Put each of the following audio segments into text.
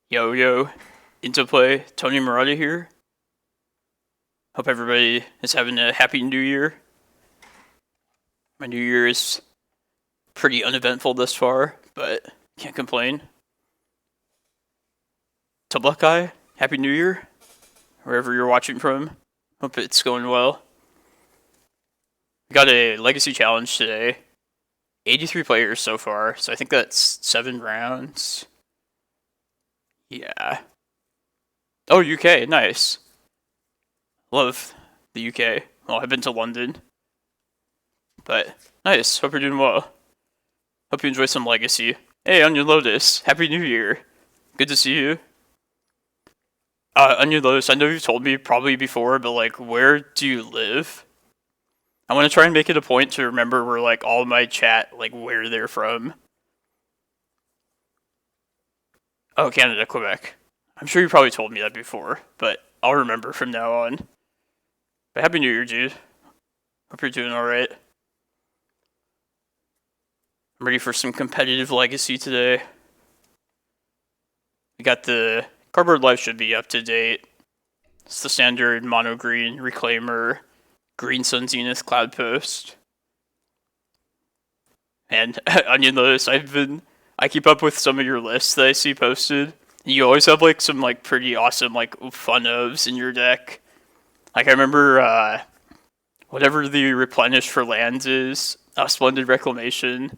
Yo, yo, into play, Tony Murata here. Hope everybody is having a happy new year. My new year is pretty uneventful thus far, but can't complain. Tabluck happy new year, wherever you're watching from. Hope it's going well. We got a legacy challenge today. 83 players so far, so I think that's 7 rounds. Yeah. Oh, UK, nice. Love the UK. Well, I've been to London. But, nice. Hope you're doing well. Hope you enjoy some Legacy. Hey, Onion Lotus. Happy New Year. Good to see you. Onion Lotus, I know you've told me probably before, but, like, where do you live? I want to try and make it a point to remember where, like, all my chat, like, where they're from. Oh, Canada, Quebec. I'm sure you probably told me that before, but I'll remember from now on. But Happy New Year, dude. Hope you're doing alright. I'm ready for some competitive Legacy today. We got the cardboard life should be up to date. It's the standard mono green Reclaimer, green Sun Zenith Cloudpost. And Onion Lotus, I keep up with some of your lists that I see posted. You always have like some like pretty awesome like fun ofs in your deck. Like I remember whatever the replenish for lands is, Splendid Reclamation,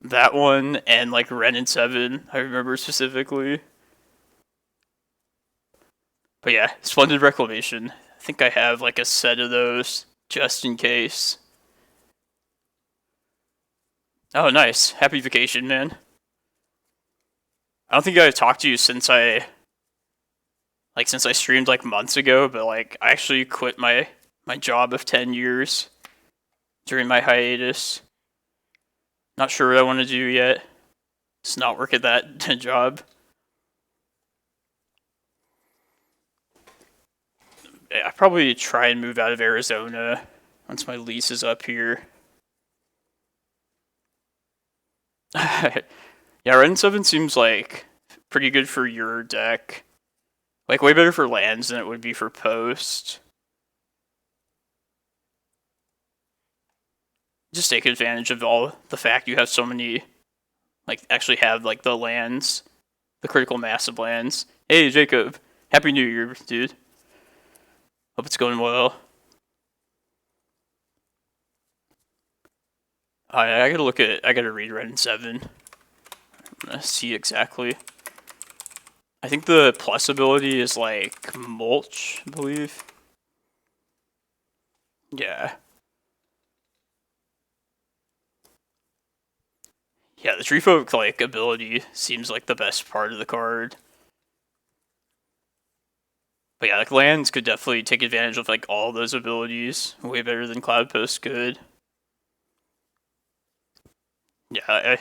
that one, and like Ren and 7, I remember specifically. But yeah, Splendid Reclamation. I think I have like a set of those just in case. Oh, nice. Happy vacation, man. I don't think I've talked to you since I streamed like months ago, but like I actually quit my job of 10 years during my hiatus. Not sure what I want to do yet. Just not work at that job. I probably try and move out of Arizona once my lease is up here. Yeah, Ren 7 seems like pretty good for your deck. Like way better for lands than it would be for post. Just take advantage of all the fact you have so many, like actually have like the lands, the critical mass of lands. Hey Jacob, Happy New Year, dude. Hope it's going well. I gotta read Ren 7. I'm gonna see exactly. I think the plus ability is like mulch, I believe. Yeah. Yeah, the Tree Folk like ability seems like the best part of the card. But yeah, like lands could definitely take advantage of like all those abilities way better than Cloudpost could. Yeah,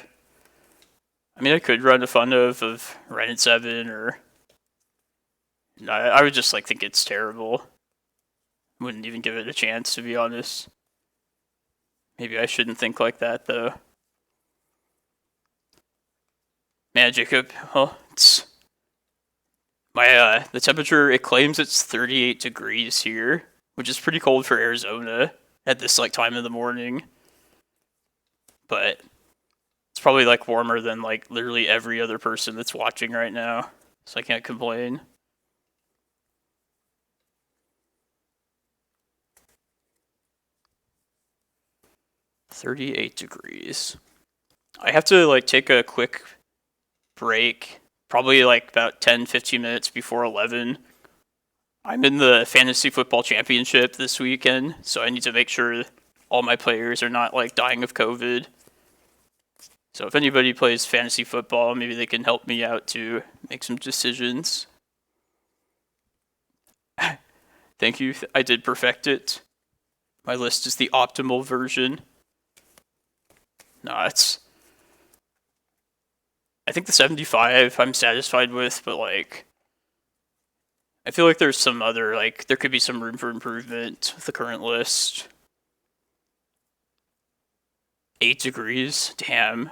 I mean I could run a fun of Ren at 7 or I would just like think it's terrible. Wouldn't even give it a chance to be honest. Maybe I shouldn't think like that though. Man, Jacob, well, it's the temperature, it claims it's 38 degrees here, which is pretty cold for Arizona at this like time of the morning. But it's probably like warmer than like literally every other person that's watching right now, so I can't complain. $38 degrees. I have to like take a quick break, probably like about 10-15 minutes before 11. I'm in the fantasy football championship this weekend, so I need to make sure all my players are not like dying of COVID. So if anybody plays fantasy football, maybe they can help me out to make some decisions. Thank you. I did perfect it. My list is the optimal version. No, it's... I think the 75 I'm satisfied with, but like... I feel like there's some other, like, there could be some room for improvement with the current list. 8 degrees? Damn.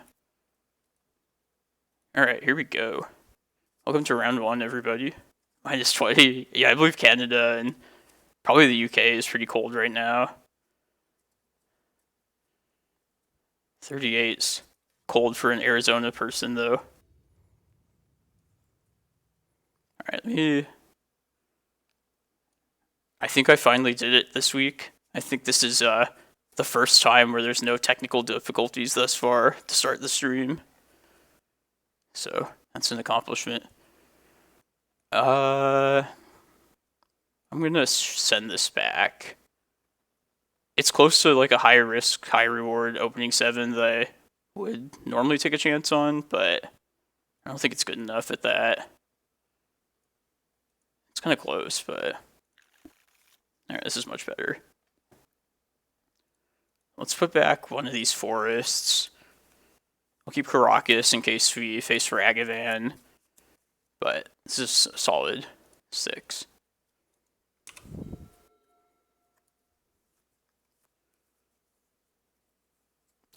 Alright, here we go. Welcome to round 1, everybody. -20. Yeah, I believe Canada and probably the UK is pretty cold right now. 38's cold for an Arizona person, though. Alright, I think I finally did it this week. I think this is the first time where there's no technical difficulties thus far to start the stream. So, that's an accomplishment. I'm gonna send this back. It's close to like a high risk, high reward opening 7 that I would normally take a chance on, but I don't think it's good enough at that. It's kind of close, but alright, this is much better. Let's put back one of these forests. We'll keep Karakas in case we face Ragavan, but this is a solid 6.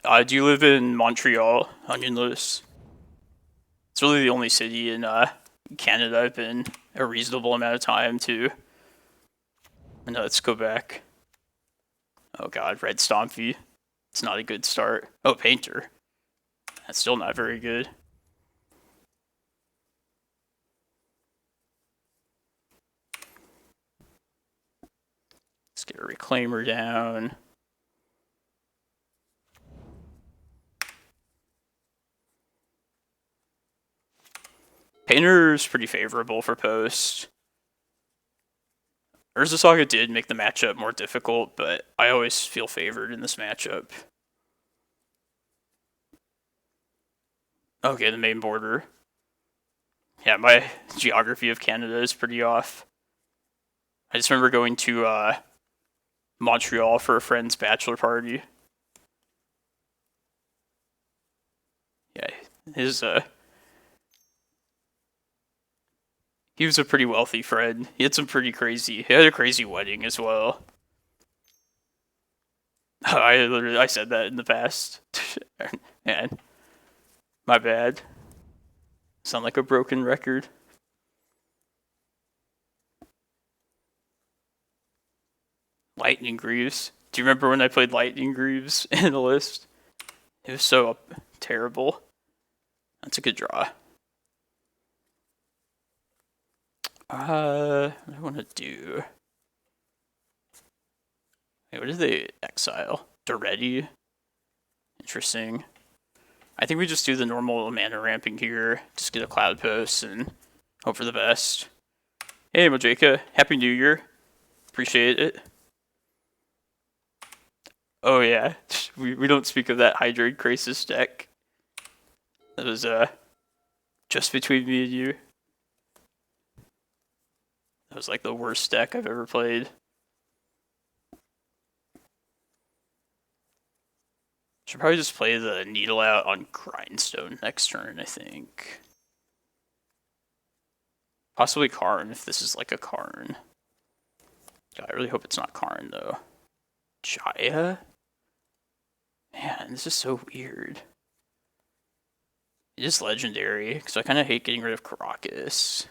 Do you live in Montreal, Onionless? It's really the only city in Canada I've been a reasonable amount of time to. And let's go back. Oh god, Red Stompy. It's not a good start. Oh, Painter. That's still not very good. Let's get a Reclaimer down. Painter's pretty favorable for post. Urza Saga did make the matchup more difficult, but I always feel favored in this matchup. Okay, the main border. Yeah, my geography of Canada is pretty off. I just remember going to Montreal for a friend's bachelor party. Yeah, he was a pretty wealthy friend. He had he had a crazy wedding as well. I said that in the past. Man, my bad. Sound like a broken record. Lightning Greaves. Do you remember when I played Lightning Greaves in the list? It was so terrible. That's a good draw. What do I want to do? Wait, what did they exile? Doretti? Interesting. I think we just do the normal mana ramping here. Just get a Cloudpost and hope for the best. Hey, Bojuka. Happy New Year. Appreciate it. Oh yeah, we don't speak of that Hydrate Crisis deck. That was just between me and you. That was like the worst deck I've ever played. Should probably just play the Needle out on Grindstone next turn, I think. Possibly Karn if this is like a Karn. God, I really hope it's not Karn though. Jaya? Man, this is so weird. It is legendary, because I kind of hate getting rid of Karakas.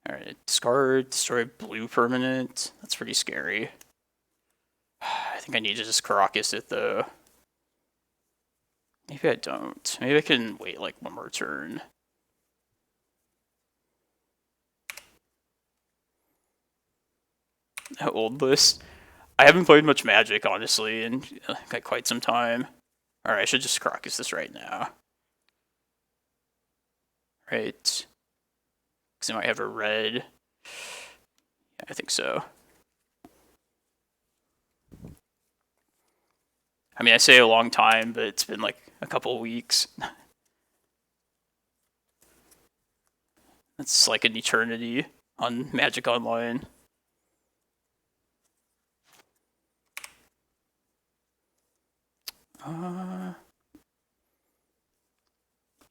Alright, discard, destroy blue permanent. That's pretty scary. I think I need to just Karakas it though. Maybe I don't. Maybe I can wait like one more turn. That old list. I haven't played much Magic, honestly, in like quite some time. Alright, I should just Karakas this right now. Right. Because I might have a red. Yeah, I think so. I mean, I say a long time, but it's been like a couple weeks. That's like an eternity on Magic Online.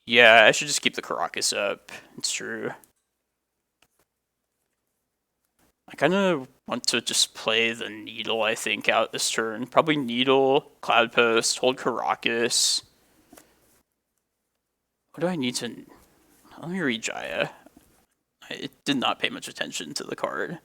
Yeah, I should just keep the Karakas up. It's true. I kind of want to just play the Needle, I think, out this turn. Probably Needle, Cloudpost, hold Karakas. What do I need to... Let me read Jaya. I did not pay much attention to the card.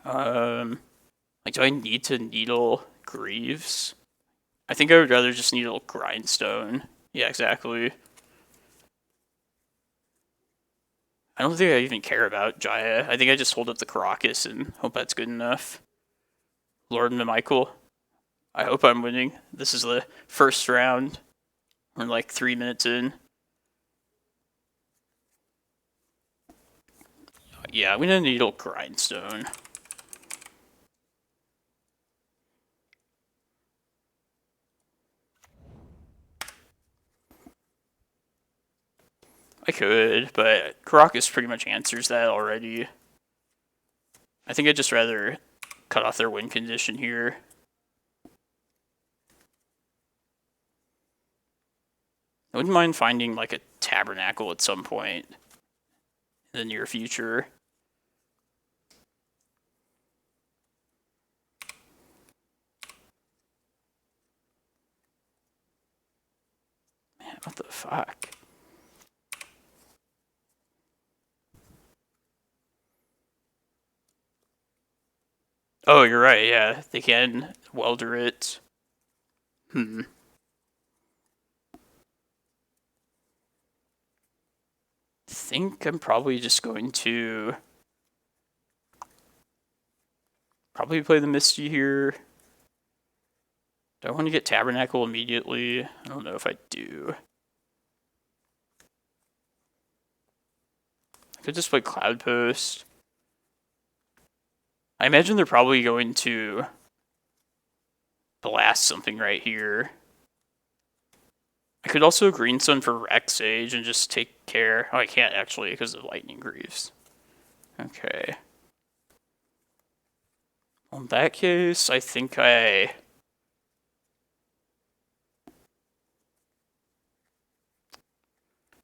Like, do I need to Needle Greaves? I think I would rather just Needle Grindstone. Yeah, exactly. I don't think I even care about Jaya. I think I just hold up the Karakas and hope that's good enough. Lord Michael. I hope I'm winning. This is the first round. We're like 3 minutes in. Yeah, I'm gonna Needle Grindstone. I could, but Karakas pretty much answers that already. I think I'd just rather cut off their win condition here. I wouldn't mind finding like a Tabernacle at some point in the near future. Man, what the fuck? Oh, you're right, yeah. They can welder it. I think I'm probably just going to probably play the Misty here. Do I want to get Tabernacle immediately? I don't know if I do. I could just play Cloudpost. I imagine they're probably going to blast something right here. I could also Green Sun for Rec Sage and just take care. Oh, I can't actually because of Lightning Greaves. Okay. Well, in that case, I think I...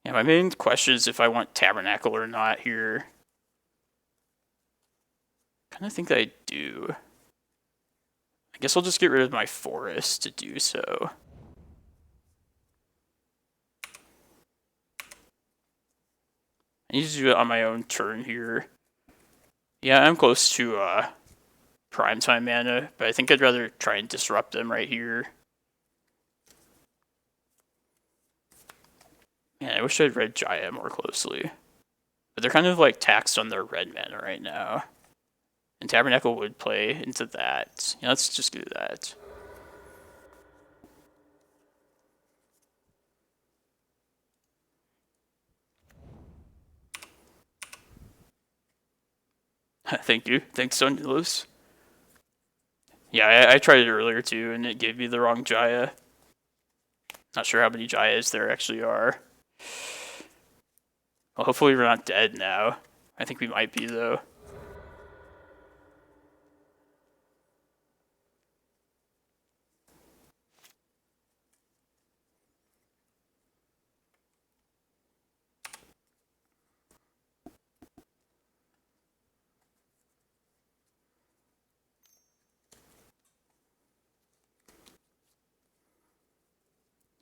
Yeah, my main question is if I want Tabernacle or not here. I kind of think that I do. I guess I'll just get rid of my forest to do so. I need to do it on my own turn here. Yeah, I'm close to prime time mana, but I think I'd rather try and disrupt them right here. Man, I wish I'd read Jaya more closely. But they're kind of like taxed on their red mana right now. And Tabernacle would play into that. Yeah, let's just do that. Thank you. Thanks, Sunless. Yeah, I tried it earlier too, and it gave me the wrong Jaya. Not sure how many Jayas there actually are. Well, hopefully we're not dead now. I think we might be, though.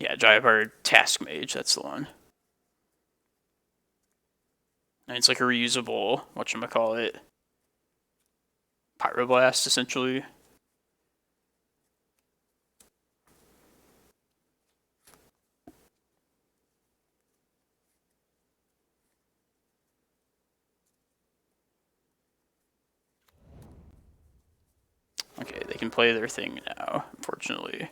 Yeah, Jayapar Task Mage, that's the one. And it's like a reusable, whatchamacallit, Pyroblast, essentially. Okay, they can play their thing now, unfortunately.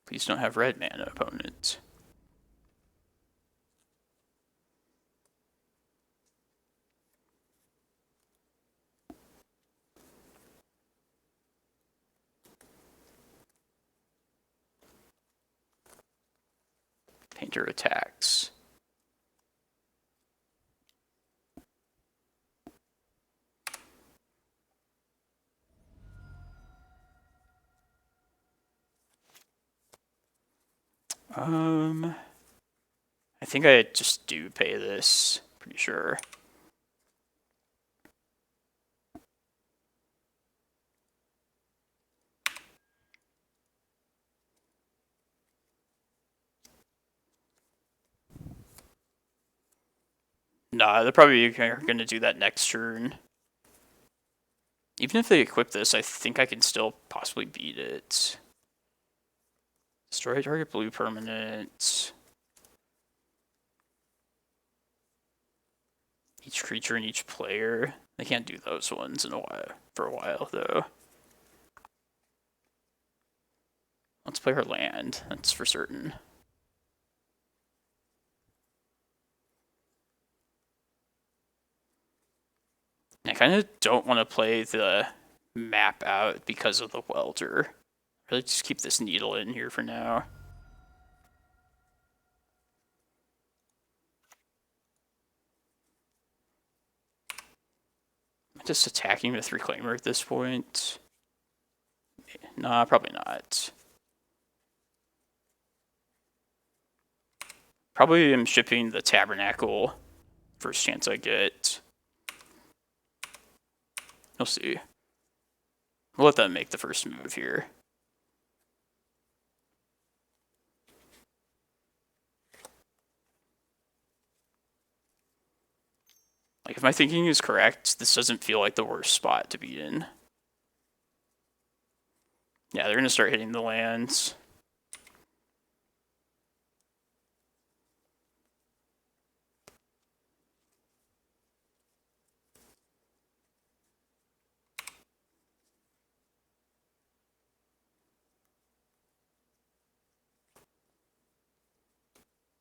Please don't have red mana, opponent. counter attacks. I think I just do pay this, pretty sure. Nah, they're probably going to do that next turn. Even if they equip this, I think I can still possibly beat it. Destroy target blue permanent. Each creature and each player. They can't do those ones for a while though. Let's play her land, that's for certain. I kind of don't want to play the map out because of the welder. Really just keep this needle in here for now. I'm just attacking with Reclaimer at this point. Nah, probably not. Probably am shipping the Tabernacle first chance I get. We'll see. We'll let them make the first move here. Like, if my thinking is correct, this doesn't feel like the worst spot to be in. Yeah, they're going to start hitting the lands.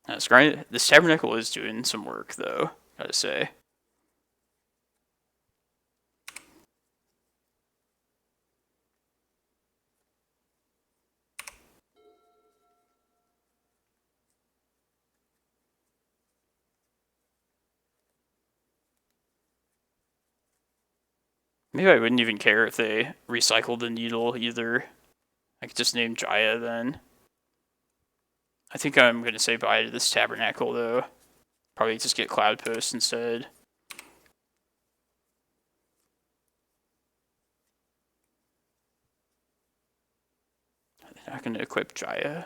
This Tabernacle is doing some work, though, gotta say. Maybe I wouldn't even care if they recycled the needle either. I could just name Jaya then. I think I'm going to say bye to this Tabernacle, though. Probably just get Cloudpost instead. They're not going to equip Jaya.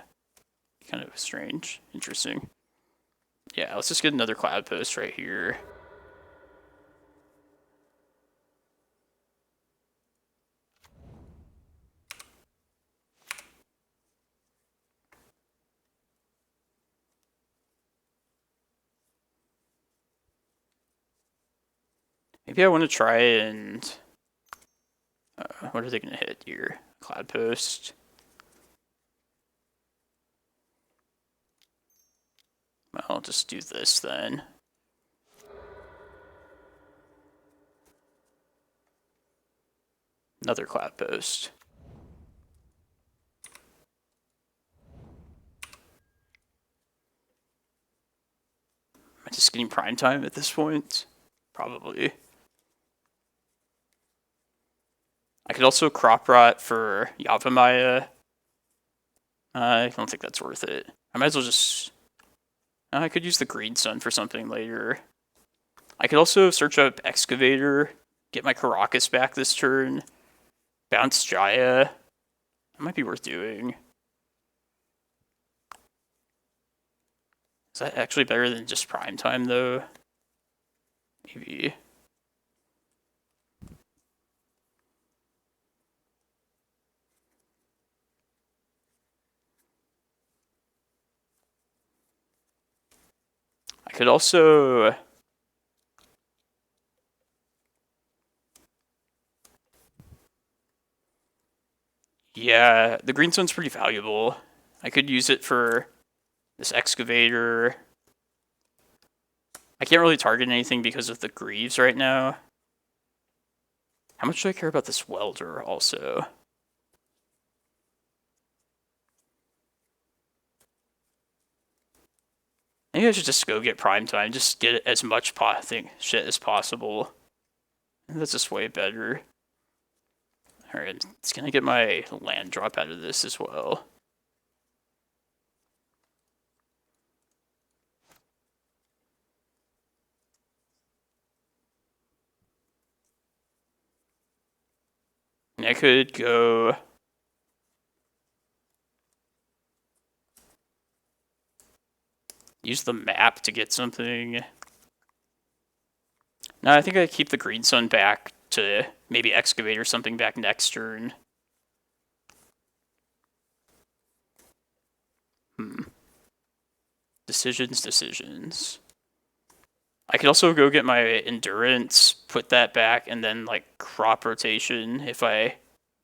Kind of strange. Interesting. Yeah, let's just get another Cloudpost right here. Maybe I want to try and... what are they going to hit here? Cloudpost. Well, I'll just do this then. Another Cloudpost. Am I just getting prime time at this point? Probably. I could also crop rot for Yavimaya. I don't think that's worth it. I might as well just... I could use the Green Sun for something later. I could also search up Excavator, get my Karakas back this turn, bounce Jaya. That might be worth doing. Is that actually better than just prime time, though? Maybe. I could also... Yeah, the Green Sun's pretty valuable. I could use it for this Excavator. I can't really target anything because of the Greaves right now. How much do I care about this Welder also? Maybe I should just go get Prime Time, just get as much shit as possible. That's just way better. Alright, it's gonna get my land drop out of this as well. And I could go... use the map to get something. No, I think I keep the Green Sun back to maybe excavate or something back next turn. Decisions. I could also go get my Endurance, put that back, and then like crop rotation if I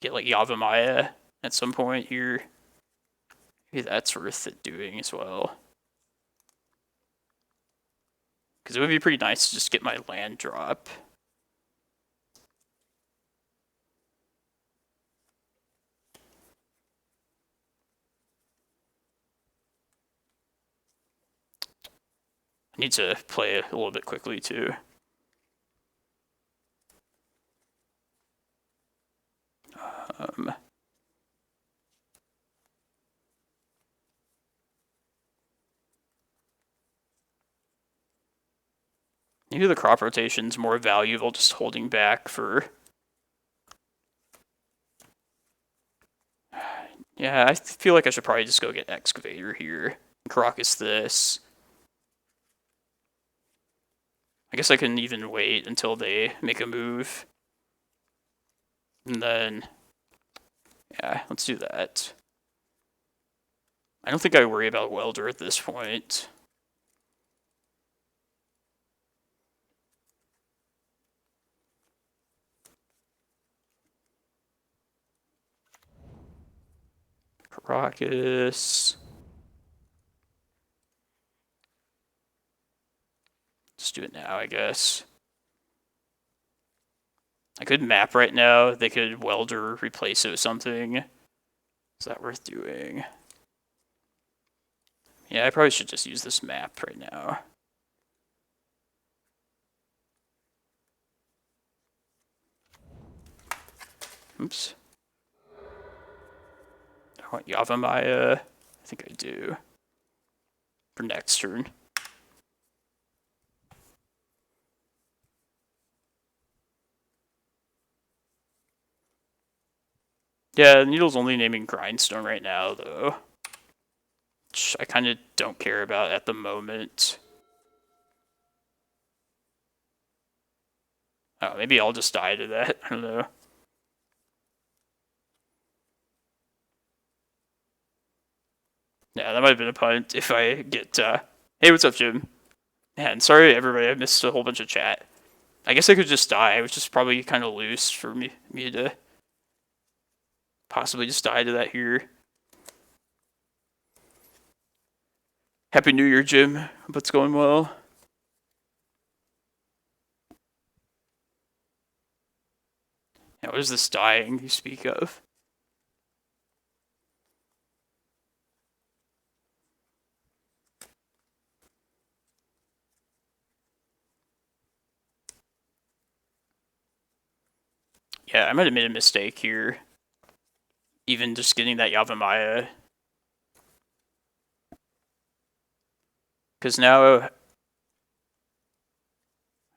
get like Yavimaya at some point here. Maybe that's worth it doing as well. Because it would be pretty nice to just get my land drop. I need to play a little bit quickly too. Maybe the crop rotation's more valuable just holding back for... Yeah, I feel like I should probably just go get Excavator here. Karakas this. I guess I can even wait until they make a move. And then... yeah, let's do that. I don't think I worry about Welder at this point. Karakas. Let's do it now, I guess. I could map right now. They could Welder replace it with something. Is that worth doing? Yeah, I probably should just use this map right now. Oops. I want Yavimaya. I think I do. For next turn. Yeah, Needle's only naming Grindstone right now, though. Which I kind of don't care about at the moment. Oh, maybe I'll just die to that. I don't know. Yeah, that might have been a punt if I get... Hey, what's up, Jim? Man, sorry everybody, I missed a whole bunch of chat. I guess I could just die. It was just probably kind of loose for me to possibly just die to that here. Happy New Year, Jim. Hope it's going well. Yeah, what is this dying you speak of? Yeah, I might have made a mistake here. Even just getting that Yavimaya. Because now I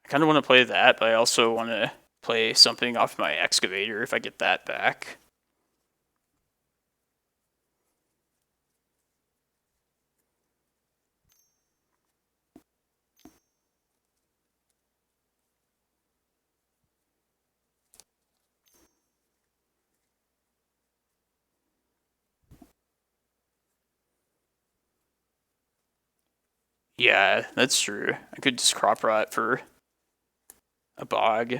kind of want to play that, but I also want to play something off my Excavator if I get that back. Yeah, that's true. I could just crop rot for a bog.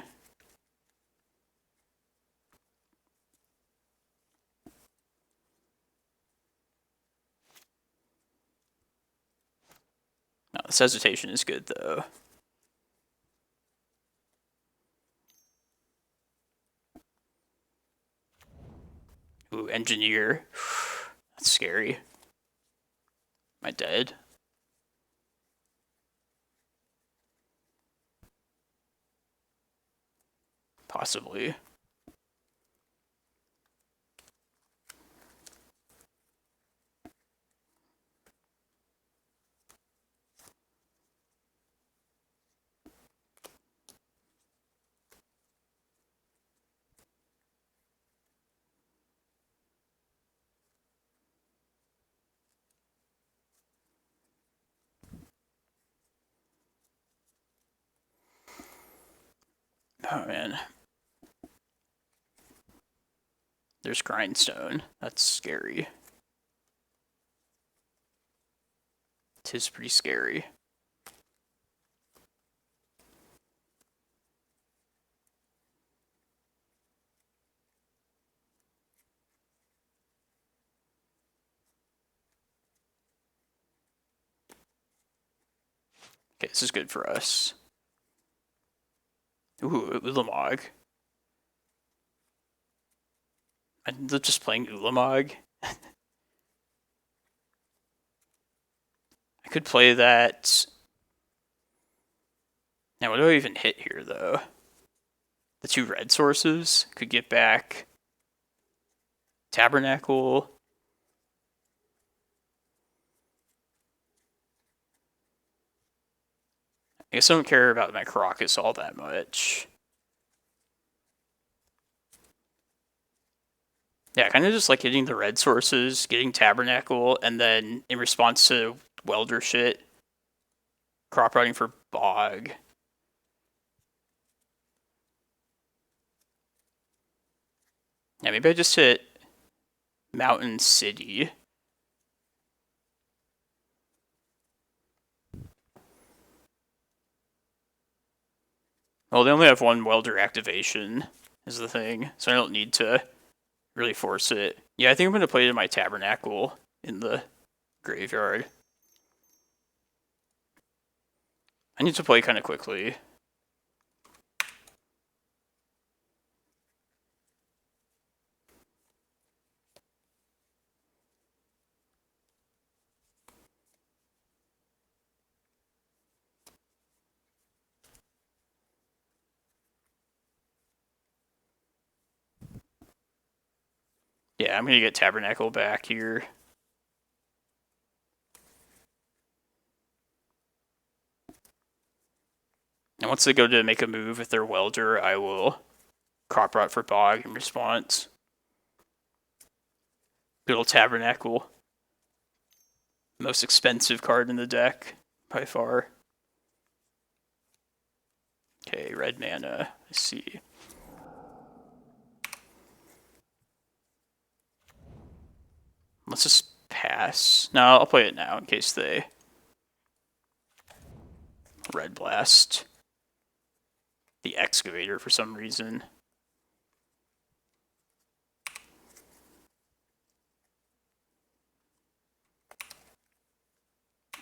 No, this hesitation is good though. Ooh, Engineer. That's scary. Am I dead? Possibly. Oh man. There's Grindstone. That's scary. It is pretty scary. Okay, this is good for us. Ooh, Ulamog. I ended up just playing Ulamog. I could play that. Now, what do I even hit here, though? The 2 red sources could get back Tabernacle. I guess I don't care about my Karakas all that much. Yeah, kind of just like hitting the red sources, getting Tabernacle, and then in response to Welder shit, crop routing for Bog. Yeah, maybe I just hit Mountain City. Well, they only have 1 Welder activation, is the thing, so I don't need to really force it. Yeah, I think I'm going to play it in my Tabernacle in the graveyard. I need to play kind of quickly. Yeah, I'm going to get Tabernacle back here. And once they go to make a move with their Welder, I will crop route for Bog in response. Good old Tabernacle. Most expensive card in the deck, by far. Okay, red mana. I see. Let's just pass. No, I'll play it now in case they red blast the Excavator for some reason.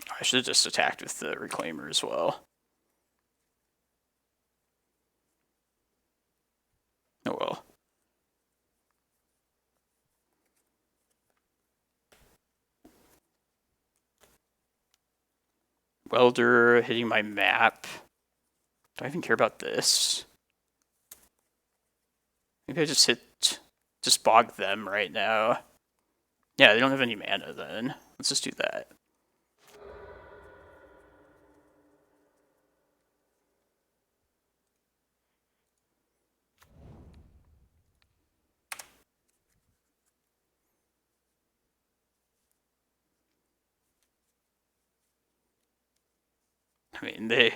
I should have just attacked with the Reclaimer as well. Oh well. Welder hitting my map. Do I even care about this? Maybe I just bog them right now. Yeah, they don't have any mana then. Let's just do that. I mean,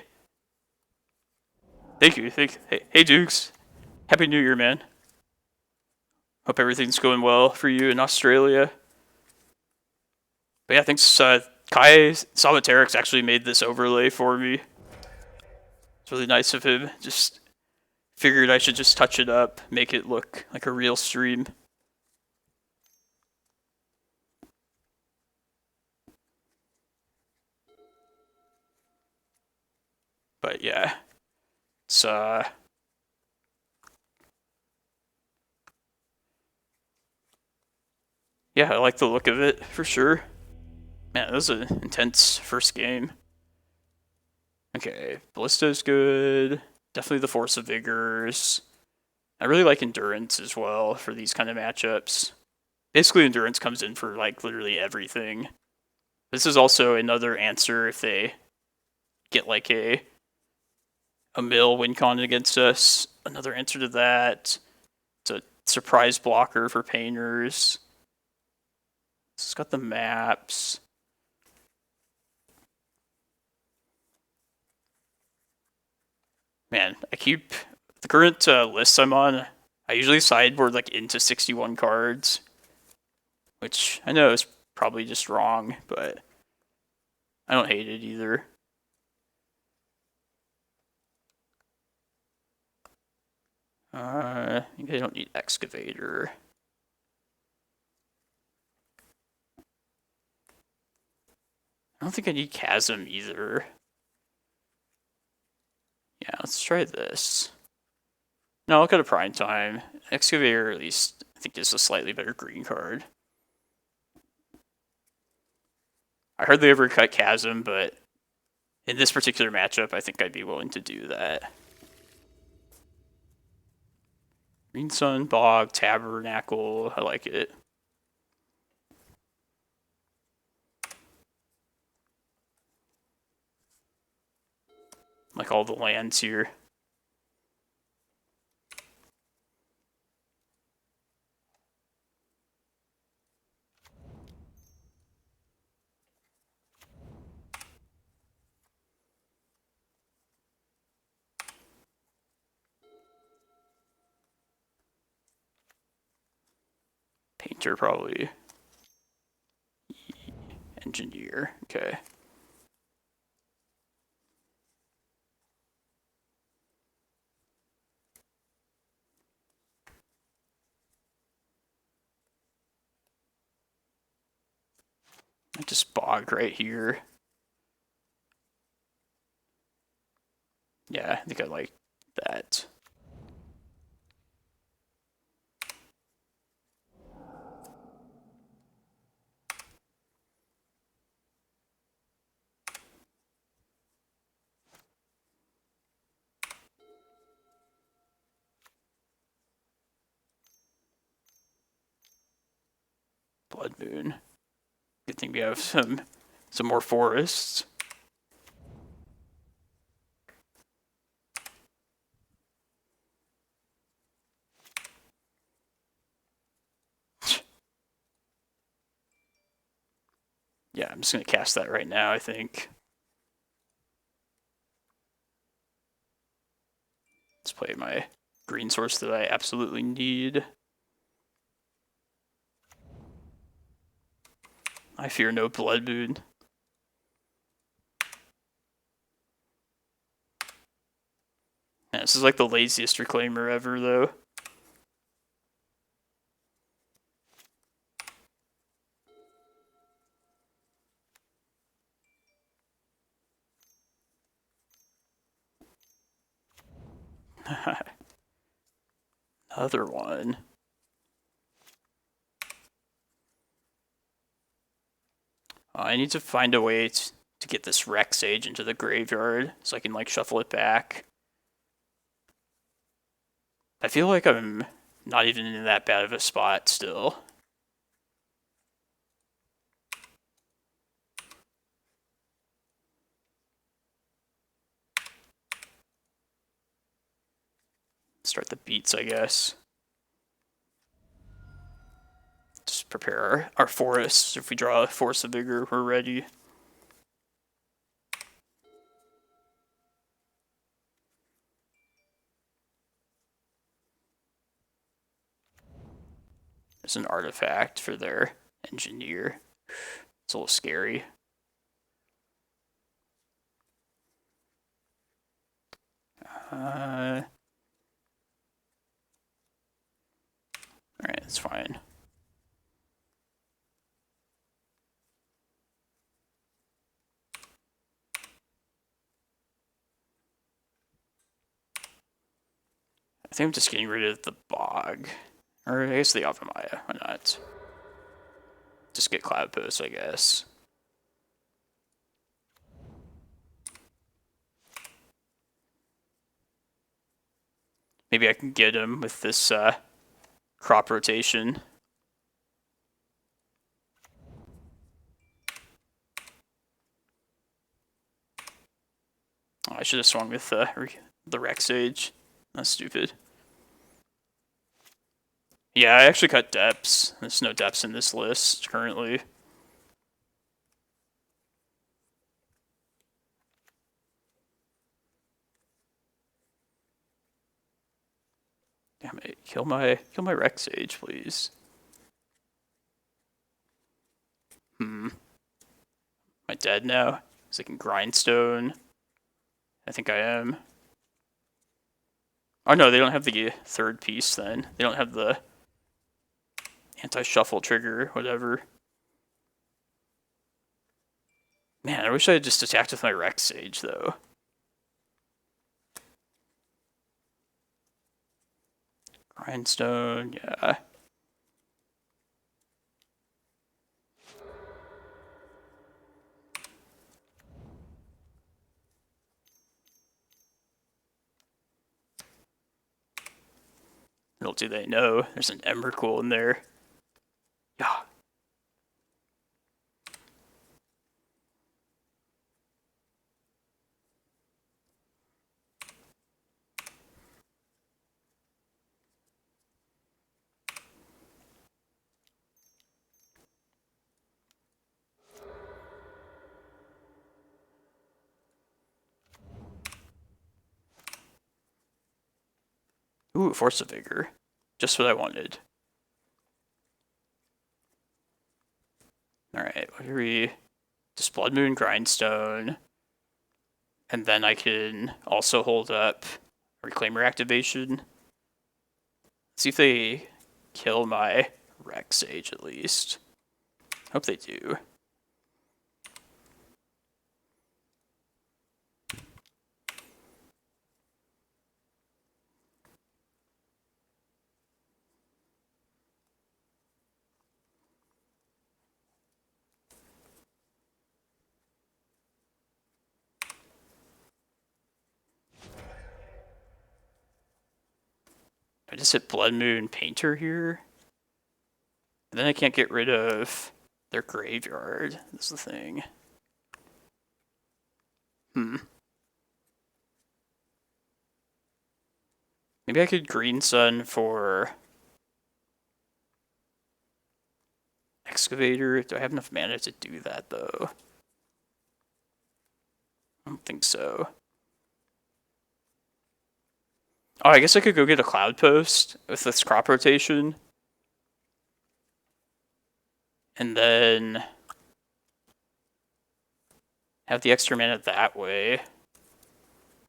Thank you. Hey, Dukes. Happy New Year, man. Hope everything's going well for you in Australia. But yeah, thanks. Kai Solitarex actually made this overlay for me. It's really nice of him. Just figured I should just touch it up, make it look like a real stream. But yeah, it's yeah, I like the look of it for sure. Man, that was an intense first game. Okay, Ballista's good. Definitely the Force of Vigors. I really like Endurance as well for these kind of matchups. Basically, Endurance comes in for like literally everything. This is also another answer if they get like a mill win con against us. Another answer to that. It's a surprise blocker for painters. It's got the maps. Man, I keep the current list I'm on. I usually sideboard like into 61 cards, which I know is probably just wrong, but I don't hate it either. I think I don't need Excavator. I don't think I need Chasm either. Yeah, let's try this. No, I'll go to Prime Time. Excavator, at least, I think is a slightly better green card. I hardly ever cut Chasm, but in this particular matchup, I think I'd be willing to do that. Green Sun, Bog, Tabernacle, I like it. Like all the lands here. Painter, probably. Engineer, okay. I just Bog right here. Yeah, I think I like that. Blood Moon. Good thing we have some more forests. Yeah, I'm just gonna cast that right now, I think. Let's play my green source that I absolutely need. I fear no Blood Moon. Yeah, this is like the laziest Reclaimer ever, though. Another one. I need to find a way to get this Rec Sage into the graveyard so I can like shuffle it back. I feel like I'm not even in that bad of a spot still. Start the beats, I guess. Just prepare our forests. If we draw a Force of Vigor, we're ready. There's an artifact for their engineer. It's a little scary. Alright, that's fine. I think I'm just getting rid of the Bog. Or I guess the Yavimaya. Why not? Just get Cloudpost, I guess. Maybe I can get him with this crop rotation. Oh, I should have swung with the Rec Sage. That's stupid. Yeah, I actually cut depths. There's no depths in this list currently. Damn it! Kill my Rec Sage, please. Am I dead now? Is it in Grindstone? I think I am. Oh no, they don't have the third piece then. They don't have the anti-shuffle trigger, whatever. Man, I wish I had just attacked with my Rec Sage though. Grindstone, yeah. Little do they know, there's an Emrakul in there. Yeah. Ooh, Force of Vigor. Just what I wanted. Alright, what are we? Just Blood Moon, Grindstone. And then I can also hold up Reclaimer activation. See if they kill my Rec Sage at least. Hope they do. I just hit Blood Moon Painter here. And then I can't get rid of their graveyard. That's the thing. Maybe I could Green Sun for Excavator. Do I have enough mana to do that though? I don't think so. Oh, I guess I could go get a Cloudpost with this crop rotation. And then have the extra mana that way.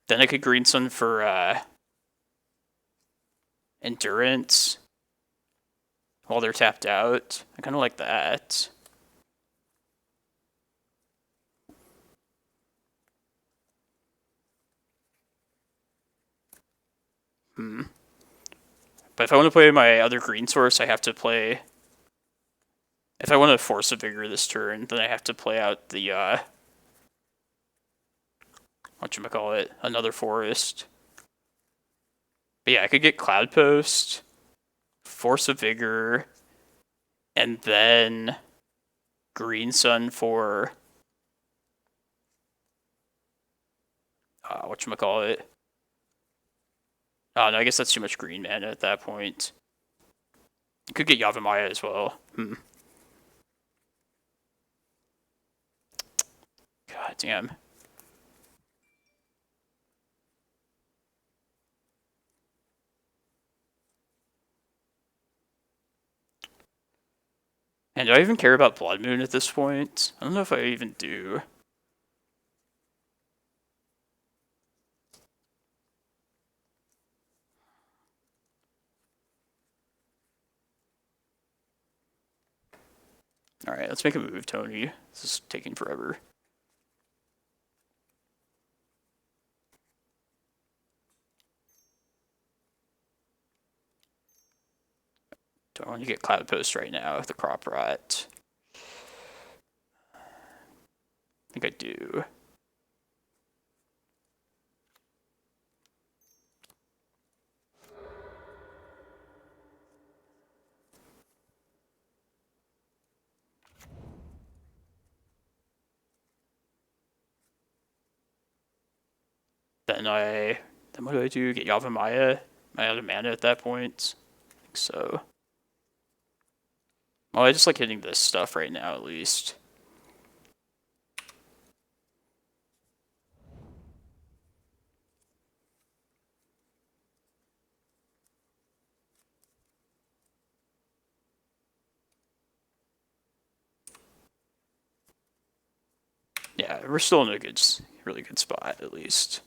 Then I could Green Sun for Endurance while they're tapped out. I kind of like that. But if I want to play my other green source, I have to play... If I want to Force of Vigor this turn, then I have to play out the, whatchamacallit, another forest. But yeah, I could get Cloudpost, Force of Vigor, and then Green Sun for, whatchamacallit. Oh, no, I guess that's too much green mana at that point. You could get Yavimaya as well. God damn. And do I even care about Blood Moon at this point? I don't know if I even do. Alright, let's make a move, Tony. This is taking forever. Don't want to get Cloudpost right now with the crop rot. I think I do. Then what do I do? Get Yavimaya? Am I out of mana at that point? I think so. Well, I just like hitting this stuff right now, at least. Yeah, we're still in a really good spot, at least.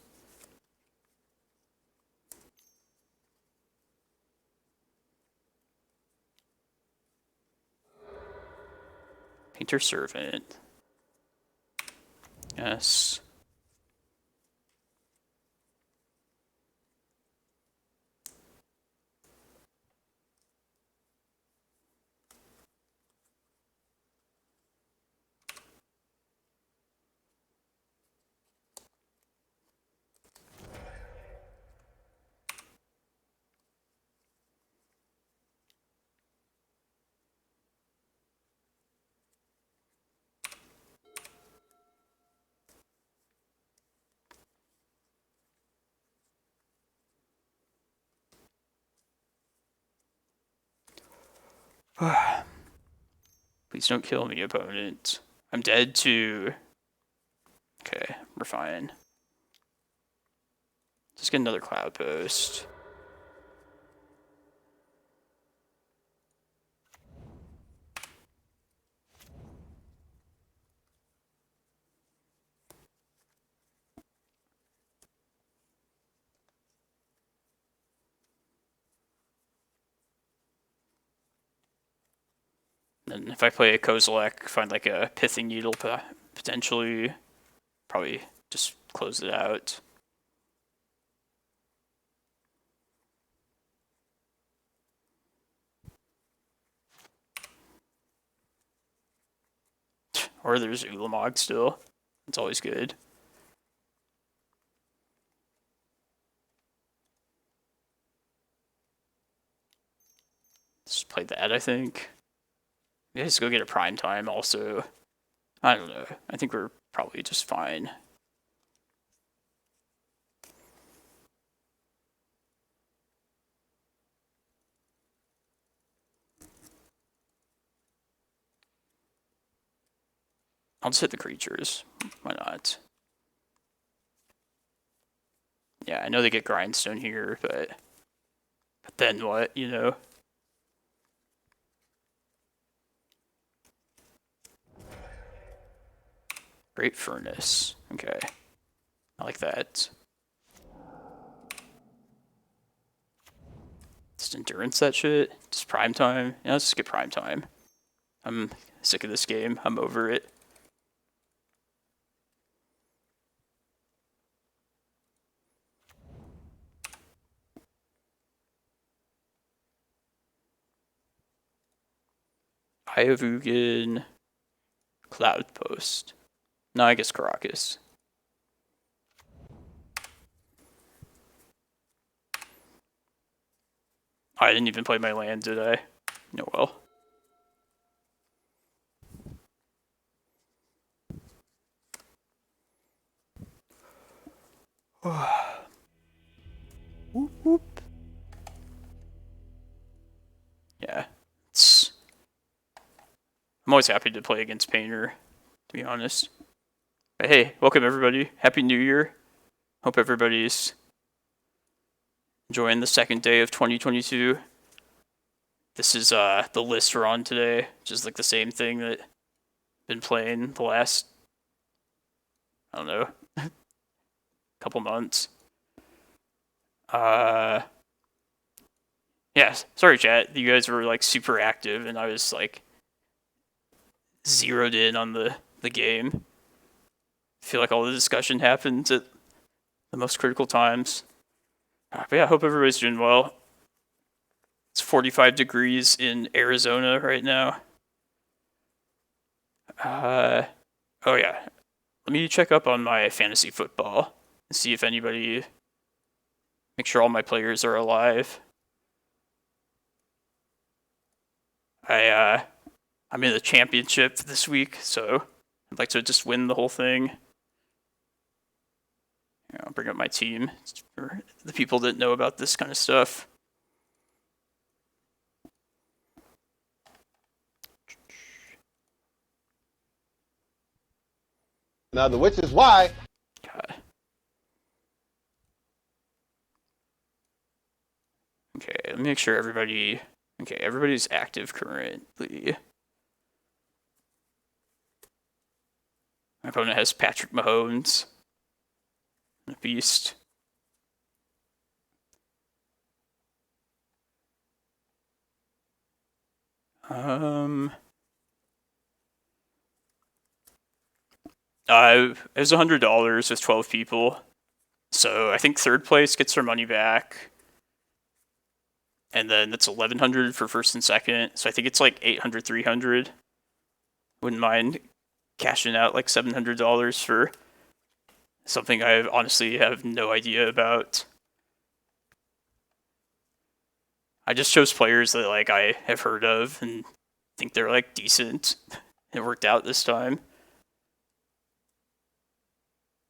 Painter Servant. Yes. Please don't kill me, opponent. I'm dead to... Okay, we're fine. Just get another Cloudpost. And if I play a Kozilek, find like a Pithing Needle potentially, probably just close it out. Or there's Ulamog still. It's always good. Just play that, I think. Maybe just go get a prime time also. I don't know. I think we're probably just fine. I'll just hit the creatures. Why not? Yeah, I know they get Grindstone here, but then what, you know? Great Furnace. Okay. I like that. Just endurance that shit. Just prime time. Yeah, let's just get prime time. I'm sick of this game. I'm over it. Eye of Ugin. Cloudpost. No, I guess Karakas. I didn't even play my land, did I? No, well. Whoop, whoop. Yeah, I'm always happy to play against Painter, to be honest. But hey, welcome everybody. Happy New Year. Hope everybody's enjoying the second day of 2022. This is the list we're on today, which is like the same thing that I've been playing the last, I don't know, couple months. Yeah, sorry chat, you guys were like super active and I was like zeroed in on the game. I feel like all the discussion happens at the most critical times. But yeah, I hope everybody's doing well. It's 45 degrees in Arizona right now. Oh yeah, let me check up on my fantasy football and see if anybody, make sure all my players are alive. I'm in the championship this week, so I'd like to just win the whole thing. I'll bring up my team for the people that know about this kind of stuff. Now, which is why. God. Okay, let me make sure everybody. Okay, everybody's active currently. My opponent has Patrick Mahomes, a beast. It was $100 with 12 people, so I think third place gets their money back, and then that's $1,100 for first and second. So I think it's like $800, $300. Wouldn't mind cashing out like $700 for something I honestly have no idea about. I just chose players that like I have heard of and think they're like decent. It worked out this time.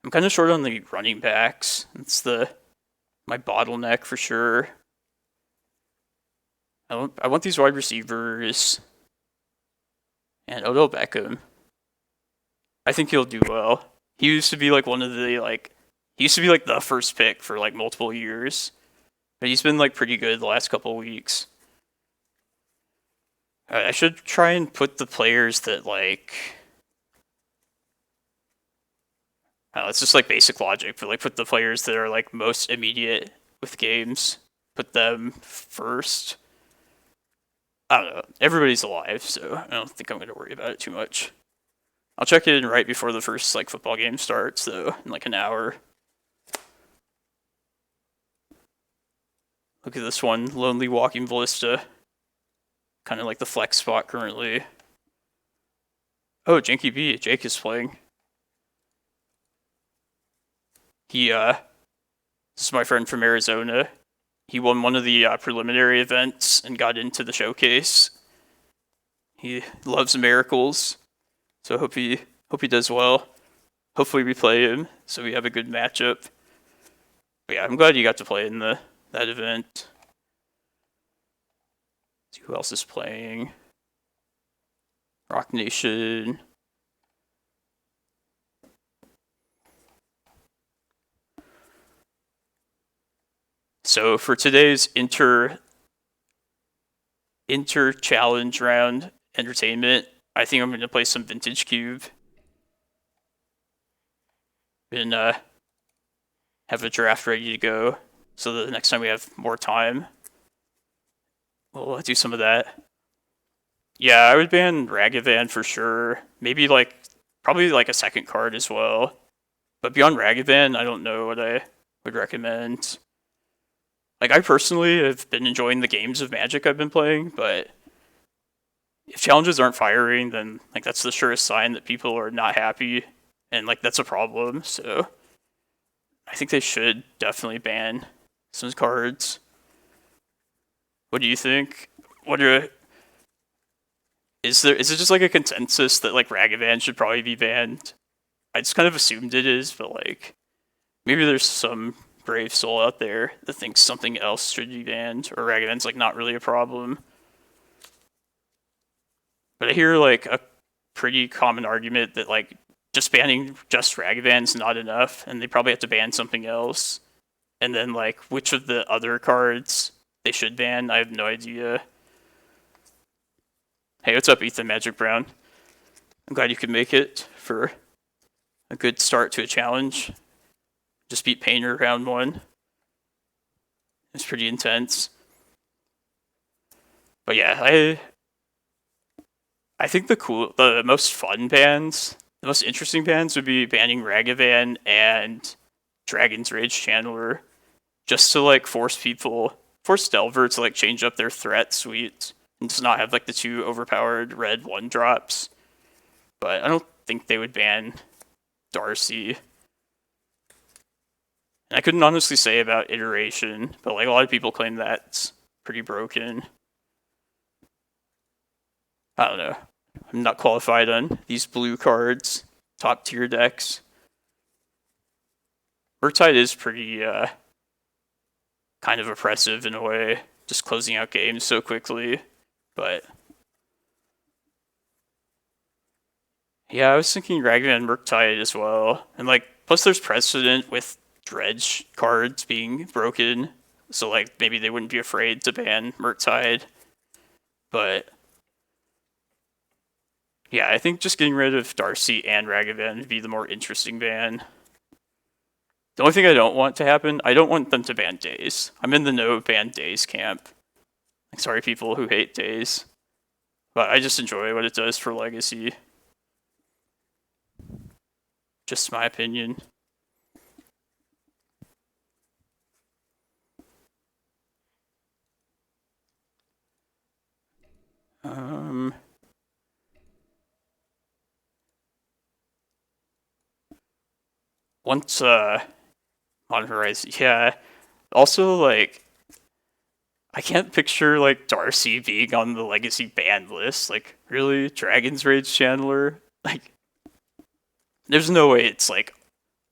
I'm kind of short on the running backs. It's my bottleneck for sure. I want these wide receivers. And Odell Beckham. I think he'll do well. He used to be like the first pick for like multiple years. But he's been like pretty good the last couple of weeks. I should try and put the players that like... it's just like basic logic, but like put the players that are like most immediate with games. Put them first. I don't know. Everybody's alive, so I don't think I'm going to worry about it too much. I'll check in right before the first like football game starts, though, in like an hour. Look at this one, Lonely Walking Ballista. Kind of like the flex spot currently. Oh, Janky B, Jake is playing. This is my friend from Arizona. He won one of the preliminary events and got into the showcase. He loves miracles, so hope he does well. Hopefully we play him, so we have a good matchup. But yeah, I'm glad you got to play in that event. Let's see who else is playing. Rock Nation. So for today's inter-challenge round entertainment, I think I'm going to play some Vintage Cube. And have a draft ready to go, so that the next time we have more time, we'll do some of that. Yeah, I would ban Ragavan for sure. Maybe probably a second card as well. But beyond Ragavan, I don't know what I would recommend. Like, I personally have been enjoying the games of Magic I've been playing, but if challenges aren't firing, then like that's the surest sign that people are not happy, and like that's a problem. So I think they should definitely ban some cards. What do you think? Is it just like a consensus that like Ragavan should probably be banned? I just kind of assumed it is, but like maybe there's some brave soul out there that thinks something else should be banned, or Ragavan's like not really a problem. But I hear like a pretty common argument that like just banning just Ragavan's not enough, and they probably have to ban something else. And then like which of the other cards they should ban, I have no idea. Hey, what's up, Ethan Magic Brown? I'm glad you could make it for a good start to a challenge. Just beat Painter round 1. It's pretty intense. But yeah, I think the most fun bans, the most interesting bans would be banning Ragavan and Dragon's Rage Channeler, just to like force Delver to like change up their threat suite and just not have like the 2 overpowered red 1-drops. But I don't think they would ban Darcy. And I couldn't honestly say about Iteration, but like a lot of people claim that's pretty broken. I don't know. I'm not qualified on these blue cards, top tier decks. Murktide is pretty kind of oppressive in a way, just closing out games so quickly. But yeah, I was thinking Ragavan Murktide as well. And like, plus there's precedent with Dredge cards being broken. So like, maybe they wouldn't be afraid to ban Murktide. But yeah, I think just getting rid of Darcy and Ragavan would be the more interesting ban. The only thing I don't want to happen, I don't want them to ban Daze. I'm in the no ban Daze camp. Sorry people who hate Daze. But I just enjoy what it does for Legacy. Just my opinion. Once on Horizon, yeah. Also, like, I can't picture like Darcy being on the Legacy ban list. Like, really, Dragon's Rage Channeler? Like, there's no way it's like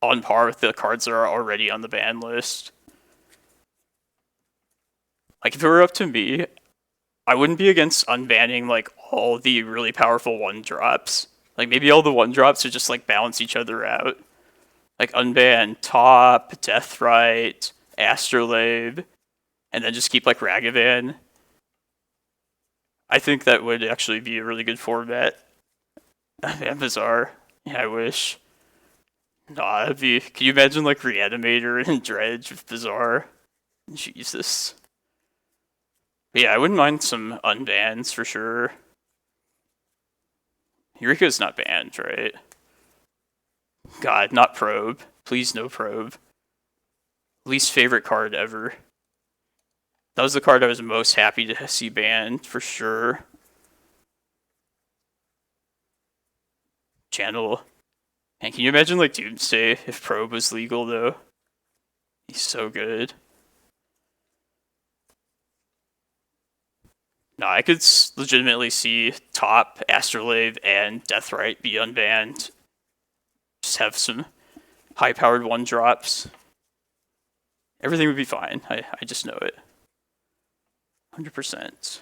on par with the cards that are already on the ban list. Like, if it were up to me, I wouldn't be against unbanning like all the really powerful 1-drops. Like, maybe all the 1-drops would just like balance each other out. Like, unban Top, Deathrite, Astrolabe, and then just keep like Ragavan. I think that would actually be a really good format. And Bizarre. Yeah, I wish. Nah, that'd be. Can you imagine like Reanimator and Dredge with Bizarre? Jesus. But yeah, I wouldn't mind some unbans for sure. Eureka's not banned, right? God, not Probe. Please, no Probe. Least favorite card ever. That was the card I was most happy to see banned, for sure. Channel. And can you imagine, like, Doomsday if Probe was legal, though? He's so good. No, I could legitimately see Top, Astrolabe, and Deathrite be unbanned. Just have some high-powered 1-drops. Everything would be fine. I just know it. 100%.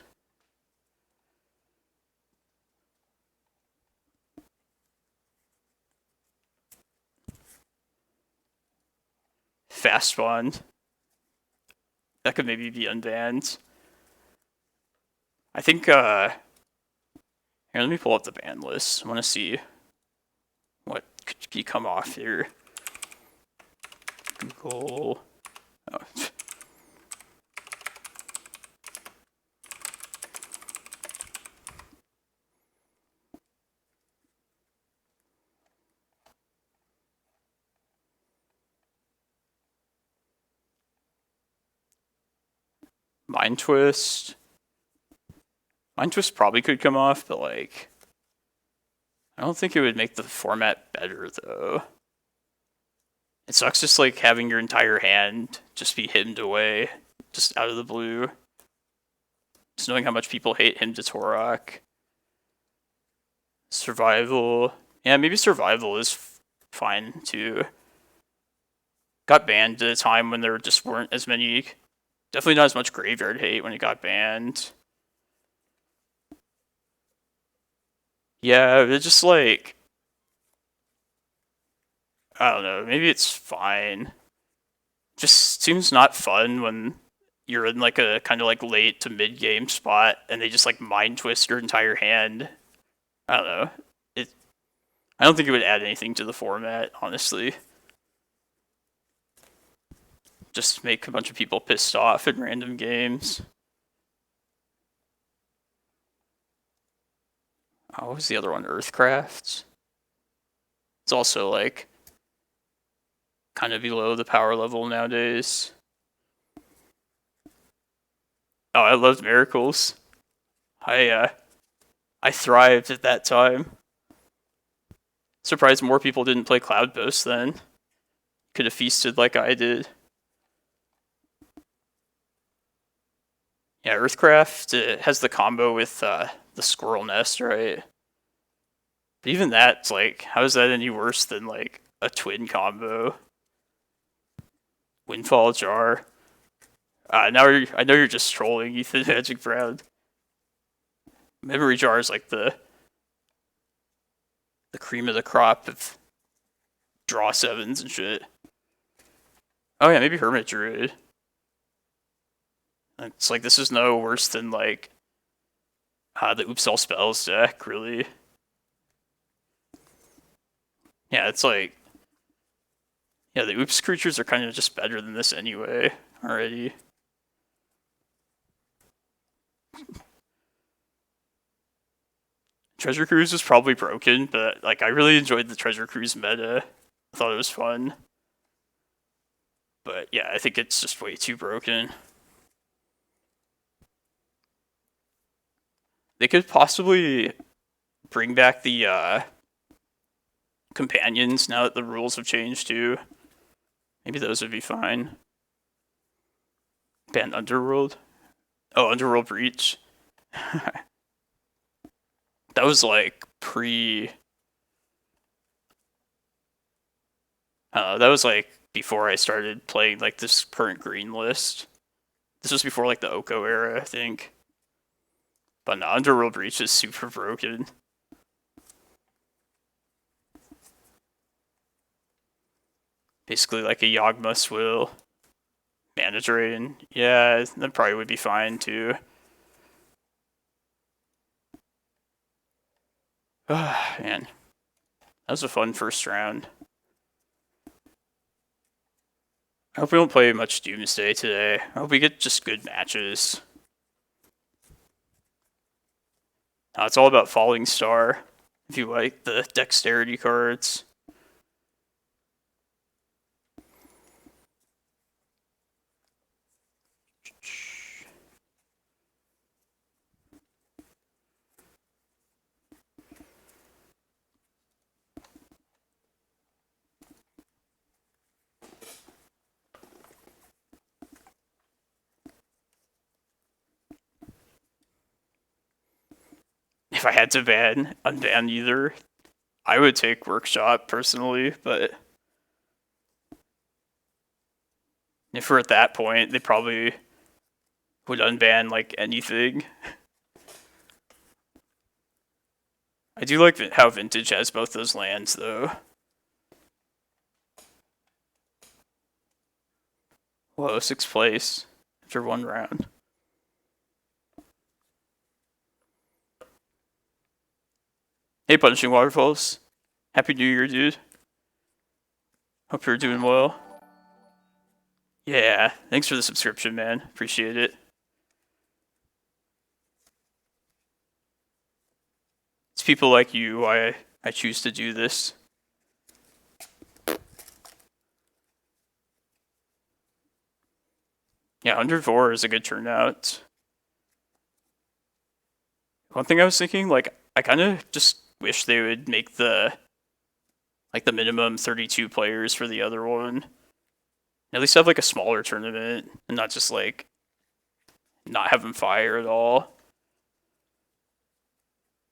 Fast Bond. That could maybe be unbanned. I think, here, let me pull up the ban list. I want to see what could be come off here. Google. Oh. Mind Twist. Mind Twist probably could come off, but like, I don't think it would make the format better though. It sucks just like having your entire hand just be hidden away, just out of the blue. Just knowing how much people hate Hymn to Torok. Survival. Yeah, maybe Survival is fine too. Got banned at a time when there just weren't as many. Definitely not as much graveyard hate when it got banned. Yeah, it's just like, I don't know, maybe it's fine. Just seems not fun when you're in like a kind of like late to mid game spot and they just like mind twist your entire hand. I don't know. I don't think it would add anything to the format, honestly. Just make a bunch of people pissed off in random games. Oh, what was the other one? Earthcraft? It's also like kind of below the power level nowadays. Oh, I loved Miracles. I thrived at that time. Surprised more people didn't play Cloudpost then. Could have feasted like I did. Yeah, Earthcraft has the combo with the Squirrel Nest, right? But even that's like, how is that any worse than like a twin combo? Windfall Jar. I know you're just trolling, Ethan Magic Brown. Memory Jar is like the cream of the crop of draw 7s and shit. Oh yeah, maybe Hermit Druid. It's like, this is no worse than like the Oops All Spells deck, really. Yeah, it's like, yeah, the Oops creatures are kind of just better than this anyway, already. Treasure Cruise is probably broken, but like, I really enjoyed the Treasure Cruise meta. I thought it was fun. But yeah, I think it's just way too broken. They could possibly bring back the companions now that the rules have changed too. Maybe those would be fine. Ban Underworld. Oh, Underworld Breach. That was like that was like before I started playing like this current green list. This was before like the Oko era, I think. But no, Underworld Breach is super broken. Basically like a Yawgmoth's Swill. Mana Drain. Yeah, that probably would be fine too. Man. That was a fun first round. I hope we don't play much Doomsday today. I hope we get just good matches. It's all about Falling Star, if you like the dexterity cards. If I had to unban either, I would take Workshop personally, but if we're at that point, they probably would unban like anything. I do like how Vintage has both those lands though. Whoa, 6th place after 1 round. Hey, Punishing Waterfalls. Happy New Year, dude. Hope you're doing well. Yeah, thanks for the subscription, man. Appreciate it. It's people like you why I choose to do this. Yeah, 104 is a good turnout. One thing I was thinking, like, I kind of just wish they would make the minimum 32 players for the other one. At least have like a smaller tournament and not just like not have them fire at all.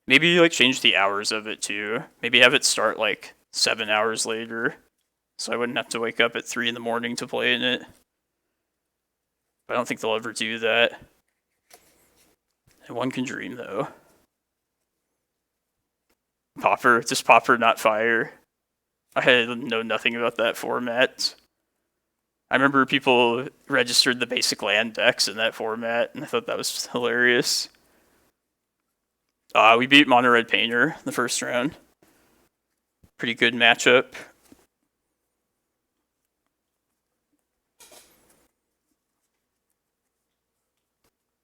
Maybe like change the hours of it too. Maybe have it start like 7 hours later, so I wouldn't have to wake up at 3 in the morning to play in it. But I don't think they'll ever do that. And one can dream though. Popper, just Popper, not fire. I know nothing about that format. I remember people registered the basic land decks in that format, and I thought that was hilarious. We beat Mono Red Painter the first round. Pretty good matchup.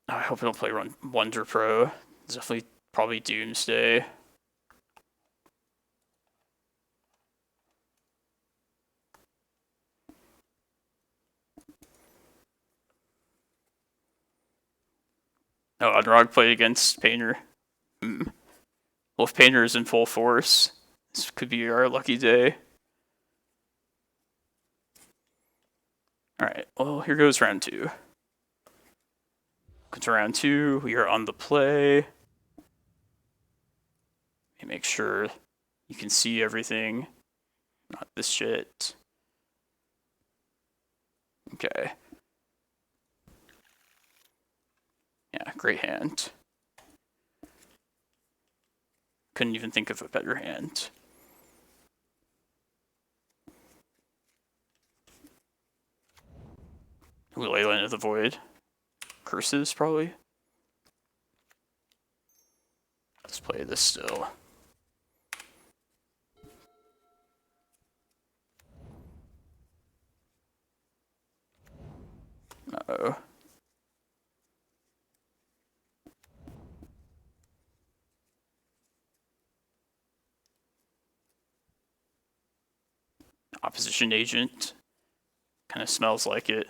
I hope I don't play Wonder Pro. It's definitely probably Doomsday. Oh, Unrog played against Painter. Well, if Painter is in full force, this could be our lucky day. Alright, well, here goes round 2. Go to round 2, we are on the play. Make sure you can see everything. Not this shit. Okay. Yeah, great hand. Couldn't even think of a better hand. Leyline of the Void. Curses, probably. Let's play this still. Uh-oh. Opposition agent. Kind of smells like it.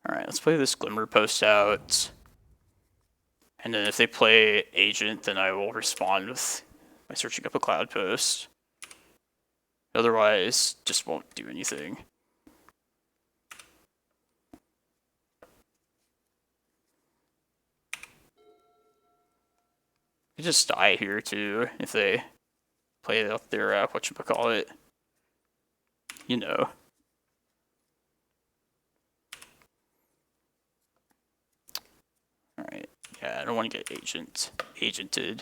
Alright, let's play this Glimmerpost out. And then if they play agent, then I will respond by searching up a Cloudpost. Otherwise, just won't do anything. You just die here too if they play up their whatchamacallit. You know. Alright. Yeah, I don't want to get agented.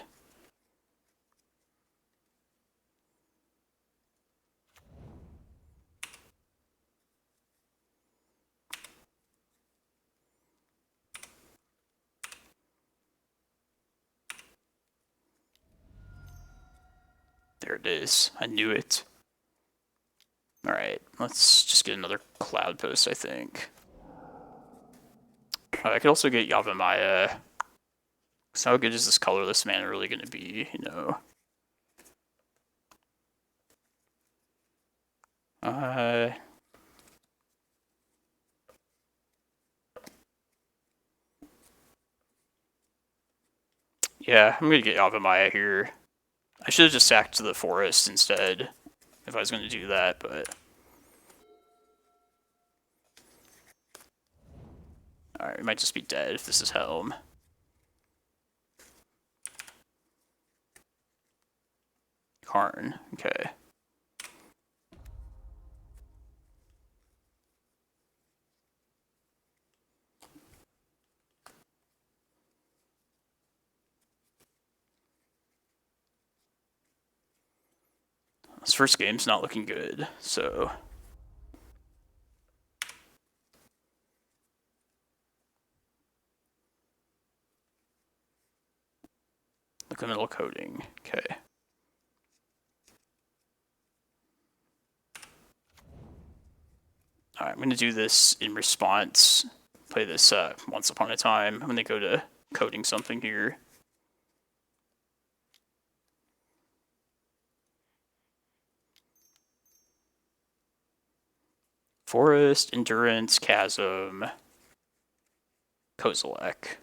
There it is. I knew it. Alright, let's just get another Cloudpost, I think. I could also get Yavimaya. So how good is this colorless mana really going to be, you know? Yeah, I'm going to get Yavimaya here. I should have just sacked the forest instead, if I was going to do that, but... Alright, we might just be dead if this is Helm. Karn, okay. This first game's not looking good, so... Liquimetal coating, okay. Alright, I'm going to do this in response. Play this Once Upon a Time. I'm going to go to coding something here. Forest, Endurance, Chasm, Kozilek.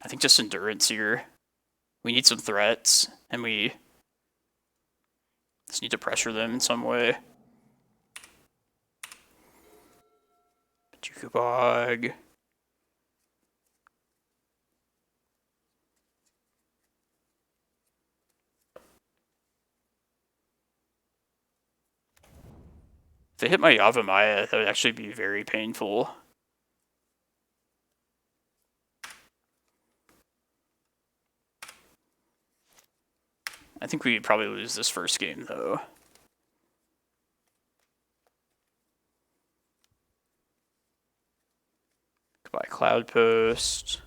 I think just Endurance here. We need some threats, and we just need to pressure them in some way. Bojuka Bog. If they hit my Yavimaya, that would actually be very painful. I think we'd probably lose this first game, though. Goodbye, Cloudpost.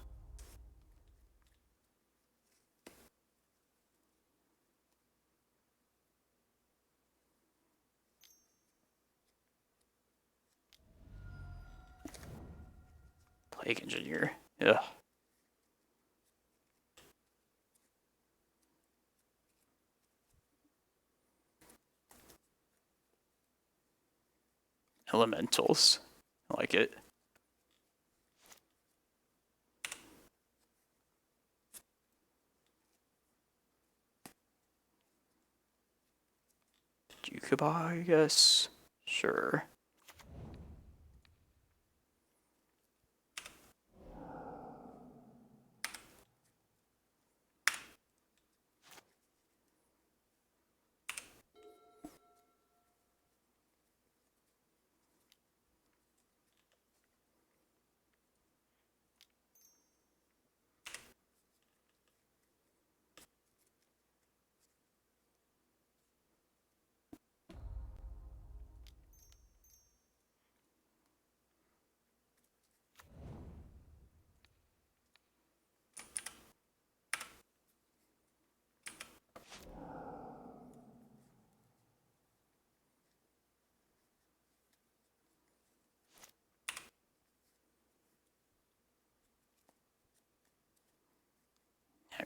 Plague Engineer. Yeah. Elementals. I like it. Bojuka Bog, I guess. Sure.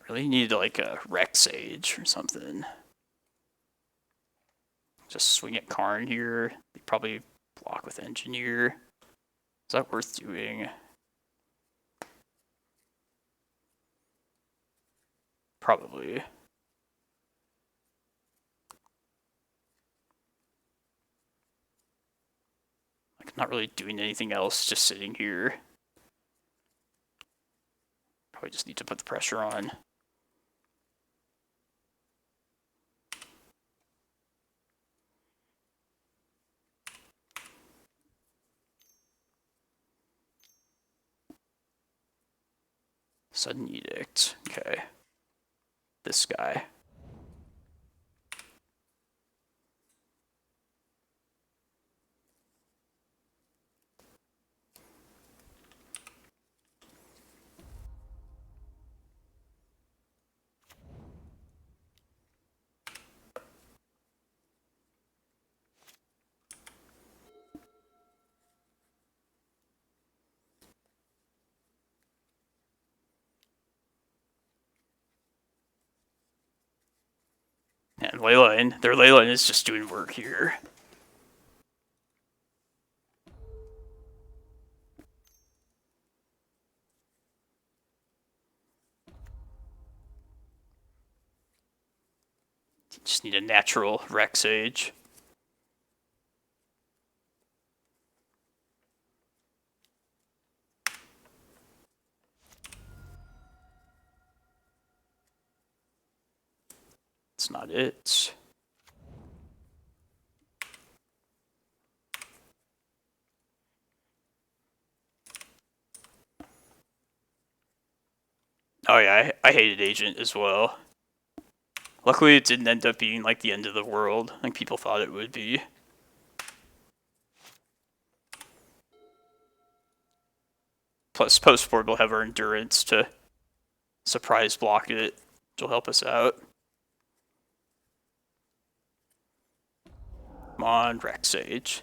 really need like a Rec Sage or something. Just swing at Karn here. They probably block with Engineer. Is that worth doing? Probably. Like, I'm not really doing anything else, just sitting here. Probably just need to put the pressure on. Sudden Edict. Okay. This guy. And Leyline, their Leyline is just doing work here. Just need a natural Rec Sage. That's not it. Oh yeah, I hated Agent as well. Luckily it didn't end up being like the end of the world, like people thought it would be. Plus post-board will have our endurance to surprise block it, which will help us out. Come on, Rec Sage.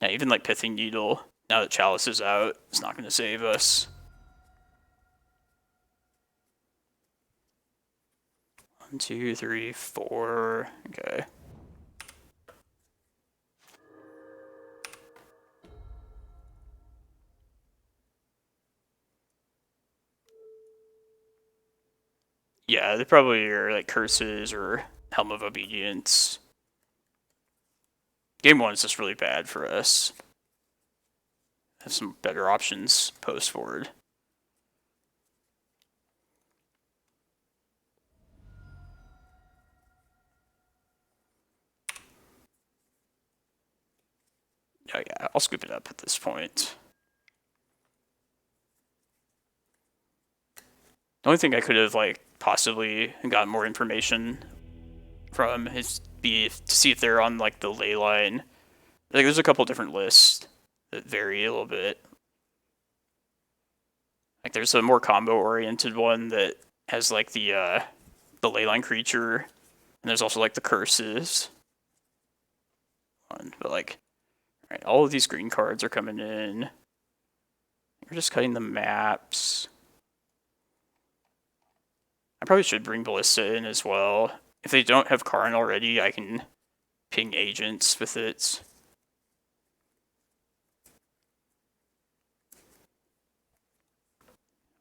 Yeah, even like Pithing Needle, now that Chalice is out, it's not going to save us. 1, 2, 3, 4. Okay. Yeah, they probably are like Curses or Helm of Obedience. Game 1 is just really bad for us. Have some better options post-forward. Oh yeah, I'll scoop it up at this point. The only thing I could have like possibly gotten more information from is to see if they're on like the ley line. Like there's a couple different lists that vary a little bit. Like there's a more combo oriented one that has like the leyline creature, and there's also like the curses one. But like, alright, all of these green cards are coming in. We're just cutting the maps. I probably should bring Ballista in as well. If they don't have Karn already, I can ping agents with it.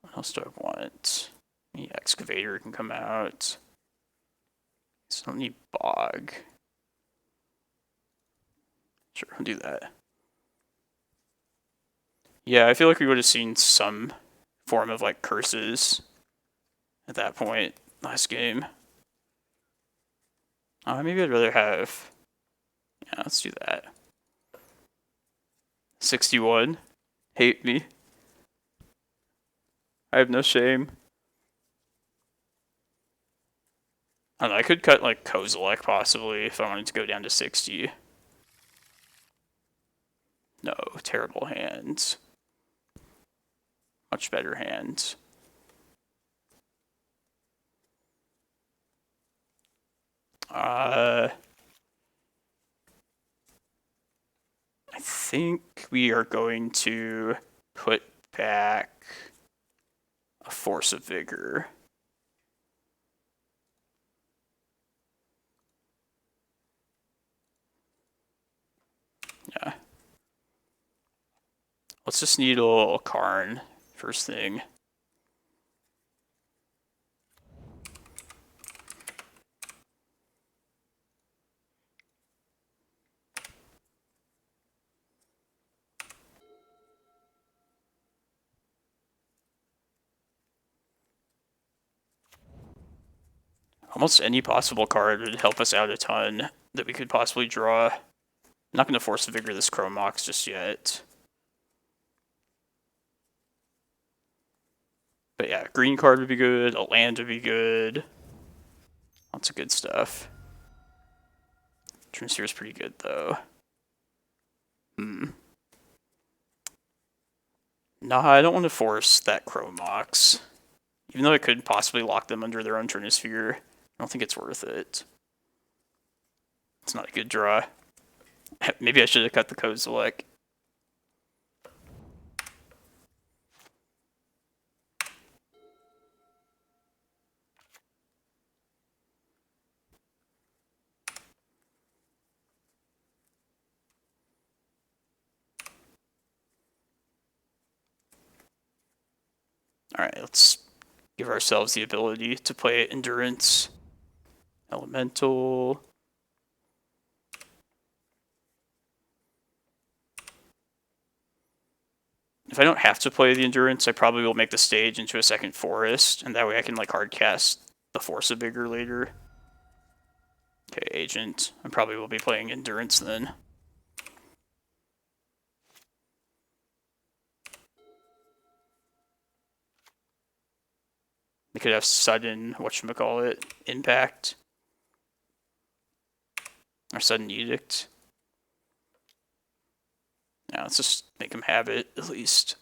What else do I want? The Excavator can come out. So I don't need Bog. Sure, I'll do that. Yeah, I feel like we would have seen some form of like curses at that point last game. Maybe I'd rather have... Yeah, let's do that. 61. Hate me. I have no shame. I don't know, I could cut like Kozilek possibly if I wanted to go down to 60. No, terrible hands. much better hand. I think we are going to put back a Force of Vigor. Yeah. Let's just needle a Karn first thing. Almost any possible card would help us out a ton that we could possibly draw. I'm not going to Force of Vigor this Chrome Mox just yet. But yeah, green card would be good, a land would be good. Lots of good stuff. Trinsphere is pretty good though. Nah, I don't want to force that Chrome Mox. Even though I could possibly lock them under their own Trinisphere, I don't think it's worth it. It's not a good draw. Maybe I should have cut the Kozilek. Alright, let's give ourselves the ability to play Endurance. Elemental. If I don't have to play the Endurance, I probably will make the stage into a second Forest, and that way I can like hardcast the Force of Vigor later. Okay, Agent. I probably will be playing Endurance then. They could have sudden, whatchamacallit, impact. Or sudden edict. Now let's just make them have it, at least.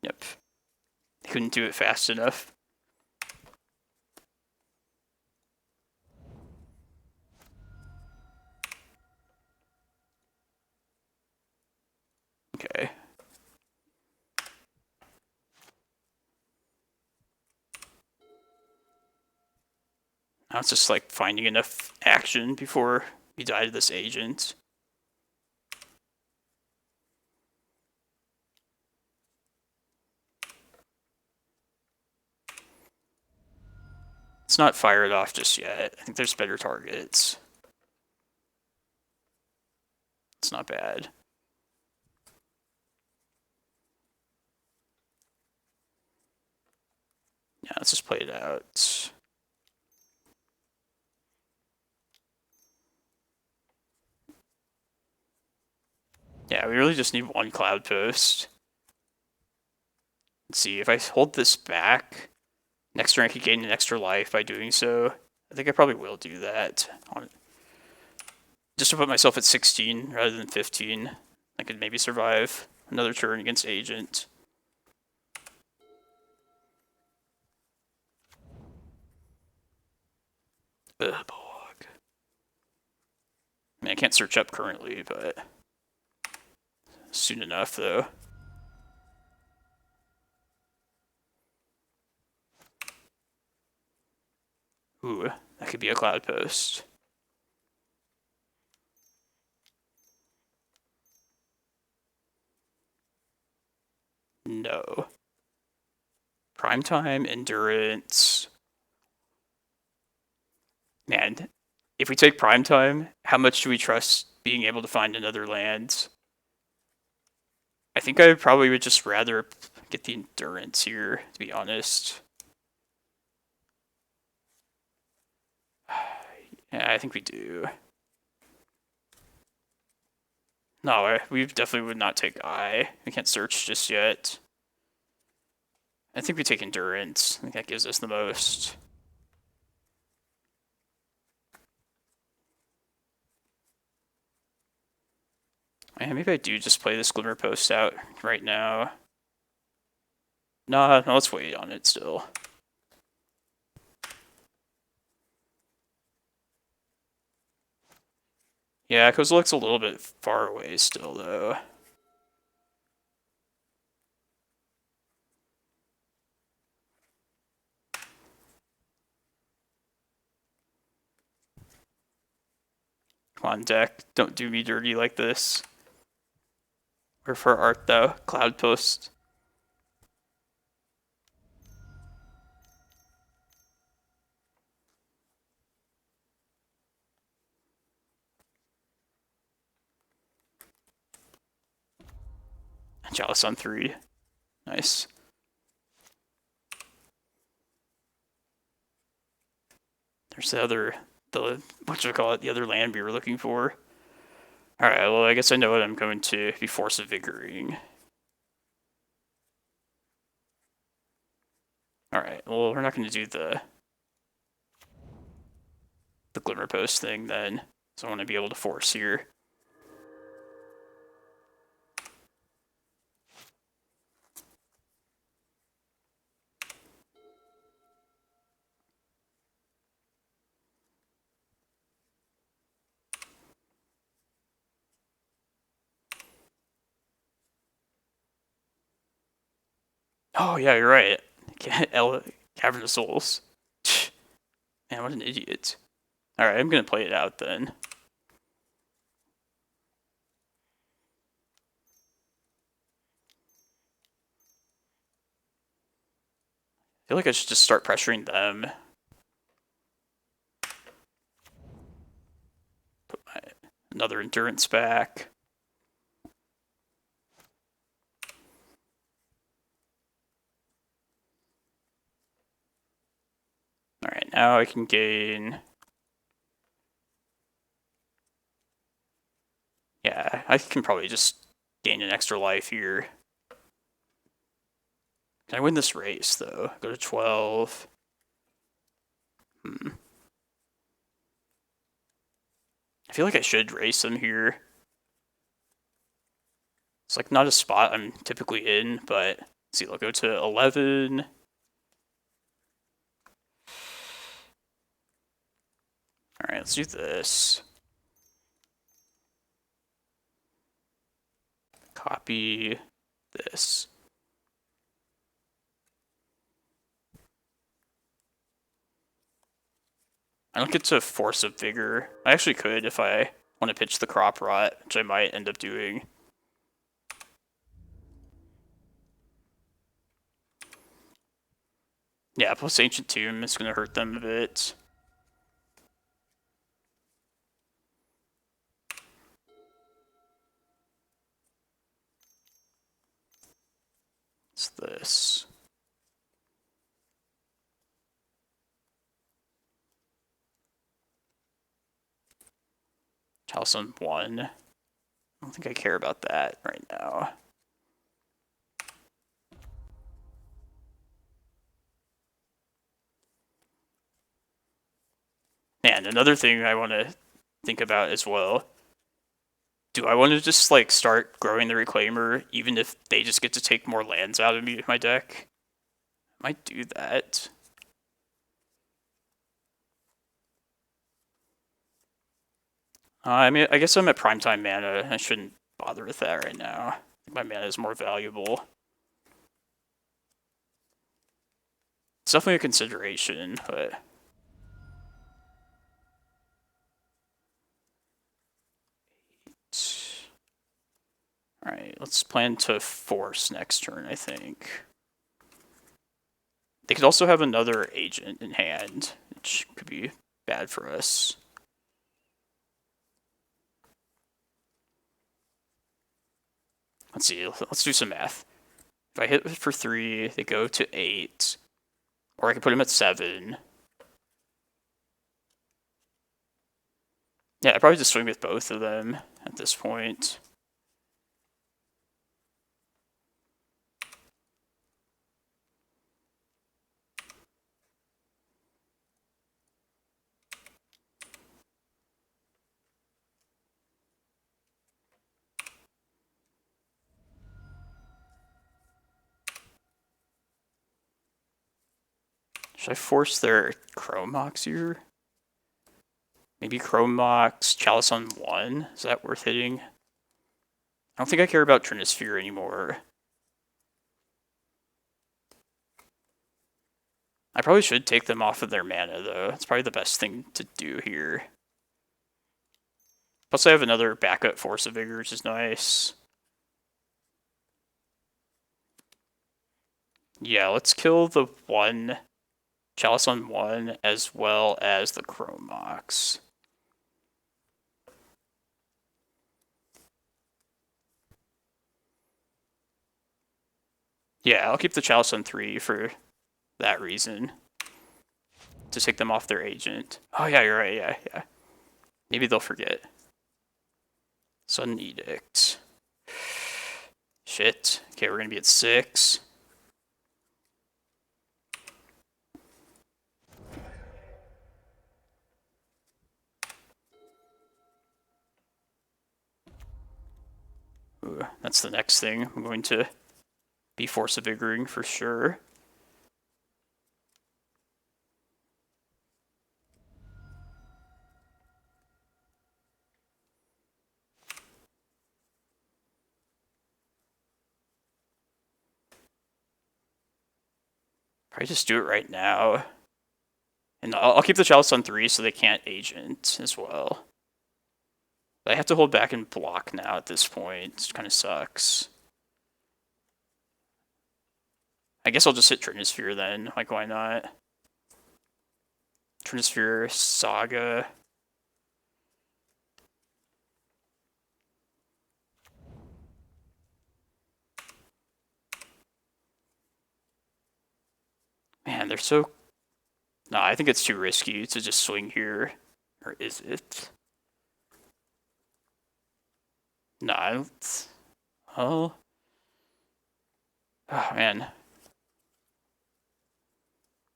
Yep. They couldn't do it fast enough. Okay. Now it's just like finding enough action before we die to this agent. Let's not fire it off just yet. I think there's better targets. It's not bad. Yeah, let's just play it out. Yeah, we really just need one Cloudpost. Let's see, if I hold this back, next turn I could gain an extra life by doing so. I think I probably will do that. Just to put myself at 16 rather than 15. I could maybe survive another turn against Agent. Bog. I mean, I can't search up currently, but soon enough, though. Ooh, that could be a Cloudpost. No. Primetime, Endurance. Man, if we take Primetime, how much do we trust being able to find another land? I think I probably would just rather get the Endurance here, to be honest. Yeah, I think we do. No, we definitely would not take Eye. We can't search just yet. I think we take Endurance. I think that gives us the most. Yeah, maybe I do just play this Glimmerpost out right now. Nah, no, let's wait on it still. Yeah, Kozilek's a little bit far away still, though. Come on, deck. Don't do me dirty like this. Where for art, though? Cloudpost. Chalice on 3. Nice. There's the other, the other land we were looking for. Alright, well, I guess I know what I'm going to be Force of Vigoring. Alright, well, we're not going to do the Glimmerpost thing then. So I want to be able to force here. Oh, yeah, you're right. Cavern of Souls. Man, what an idiot. Alright, I'm going to play it out then. I feel like I should just start pressuring them. Put another endurance back. Alright, now I can gain... Yeah, I can probably just gain an extra life here. Can I win this race, though? Go to 12. I feel like I should race them here. It's like not a spot I'm typically in, but let's see, I'll go to 11. Alright, let's do this. Copy this. I don't get to Force of Vigor. I actually could if I want to pitch the Crop Rot, which I might end up doing. Yeah, plus Ancient Tomb is going to hurt them a bit. What's this? Chalice on 1. I don't think I care about that right now. And another thing I want to think about as well. Do I want to just like start growing the Reclaimer even if they just get to take more lands out of my deck? I might do that. I mean, I guess I'm at primetime mana. I shouldn't bother with that right now. I think my mana is more valuable. It's definitely a consideration, but... Alright, let's plan to force next turn, I think. They could also have another agent in hand, which could be bad for us. Let's see, let's do some math. If I hit for 3, they go to 8. Or I can put them at 7. Yeah, I'd probably just swing with both of them at this point. Should I force their Chromox here? Maybe Chromox, Chalice on 1? Is that worth hitting? I don't think I care about Trinisphere anymore. I probably should take them off of their mana, though. It's probably the best thing to do here. Plus, I have another backup Force of Vigor, which is nice. Yeah, let's kill the 1 Chalice on 1 as well as the Chromox. Yeah, I'll keep the Chalice on 3 for that reason. To take them off their agent. Oh yeah, you're right, yeah. Maybe they'll forget. Sudden Edict. Shit. Okay, we're gonna be at 6. Ooh, that's the next thing. I'm going to be Force of Vigoring for sure. Probably just do it right now. And I'll keep the Chalice on 3 so they can't agent as well. But I have to hold back and block now at this point. It kind of sucks. I guess I'll just hit Trinisphere then. Like, why not? Trinisphere, Saga. Man, they're so... No, I think it's too risky to just swing here. Or is it? No, I don't... Oh. Oh, man.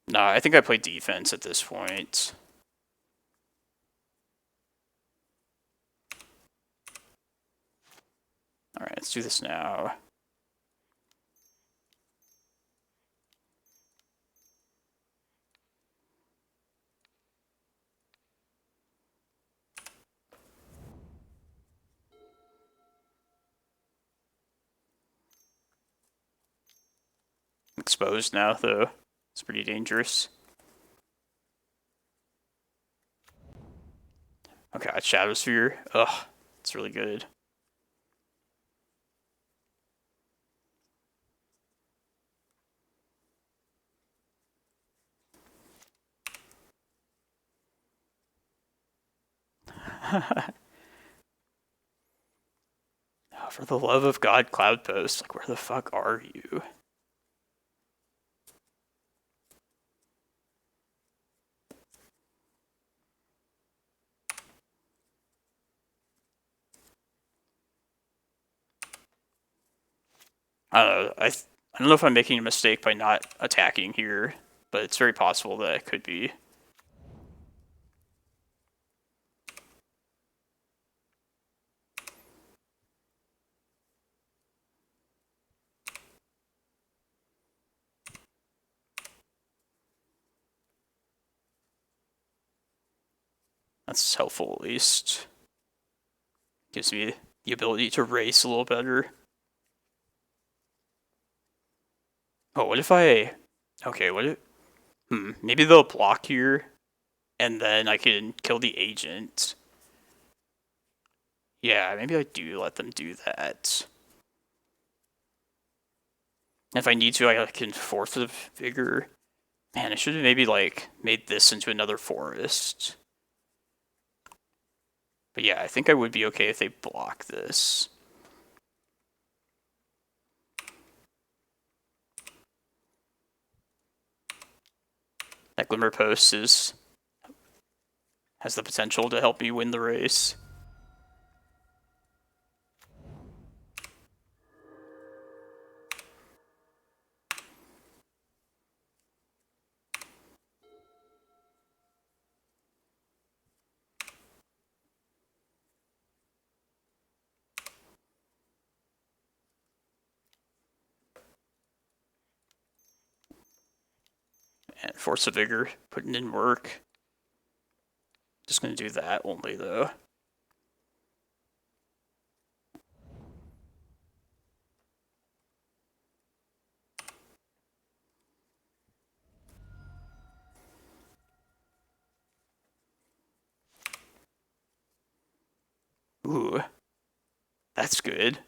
No, I think I play defense at this point. Alright, let's do this now. Exposed now, though. It's pretty dangerous. Okay, Shadow Sphere. Ugh, it's really good. Oh, for the love of God, Cloudpost. Like, where the fuck are you? I don't know. I don't know if I'm making a mistake by not attacking here, but it's very possible that it could be. That's helpful, at least. Gives me the ability to race a little better. Oh, what if I... Okay, what if... maybe they'll block here, and then I can kill the agent. Yeah, maybe I do let them do that. If I need to, I can Force of Vigor. Man, I should have maybe, like, made this into another forest. But yeah, I think I would be okay if they block this. That Glimmerpost has the potential to help me win the race. And Force of Vigor, putting in work. Just going to do that only, though. Ooh, that's good.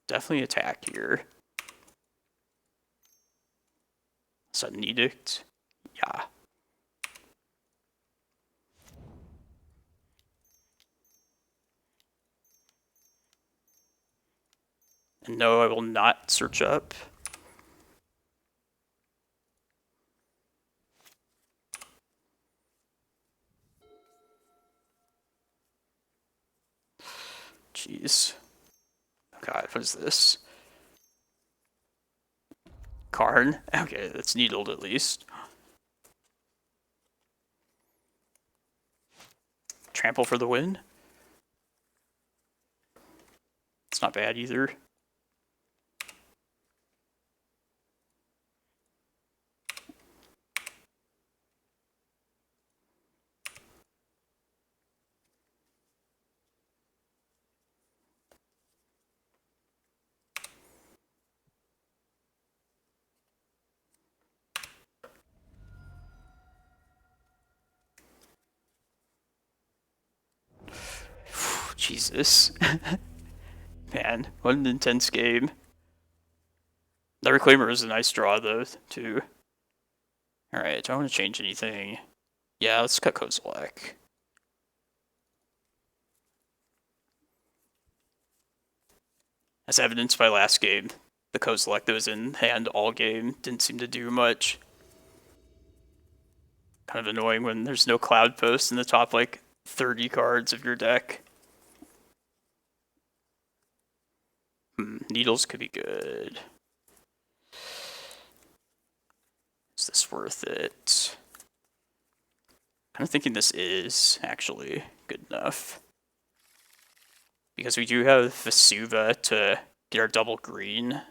Definitely attack here. Sudden Edict. Yeah. And no, I will not search up. Jeez. God, what is this? Karn? Okay, that's needled at least. Trample for the win? It's not bad either. Jesus. Man, what an intense game. The Reclaimer is a nice draw, though, too. Alright, do I want to change anything? Yeah, let's cut Kozilek. As evidenced by last game, the Kozilek that was in hand all game didn't seem to do much. Kind of annoying when there's no Cloudpost in the top, 30 cards of your deck. Needles could be good. Is this worth it? Kind of thinking this is actually good enough. Because we do have Vesuva to get our double green.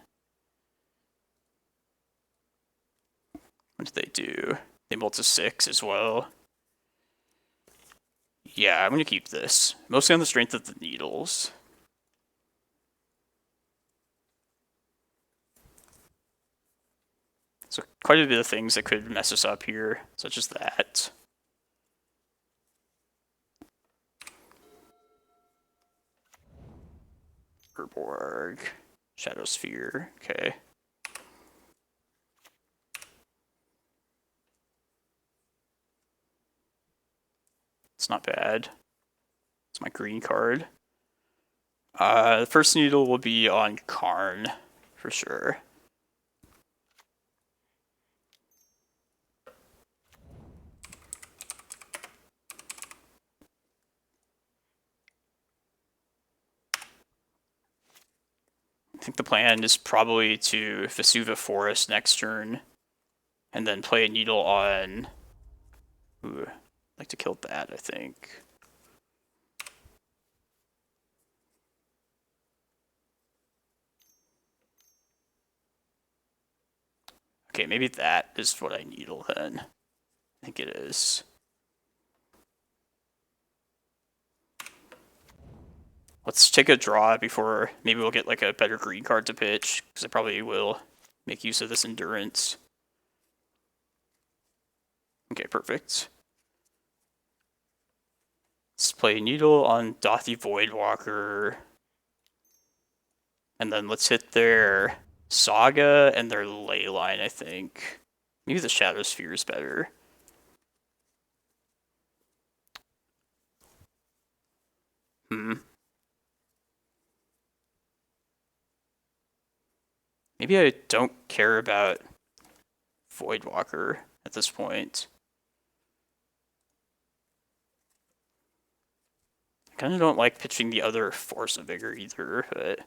What did they do? They ult to 6 as well. Yeah, I'm going to keep this. Mostly on the strength of the needles. So quite a bit of things that could mess us up here, such as that. Urborg. Shadow Sphere, okay. It's not bad. It's my green card. The first needle will be on Karn, for sure. I think the plan is probably to Vesuva Forest next turn, and then play a needle on... Ooh, I'd like to kill that, I think. Okay, maybe that is what I needle then. I think it is. Let's take a draw before maybe we'll get a better green card to pitch, because I probably will make use of this endurance. Okay, perfect. Let's play Needle on Dothy Voidwalker. And then let's hit their Saga and their Leyline, I think. Maybe the Shadow Sphere is better. Maybe I don't care about Voidwalker at this point. I kind of don't like pitching the other Force of Vigor either, but...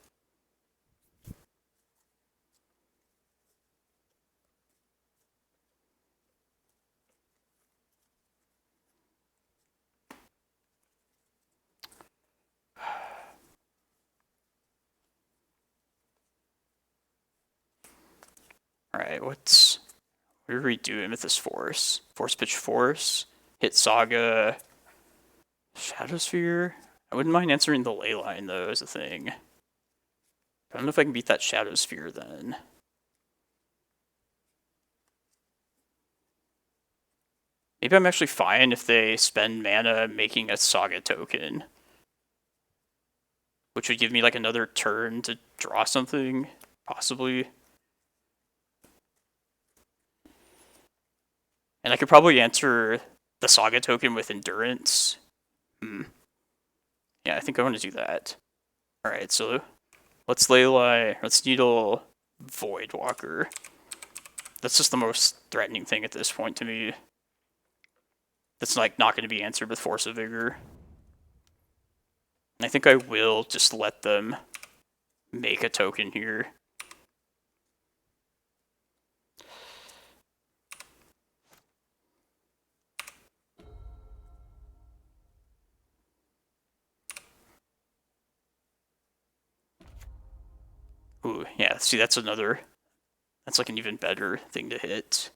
Alright, what are we doing with this Force? Force Pitch Force? Hit Saga... Shadowsphere? I wouldn't mind answering the Leyline, though, as a thing. I don't know if I can beat that Shadowsphere, then. Maybe I'm actually fine if they spend mana making a Saga token. Which would give me, like, another turn to draw something, possibly. And I could probably answer the Saga token with Endurance. Yeah, I think I want to do that. Alright, so let's let's Needle Voidwalker. That's just the most threatening thing at this point to me. That's like not going to be answered with Force of Vigor. And I think I will just let them make a token here. Ooh, yeah, see, that's like an even better thing to hit.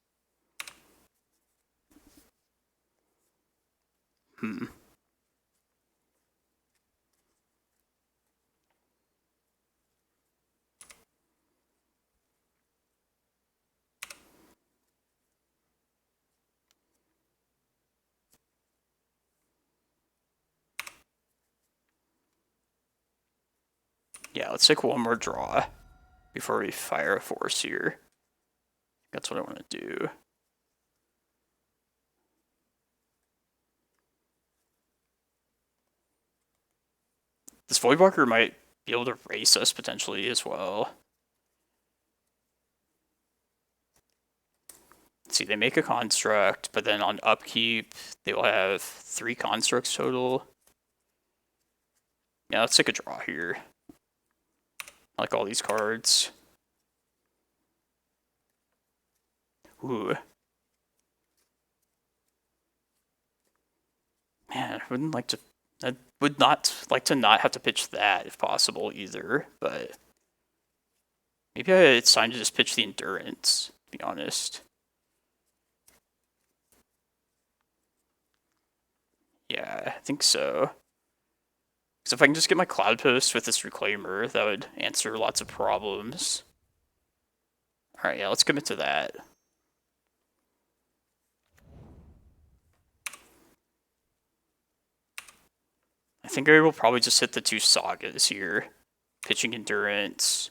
Yeah, let's take one more draw before we fire a Force here. That's what I want to do. This Voidwalker might be able to race us potentially as well. Let's see, they make a construct, but then on upkeep, they will have 3 constructs total. Yeah, let's take a draw here. I like all these cards. Ooh. Man, I would not like to not have to pitch that if possible either, but maybe it's time to just pitch the Endurance, to be honest. Yeah, I think so. Because if I can just get my Cloudpost with this Reclaimer, that would answer lots of problems. Alright, yeah, let's commit to that. I think I will probably just hit the 2 Sagas here. Pitching Endurance.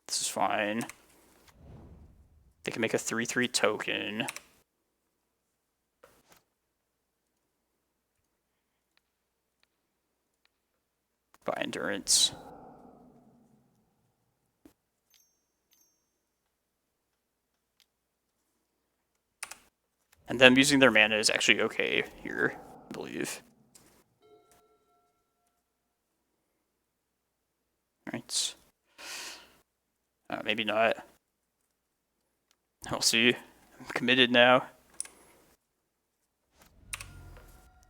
This is fine. They can make a 3/3 token. By Endurance. And them using their mana is actually okay here, I believe. Alright. Maybe not. We'll see. I'm committed now.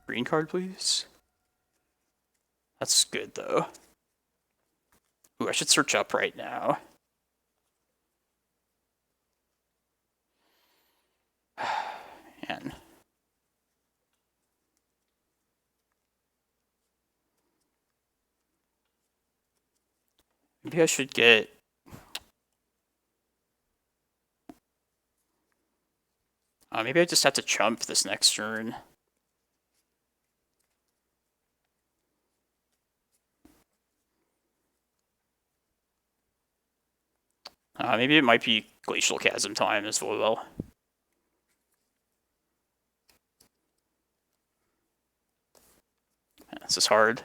Green card, please. That's good, though. Ooh, I should search up right now. Man. Maybe I should get... maybe I just have to chump this next turn. Maybe it might be Glacial Chasm time as well. This is hard.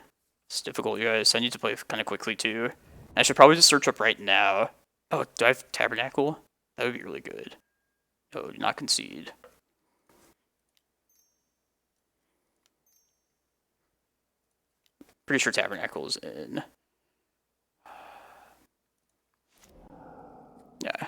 It's difficult, you guys. I need to play kind of quickly, too. I should probably just search up right now. Oh, do I have Tabernacle? That would be really good. Oh, do not concede. Pretty sure Tabernacle is in. Yeah.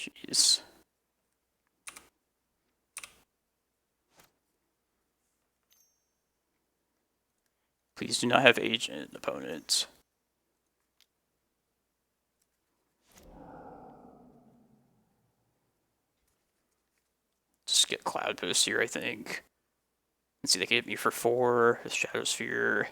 Jeez. Please do not have agent opponents. Just get Cloudpost here, I think. Let's see, they can hit me for 4 with Shadow Sphere.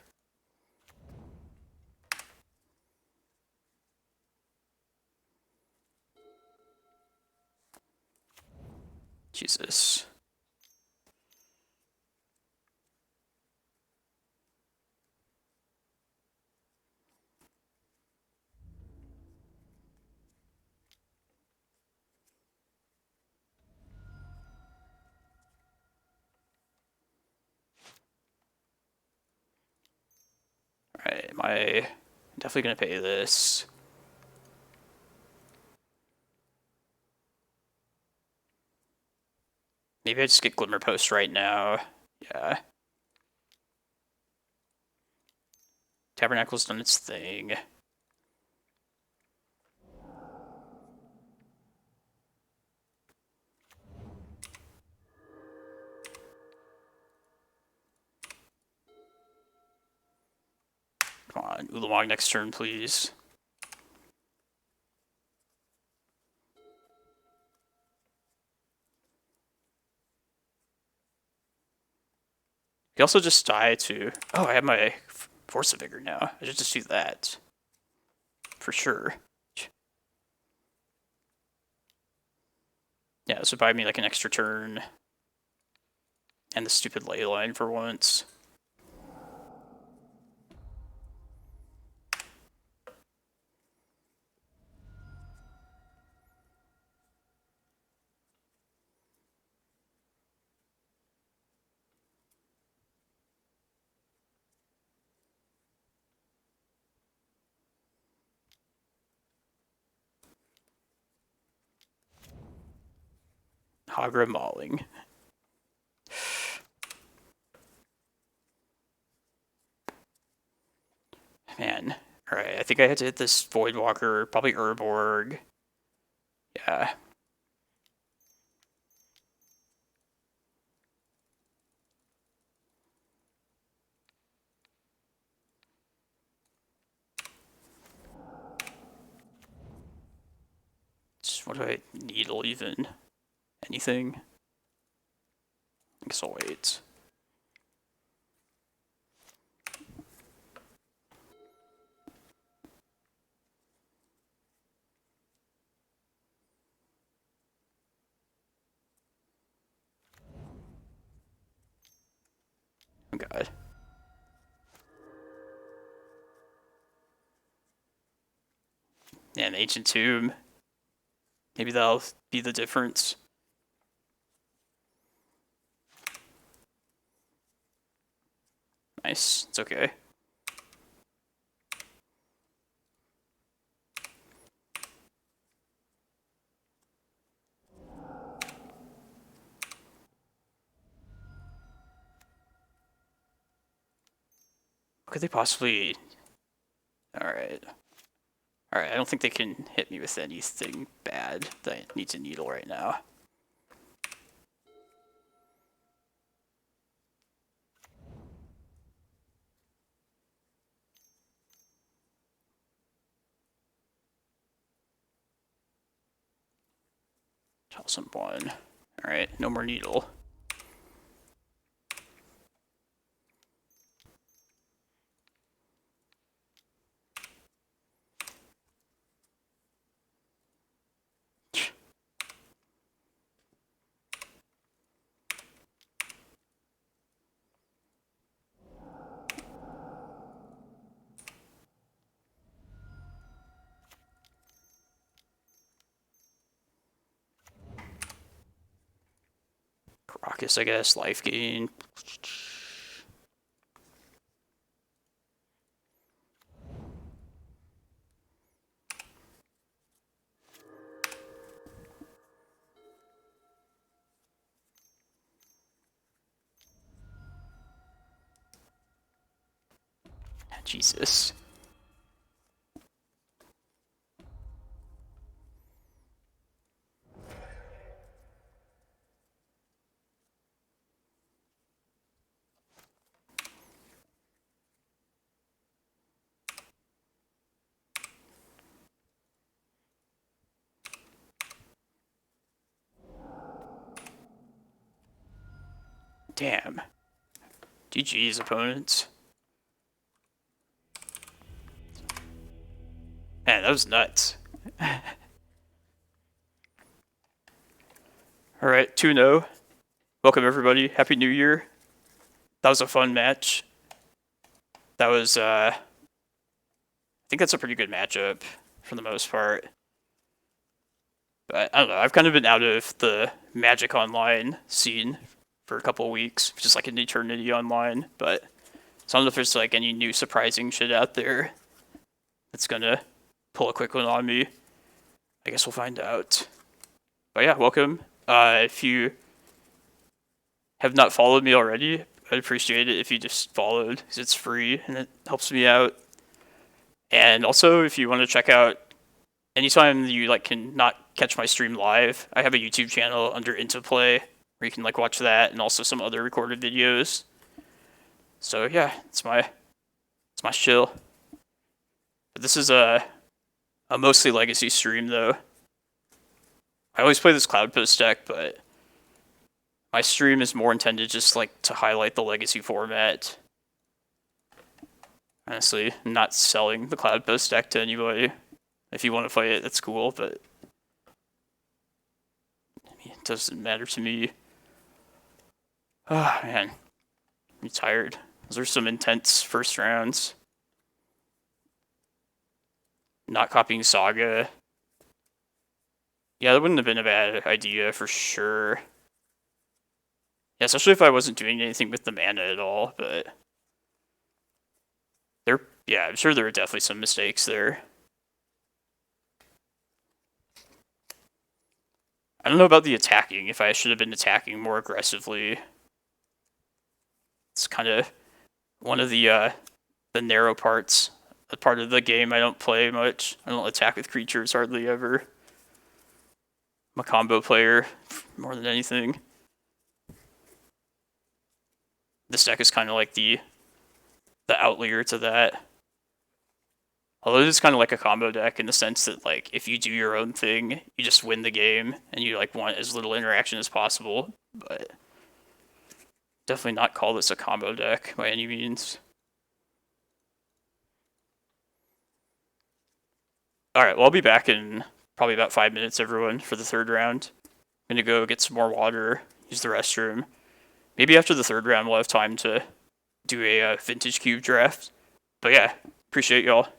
Jesus. Alright, am I definitely gonna pay this? Maybe I just get Glimmerpost right now. Yeah. Tabernacle's done its thing. Come on, Ulamog next turn, please. You also just die to... Oh, I have my Force of Vigor now. I should just do that. For sure. Yeah, this would buy me like an extra turn. And the stupid ley line for once. Hagra Mauling. Man. Alright, I think I had to hit this Voidwalker, probably Urborg. Yeah. What do I needle even? Anything? I guess I'll wait. Oh god. Yeah, an Ancient Tomb. Maybe that'll be the difference. Nice, it's okay. What could they possibly... Alright. Alright, I don't think they can hit me with anything bad that needs a needle right now. Awesome one. Alright, no more needle. Karakas, I guess, life gain. Jesus. Damn. GG's, opponents. Man, that was nuts. Alright, 2-0. Welcome, everybody. Happy New Year. That was a fun match. That was, I think that's a pretty good matchup for the most part. But I don't know, I've kind of been out of the Magic Online scene for a couple of weeks, just like an eternity online, but so I don't know if there's like any new surprising shit out there that's gonna pull a quick one on me. I guess we'll find out. But yeah, welcome. If you have not followed me already, I'd appreciate it if you just followed, because it's free and it helps me out. And also, if you want to check out, anytime you like can not catch my stream live, I have a YouTube channel under Into Play where you can like watch that and also some other recorded videos. So yeah, it's my chill. But this is a mostly legacy stream though. I always play this Cloudpost deck, but my stream is more intended just like to highlight the legacy format. Honestly, I'm not selling the Cloudpost deck to anybody. If you want to play it, that's cool, but it doesn't matter to me. Oh man, I'm tired. Those are some intense first rounds. Not copying Saga. Yeah, that wouldn't have been a bad idea for sure. Yeah, especially if I wasn't doing anything with the mana at all, but yeah, I'm sure there were definitely some mistakes there. I don't know about the attacking, if I should have been attacking more aggressively. It's kind of one of the narrow parts. The part of the game I don't play much. I don't attack with creatures hardly ever. I'm a combo player more than anything. This deck is kind of like the outlier to that. Although it's kind of like a combo deck in the sense that like if you do your own thing, you just win the game and you like want as little interaction as possible. But definitely not call this a combo deck by any means. Alright, well I'll be back in probably about 5 minutes, everyone, for the third round. I'm gonna go get some more water, use the restroom. Maybe after the third round we'll have time to do a vintage cube draft. But yeah, appreciate y'all.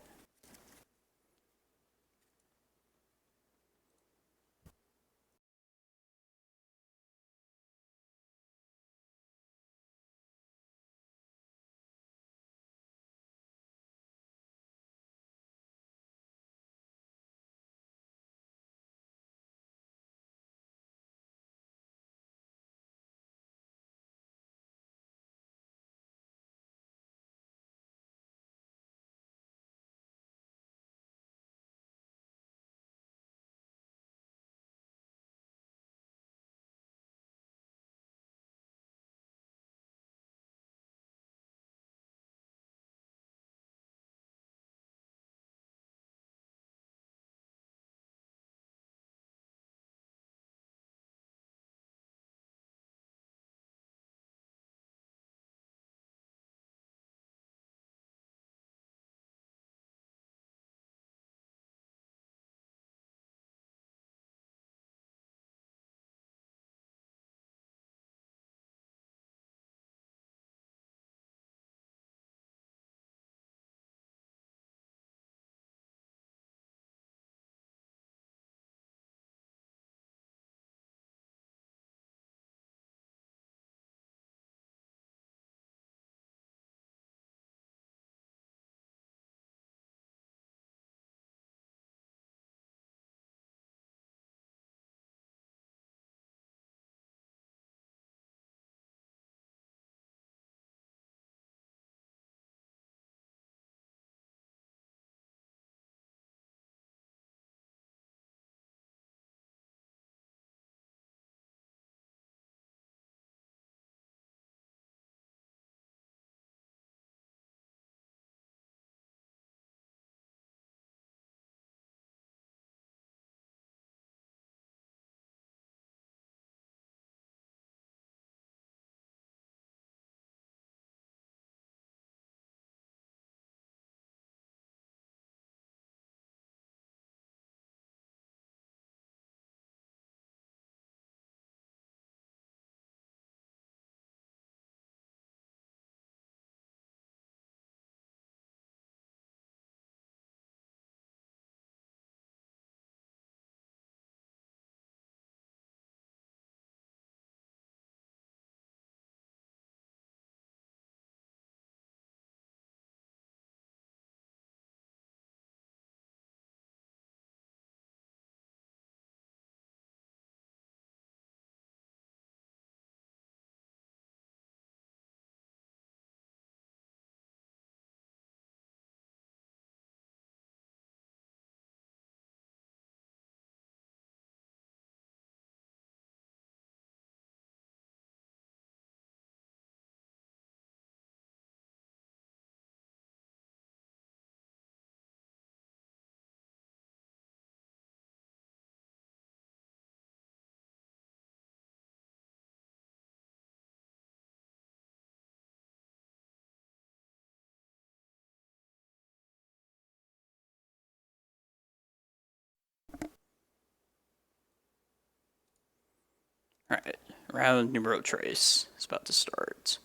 Alright, round numero tres is about to start.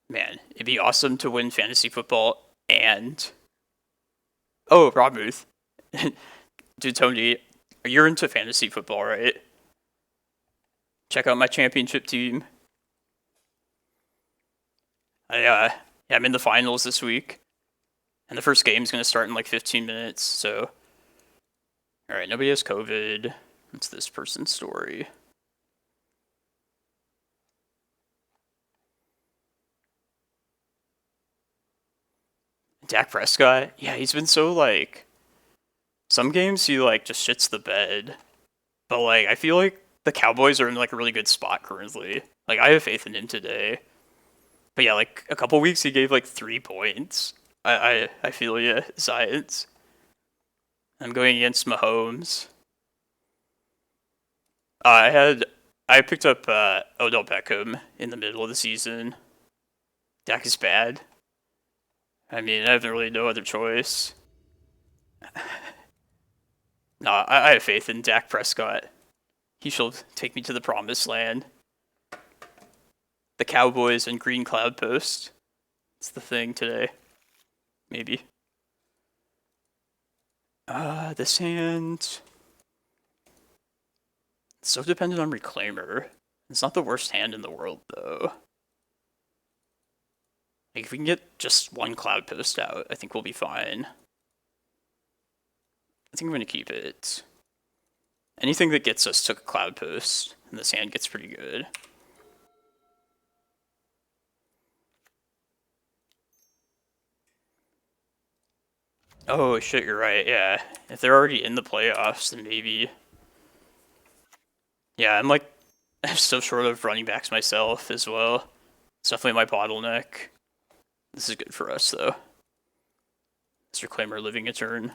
Man, it'd be awesome to win fantasy football and... Oh, Rob Booth. Dude, Tony, you're into fantasy football, right? Check out my championship team. Yeah, I'm in the finals this week. And the first game's going to start in like 15 minutes, so... Alright, nobody has COVID. What's this person's story? Dak Prescott? Yeah, he's been so, like... Some games he, like, just shits the bed. But, like, I feel like the Cowboys are in, like, a really good spot currently. Like, I have faith in him today. But yeah, like, a couple weeks he gave, like, 3 points. I feel ya, Science. I'm going against Mahomes. I picked up Odell Beckham in the middle of the season. Dak is bad. I mean, I have really no other choice. No, I have faith in Dak Prescott. He shall take me to the promised land. The Cowboys and Green Cloudpost. It's the thing today. Maybe. This hand... It's so dependent on Reclaimer. It's not the worst hand in the world, though. Like, if we can get just one Cloudpost out, I think we'll be fine. I think I'm going to keep it. Anything that gets us to Cloudpost, and this hand gets pretty good. Oh shit, you're right, yeah. If they're already in the playoffs, then maybe... Yeah, I'm so short of running backs myself as well. It's definitely my bottleneck. This is good for us, though. This Reclaimer living a turn.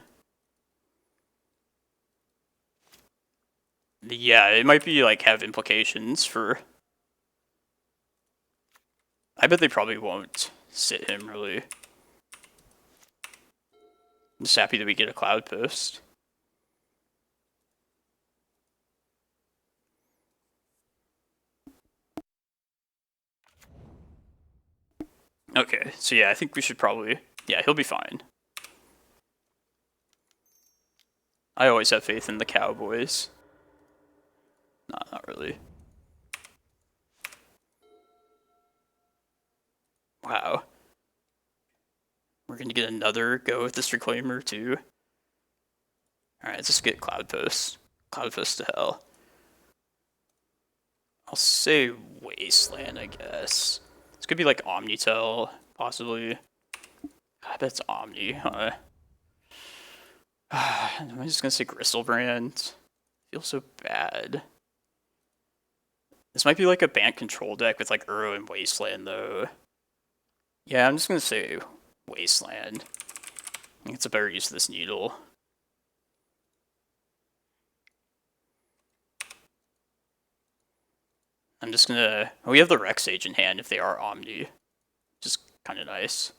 Yeah, it might be, like, have implications for... I bet they probably won't sit him, really. I'm just happy that we get a Cloudpost. Okay, so yeah, I think we should probably... Yeah, he'll be fine. I always have faith in the Cowboys. Nah, not really. Wow. We're gonna get another go with this Reclaimer, too. Alright, let's just get Cloudpost. Cloudpost to hell. I'll say Wasteland, I guess. This could be like Omnitel, possibly. I bet it's Omni, huh? Am I just gonna say Gristlebrand? Feels so bad. This might be like a Bant control deck with like Uro and Wasteland, though. Yeah, I'm just gonna say Wasteland. I think it's a better use of this Needle. I'm just gonna... We have the Rec Sage in hand if they are Omni. Which is kind of nice.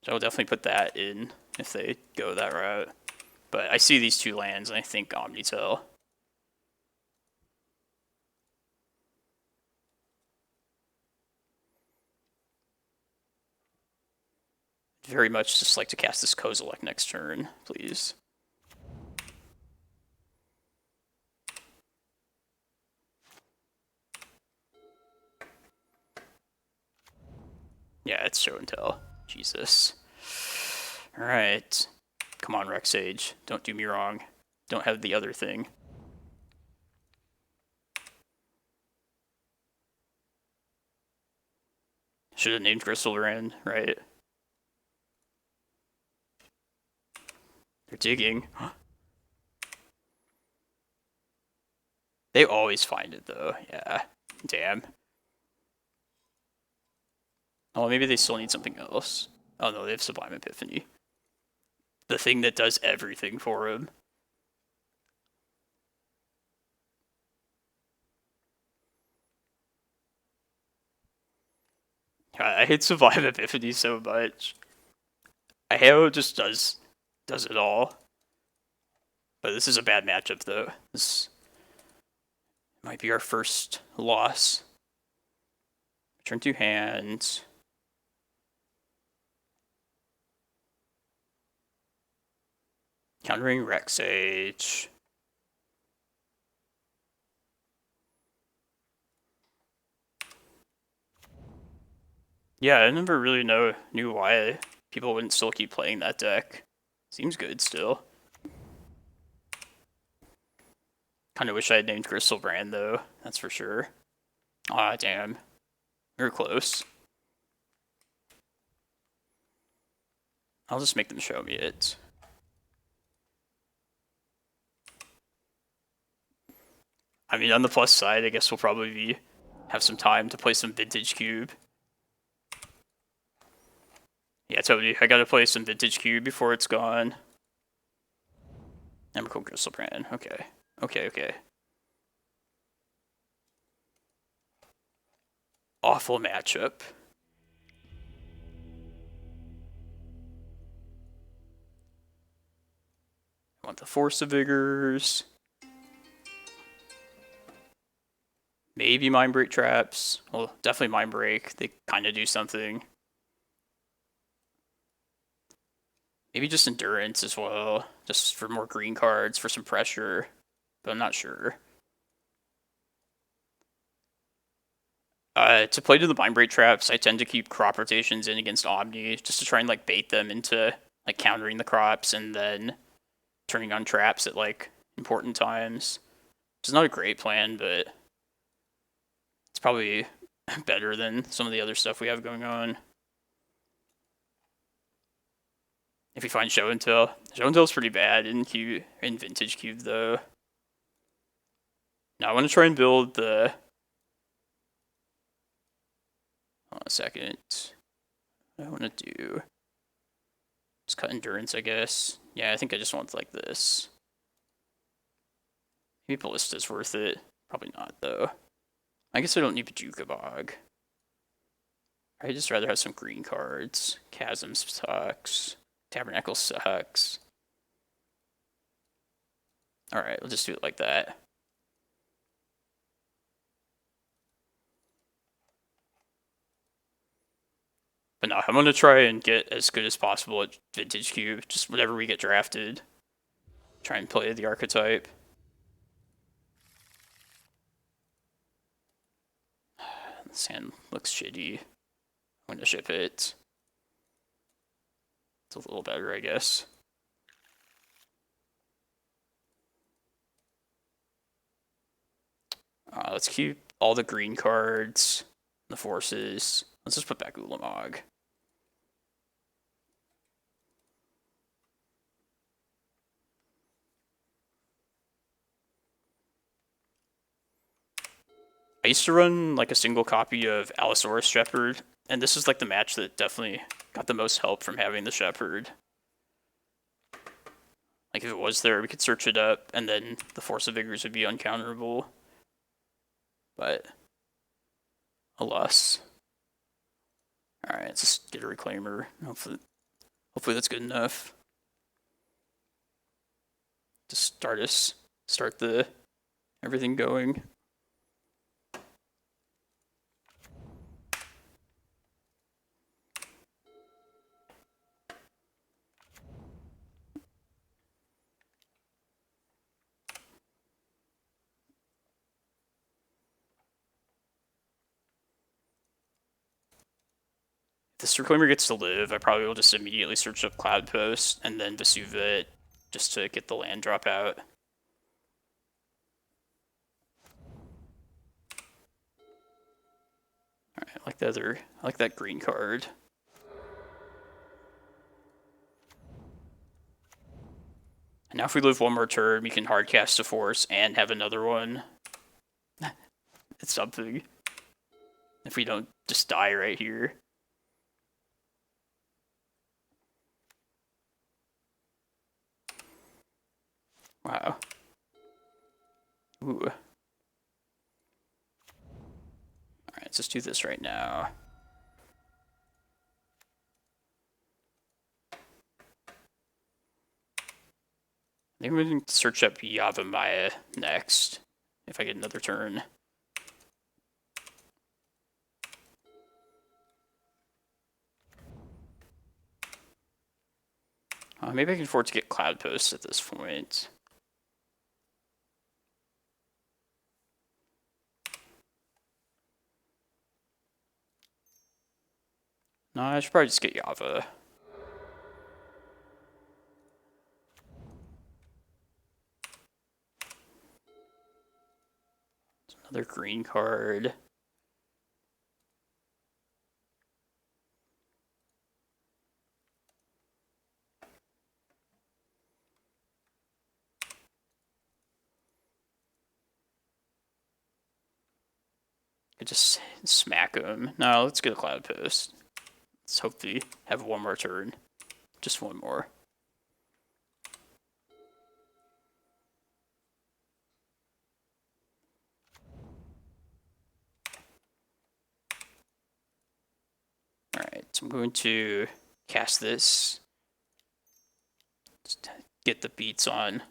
So I'll definitely put that in if they go that route. But I see these two lands and I think Omnitel. Very much just like to cast this Kozilek next turn, please. Yeah, it's show and tell. Jesus. Alright. Come on, Rec Sage. Don't do me wrong. Don't have the other thing. Should have named Gristlebrand, right? They're digging. They always find it, though. Yeah. Damn. Oh, maybe they still need something else. Oh no, they have Sublime Epiphany. The thing that does everything for him. I hate Sublime Epiphany so much. I hate how it just does it all. But this is a bad matchup, though. This might be our first loss. Turn 2 hands. Countering Rec Sage. Yeah, I never really knew why people wouldn't still keep playing that deck. Seems good still. Kind of wish I had named Crystal Brand, though. That's for sure. Aw, damn. We were close. I'll just make them show me it. I mean, on the plus side, I guess we'll probably have some time to play some Vintage Cube. Yeah, totally. I gotta play some Vintage Cube before it's gone. Emrakul Crystal Brand. Okay. Okay. Awful matchup. I want the Force of Vigors. Maybe Mindbreak Traps. Well, definitely Mindbreak. They kind of do something. Maybe just Endurance as well. Just for more green cards, for some pressure. But I'm not sure. To play to the Mindbreak Traps, I tend to keep crop rotations in against Omni, just to try and like bait them into like countering the crops and then turning on traps at like important times. Which is not a great plan, but it's probably better than some of the other stuff we have going on. If we find Show and Tell. Show and Tell's pretty bad in Vintage Cube though. Now I want to try and build the... Hold on a second. What do I want to do? Just cut Endurance, I guess. Yeah, I think I just want like this. Maybe Ballista's worth it. Probably not though. I guess I don't need Bojuka Bog. I'd just rather have some green cards. Chasm sucks. Tabernacle sucks. Alright, we'll just do it like that. But no, I'm going to try and get as good as possible at Vintage Cube. Just whenever we get drafted. Try and play the archetype. This hand looks shitty. I'm going to ship it. It's a little better, I guess. Let's keep all the green cards, the forces. Let's just put back Ulamog. I used to run like a single copy of Allosaurus Shepherd, and this is like the match that definitely got the most help from having the Shepherd. Like if it was there, we could search it up, and then the Force of Vigors would be uncounterable. But alas. Alright, let's just get a Reclaimer. Hopefully that's good enough. Just start the everything going. This Reclaimer gets to live, I probably will just immediately search up Cloudpost and then Vesuva it just to get the land drop out. Alright, I like that green card. And now if we live one more turn, we can hardcast a force and have another one. It's something. If we don't just die right here. Wow. Ooh. Alright, let's just do this right now. think we can search up Yavimaya next, if I get another turn. Maybe I can afford to get Cloudpost at this point. No, I should probably just get Yava. Another green card. I just smack him. No, let's get a Cloudpost. Let's hopefully have one more turn. Just one more. Alright, so I'm going to cast this. Just get the beats on.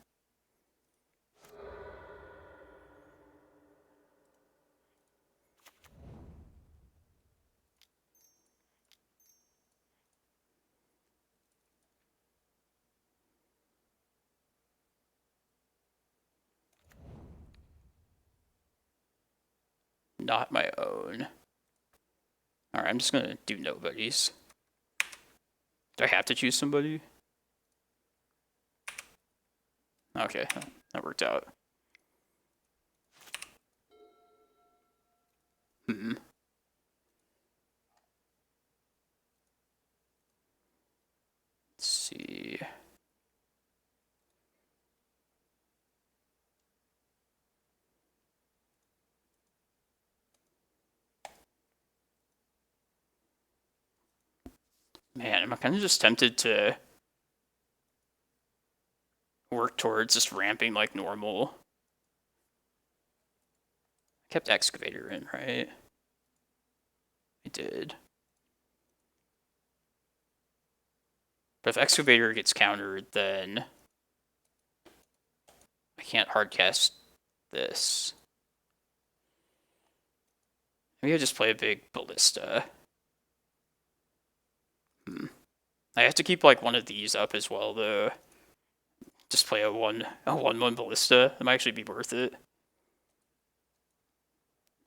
Not my own. Alright, I'm just gonna do nobodies. Do I have to choose somebody? Okay, that worked out. Let's see. Man, I'm kind of just tempted to work towards just ramping like normal. I kept Excavator in, right? I did. But if Excavator gets countered, then I can't hardcast this. Maybe I just play a big Ballista. I have to keep like one of these up as well, though. Just play a 1/1 Ballista. That might actually be worth it.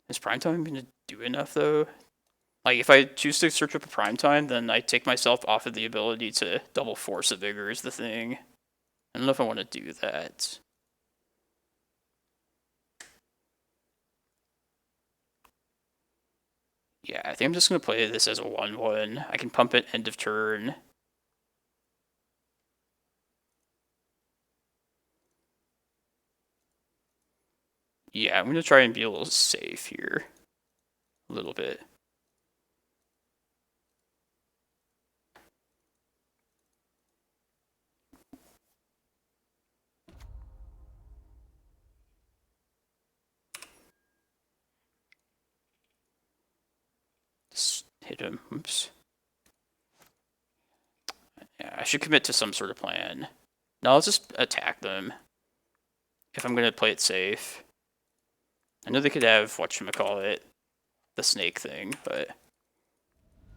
Is Primetime gonna do enough though? Like if I choose to search up a Primetime, then I take myself off of the ability to double Force of Vigor is the thing. I don't know if I want to do that. Yeah, I think I'm just gonna play this as a 1/1. I can pump it end of turn. Yeah, I'm gonna try and be a little safe here. A little bit. Just hit him. Oops. Yeah, I should commit to some sort of plan. No, I'll just attack them. If I'm gonna play it safe. I know they could have whatchamacallit, the snake thing, but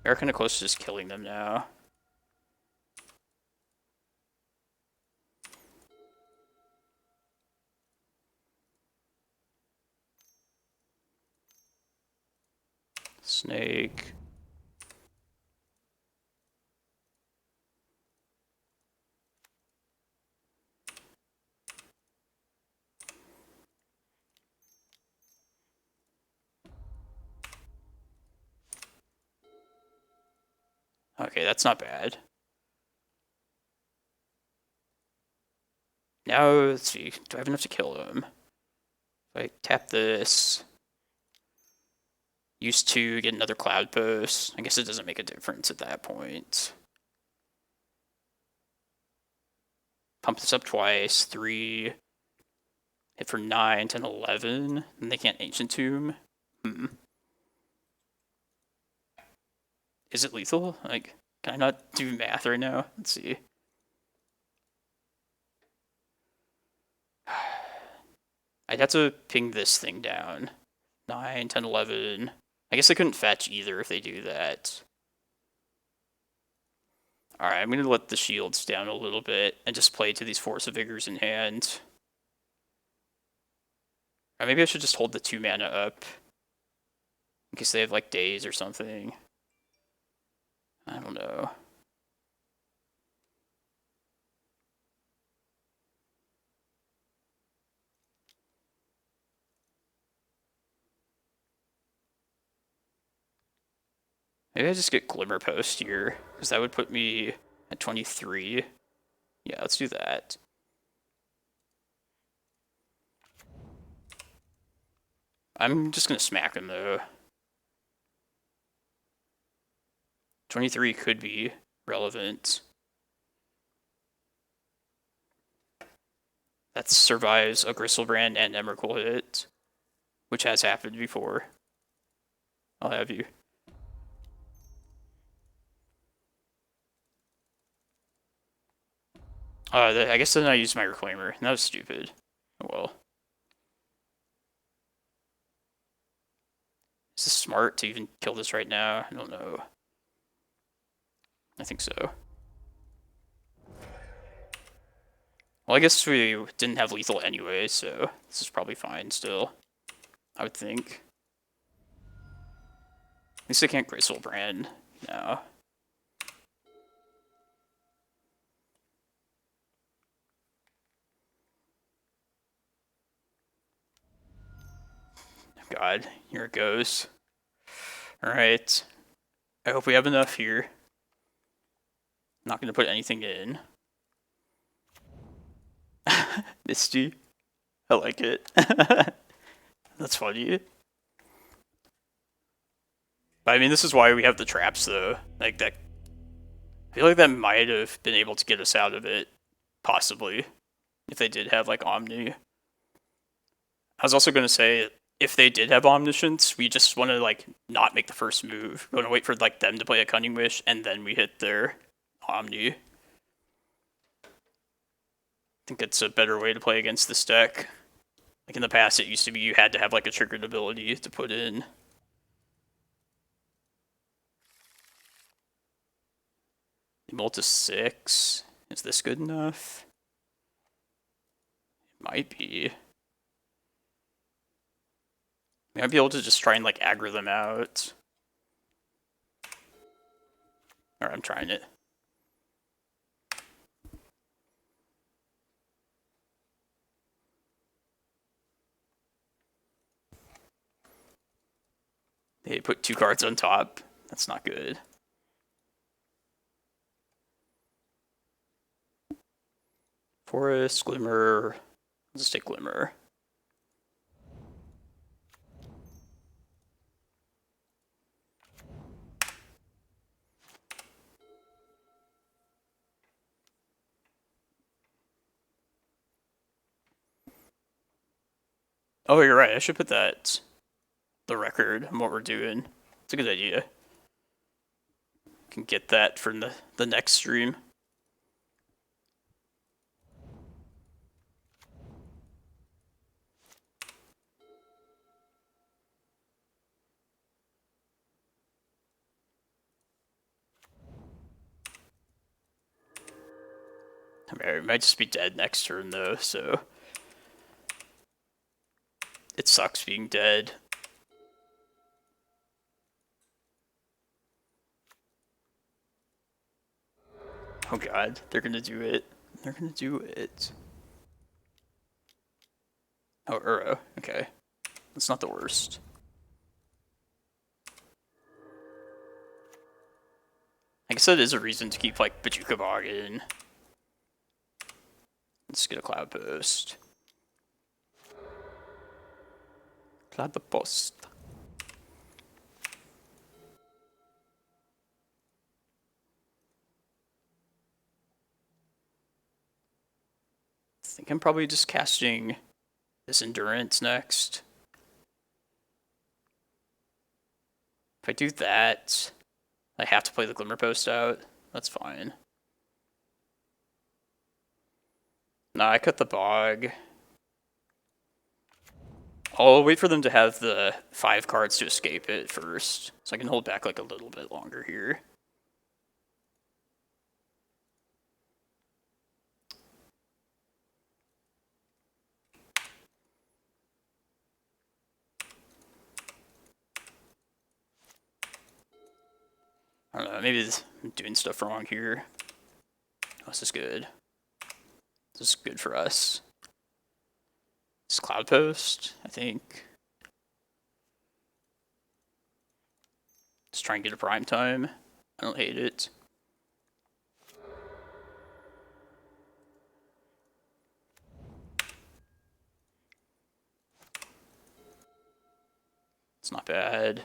they're kind of close to just killing them now. Snake. Okay, that's not bad. Now, let's see. Do I have enough to kill him? If I tap this, use 2, get another Cloudpost. I guess it doesn't make a difference at that point. Pump this up twice. 3. Hit for 9, 10, 11. And they can't Ancient Tomb. Is it lethal? Like, can I not do math right now? Let's see. I'd have to ping this thing down. 9, 10, 11. I guess I couldn't fetch either if they do that. Alright, I'm going to let the shields down a little bit and just play to these Force of Vigors in hand. Or maybe I should just hold the 2 mana up. In case they have like days or something. I don't know. Maybe I just get Glimmerpost here, because that would put me at 23. Yeah, let's do that. I'm just going to smack him, though. 23 could be relevant. That survives a Gristlebrand and Emrakul hit, which has happened before. I'll have you. I guess then I used my Reclaimer. That was stupid. Oh well. Is this smart to even kill this right now? I don't know. I think so. Well, I guess we didn't have lethal anyway, so this is probably fine still. I would think. At least I can't Gristlebrand now. God, here it goes. Alright. I hope we have enough here. Not going to put anything in. Misty. I like it. That's funny. But I mean, this is why we have the traps, though. Like, that. I feel like that might have been able to get us out of it. Possibly. If they did have, like, Omni. I was also going to say, if they did have Omniscience, we just want to, like, not make the first move. We want to wait for, like, them to play a Cunning Wish, and then we hit their Omni. I think it's a better way to play against this deck. Like, in the past, it used to be you had to have, like, a triggered ability to put in. Ult to 6. Is this good enough? It might be. I might be able to just try and, like, aggro them out. Alright, I'm trying it. They put 2 cards on top. That's not good. Forest, Glimmer. Let's take Glimmer. Oh, you're right. I should put that, the record on what we're doing. It's a good idea. Can get that from the next stream. I mean, I might just be dead next turn though, so it sucks being dead. Oh god, they're gonna do it. They're gonna do it. Oh, Uro. Okay. That's not the worst. I guess that is a reason to keep, like, Bojuka Bog in. Let's get a Cloudpost. Cloudpost. I think I'm probably just casting this Endurance next. If I do that, I have to play the Glimmerpost out. That's fine. No, I cut the Bog. I'll wait for them to have the 5 cards to escape it first, so I can hold back like a little bit longer here. I don't know, maybe I'm doing stuff wrong here. Oh, this is good. This is good for us. It's Cloudpost, I think. Let's try and get a prime time. I don't hate it. It's not bad.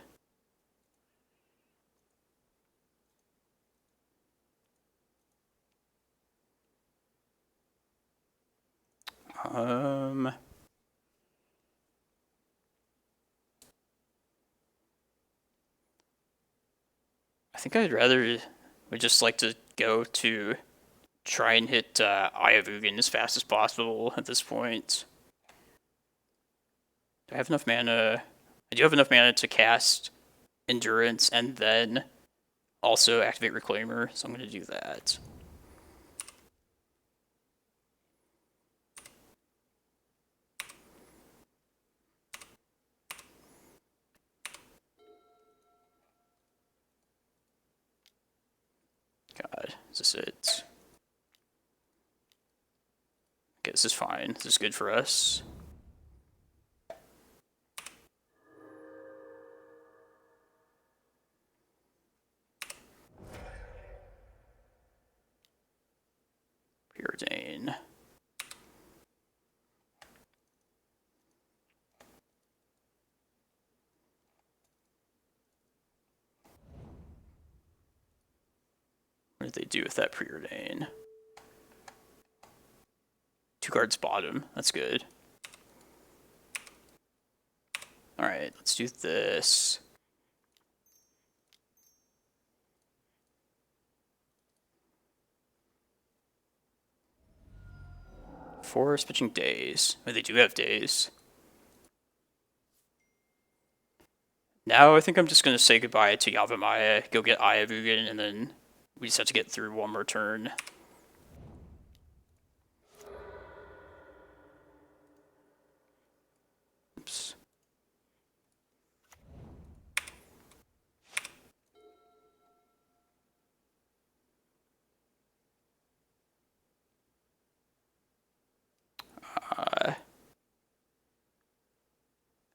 I think would just like to go to try and hit Eye of Ugin as fast as possible at this point. Do I have enough mana? I do have enough mana to cast Endurance and then also activate Reclaimer, so I'm going to do that. God, is this it? Okay, this is fine. This is good for us. Preordain. What did they do with that Preordain? 2 cards bottom. That's good. Alright, let's do this. Forest pitching days. Oh, they do have days. Now I think I'm just going to say goodbye to Yavimaya, go get Eye of Ugin, and then we just have to get through one more turn. Oops.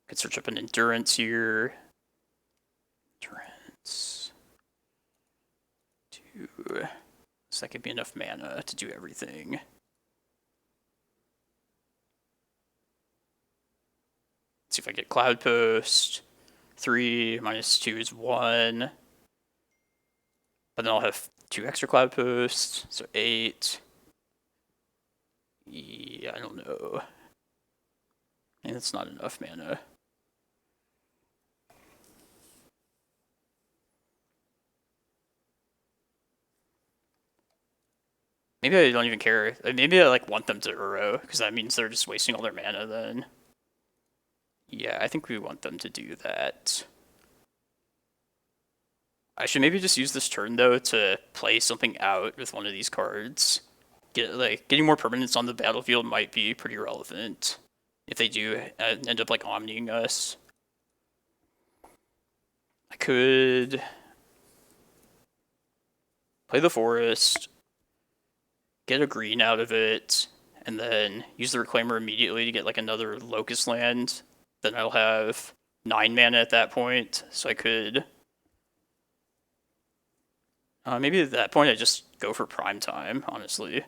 Could search up an Endurance here. Endurance. 2. So that could be enough mana to do everything. Let's see if I get Cloudpost. 3 minus 2 is 1. But then I'll have 2 extra Cloudposts, so 8. Yeah, I don't know. I think that's not enough mana. Maybe I don't even care. Maybe I like want them to Uro, because that means they're just wasting all their mana then. Yeah, I think we want them to do that. I should maybe just use this turn though to play something out with one of these cards. Getting more permanents on the battlefield might be pretty relevant if they do end up like omniing us. I could play the forest, get a green out of it, and then use the Reclaimer immediately to get like another Locust land. Then I'll have 9 mana at that point, so I could... maybe at that point I just go for prime time, honestly.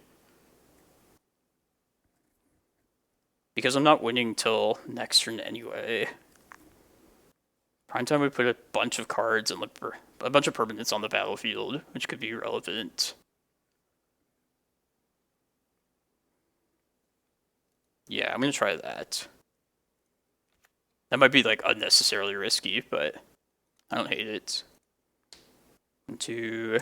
Because I'm not winning till next turn anyway. Prime time would put a bunch of cards and a bunch of permanents on the battlefield, which could be relevant. Yeah, I'm gonna try that. That might be like unnecessarily risky, but I don't hate it. 1, 2.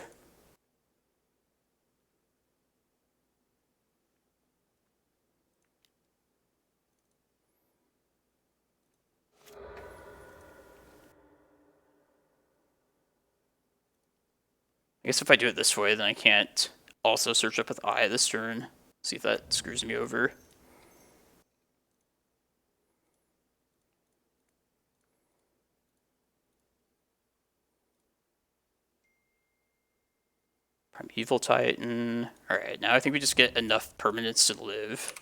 guess if I do it this way, then I can't also search up with Eye this turn. See if that screws me over. Primeval Titan. Alright, now I think we just get enough permanents to live.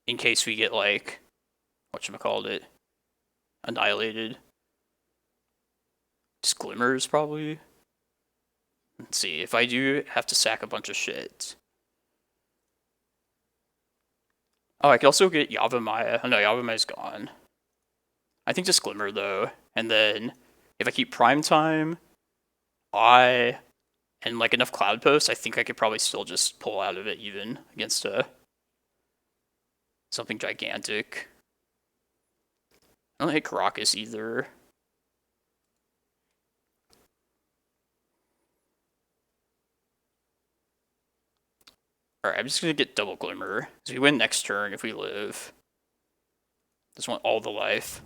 In case we get, like, whatchamacallit, annihilated. Just Glimmers, probably. Let's see, if I do have to sack a bunch of shit. Oh, I could also get Yavimaya. Oh no, Yavamaya's gone. I think just Glimmer, though. And then, if I keep Prime Time, and like enough Cloudpost, I think I could probably still just pull out of it even against something gigantic. I don't hate Karakas either. Alright, I'm just gonna get double Glimmer. So we win next turn if we live. Just want all the life.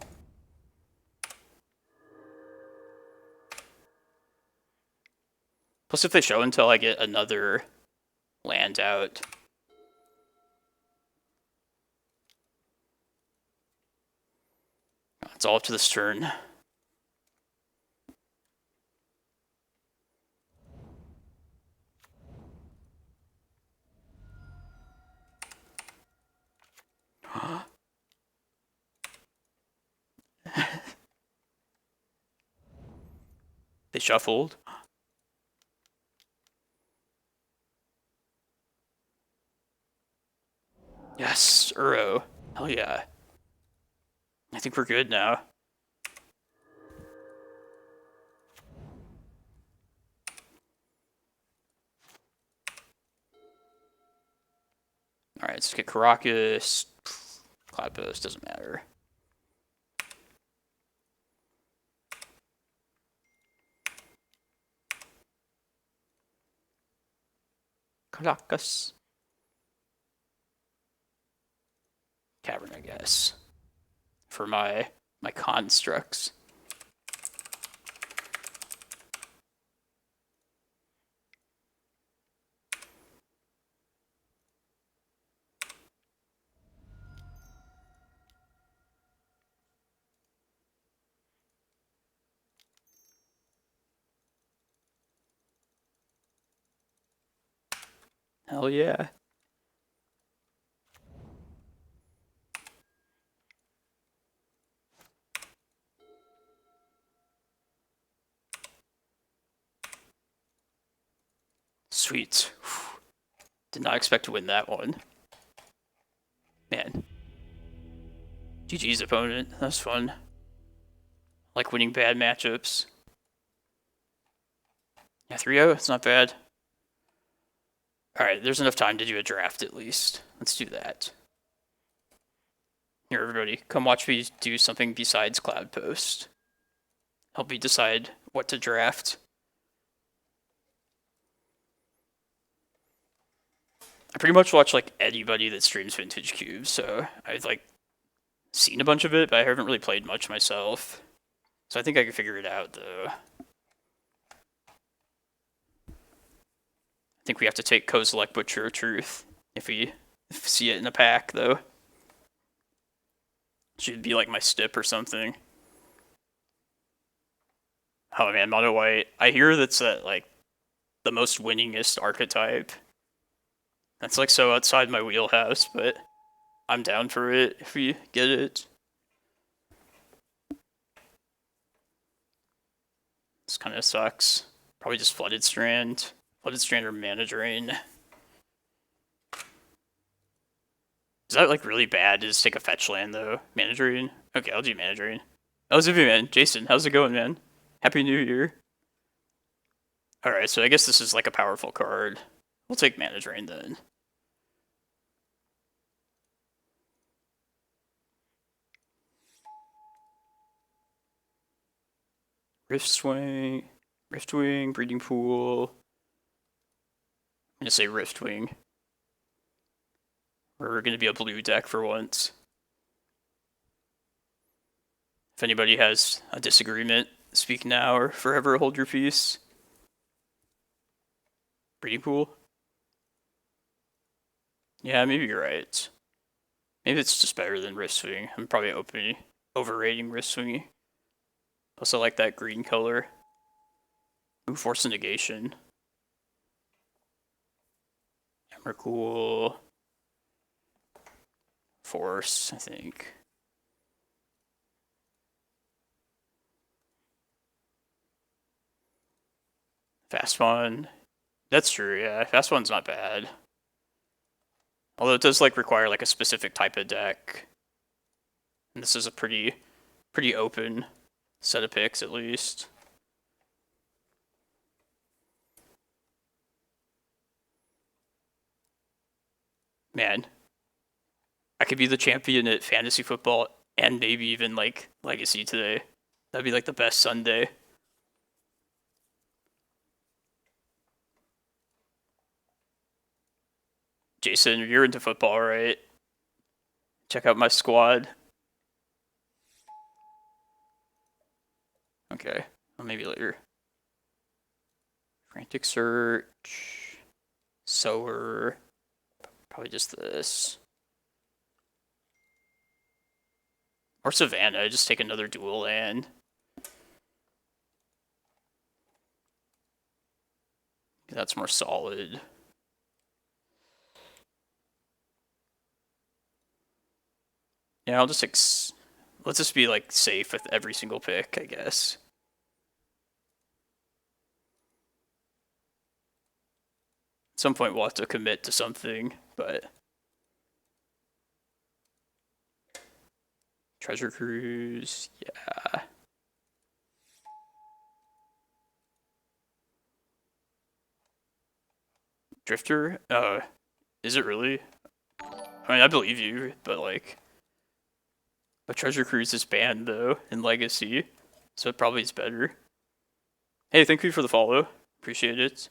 Plus if they show until I get another land out. It's all up to this turn. They shuffled. Yes, Uro. Hell yeah. I think we're good now. Alright, let's get Karakas. Cloudpost, doesn't matter. Karakas. Cavern, I guess. For my constructs. Hell yeah. Sweet. Did not expect to win that one. Man. GG's opponent. That's fun. Like winning bad matchups. Yeah, 3-0. It's not bad. Alright, there's enough time to do a draft at least. Let's do that. Here, everybody, come watch me do something besides Cloudpost. Help me decide what to draft. I pretty much watch like anybody that streams Vintage Cubes, so I've like seen a bunch of it, but I haven't really played much myself. So I think I can figure it out, though. I think we have to take Kozilek Butcher of Truth if we see it in a pack, though. Should be like my stip or something. Oh man, Mono White. I hear that's like the most winningest archetype. That's like so outside my wheelhouse, but I'm down for it if we get it. This kind of sucks. Probably just Flooded Strand. Flooded Strand or Mana Drain. Is that like really bad to just take a fetch land though? Mana Drain? Okay, I'll do Mana Drain. Oh, Zippy man. Jason, how's it going, man? Happy New Year. Alright, so I guess this is like a powerful card. We'll take Mana Drain then. Riftwing, Breeding Pool. I'm gonna say Riftwing. We're gonna be a blue deck for once. If anybody has a disagreement, Speak now or forever hold your peace. Pretty cool. Yeah, maybe you're right. Maybe it's just better than wrist swing. I'm probably overrating wrist swingy. Plus, I like that green color. Ooh, Force of Negation. Emrakul. Force, I think. Fast one. That's true, yeah. Fast one's not bad. Although it does like require like a specific type of deck. And this is a pretty open set of picks at least. Man, I could be the champion at fantasy football and maybe even like legacy today. That'd be like the best Sunday. Jason, you're into football, right? Check out my squad. Okay, well, maybe later. Frantic Search. Sower. Probably just this. Or Savannah, just take another dual land. That's more solid. Yeah, I'll just let's just be like safe with every single pick, I guess. At some point we'll have to commit to something, but Treasure Cruise, yeah. Drifter? Is it really? I mean, I believe you, but like, a Treasure Cruise is banned though in Legacy, so it probably is better. Hey, thank you for the follow. Appreciate it.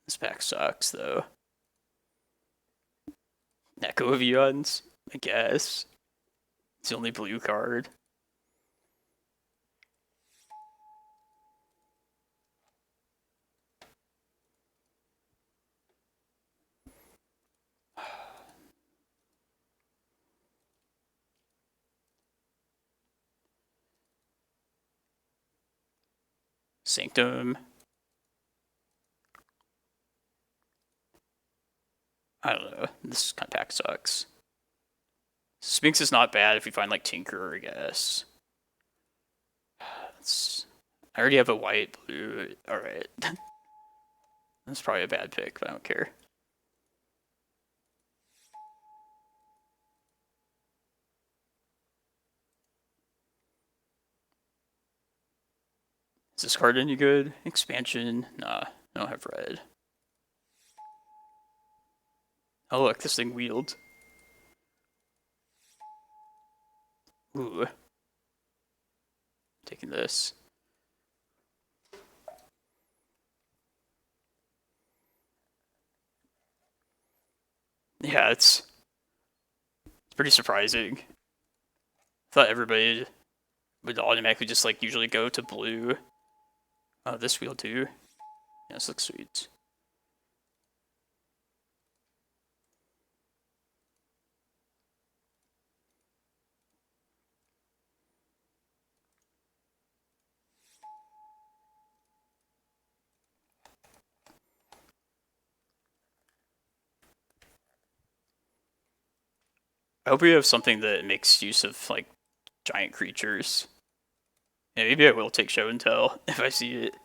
This pack sucks though. Echo of Aeons, I guess. It's the only blue card. Sanctum. I don't know. This kind of pack sucks. Sphinx is not bad if you find like Tinker, I guess. I already have a white, blue. Alright. That's probably a bad pick, but I don't care. Is this card any good? Expansion? Nah, I don't have red. Oh look, this thing wheeled. Ooh. Taking this. Yeah, it's pretty surprising. I thought everybody would automatically just like usually go to blue. Oh, this wheel too. Yeah, this looks sweet. I hope we have something that makes use of like giant creatures. Yeah, maybe I will take show and tell if I see it.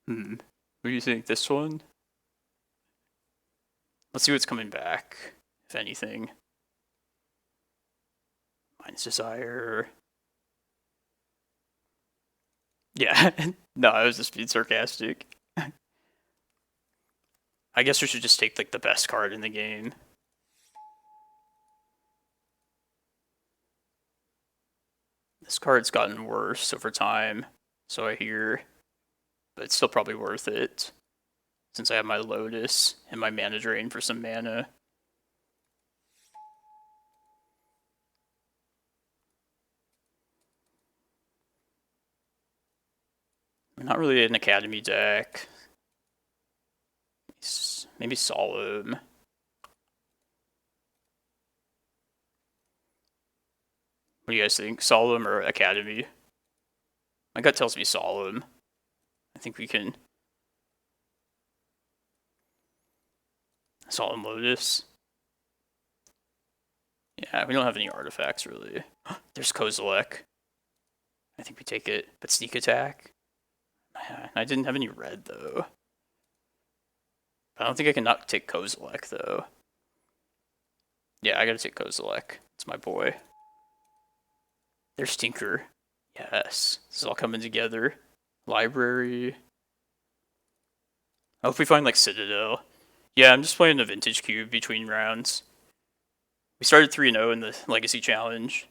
What do you think? This one? Let's see what's coming back, if anything. Mind's Desire. Yeah, no, I was just being sarcastic. I guess we should just take like the best card in the game. This card's gotten worse over time, so I hear, but it's still probably worth it since I have my Lotus and my mana drain for some mana. Not really an Academy deck. Maybe Solemn. What do you guys think? Solemn or Academy? My gut tells me Solemn. I think we can... Solemn Lotus. Yeah, we don't have any artifacts, really. There's Kozilek. I think we take it, but sneak attack? I didn't have any red, though. I don't think I can not take Kozilek, though. Yeah, I gotta take Kozilek. It's my boy. There's Tinker. Yes. This is all coming together. Library. I hope we find, like, Citadel. Yeah, I'm just playing the Vintage Cube between rounds. We started 3-0 in the Legacy Challenge.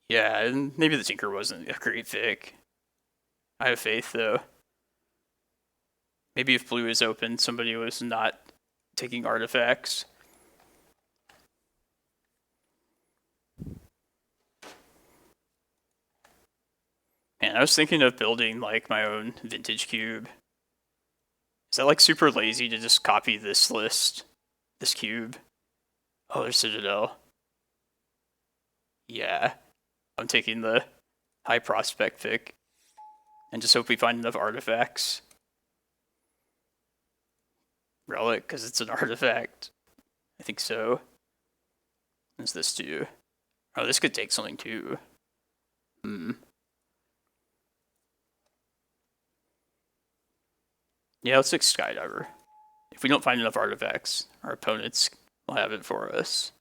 Yeah, and maybe the Tinker wasn't a great pick. I have faith, though. Maybe if blue is open, somebody was not taking artifacts. Man, I was thinking of building, like, my own Vintage Cube. Is that, like, super lazy to just copy this list? This cube? Oh, there's Citadel. Yeah. I'm taking the high prospect pick. And just hope we find enough artifacts. Relic, because it's an artifact. I think so. What's this do? Oh, this could take something too. Yeah, let's take Skydiver. If we don't find enough artifacts, our opponents will have it for us.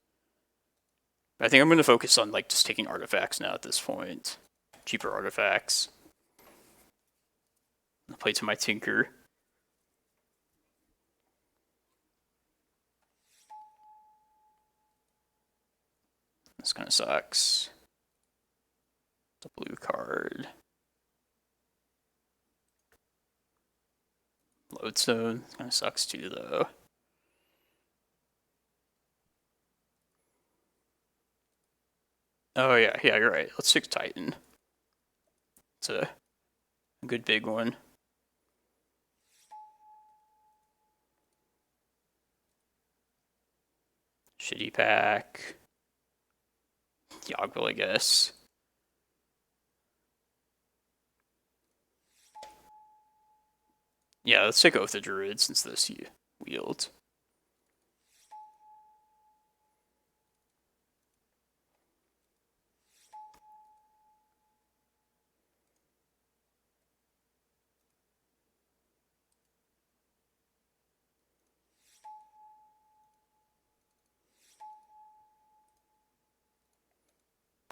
I think I'm going to focus on, like, just taking artifacts now at this point. Cheaper artifacts. I'll play to my Tinker. This kind of sucks. The blue card. Lodestone. This kind of sucks too, though. Oh yeah, you're right. Let's take Titan. It's a good big one. Shitty pack. Yoggle, I guess. Yeah, let's take Oath of Druid since this wield.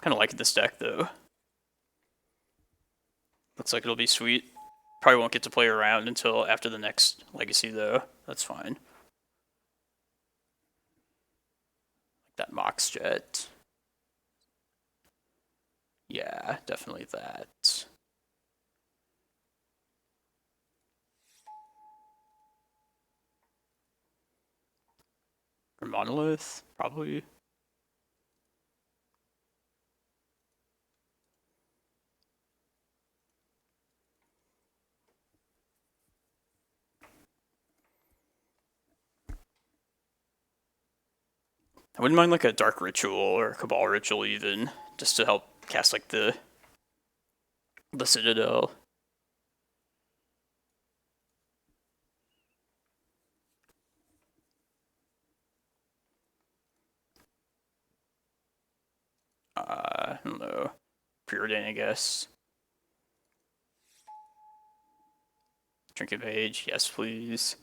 Kind of liking this deck, though. Looks like it'll be sweet. Probably won't get to play around until after the next Legacy, though. That's fine. Like that Mox Jet. Yeah, definitely that. Or Monolith, probably. I wouldn't mind like a Dark Ritual or a Cabal Ritual even, just to help cast like the Citadel. I don't know. Preordain, I guess. Trinket Mage, yes please.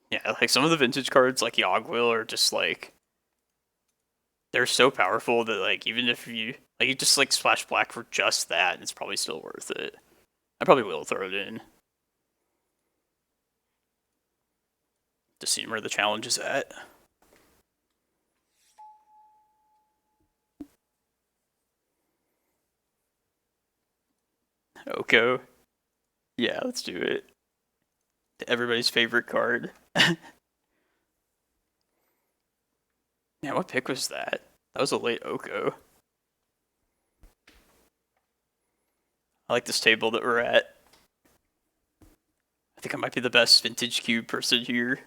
Yeah, like some of the vintage cards like Yogwill are just like, they're so powerful that like even if you just like splash black for just that, it's probably still worth it. I probably will throw it in. To see where the challenge is at. Oko. Yeah, let's do it. Everybody's favorite card. Yeah, what pick was that? That was a late Oko. I like this table that we're at. I think I might be the best vintage cube person here,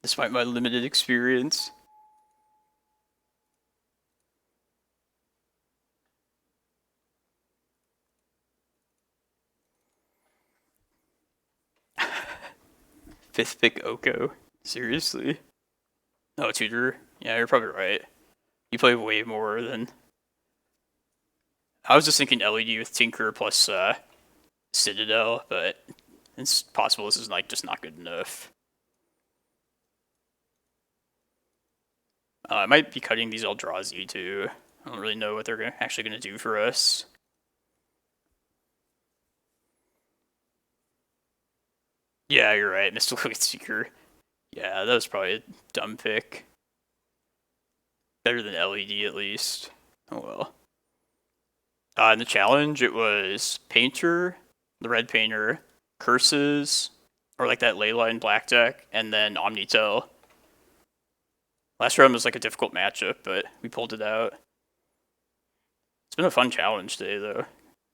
despite my limited experience. Fifth pick Oko. Seriously? No, tutor. Yeah, you're probably right. You play way more than... I was just thinking LED with Tinker plus Citadel, but it's possible this is like just not good enough. I might be cutting these Eldrazi too. I don't really know what they're actually going to do for us. Yeah, you're right. Mystical Seeker. Yeah, that was probably a dumb pick. Better than LED at least. Oh well. In the challenge, it was Painter, the red Painter, Curses, or like that Leyline black deck, and then Omnitel. Last round was like a difficult matchup, but we pulled it out. It's been a fun challenge today, though.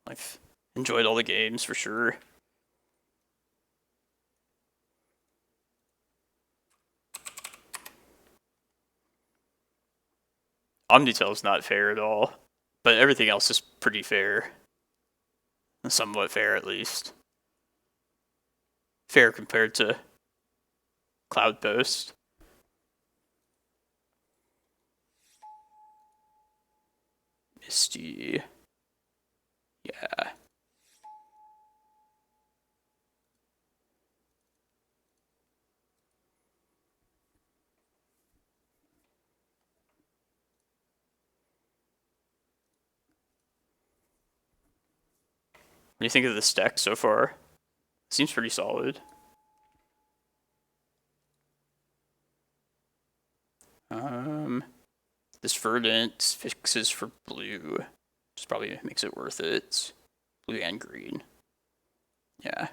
I've enjoyed all the games for sure. Omnitel's not fair at all, but everything else is pretty fair. Somewhat fair, at least. Fair compared to Cloudpost. Misty. Yeah. What do you think of this deck so far? Seems pretty solid. This Verdant fixes for blue. Just probably makes it worth it. Blue and green. Yeah.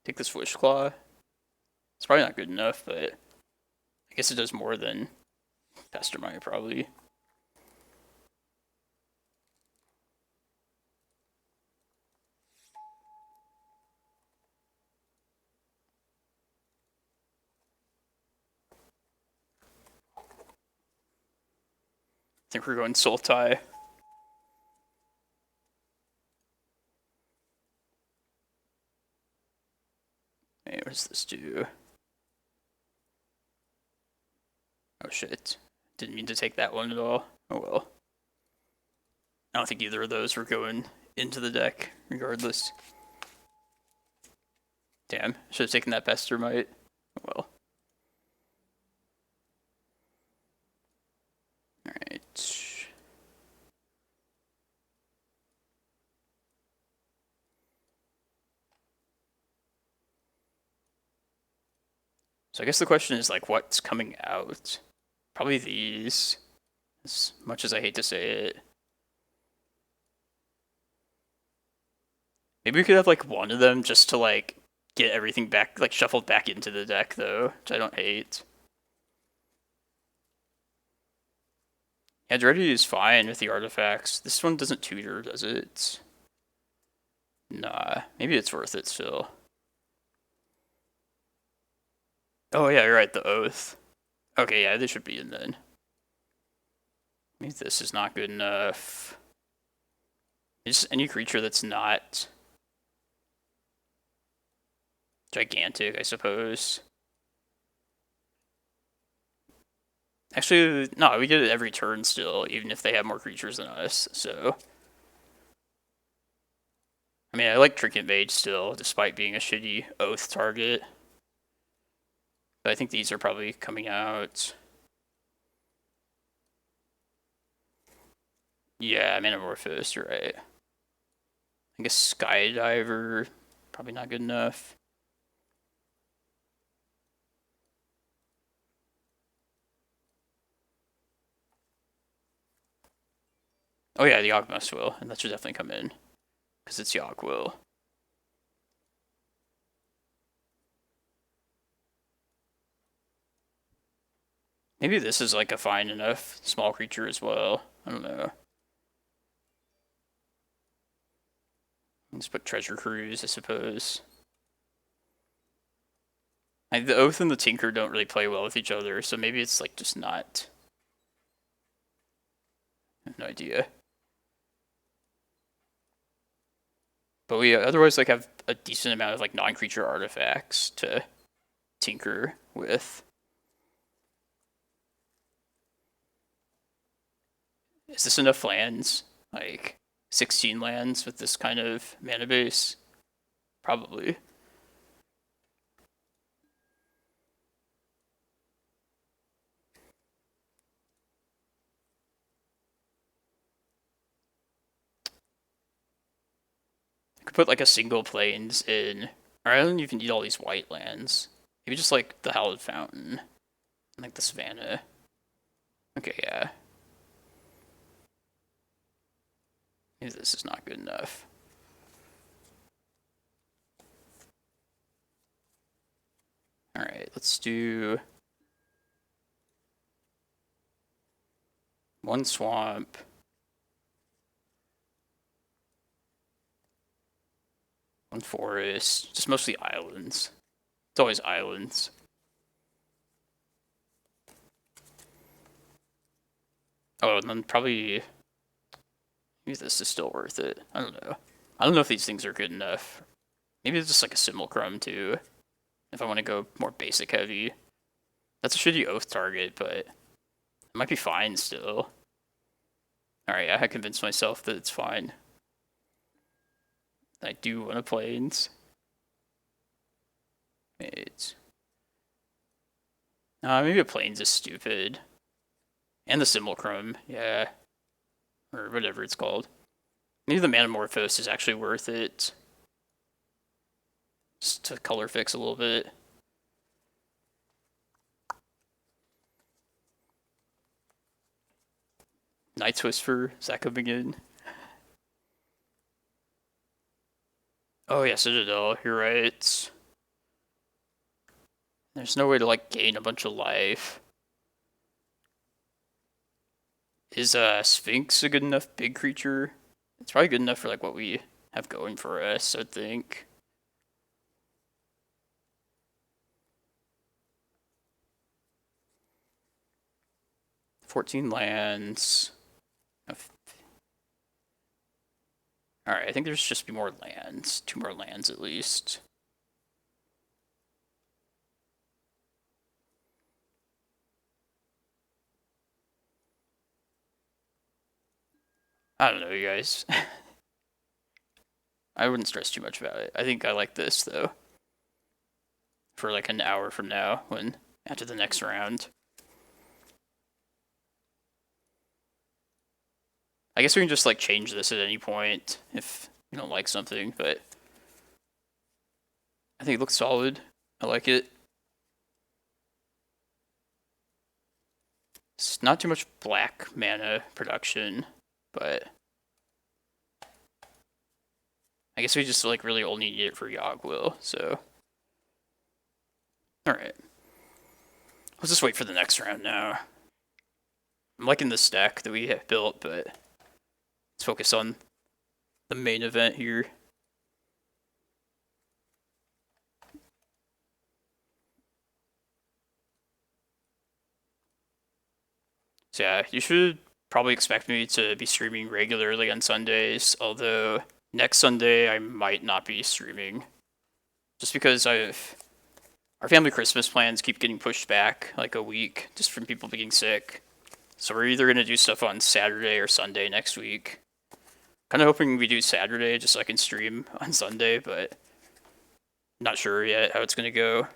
Take this Wish Claw. It's probably not good enough, but I guess it does more than Pestermine, probably. I think we're going Sultai. Hey, what does this do? Oh shit. Didn't mean to take that one at all. Oh well. I don't think either of those were going into the deck, regardless. Damn, should have taken that Pestermite. Oh well. Alright. So I guess the question is, like, what's coming out? Probably these, as much as I hate to say it. Maybe we could have, like, one of them just to, like, get everything back, like, shuffled back into the deck, though, which I don't hate. Yeah, Dready is fine with the artifacts. This one doesn't tutor, does it? Nah, maybe it's worth it still. Oh yeah, you're right, the Oath. Okay, yeah, they should be in then. Maybe this is not good enough. Just any creature that's not gigantic, I suppose. Actually, no, we get it every turn still, even if they have more creatures than us, so... I mean, I like Trinket Mage still, despite being a shitty Oath target. But I think these are probably coming out... Yeah, Manamorphose, you're right. I guess Skydiver, probably not good enough. Oh yeah, the Yawgmoth will, and that should definitely come in. Because it's Yawg will. Maybe this is like a fine enough small creature as well. I don't know. Let's put Treasure Cruise, I suppose. The Oath and the Tinker don't really play well with each other, so maybe it's like just not. I have no idea. But we otherwise like have a decent amount of like non-creature artifacts to tinker with. Is this enough lands? Like 16 lands with this kind of mana base? Probably. I could put like a single plains in, or I don't even need all these white lands. Maybe just like the Hallowed Fountain, like the Savannah. Okay, yeah. Maybe this is not good enough. Alright, let's do one swamp. One forest. Just mostly islands. It's always islands. Oh, and then probably... Maybe this is still worth it. I don't know. I don't know if these things are good enough. Maybe it's just like a Simulacrum too. If I want to go more basic heavy. That's a shitty Oath target, but it might be fine still. Alright, I convinced myself that it's fine. I do want a plains. Wait. Maybe a plains is stupid. And the Simulacrum, yeah. Or whatever it's called. Maybe the Manamorphose is actually worth it. Just to color fix a little bit. Night's Whisper, is that coming in? Oh yeah, Citadel, you're right. There's no way to like gain a bunch of life. Is Sphinx a good enough big creature? It's probably good enough for like what we have going for us, I think. $14 lands. Alright, I think there's just be more lands. 2 more lands at least. I don't know, you guys. I wouldn't stress too much about it. I think I like this, though. For like an hour from now, when after the next round. I guess we can just like change this at any point if you don't like something, but I think it looks solid. I like it. It's not too much black mana production, but I guess we just like really only need it for Yawg-will, so. Alright. Let's just wait for the next round now. I'm liking this deck that we have built, but let's focus on the main event here. So yeah, you should probably expect me to be streaming regularly on Sundays, although next Sunday I might not be streaming. Just because our family Christmas plans keep getting pushed back like a week just from people being sick. So we're either going to do stuff on Saturday or Sunday next week. Kind of hoping we do Saturday just so I can stream on Sunday, but not sure yet how it's going to go.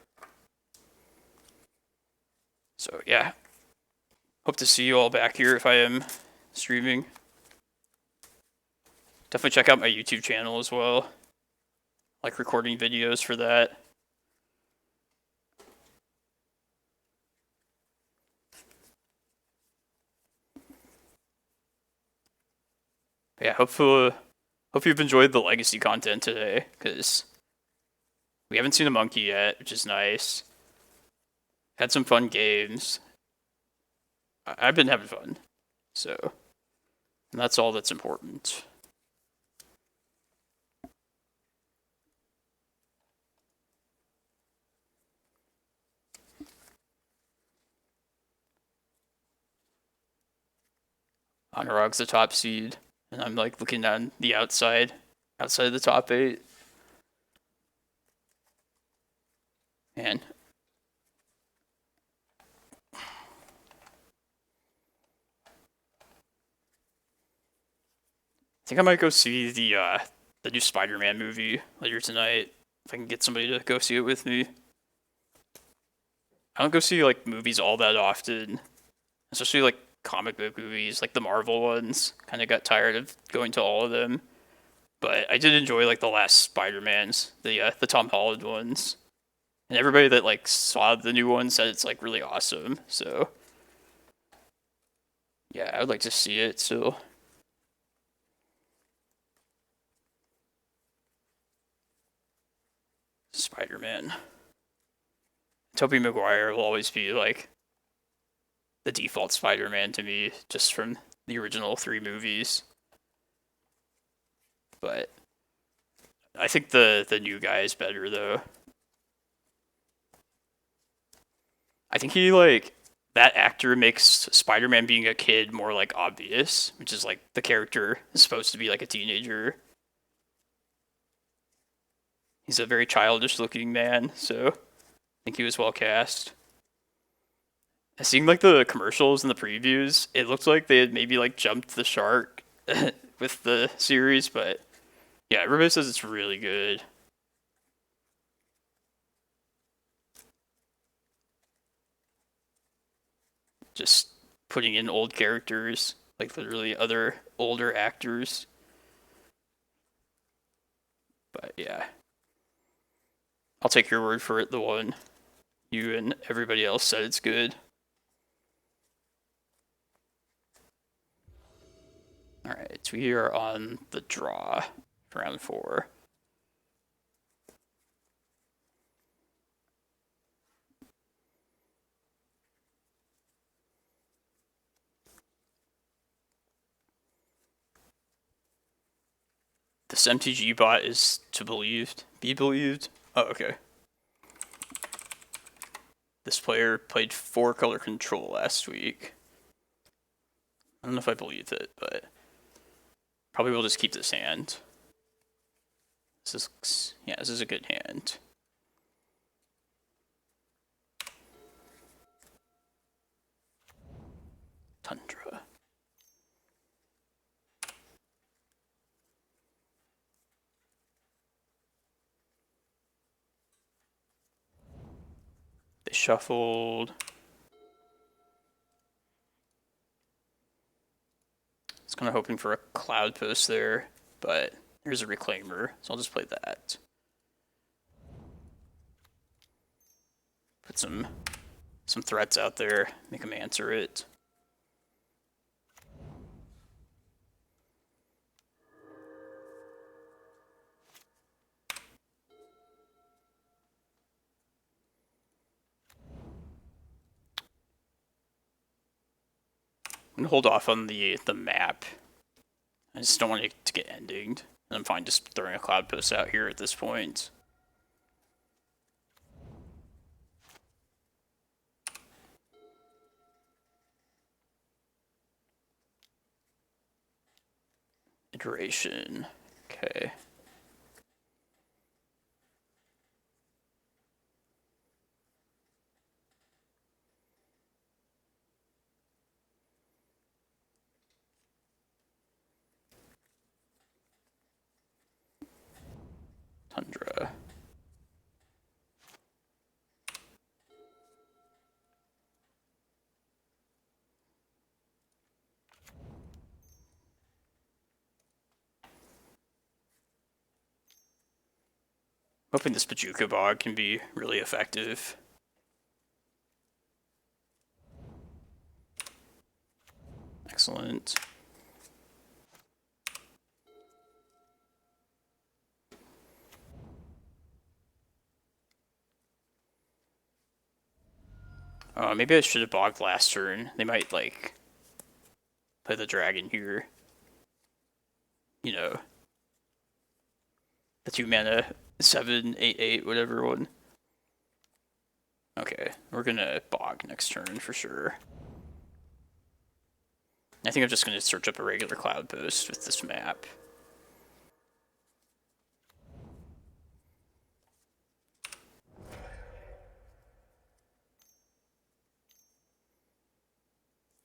So yeah, hope to see you all back here if I am streaming. Definitely check out my YouTube channel as well. I like recording videos for that. Yeah, hope you've enjoyed the legacy content today, because we haven't seen a monkey yet, which is nice. Had some fun games. I've been having fun, so and that's all that's important. Anurag's the top seed, and I'm like looking on the outside of the top 8. Man. I think I might go see the new Spider-Man movie later tonight, if I can get somebody to go see it with me. I don't go see like movies all that often, especially like comic book movies, like the Marvel ones. Kind of got tired of going to all of them, but I did enjoy like the last Spider-Mans, the Tom Holland ones, and everybody that like saw the new one said it's like really awesome. So yeah, I would like to see it still. Spider-Man. Tobey Maguire will always be like the default Spider-Man to me, just from the original 3 movies. But I think the new guy is better though. I think he like that actor makes Spider-Man being a kid more like obvious, which is like the character is supposed to be like a teenager. He's a very childish looking man, so I think he was well cast. Seeing like the commercials and the previews, it looked like they had maybe like jumped the shark with the series, but yeah, everybody says it's really good. Just putting in old characters, like literally other older actors. But yeah, I'll take your word for it, the one you and everybody else said it's good. Alright, so we are on the draw for round 4. This MTG bot is be believed? Oh, okay. This player played 4-color control last week. I don't know if I believe it, but probably will just keep this hand. This is a good hand. Tundra. They shuffled. I was kind of hoping for a Cloudpost there, but there's a Reclaimer, so I'll just play that. Put some threats out there, make them answer it. I'm gonna hold off on the map. I just don't want it to get endinged. And I'm fine just throwing a Cloudpost out here at this point. Iteration. Okay. Hoping this Bojuka Bog can be really effective. Excellent. Maybe I should have bogged last turn. They might, like, play the dragon here. You know. The 2-mana 7/8/8 whatever one. Okay, we're gonna bog next turn for sure. I think I'm just gonna search up a regular Cloudpost with this map.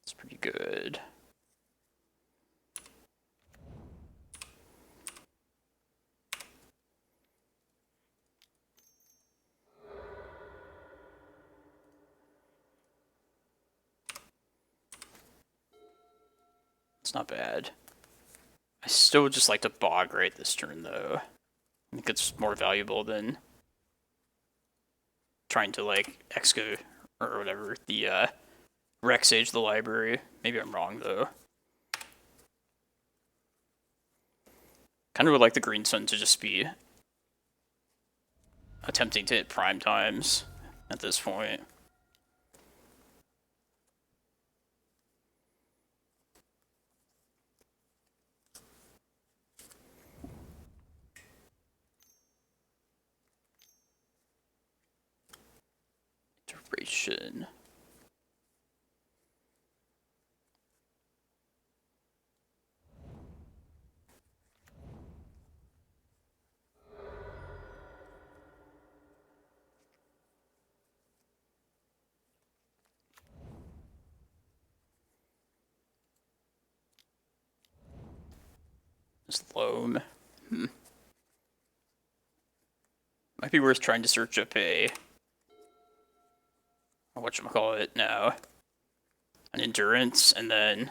It's pretty good. It's not bad. I still would just like to bog right this turn, though. I think it's more valuable than trying to, like, excavate or whatever, the Rec Sage the library. Maybe I'm wrong, though. Kind of would like the Green Sun to just be attempting to hit prime times at this point. Duration. Loam. Might be worth trying to search up a whatchamacallit now. An endurance, and then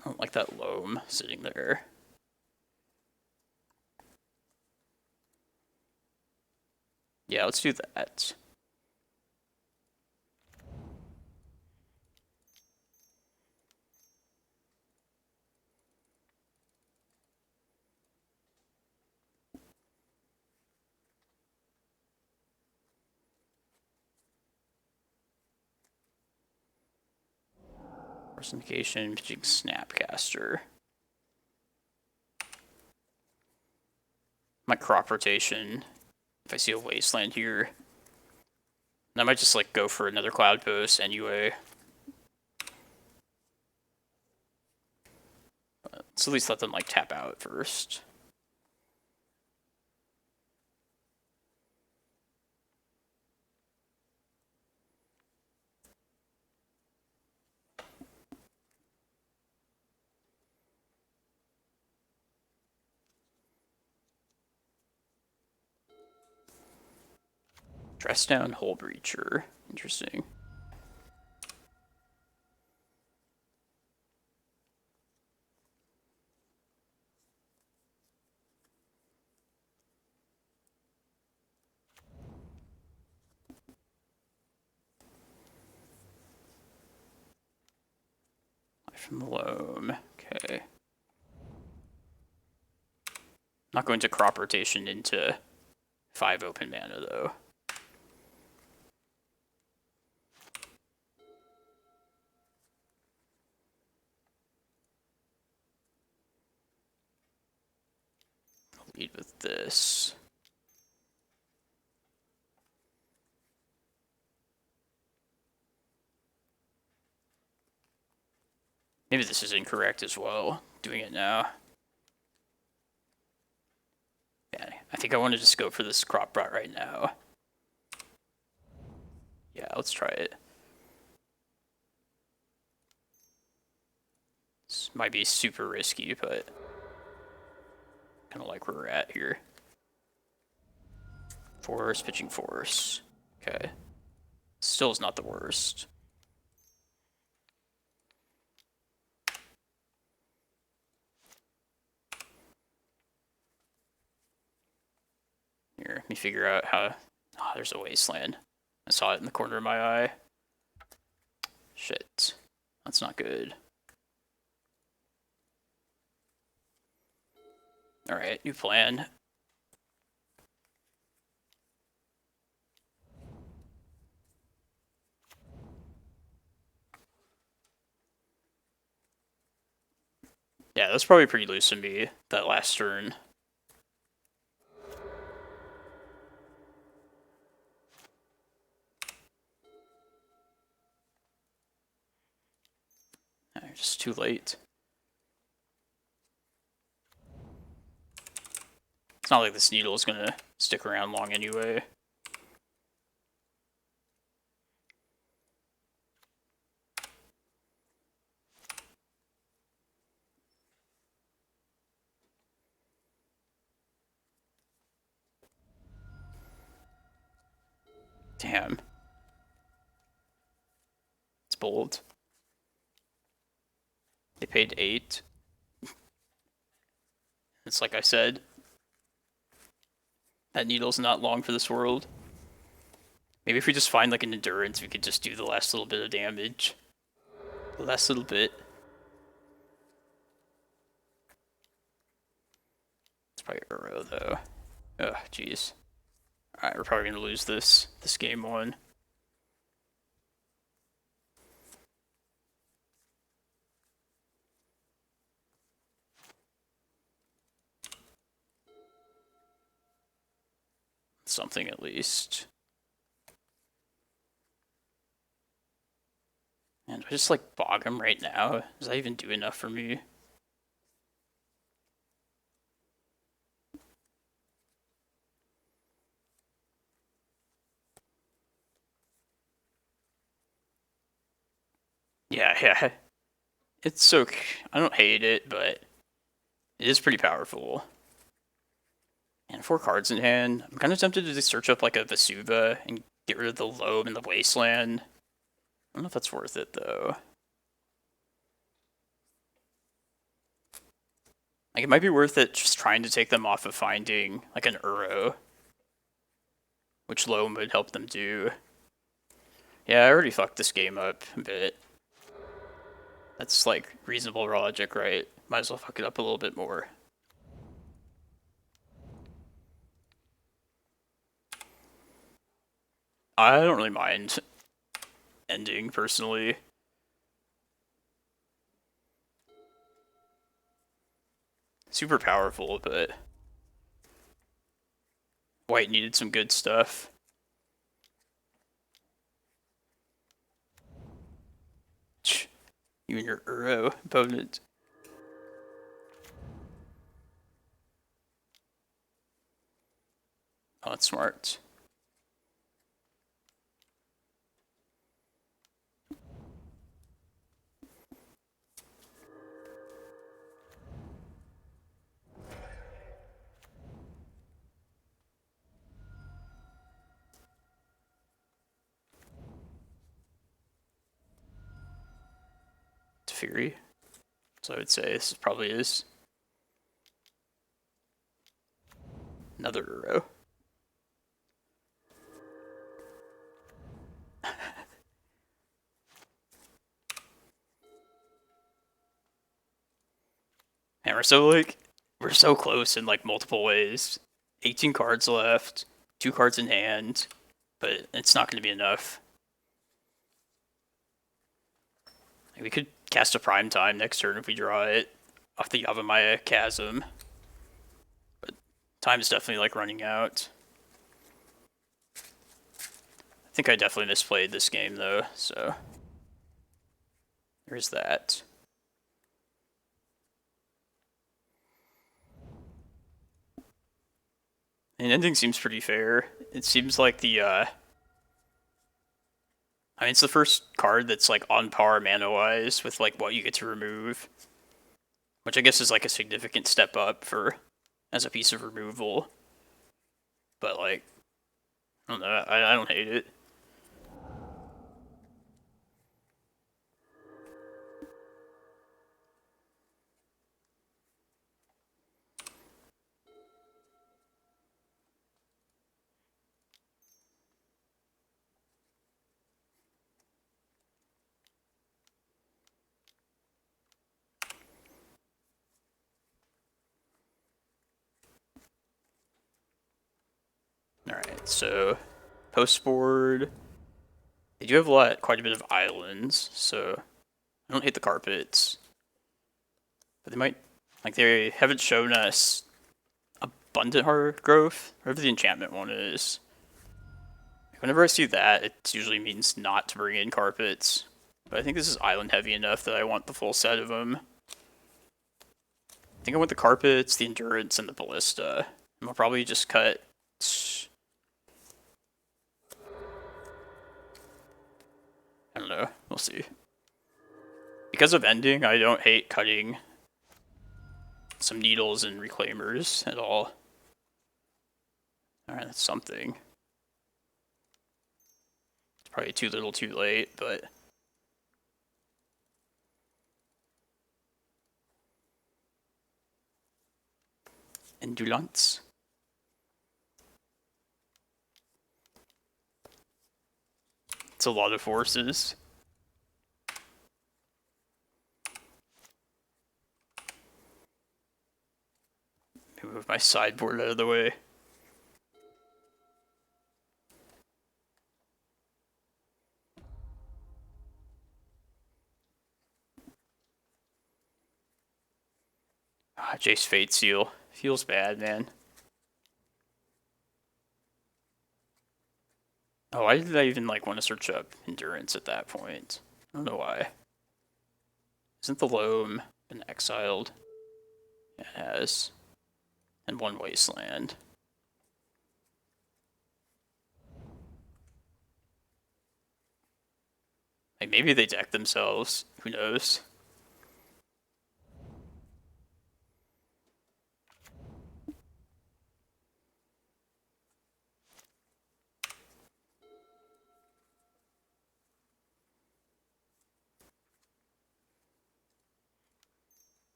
I don't like that loam sitting there. Yeah, let's do that. Personification, pitching Snapcaster. My crop rotation. If I see a wasteland here, I might just like go for another Cloudpost anyway. But let's at least let them like tap out first. Dress down Hole Breacher. Interesting. From the loam. Okay. Not going to crop rotation into 5 open mana though. Lead with this. Maybe this is incorrect as well, doing it now. Yeah, I think I want to just go for this crop rot right now. Yeah, let's try it. This might be super risky, but kind of like where we're at here. Force, pitching Force. Okay. Still is not the worst. me figure out how... Oh, there's a wasteland. I saw it in the corner of my eye. Shit. That's not good. Alright, new plan. Yeah, that's probably pretty loose of me, that last turn. Just too late. It's not like this needle is gonna stick around long anyway. Damn. It's bold. They paid 8. It's like I said. That needle's not long for this world. Maybe if we just find like an endurance, we could just do the last little bit of damage. The last little bit. It's probably Uro though. Ugh, jeez. Alright, we're probably gonna lose this game 1. Something at least. And do I just like bog him right now? Does that even do enough for me? Yeah. It's so... I don't hate it, but it is pretty powerful. And 4 cards in hand. I'm kind of tempted to just search up like a Vesuva and get rid of the Loam and the Wasteland. I don't know if that's worth it though. Like, it might be worth it just trying to take them off of finding like an Uro, which Loam would help them do. Yeah, I already fucked this game up a bit. That's like reasonable logic, right? Might as well fuck it up a little bit more. I don't really mind ending, personally. Super powerful, but White needed some good stuff. You and your Uro opponent. Oh, that's smart. Fury. So I would say this probably is another Uro. And we're so close in like multiple ways. 18 cards left, 2 cards in hand, but it's not going to be enough. We could cast a Prime Time next turn if we draw it off the Yavimaya Chasm. But time is definitely like running out. I think I definitely misplayed this game though, so there's that. And ending seems pretty fair. It seems like the I mean, it's the first card that's like on par mana-wise with like what you get to remove, which I guess is like a significant step up for as a piece of removal. But like, I don't know. I don't hate it. So post board, they do have quite a bit of islands, so I don't hate the carpets. But they might, like, they haven't shown us abundant heart growth, whatever the enchantment one is. Whenever I see that, it usually means not to bring in carpets. But I think this is island heavy enough that I want the full set of them. I think I want the carpets, the endurance, and the ballista. And we'll probably just cut. I don't know. We'll see. Because of ending, I don't hate cutting some needles and reclaimers at all. Alright, that's something. It's probably too little too late, but... Indulance. It's a lot of forces. Move my sideboard out of the way. Jace Fate Seal. Feels bad, man. Oh, why did I even want to search up endurance at that point? I don't know why. Isn't the Loam been exiled? Yeah, it has. And one wasteland. Maybe they deck themselves. Who knows?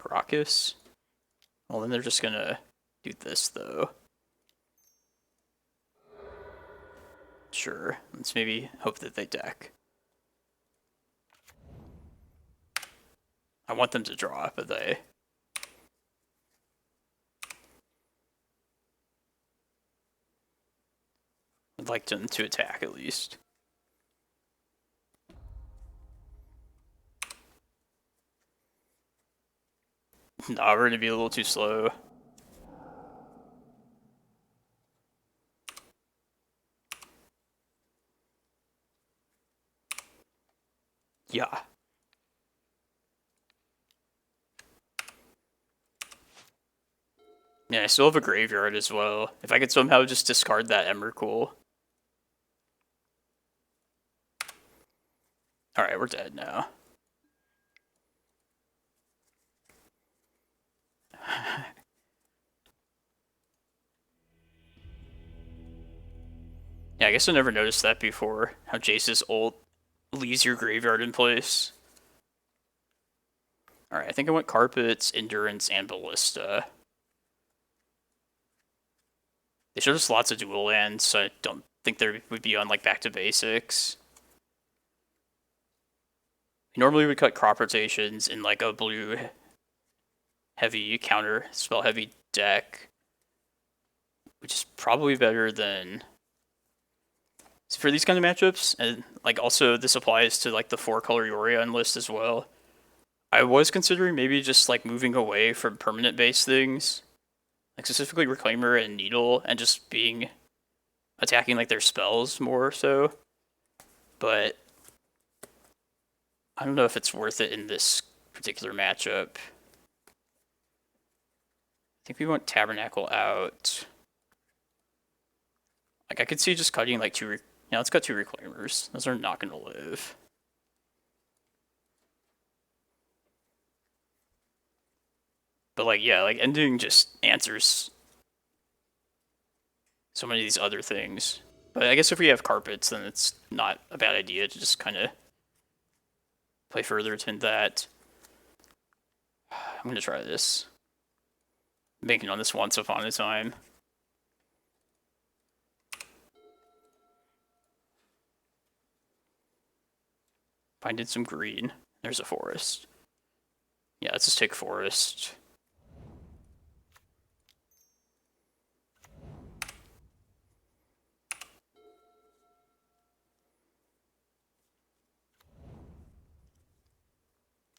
Karakas? Well, then they're just gonna do this, though. Sure, let's maybe hope that they deck. I want them to draw, but they... I'd like them to attack, at least. Nah, we're gonna be a little too slow. Yeah. Yeah, I still have a graveyard as well. If I could somehow just discard that Emrakul. Alright, we're dead now. Yeah, I guess I never noticed that before. How Jace's ult leaves your graveyard in place. Alright, I think I want carpets, endurance, and ballista. They showed us lots of dual lands, so I don't think they would be on back to basics. We normally would cut crop rotations in a blue heavy counter spell heavy deck, which is probably better than for these kind of matchups. And also this applies to the 4-color Yorion list as well. I was considering maybe just moving away from permanent base things, specifically Reclaimer and Needle, and just attacking their spells more so. But I don't know if it's worth it in this particular matchup. I think we want Tabernacle out. I could see just cutting two... Yeah, let's cut 2 Reclaimers. Those are not going to live. But yeah, ending just answers so many of these other things. But I guess if we have carpets, then it's not a bad idea to just kind of play further to that. I'm going to try this. I'm banking on this once upon a time. Finding some green. There's a forest. Yeah, let's just take forest.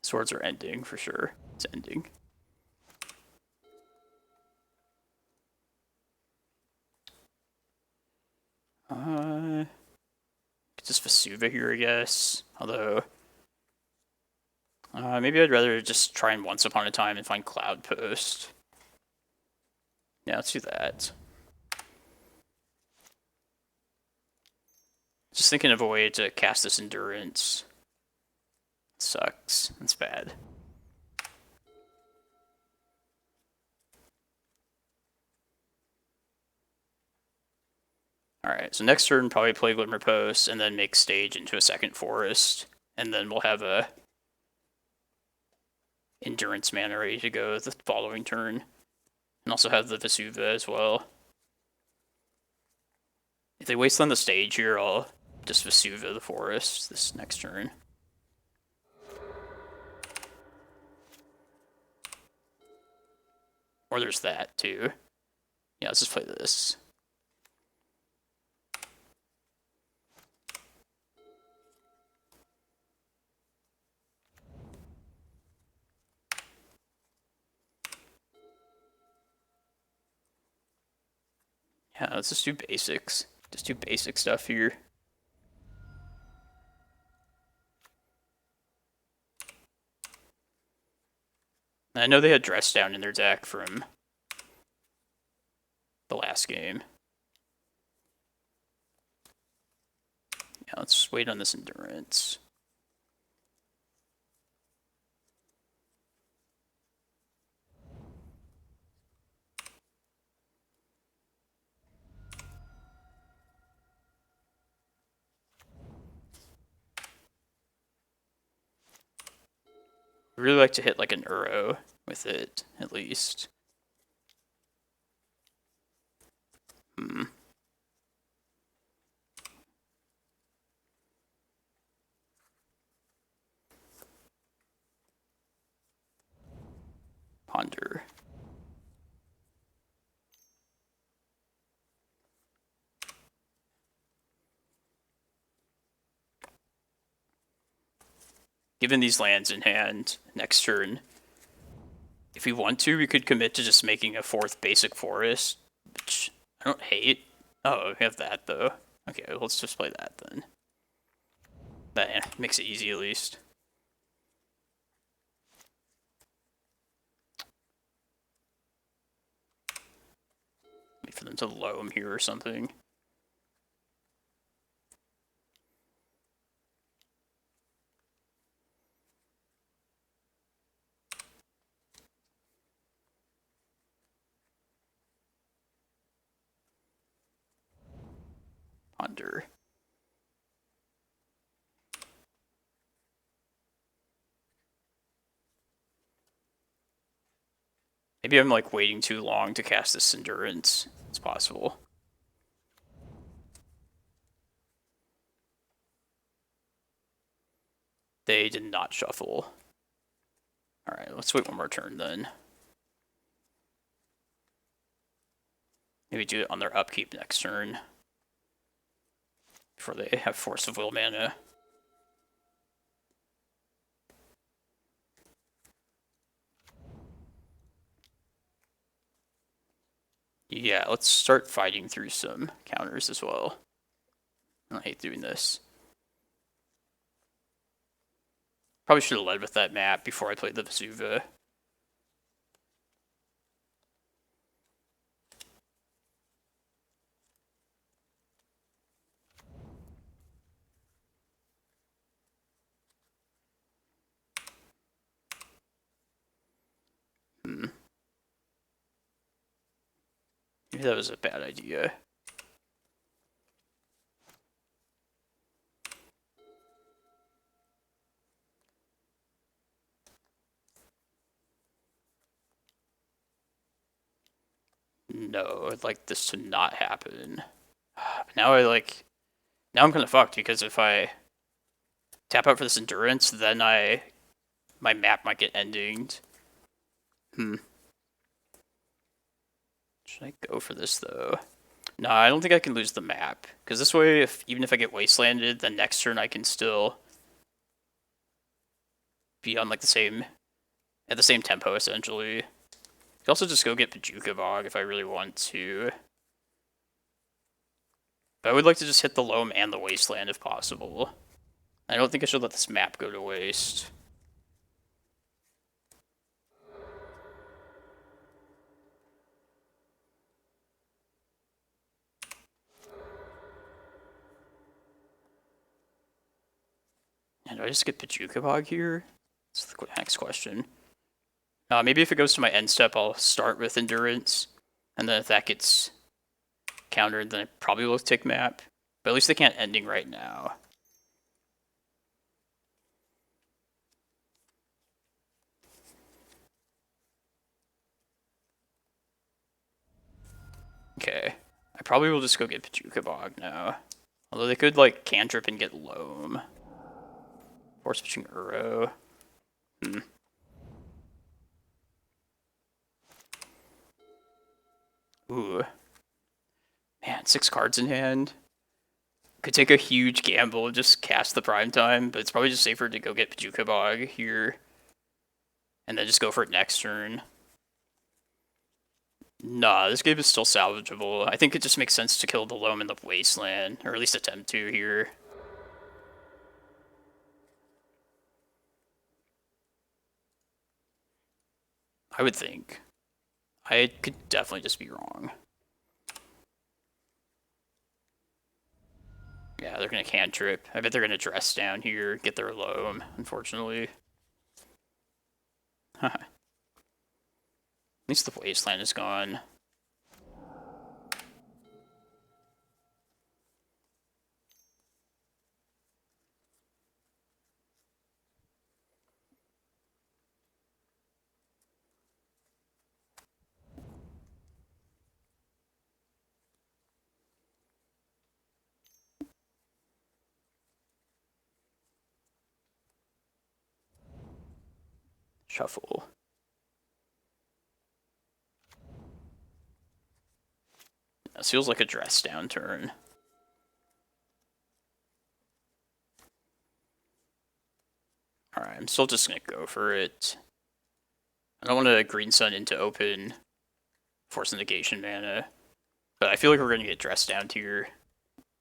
Swords are ending for sure. It's ending. Just Vesuva here, I guess. Although, maybe I'd rather just try and Once Upon a Time and find Cloudpost. Yeah, let's do that. Just thinking of a way to cast this Endurance. Sucks. That's bad. Alright, so next turn probably play Glimmerpost and then make Stage into a second Forest. And then we'll have a Endurance mana ready to go the following turn. And also have the Vesuva as well. If they waste on the Stage here, I'll just Vesuva the Forest this next turn. Or there's that too. Yeah, let's just play this. Yeah, let's just do basics. Just do basic stuff here. I know they had Dress Down in their deck from the last game. Yeah, let's wait on this Endurance. I really like to hit like an Uro with it, at least. Ponder. Given these lands in hand, next turn, if we want to, we could commit to just making a fourth basic forest, which I don't hate. Oh, we have that though. Okay, let's just play that then. That makes it easy at least. Wait for them to loam here or something. Ponder. Maybe I'm like waiting too long to cast this Endurance. It's possible. They did not shuffle. Alright, let's wait one more turn then. Maybe do it on their upkeep next turn. Before they have Force of Will mana. Yeah, let's start fighting through some counters as well. I hate doing this. Probably should have led with that map before I played the Vesuva. Maybe that was a bad idea. No, I'd like this to not happen. Now I'm kind of fucked because if I tap out for this Endurance, then my map might get endinged. Should I go for this though? No, I don't think I can lose the map because this way, even if I get wastelanded, then next turn I can still be on like at the same tempo essentially. I could also just go get Bojuka Bog if I really want to. But I would like to just hit the Loam and the Wasteland if possible. I don't think I should let this map go to waste. And do I just get Bojuka Bog here? That's the next question. Maybe if it goes to my end step, I'll start with Endurance. And then if that gets countered, then I probably will take map. But at least they can't ending right now. Okay. I probably will just go get Bojuka Bog now. Although they could, like, cantrip and get Loam. Force Pitching Uro. Ooh. Man, 6 cards in hand. Could take a huge gamble and just cast the Prime Time, but it's probably just safer to go get Bojuka Bog here. And then just go for it next turn. Nah, this game is still salvageable. I think it just makes sense to kill the Loam in the Wasteland, or at least attempt to here. I would think. I could definitely just be wrong. Yeah, they're going to cantrip. I bet they're going to dress down here, get their Loam, unfortunately. At least the Wasteland is gone. Shuffle. This feels like a dress down turn. Alright, I'm still just going to go for it. I don't want to Green Sun into open Force Negation mana. But I feel like we're going to get dressed down here.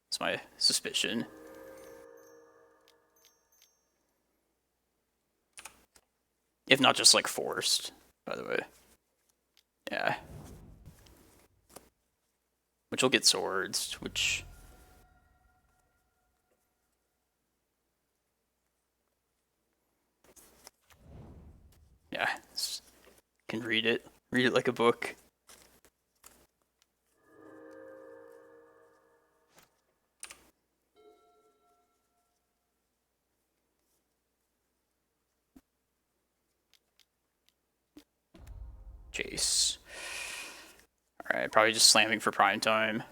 That's my suspicion. If not just, like, forced, by the way. Yeah. Which will get swords, which... Yeah, can read it. Read it like a book. Jace. Alright, probably just slamming for prime time.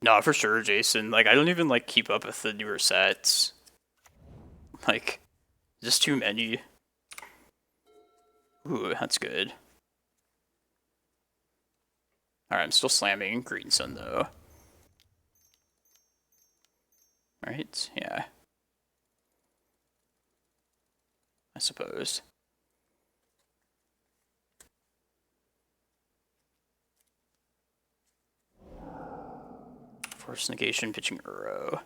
No, for sure, Jason. Like, I don't even, like, keep up with the newer sets. Like, just too many. Ooh, that's good. Alright, I'm still slamming Green Sun, though. Right? Yeah. I suppose. Force Negation, pitching Uro.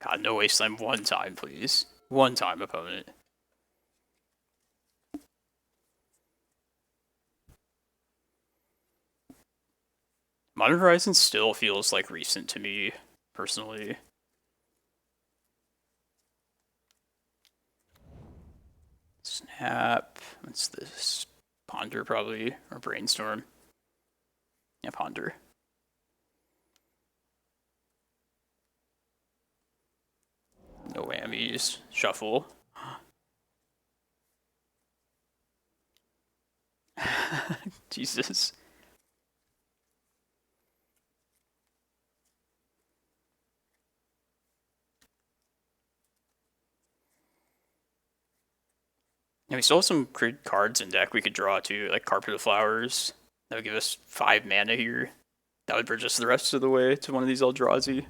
God, no Wasteland one time, please. One time, opponent. Modern Horizons still feels like recent to me, personally. Snap. What's this? Ponder, probably. Or Brainstorm. Yeah, Ponder. No whammies. Shuffle. Jesus. Yeah, we still have some good cards in deck we could draw too, like Carpet of Flowers. That would give us 5 mana here. That would bridge us the rest of the way to one of these Eldrazi.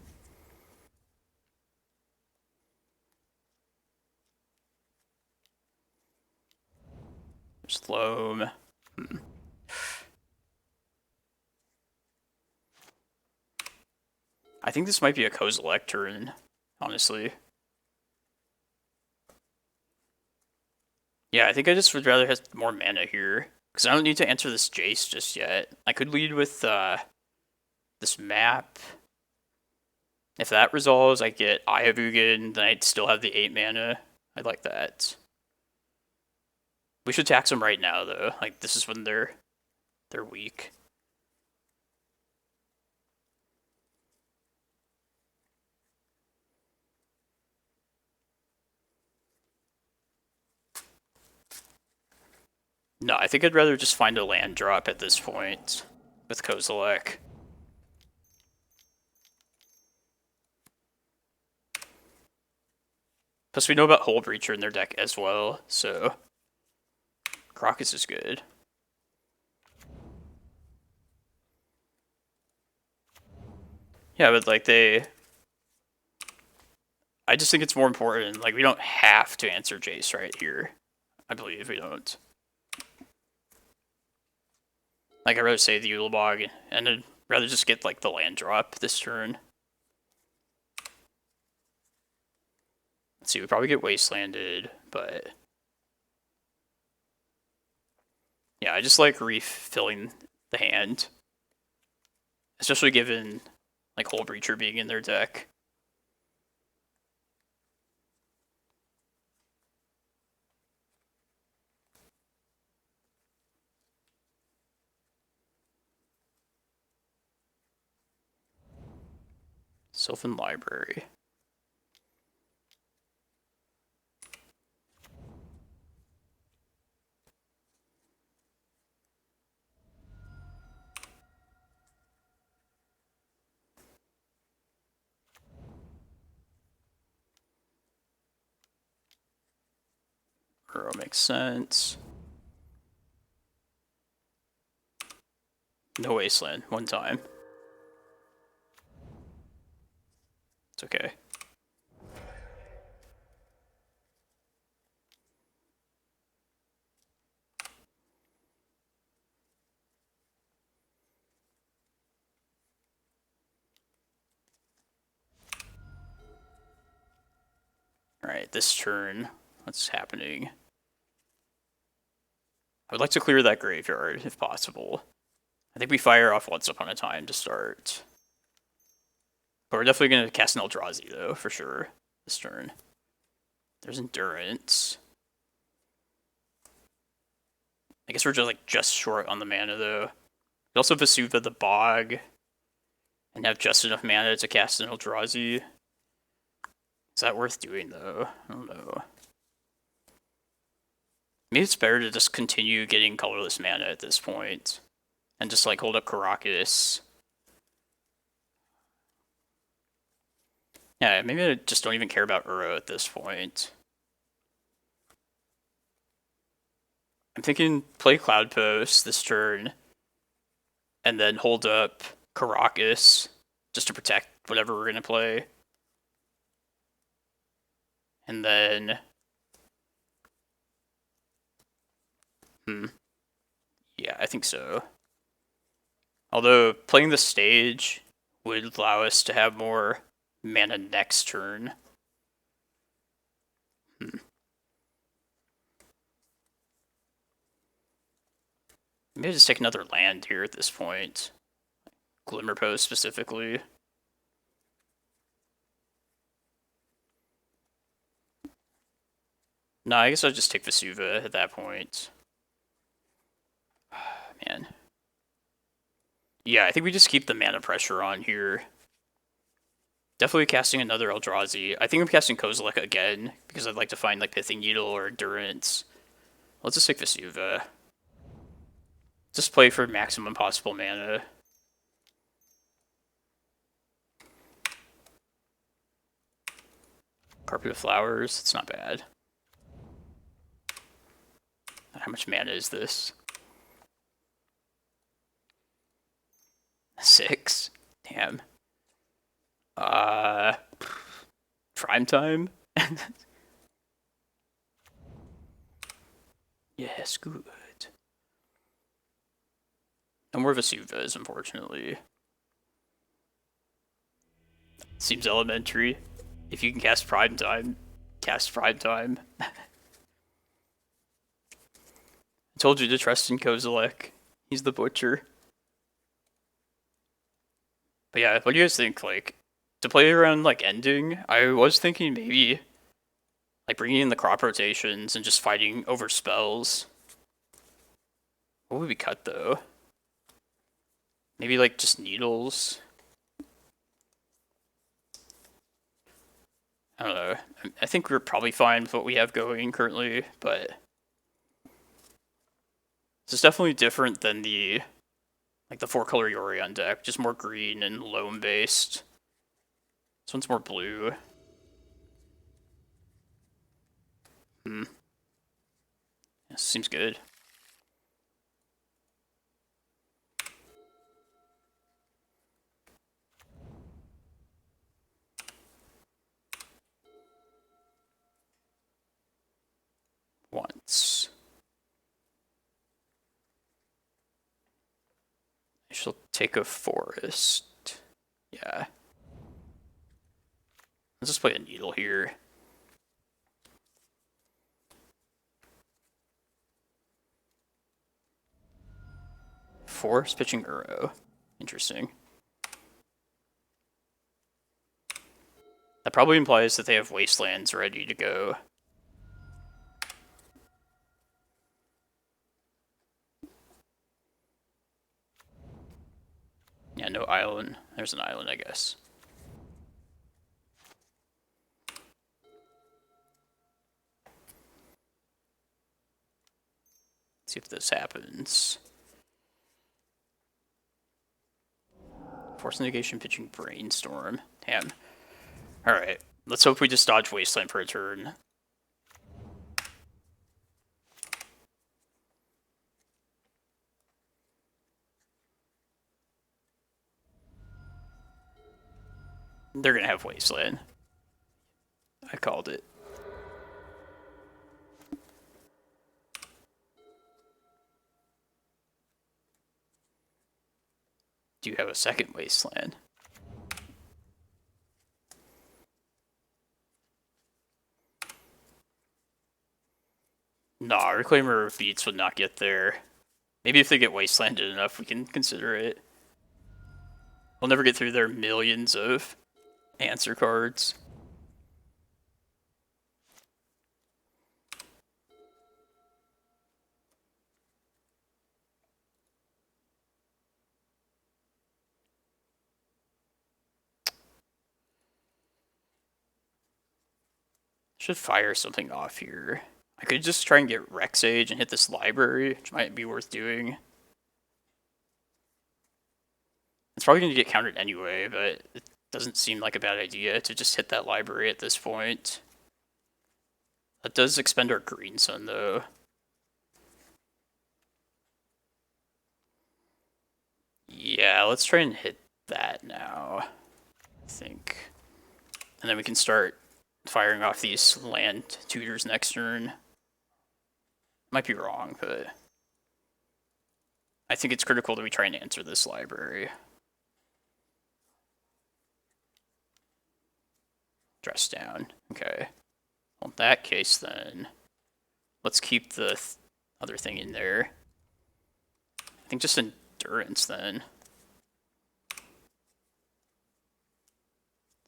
Sloam. I think this might be a Kozilek turn, honestly. Yeah, I think I just would rather have more mana here. Because I don't need to answer this Jace just yet. I could lead with this map. If that resolves, I get Eye of Ugin, then I'd still have the 8 mana. I'd like that. We should tax them right now, though. Like, this is when they're weak. No, I think I'd rather just find a land drop at this point with Kozilek. Plus, we know about Hole Breacher in their deck as well, so Karakas is good. Yeah, but like I just think it's more important. Like, we don't have to answer Jace right here. I believe we don't. Like, I'd rather say the Ulamog, and I'd rather just get like the land drop this turn. Let's see, we probably get Wastelanded, but yeah, I just like refilling the hand. Especially given like Hole Breacher being in their deck. Sylvan Library. Burrow makes sense. No Wasteland, one time. It's okay. Alright, this turn, what's happening? I would like to clear that graveyard, if possible. I think we fire off Once Upon a Time to start. But we're definitely going to cast an Eldrazi, though, for sure, this turn. There's Endurance. I guess we're just short on the mana, though. We also have Vesuva the Bog, and have just enough mana to cast an Eldrazi. Is that worth doing, though? I don't know. Maybe it's better to just continue getting colorless mana at this point. And just, like, hold up Karakas. Yeah, maybe I just don't even care about Uro at this point. I'm thinking play Cloudpost this turn. And then hold up Karakas just to protect whatever we're going to play. And then... Yeah, I think so. Although, playing the stage would allow us to have more mana next turn. Maybe just take another land here at this point. Glimmerpost specifically. No, I guess I'll just take Vesuva at that point. Man. Yeah, I think we just keep the mana pressure on here. Definitely casting another Eldrazi. I think I'm casting Kozilek again, because I'd like to find like Pithing Needle or Endurance. Let's just take Vesuva. Just play for maximum possible mana. Carpet of Flowers, it's not bad. How much mana is this? 6? Damn. Prime time? Yes, good. No more Vesuvas, unfortunately. Seems elementary. If you can cast Prime Time, cast Prime Time. I told you to trust in Kozilek. He's the butcher. But yeah, what do you guys think? Like, to play around, like, ending, I was thinking maybe, like, bringing in the crop rotations and just fighting over spells. What would we cut, though? Maybe, like, just needles? I don't know. I think we're probably fine with what we have going currently, but this is definitely different than the, like, the 4-color Yorion deck. Just more green and loam-based. This one's more blue. Yeah, seems good. Once. I shall take a forest. Yeah. Let's just play a needle here. Forest pitching Uro. Interesting. That probably implies that they have wastelands ready to go. Yeah, no island. There's an island, I guess. Let's see if this happens. Force negation pitching Brainstorm. Damn. Alright. Let's hope we just dodge Wasteland for a turn. They're gonna have Wasteland. I called it. Do you have a second Wasteland? Nah, Reclaimer beats would not get there. Maybe if they get Wastelanded enough, we can consider it. We'll never get through their millions of answer cards. Should fire something off here. I could just try and get Rec Sage and hit this library, which might be worth doing. It's probably going to get countered anyway, but it doesn't seem like a bad idea to just hit that library at this point. That does expend our Green Sun, though. Yeah, let's try and hit that now, I think. And then we can start firing off these land tutors next turn. Might be wrong, but I think it's critical that we try and answer this library. Dress down. Okay. Well, in that case, then let's keep the other thing in there. I think just Endurance, then.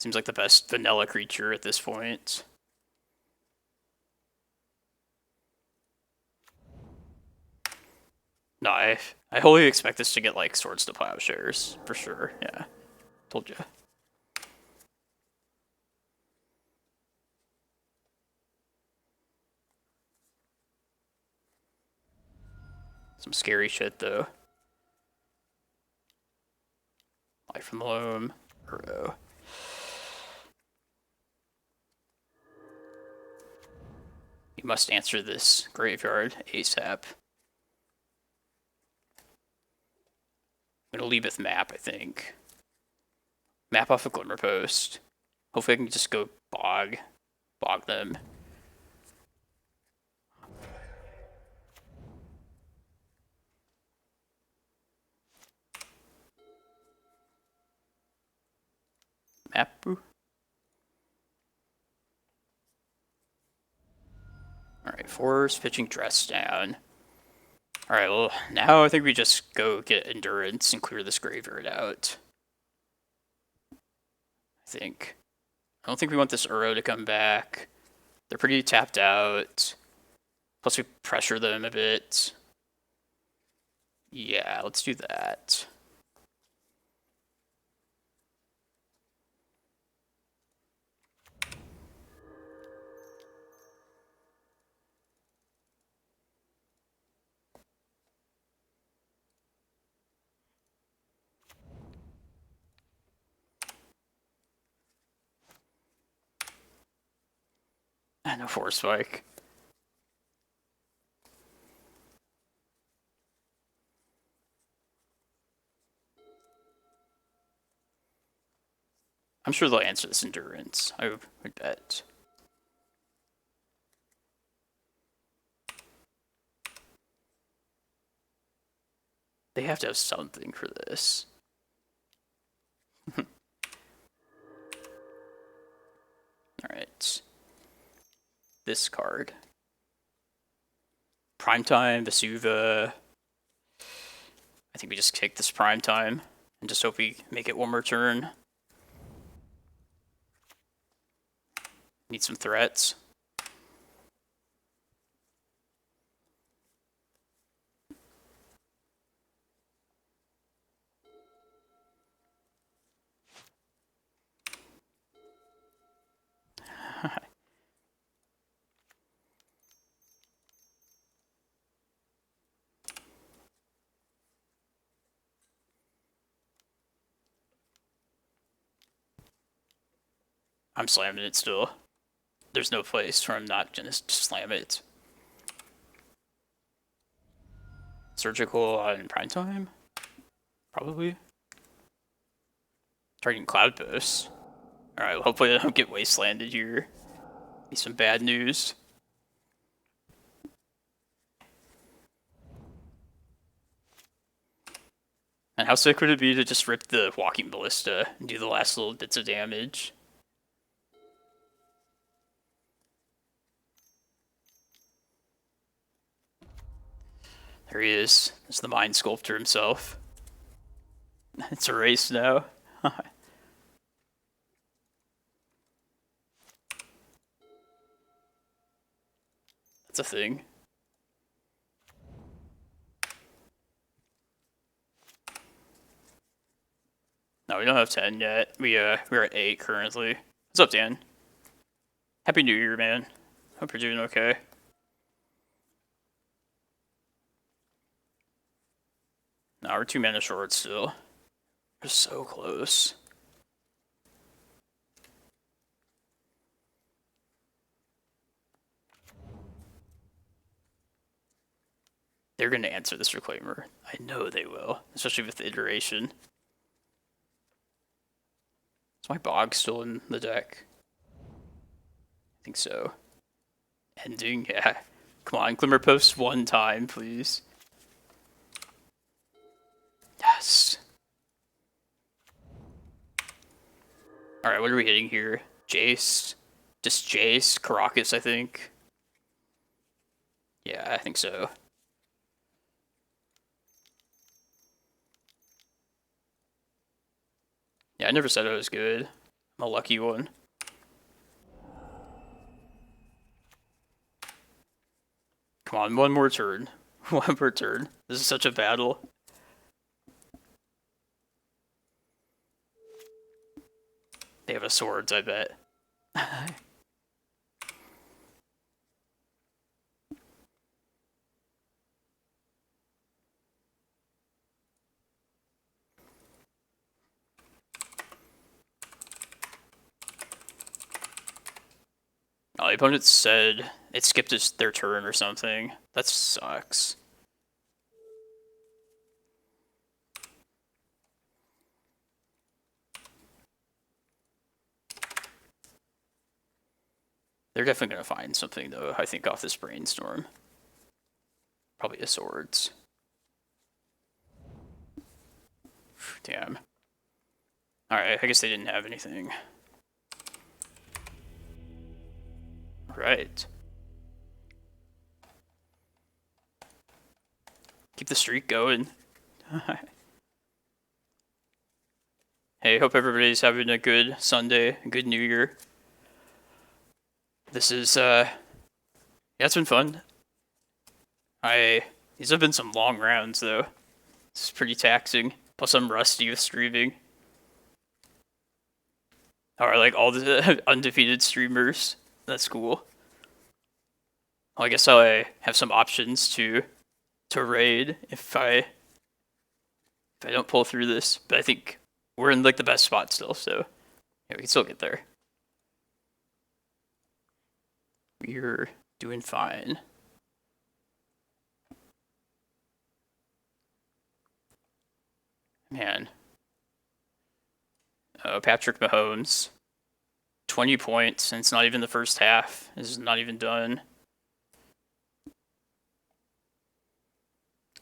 Seems like the best vanilla creature at this point. No, I wholly expect this to get, like, Swords to Plowshares, for sure, yeah. Told ya. Some scary shit, though. Life from the Loam. Uro. You must answer this graveyard ASAP. I'm gonna leave with map, I think. Map off a Glimmerpost. Hopefully I can just go bog them. Snap. Alright, Force, pitching Dress down. Alright, well, now I think we just go get Endurance and clear this graveyard out. I think. I don't think we want this Uro to come back. They're pretty tapped out. Plus we pressure them a bit. Yeah, let's do that. No Force Spike. I'm sure they'll answer this Endurance. I would bet. They have to have something for this. Alright. This card. Primetime, Vesuva. I think we just take this Primetime and just hope we make it one more turn. Need some threats. I'm slamming it still. There's no place where I'm not gonna just slam it. Surgical on Primetime? Probably. Targeting Cloudpost. Alright, well, hopefully I don't get wastelanded here. Be some bad news. And how sick would it be to just rip the Walking Ballista and do the last little bits of damage? There he is. It's the Mind Sculptor himself. It's a race now. That's a thing. No, we don't have 10 yet. We're at 8 currently. What's up, Dan? Happy New Year, man. Hope you're doing okay. No, we're 2 mana short still. We're so close. They're going to answer this Reclaimer. I know they will, especially with the iteration. Is my Bog still in the deck? I think so. Ending, yeah. Come on, Glimmerpost one time, please. Yes. Alright, what are we hitting here? Jace? Just Jace? Karakas, I think. Yeah, I think so. Yeah, I never said I was good. I'm a lucky one. Come on, one more turn. One more turn. This is such a battle. They have a swords, I bet. Oh, the opponent said it skipped their turn or something. That sucks. They're definitely going to find something, though, I think, off this brainstorm. Probably a swords. Damn. Alright, I guess they didn't have anything. Right. Keep the streak going. Hey, hope everybody's having a good Sunday, a good New Year. This is, yeah, it's been fun. These have been some long rounds, though. This is pretty taxing. Plus, I'm rusty with streaming. Or, like, all the undefeated streamers. That's cool. Well, I guess I have some options to raid if I don't pull through this. But I think we're in, like, the best spot still, so yeah, we can still get there. We're doing fine. Man. Patrick Mahomes. 20 points, and it's not even the first half. This is not even done.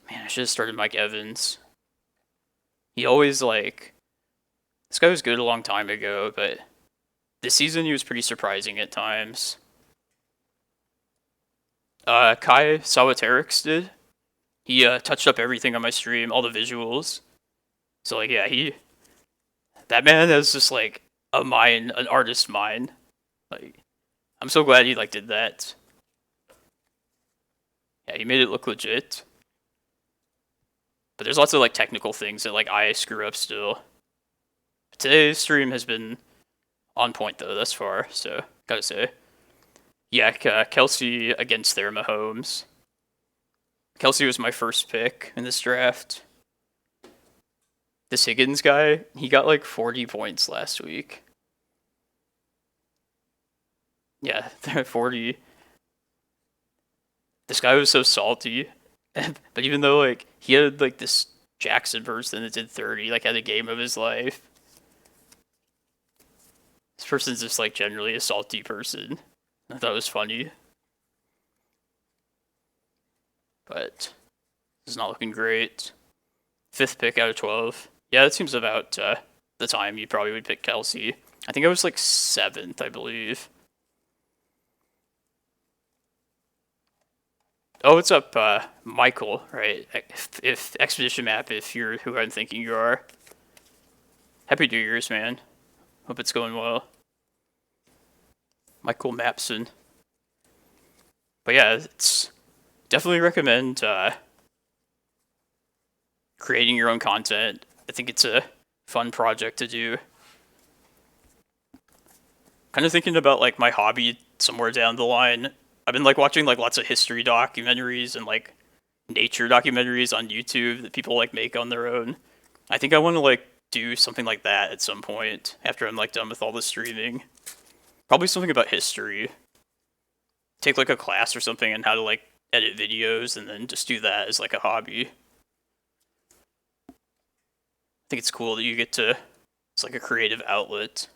Man, I should have started Mike Evans. He always, like... This guy was good a long time ago, but this season he was pretty surprising at times. Kai Sawaterix did. He touched up everything on my stream, all the visuals. So, like, yeah, that man has just, like, a mind, an artist mind. Like, I'm so glad he, like, did that. Yeah, he made it look legit. But there's lots of, like, technical things that, like, I screw up still. But today's stream has been on point, though, thus far, so, gotta say. Yeah, Kelsey against their Mahomes. Kelsey was my first pick in this draft. This Higgins guy, he got like 40 points last week. Yeah, 40. This guy was so salty. But even though like he had like this Jackson person that did 30, like had a game of his life. This person's just like generally a salty person. I thought it was funny. But it's not looking great. 5th pick out of 12. Yeah, that seems about the time you probably would pick Kelsey. I think I was like 7th, I believe. Oh, what's up, Michael, right? If Expedition Map, if you're who I'm thinking you are. Happy New Year's, man. Hope it's going well. Michael Mapson. But yeah, it's definitely recommend creating your own content. I think it's a fun project to do. Kind of thinking about like my hobby somewhere down the line. I've been like watching like lots of history documentaries and like nature documentaries on YouTube that people like make on their own. I think I want to like do something like that at some point after I'm like done with all the streaming. Probably something about history. Take like a class or something on how to like edit videos and then just do that as like a hobby. I think it's cool that you get to, it's like a creative outlet.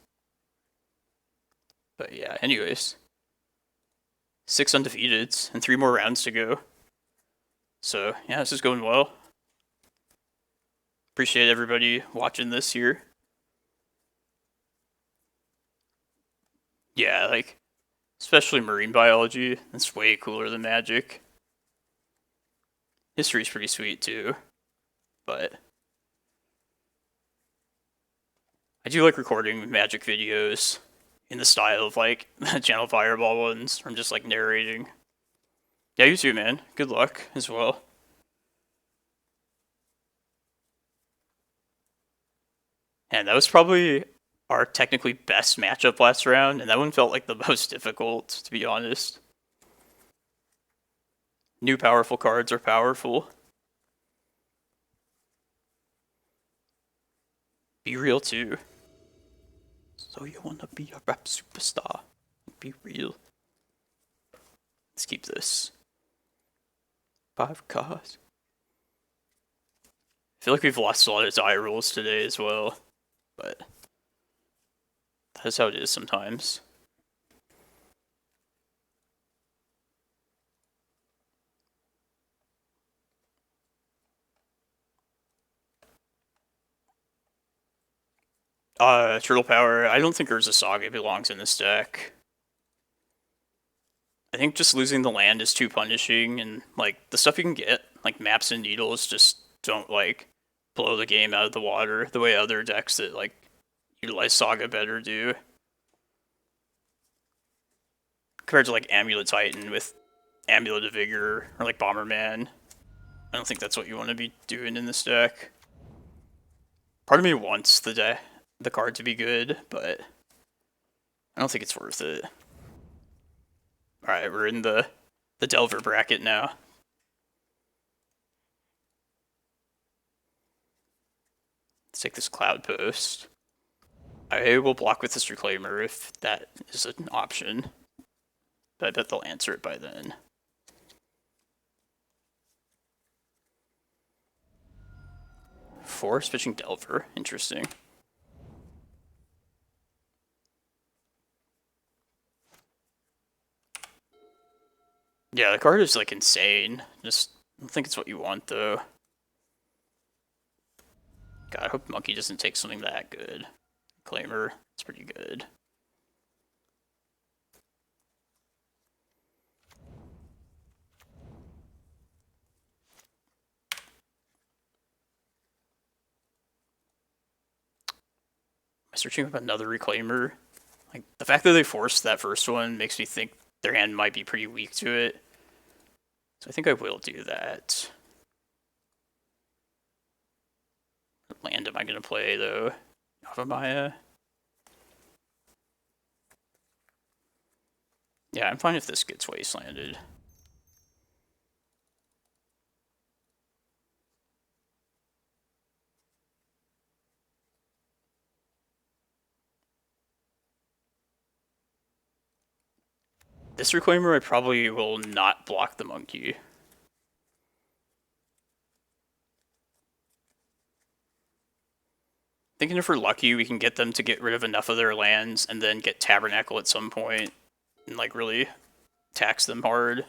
But yeah, anyways. 6 undefeateds and 3 more rounds to go. So yeah, this is going well. Appreciate everybody watching this here. Yeah, like, especially marine biology. That's way cooler than magic. History's pretty sweet too. But I do like recording magic videos in the style of like the Channel Fireball ones, where I'm just like narrating. Yeah, you too, man. Good luck as well. And that was probably our technically best matchup last round, and that one felt like the most difficult, to be honest. New powerful cards are powerful. Be real too. So you wanna be a rap superstar? Be real. Let's keep this. 5 cards. I feel like we've lost a lot of die rolls today as well, but that's how it is sometimes. Turtle Power. I don't think Urza Saga belongs in this deck. I think just losing the land is too punishing, and like the stuff you can get, like maps and needles, just don't like blow the game out of the water the way other decks that like utilize Saga better do. Compared to like Amulet Titan with Amulet of Vigor or like Bomberman. I don't think that's what you want to be doing in this deck. Part of me wants the card to be good, but I don't think it's worth it. Alright, we're in the Delver bracket now. Let's take this Cloudpost. I will block with this Reclaimer if that is an option. But I bet they'll answer it by then. Force pitching Delver. Interesting. Yeah, the card is like insane. Just I don't think it's what you want though. God, I hope Monkey doesn't take something that good. Claimer, it's pretty good. Am I searching up another Reclaimer? Like the fact that they forced that first one makes me think their hand might be pretty weak to it. So I think I will do that. What land am I going to play, though? Yavimaya? Yeah, I'm fine if this gets wastelanded. This Reclaimer, I probably will not block the Monkey. Thinking if we're lucky, we can get them to get rid of enough of their lands and then get Tabernacle at some point and like really tax them hard.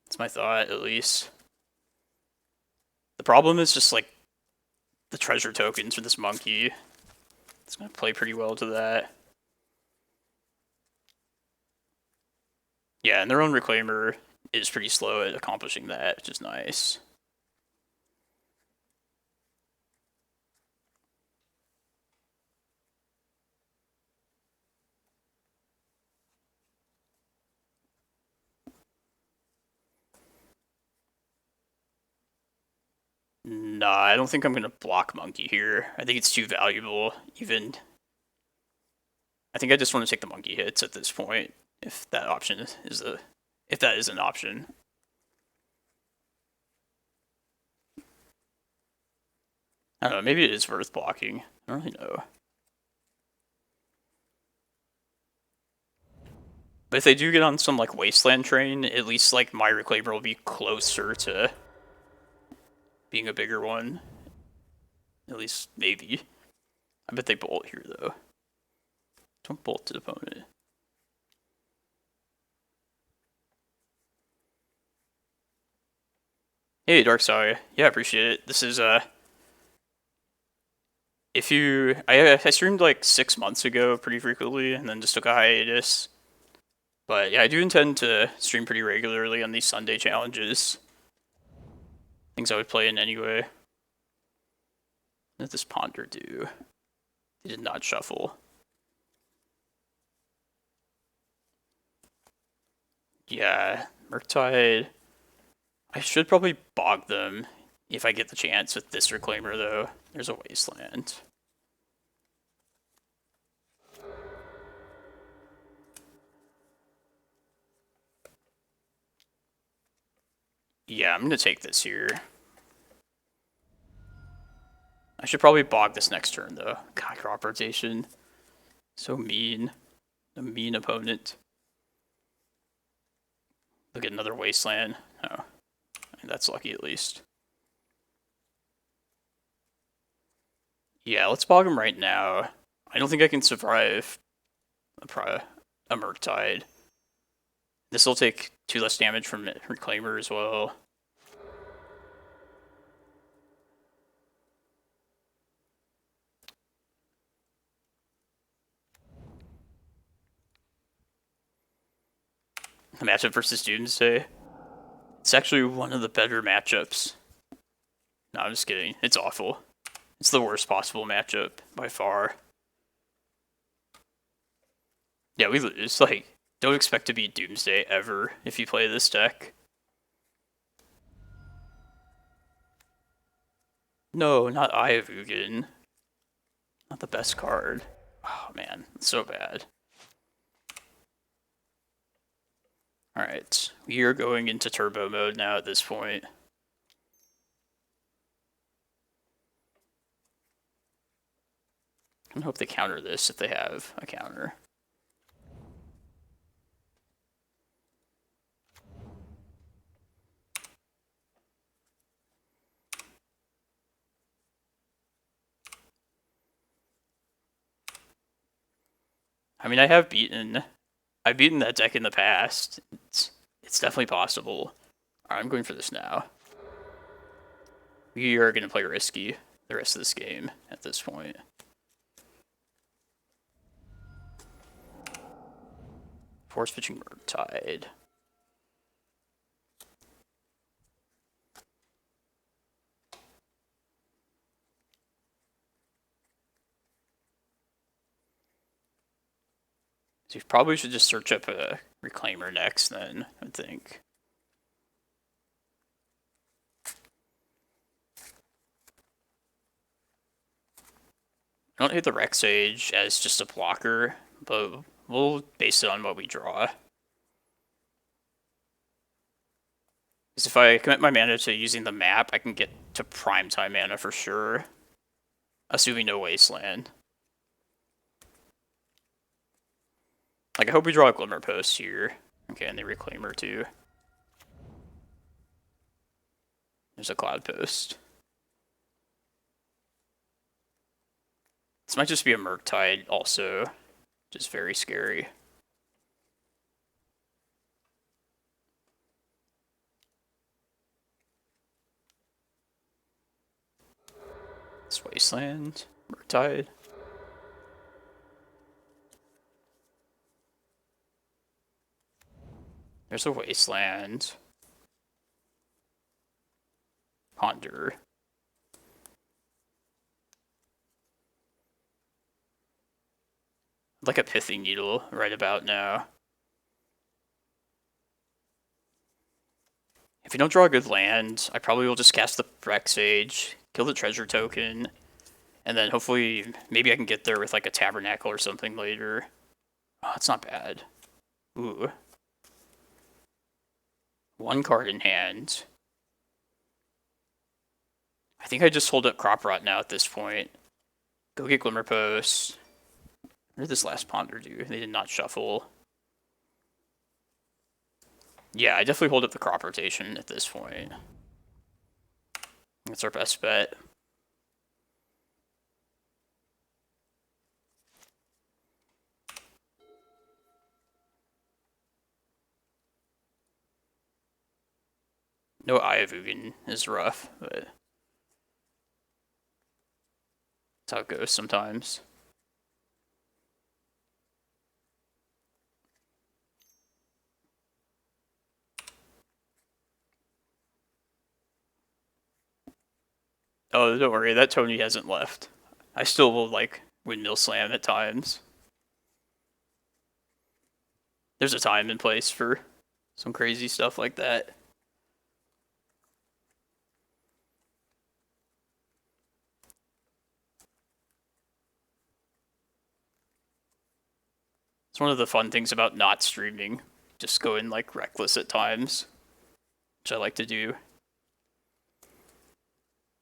That's my thought, at least. The problem is just like the treasure tokens for this Monkey. It's going to play pretty well to that. Yeah, and their own Reclaimer is pretty slow at accomplishing that, which is nice. Nah, I don't think I'm going to block Monkey here. I think it's too valuable, even. I think I just want to take the Monkey hits at this point, if that option is if that is an option. I don't know, maybe it is worth blocking. I don't really know. But if they do get on some like wasteland train, at least like my Reclaimer will be closer to being a bigger one. At least maybe. I bet they bolt here though. Don't bolt to the opponent. Hey Dark Saga. Yeah, I appreciate it. This is if you I streamed like 6 months ago pretty frequently and then just took a hiatus. But yeah, I do intend to stream pretty regularly on these Sunday challenges. Things I would play in anyway. What did this Ponder do? He did not shuffle. Yeah, Murktide. I should probably bog them if I get the chance with this Reclaimer though. There's a wasteland. Yeah, I'm gonna take this here. I should probably bog this next turn though. God, crop rotation. So mean. A mean opponent. Look at another wasteland. Oh. I mean, that's lucky at least. Yeah, let's bog him right now. I don't think I can survive a Murktide. This will take 2 less damage from Reclaimer as well. The matchup versus Doomsday. It's actually one of the better matchups. No, I'm just kidding. It's awful. It's the worst possible matchup by far. Yeah, we lose. Like, don't expect to beat Doomsday ever if you play this deck. No, not Eye of Ugin. Not the best card. Oh man, it's so bad. Alright, we are going into turbo mode now at this point. I hope they counter this if they have a counter. I mean, I've beaten that deck in the past. It's definitely possible. Alright, I'm going for this now. We are going to play risky the rest of this game at this point. Force pitching Murktide. So you probably should just search up a Reclaimer next then, I think. I don't hate the Rec Sage as just a blocker, but we'll base it on what we draw. Because if I commit my mana to using the map, I can get to primetime mana for sure. Assuming no Wasteland. Like, I hope we draw a Glimmerpost here. Okay, and they Reclaimer too. There's a Cloudpost. This might just be a Murktide also, which is very scary. It's Wasteland, Murktide. There's a Wasteland. Ponder. Like a Pithing Needle right about now. If you don't draw a good land, I probably will just cast the Rec Sage, kill the treasure token, and then hopefully maybe I can get there with like a Tabernacle or something later. Oh, that's not bad. Ooh. One card in hand. I think I just hold up Crop Rot now at this point. Go get Glimmerpost. What did this last Ponder do? They did not shuffle. Yeah, I definitely hold up the Crop Rotation at this point. That's our best bet. No Eye of Ugin is rough, but that's how it goes sometimes. Oh, don't worry, that Tony hasn't left. I still will, like, Windmill Slam at times. There's a time and place for some crazy stuff like that. It's one of the fun things about not streaming. Just going, like, reckless at times, which I like to do.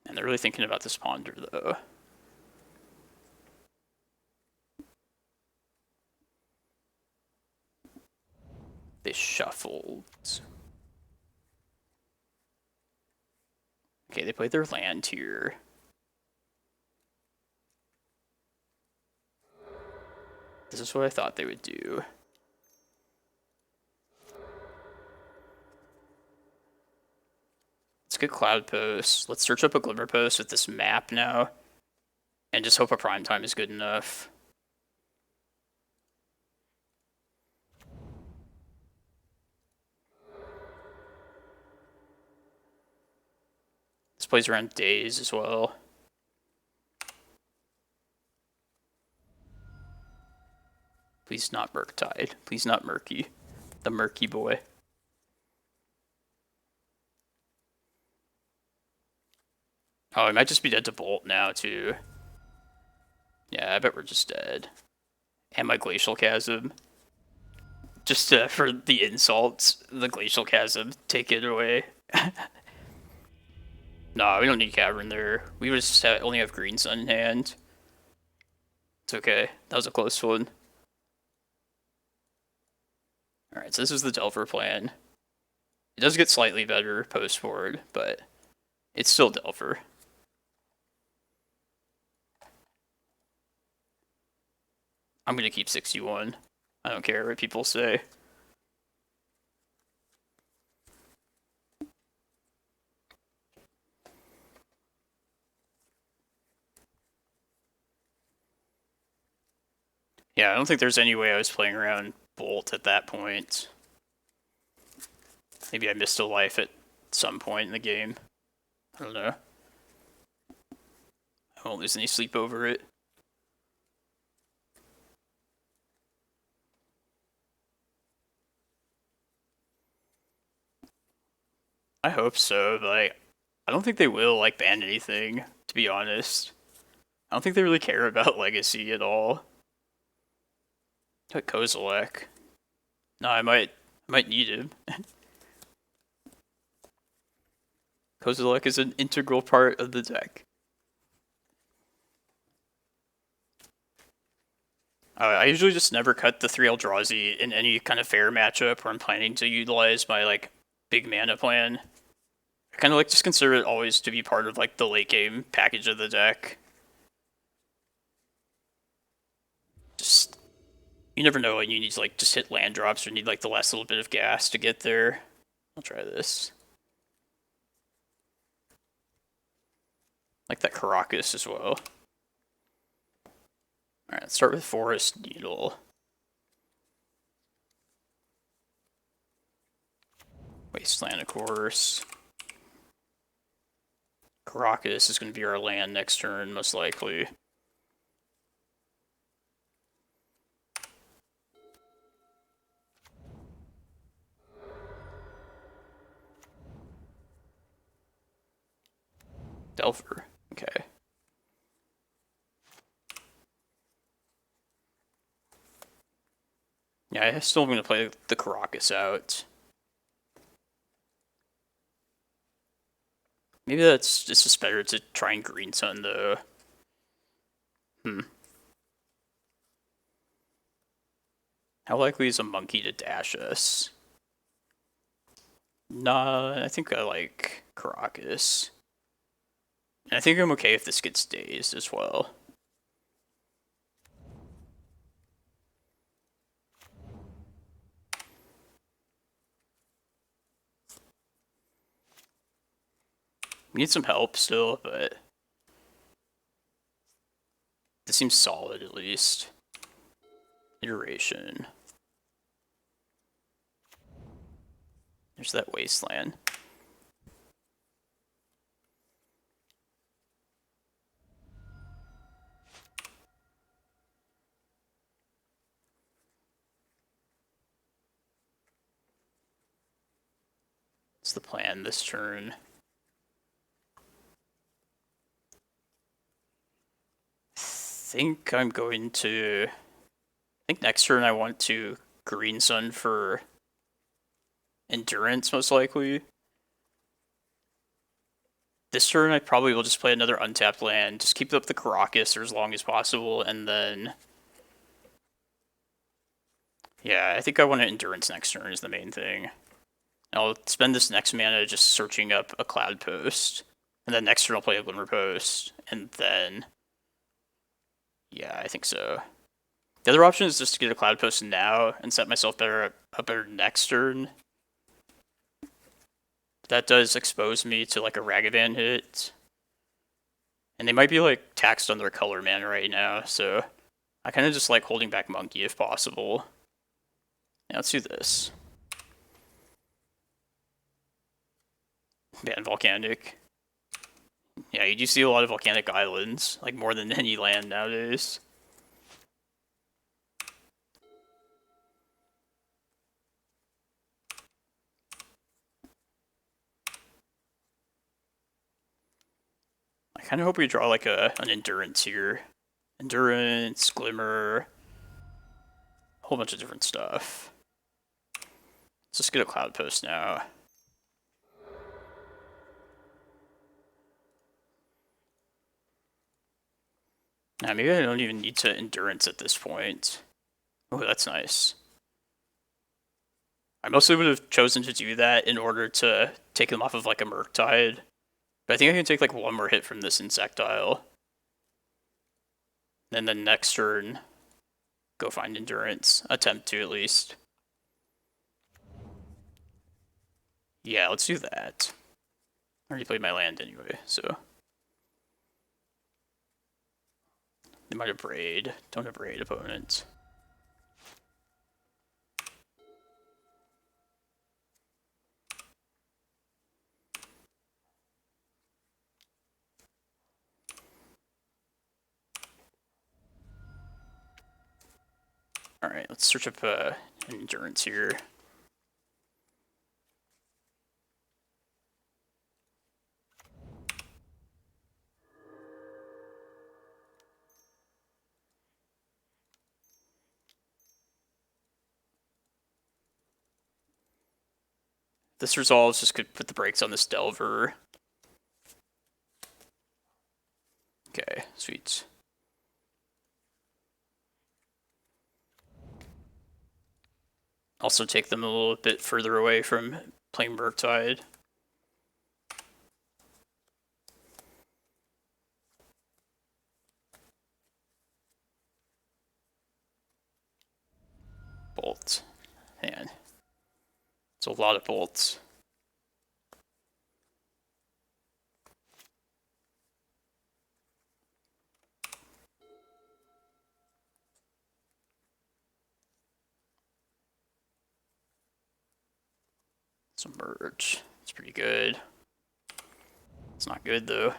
And they're really thinking about this Ponder, though. They shuffled. Okay, they played their land here. This is what I thought they would do. Let's get Cloudpost. Let's search up a Glimmerpost with this map now. And just hope a primetime is good enough. This plays around days as well. Please not Murktide. Please not Murky. The Murky boy. Oh, it might just be dead to Bolt now, too. Yeah, I bet we're just dead. And my Glacial Chasm. Just for the insults, the Glacial Chasm, take it away. Nah, we don't need Cavern there. We just only have Green Sun in hand. It's okay. That was a close one. Alright, so this is the Delver plan. It does get slightly better post-board, but it's still Delver. I'm gonna keep 61. I don't care what people say. Yeah, I don't think there's any way I was playing around Bolt at that point. Maybe I missed a life at some point in the game. I don't know. I won't lose any sleep over it. I hope so, but I don't think they will ban anything, to be honest. I don't think they really care about Legacy at all. Like Kozilek. No, I might need him. Kozilek is an integral part of the deck. I usually just never cut the 3 Eldrazi in any kind of fair matchup where I'm planning to utilize my big mana plan. I kind of just consider it always to be part of the late game package of the deck. Just you never know when you need to just hit land drops or need the last little bit of gas to get there. I'll try this. Like that Karakas as well. Alright, let's start with Forest Needle. Wasteland, of course. Karakas is going to be our land next turn, most likely. Delver. Okay. Yeah, I still am going to play the Karakas out. Maybe it's just better to try and Green Sun, though. How likely is a monkey to dash us? Nah, I think I like Karakas. And I think I'm okay if this gets dazed as well. We need some help still, but this seems solid at least. Iteration. There's that Wasteland. What's the plan this turn? I think I'm going to... I think next turn I want to Green Sun for Endurance, most likely. This turn I probably will just play another untapped land, just keep up the Karakas for as long as possible, and then... Yeah, I think I want to Endurance next turn is the main thing. I'll spend this next mana just searching up a Cloudpost, and then next turn I'll play a Glimmerpost, and then... Yeah, I think so. The other option is just to get a Cloudpost now and set myself up better next turn. That does expose me to a Ragavan hit. And they might be taxed on their color mana right now, so I kind of just like holding back Monkey if possible. Yeah, let's do this. Ban Volcanic. Yeah, you do see a lot of volcanic islands, like more than any land nowadays. I kind of hope we draw like an endurance here. Endurance, glimmer, a whole bunch of different stuff. Let's just get a Cloudpost now. Now, maybe I don't even need to endurance at this point. Oh, that's nice. I mostly would have chosen to do that in order to take them off of like a Murktide. But I think I can take like one more hit from this Insectile. Then the next turn, go find endurance. Attempt to at least. Yeah, let's do that. I already played my land anyway, so. They might have Braid. Don't have Braid opponents. Alright, let's search up endurance here. This resolves just could put the brakes on this Delver. Okay, sweet. Also take them a little bit further away from playing Murktide. Bolt. Man. It's a lot of bolts. Submerge. It's pretty good. It's not good though.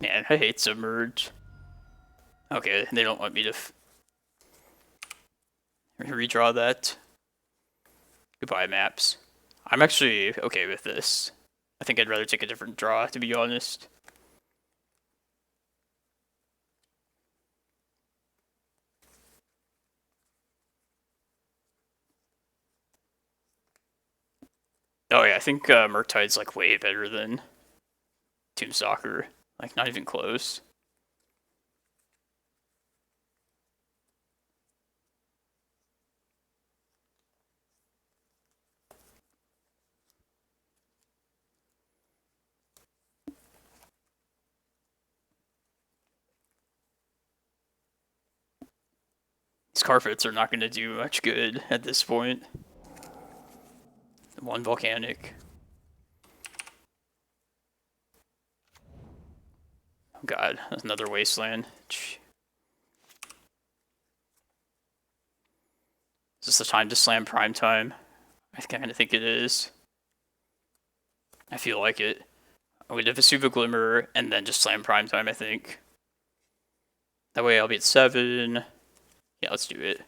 Man, I hate Submerge. Okay, they don't want me to redraw that. Goodbye, maps. I'm actually okay with this. I think I'd rather take a different draw, to be honest. Oh yeah, I think Murktide's like way better than Tombstalker. Like, not even close. These carpets are not going to do much good at this point. One volcanic. Oh god, another wasteland. Is this the time to slam prime time? I kind of think it is. I feel like it. I'm going to Vesuva Glimmer and then just slam prime time, I think. That way I'll be at 7. Yeah, let's do it.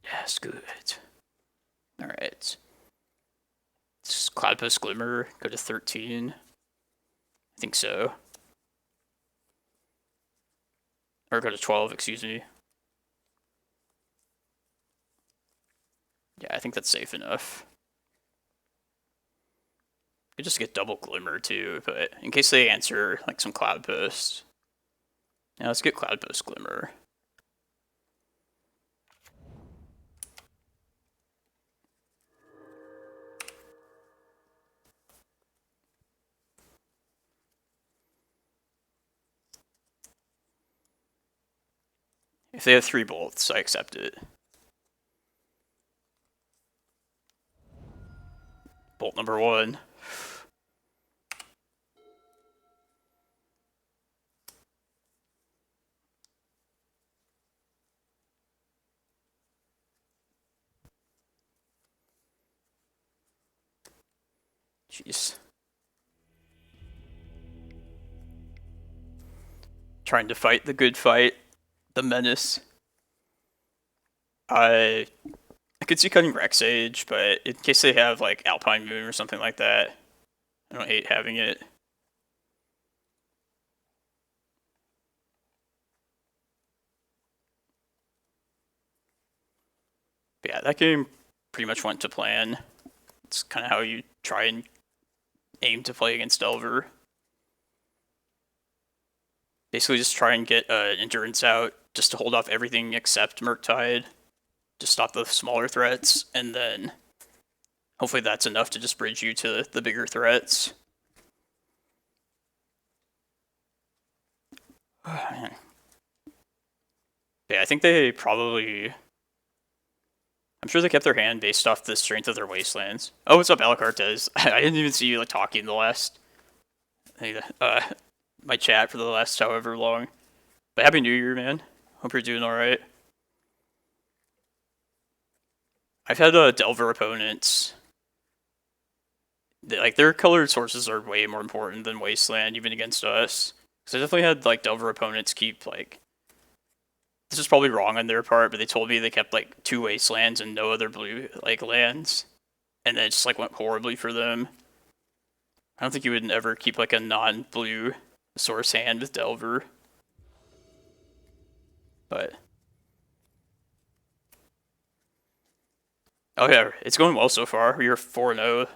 Yes, good. Alright. Cloudpost Glimmer, go to 13. I think so. Or go to 12, excuse me. Yeah, I think that's safe enough. Could just get double Glimmer too, but in case they answer like some Cloudpost. Yeah, let's get Cloudpost Glimmer. If they have 3 bolts, I accept it. Bolt number 1. Jeez. Trying to fight the good fight. The menace. I could see cutting Rex Sage, but in case they have like Alpine Moon or something like that, I don't hate having it. But yeah, that game pretty much went to plan. It's kind of how you try and aim to play against Delver. Basically just try and get Endurance out, just to hold off everything except Murktide. Just stop the smaller threats, and then hopefully that's enough to just bridge you to the bigger threats. Oh, man. Yeah, I think they probably... I'm sure they kept their hand based off the strength of their wastelands. Oh, what's up, Alacartes? I didn't even see you like talking the last... my chat for the last however long. But Happy New Year, man. Hope you're doing alright. I've had Delver opponents. Like, their colored sources are way more important than Wasteland, even against us. Because I definitely had, like, Delver opponents keep, like... This is probably wrong on their part, but they told me they kept, like, 2 Wastelands and no other blue, like, lands. And then it just, like, went horribly for them. I don't think you would ever keep, like, a non-blue source hand with Delver. But... Oh yeah, it's going well so far. You're 4-0.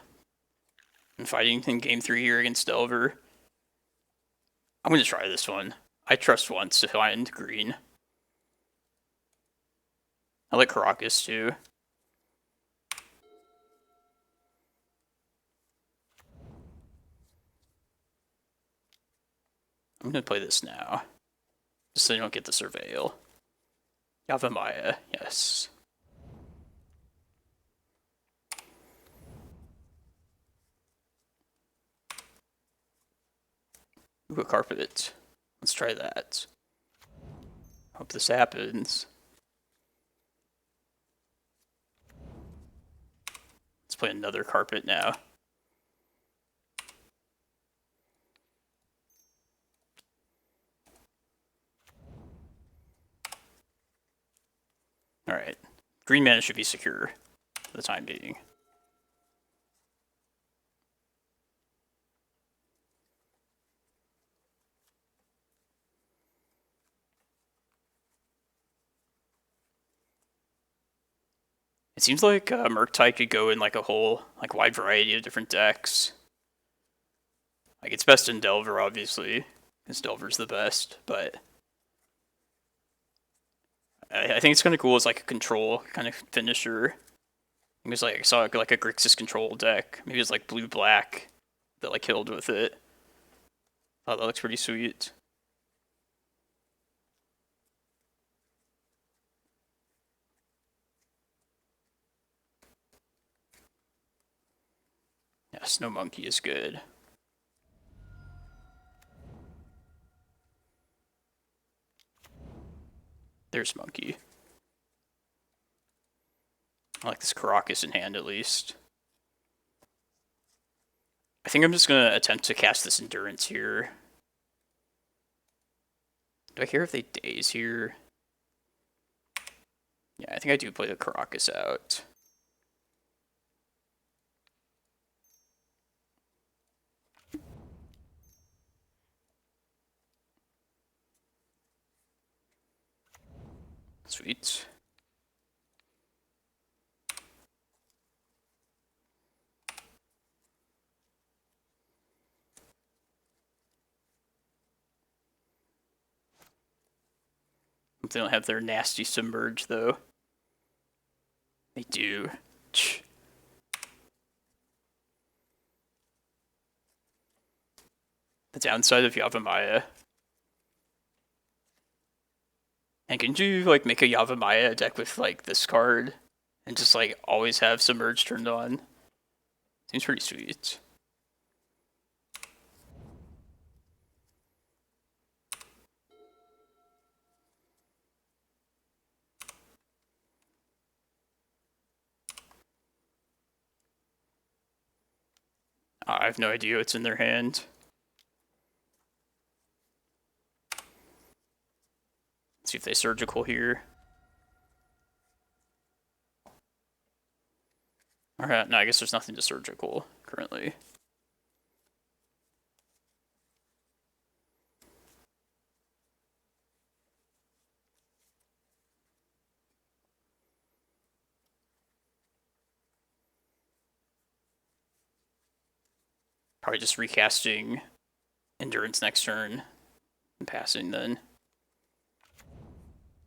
And fighting in Game 3 here against Delver. I'm going to try this one. I trust once to find green. I like Karakas too. I'm going to play this now. Just so you don't get the Surveil. Yavimaya, yes. Ooh, a carpet. Let's try that. Hope this happens. Let's play another carpet now. Alright. Green mana should be secure for the time being. It seems like Murktide could go in like a whole like wide variety of different decks. Like it's best in Delver, obviously, because Delver's the best. But I think it's kind of cool as like a control kind of finisher. It was like I saw like a Grixis control deck. Maybe it's like blue-black that like killed with it. Oh, that looks pretty sweet. Yeah, Snow Monkey is good. There's Monkey. I like this Karakas in hand at least. I think I'm just going to attempt to cast this Endurance here. Do I care if they daze here? Yeah, I think I do play the Karakas out. Sweet. They don't have their nasty Submerge, though. They do. The downside of Yavimaya And can you like make a Yavimaya deck with like this card and just like always have Submerge turned on? Seems pretty sweet. I have no idea what's in their hand. Let's see if they surgical here. Alright, no, I guess there's nothing to surgical currently. Probably just recasting Endurance next turn and passing then.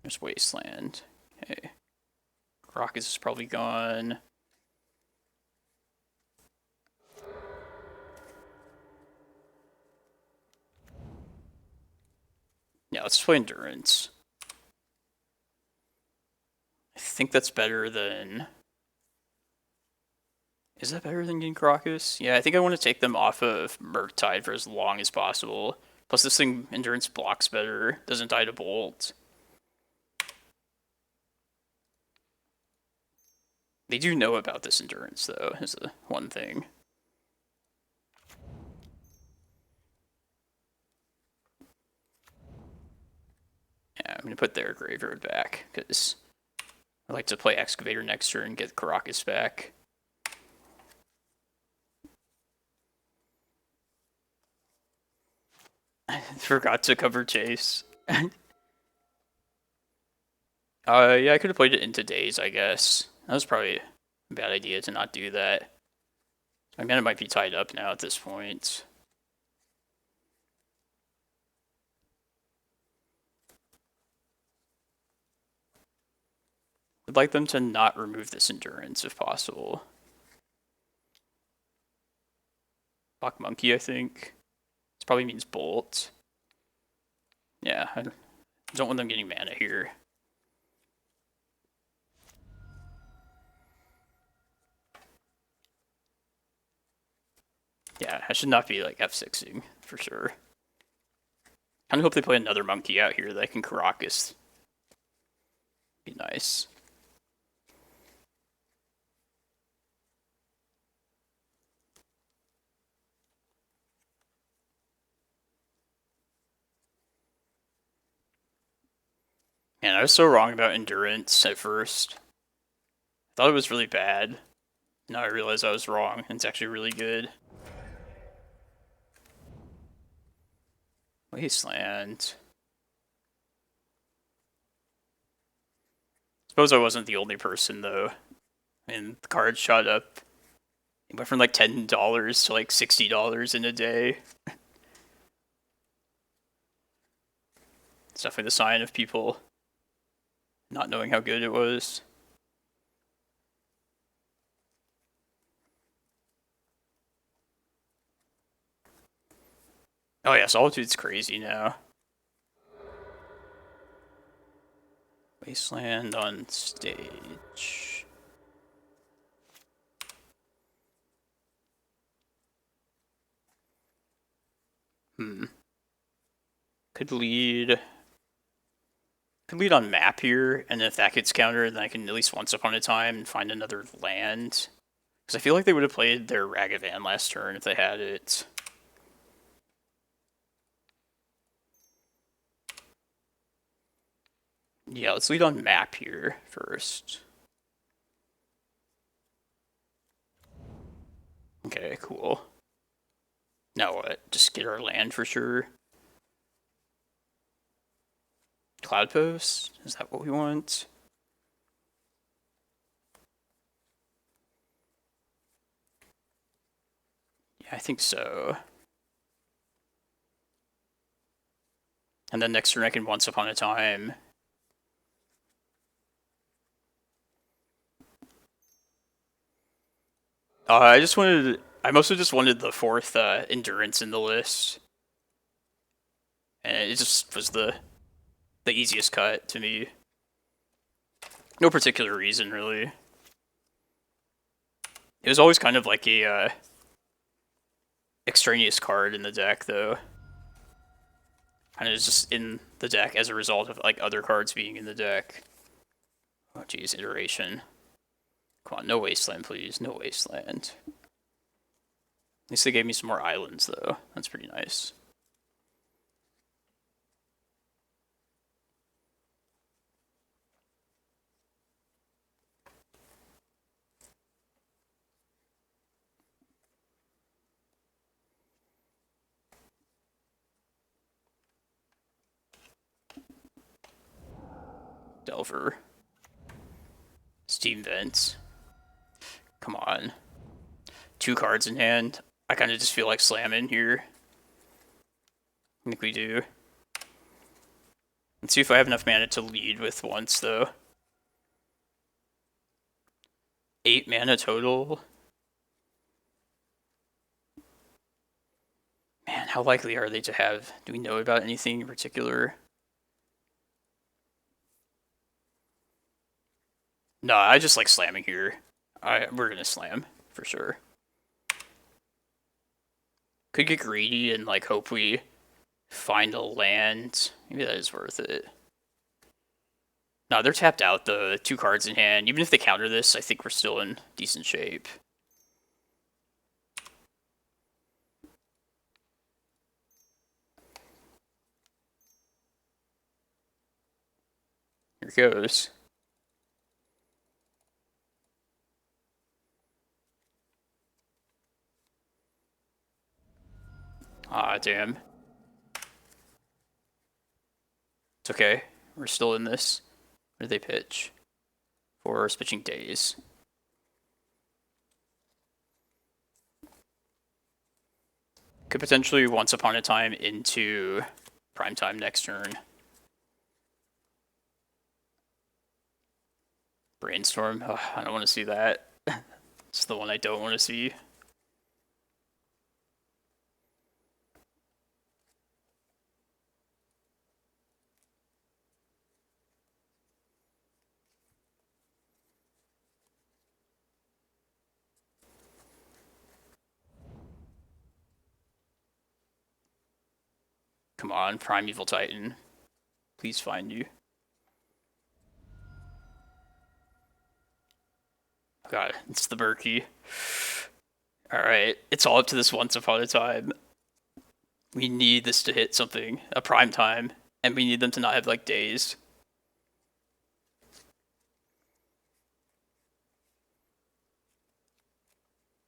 There's Wasteland. Okay. Karakas is probably gone. Yeah, let's play Endurance. I think that's better than... Is that better than getting Karakas? Yeah, I think I want to take them off of Murktide for as long as possible. Plus this thing, Endurance blocks better, doesn't die to Bolt. They do know about this Endurance, though, is the one thing. Yeah, I'm going to put their graveyard back, because I like to play Excavator next turn and get Karakas back. I forgot to cover Chase. Yeah, I could have played it into Days, I guess. That was probably a bad idea to not do that. My mana might be tied up now at this point. I'd like them to not remove this Endurance if possible. Black Monkey, I think. This probably means Bolt. Yeah, I don't want them getting mana here. Yeah, I should not be like F6ing for sure. I hope they play another monkey out here that I can Karakas. Be nice. Man, I was so wrong about Endurance at first. I thought it was really bad. Now I realize I was wrong. It's actually really good. Wasteland. Suppose I wasn't the only person, though. I mean, the card shot up. It went from like $10 to like $60 in a day. It's definitely the sign of people not knowing how good it was. Oh yeah, Solitude's crazy now. Wasteland on stage. Could lead on map here, and if that gets countered, then I can at least once upon a time find another land. Because I feel like they would have played their Ragavan last turn if they had it. Yeah, let's lead on map here first. Okay, cool. Now what? Just get our land for sure. Cloudpost? Is that what we want? Yeah, I think so. And then next turn I can once upon a time. I mostly just wanted the 4th Endurance in the list. And it just was the the easiest cut to me. No particular reason, really. It was always kind of like a extraneous card in the deck, though. Kind of just in the deck as a result of like other cards being in the deck. Oh geez, iteration. Come on, no wasteland, please. No wasteland. At least they gave me some more islands, though. That's pretty nice. Delver. Steam Vents. Come on. 2 cards in hand. I kind of just feel like slamming here. I think we do. Let's see if I have enough mana to lead with once, though. 8 mana total. Man, how likely are they to have? Do we know about anything in particular? No, I just like slamming here. We're gonna slam, for sure. Could get greedy and like hope we find a land. Maybe that is worth it. No, they're tapped out, the 2 cards in hand. Even if they counter this, I think we're still in decent shape. Here goes. Ah, damn. It's okay. We're still in this. What did they pitch? For pitching days. Could potentially Once Upon a Time into Prime Time next turn. Brainstorm. Oh, I don't want to see that. It's the one I don't want to see. Come on, Primeval Titan. Please find you. God, it's the Berkey. Alright, it's all up to this Once Upon a Time. We need this to hit something, a prime time, and we need them to not have like days.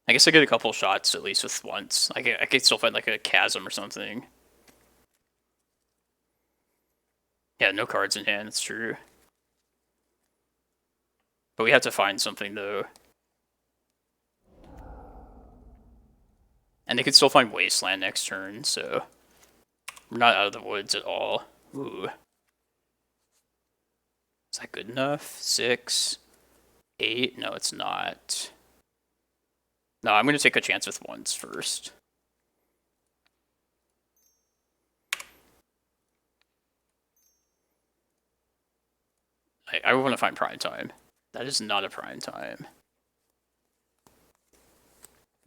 I guess I get a couple shots at least with once. I could still find like a chasm or something. Yeah, no cards in hand, it's true. But we have to find something, though. And they could still find Wasteland next turn, so... we're not out of the woods at all. Ooh. Is that good enough? 6? 8? No, it's not. No, I'm going to take a chance with once first. I want to find prime time. That is not a prime time.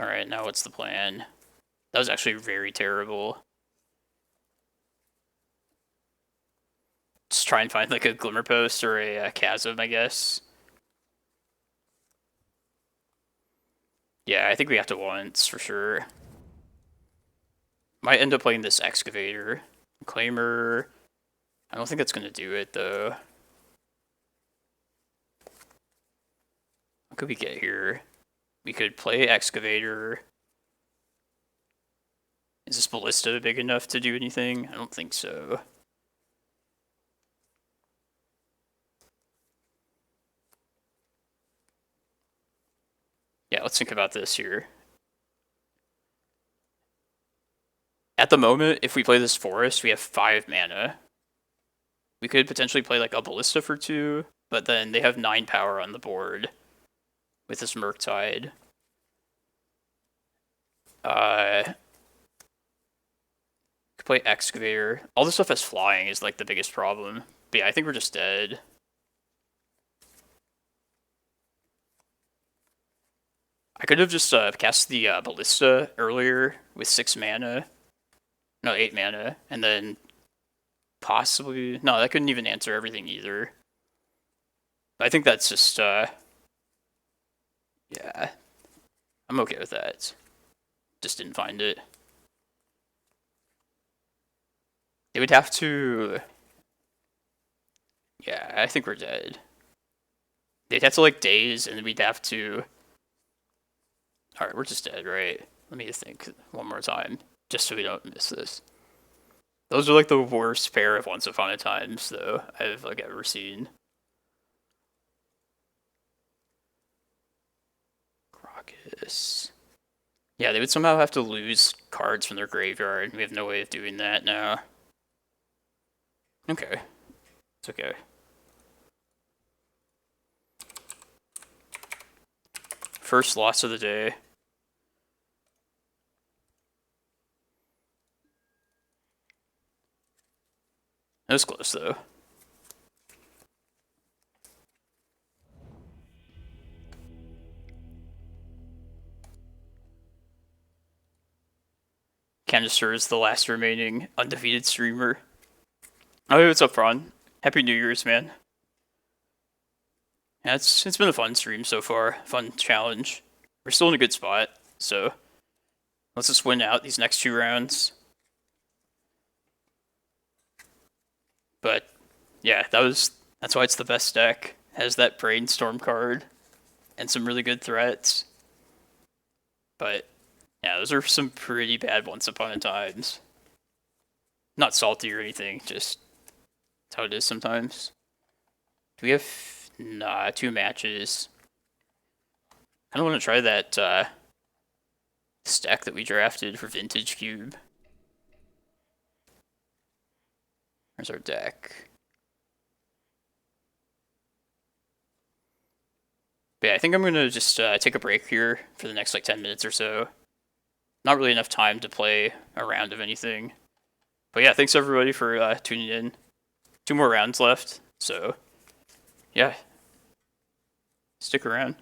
Alright, now what's the plan? That was actually very terrible. Just try and find like a Glimmerpost or a chasm, I guess. Yeah, I think we have to once, for sure. Might end up playing this Excavator. Reclaimer. I don't think that's going to do it, though. What could we get here? We could play Excavator. Is this Ballista big enough to do anything? I don't think so. Yeah, let's think about this here. At the moment, if we play this Forest, we have 5 mana. We could potentially play like a Ballista for 2, but then they have 9 power on the board with this Murktide. Could play Excavator. All this stuff has flying is like the biggest problem. But yeah, I think we're just dead. I could have just cast the Ballista earlier with 6 mana. No, 8 mana. And then possibly... No, that couldn't even answer everything either. But I think that's just... yeah. I'm okay with that. Just didn't find it. They would have to... Yeah, I think we're dead. They'd have to, like, daze, and we'd have to... Alright, we're just dead, right? Let me think one more time, just so we don't miss this. Those are, like, the worst pair of Once Upon a Times, though, I've, like, ever seen. Karakas. Yeah, they would somehow have to lose cards from their graveyard. We have no way of doing that now. Okay. It's okay. First loss of the day. That was close, though. Canister is the last remaining undefeated streamer. Oh, what's up, Ron? Happy New Year's, man. Yeah, it's been a fun stream so far. Fun challenge. We're still in a good spot, so let's just win out these next 2 rounds. But yeah, that's why it's the best deck. It has that Brainstorm card and some really good threats. But yeah, those are some pretty bad Once Upon a Times. Not salty or anything, just that's how it is sometimes. Do we have 2 matches? I don't want to try that stack that we drafted for Vintage Cube. Where's our deck? But yeah, I think I'm gonna just take a break here for the next like 10 minutes or so. Not really enough time to play a round of anything. But yeah, thanks everybody for tuning in. 2 more rounds left, so yeah, stick around.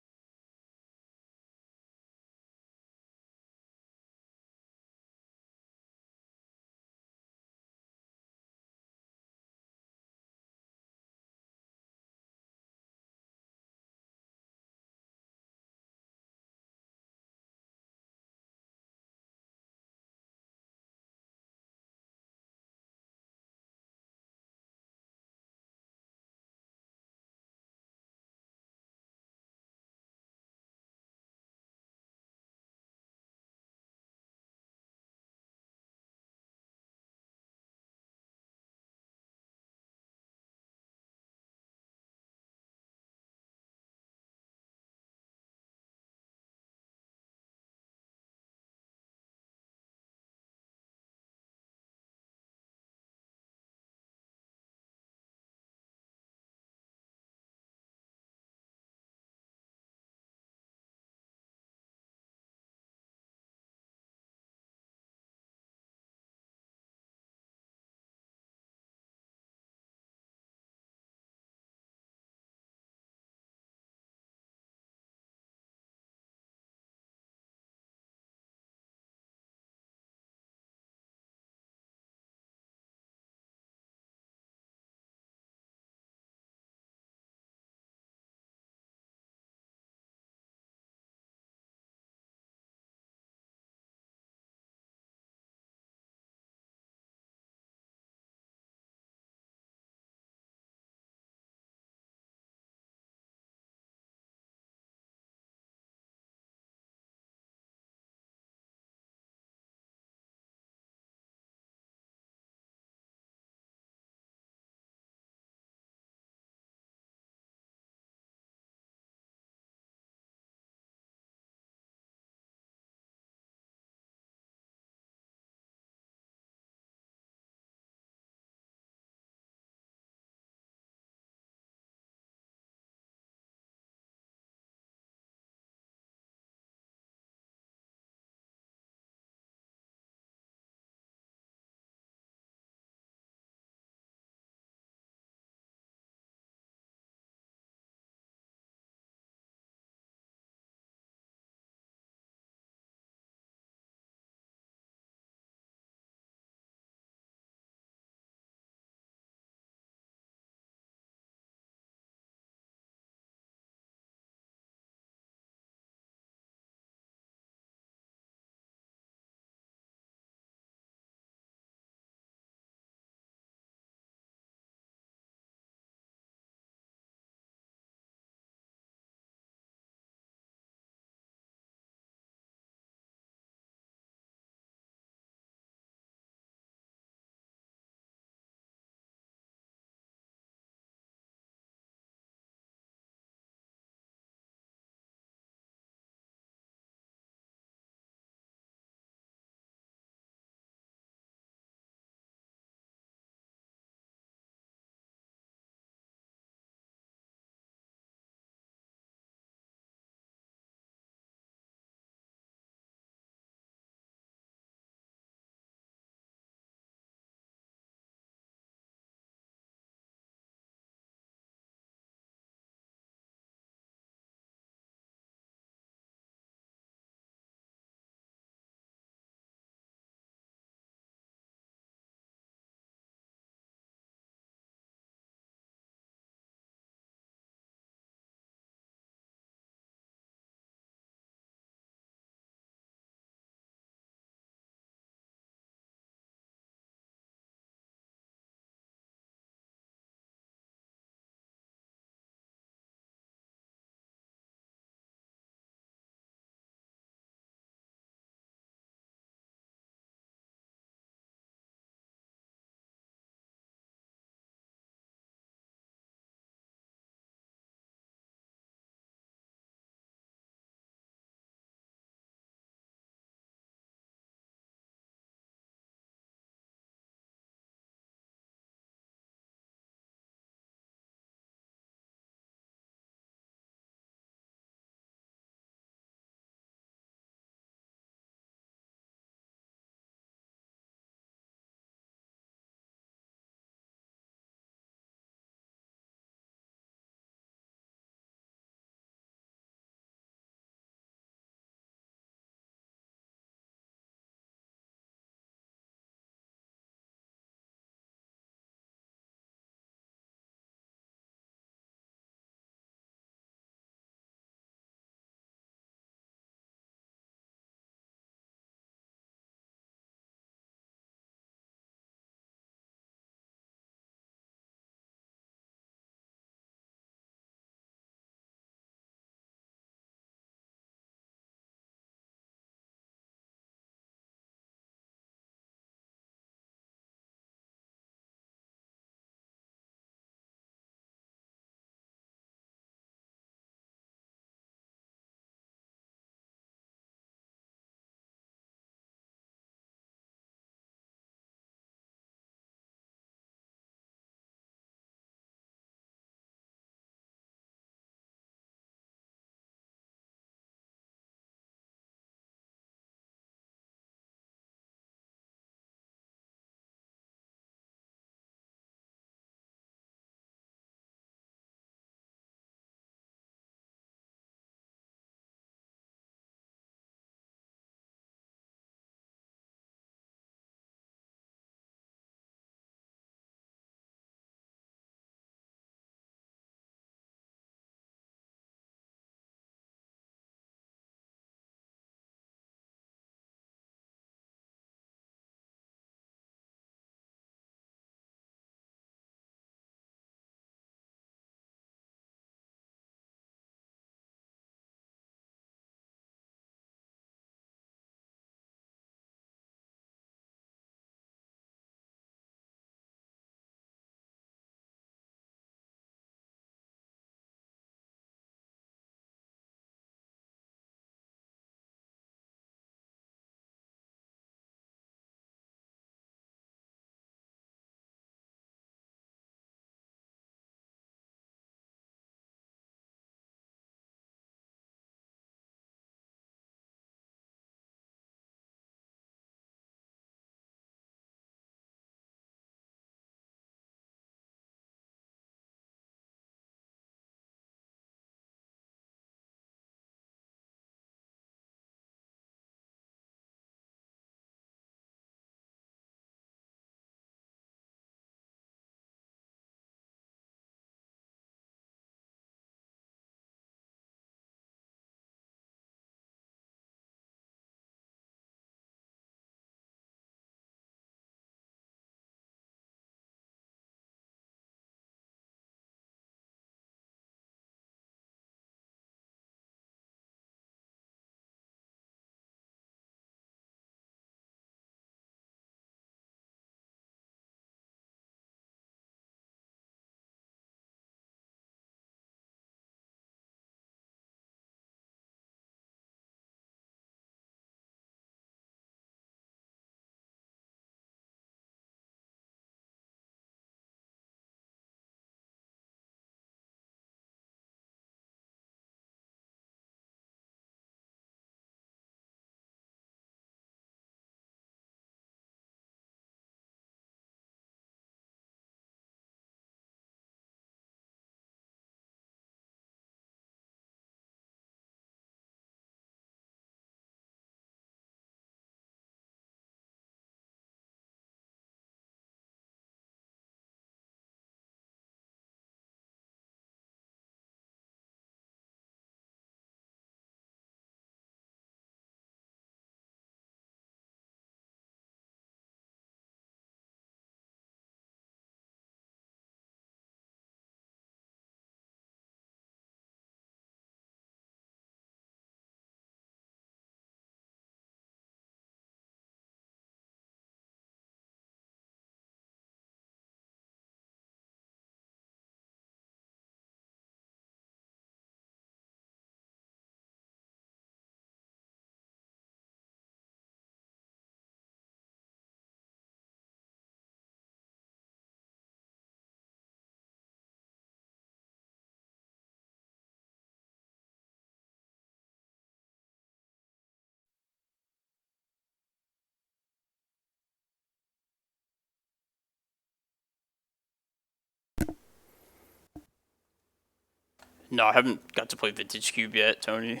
No, I haven't got to play Vintage Cube yet, Tony.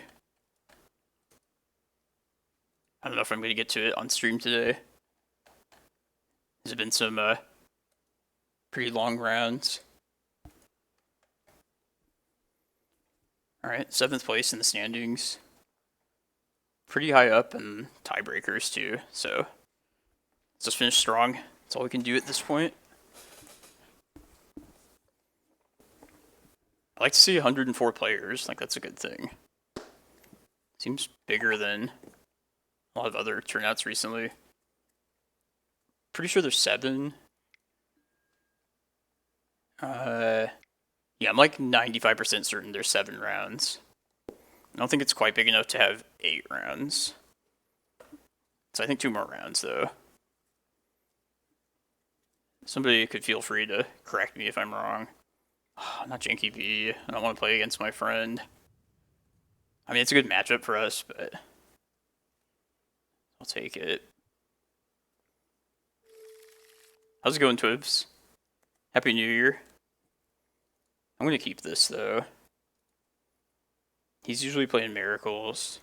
I don't know if I'm going to get to it on stream today. There's been some pretty long rounds. Alright, 7th place in the standings. Pretty high up in tiebreakers too, so let's just finish strong. That's all we can do at this point. I like to see 104 players, like that's a good thing. Seems bigger than a lot of other turnouts recently. Pretty sure there's 7. Yeah, I'm like 95% certain there's 7 rounds. I don't think it's quite big enough to have 8 rounds. So I think 2 more rounds, though. Somebody could feel free to correct me if I'm wrong. Not Janky B. I don't want to play against my friend. I mean, it's a good matchup for us, but I'll take it. How's it going, Twibs? Happy New Year. I'm going to keep this, though. He's usually playing Miracles.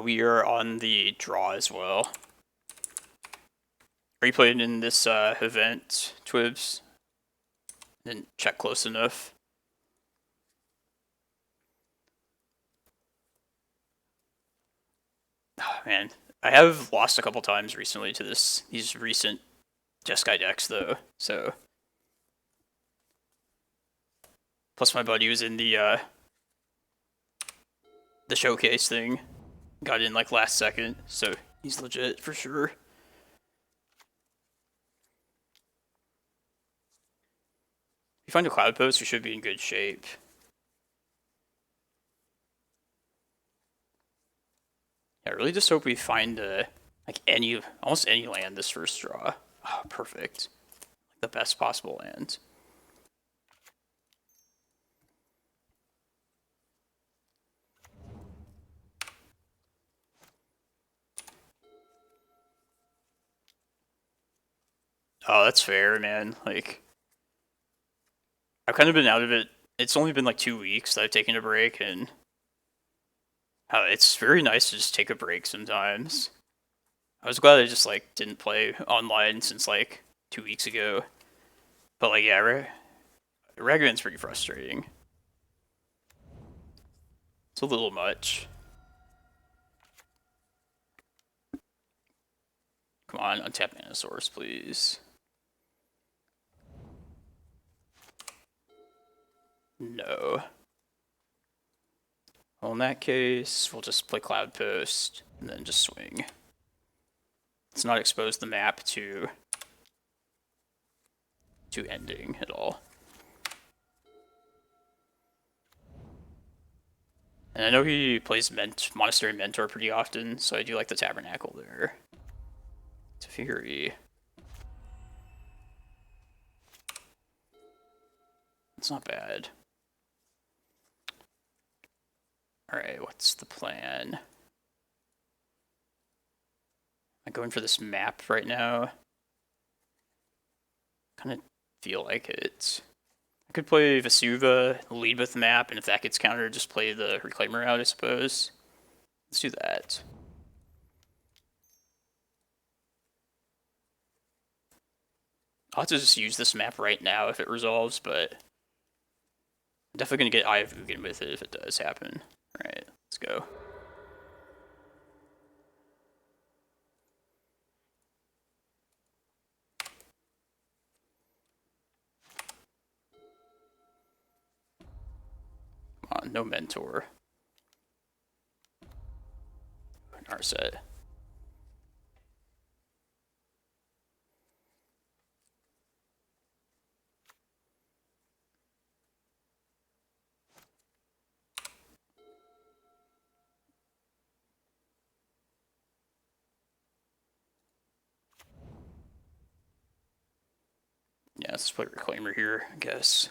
We are on the draw as well. Are you playing in this event, Twibs? Didn't check close enough. Oh, man, I have lost a couple times recently to these recent Jeskai decks, though. So, plus my buddy was in the showcase thing. Got in like last second, so he's legit for sure. If you find a Cloudpost, you should be in good shape. I really just hope we find like almost any land this first draw. Oh, perfect. Like the best possible land. Oh, that's fair, man. Like, I've kind of been out of it. It's only been like 2 weeks that I've taken a break, and it's very nice to just take a break sometimes. I was glad I just like didn't play online since like 2 weeks ago. But like, yeah, Ragavan's pretty frustrating. It's a little much. Come on, untap Manosaurus, please. No. Well, in that case, we'll just play Cloudpost and then just swing. Let's not expose the map to ending at all. And I know he plays Monastery Mentor pretty often, so I do like the Tabernacle there. It's a Fury. It's not bad. Alright, what's the plan? I'm going for this map right now. Kind of feel like it. I could play Vesuva, lead with the map, and if that gets countered, just play the Reclaimer out, I suppose. Let's do that. I'll have to just use this map right now if it resolves, but I'm definitely going to get Eye of Ugin with it if it does happen. Alright, let's go. Come on, no Mentor. Narset. Yeah, let's play Reclaimer here, I guess.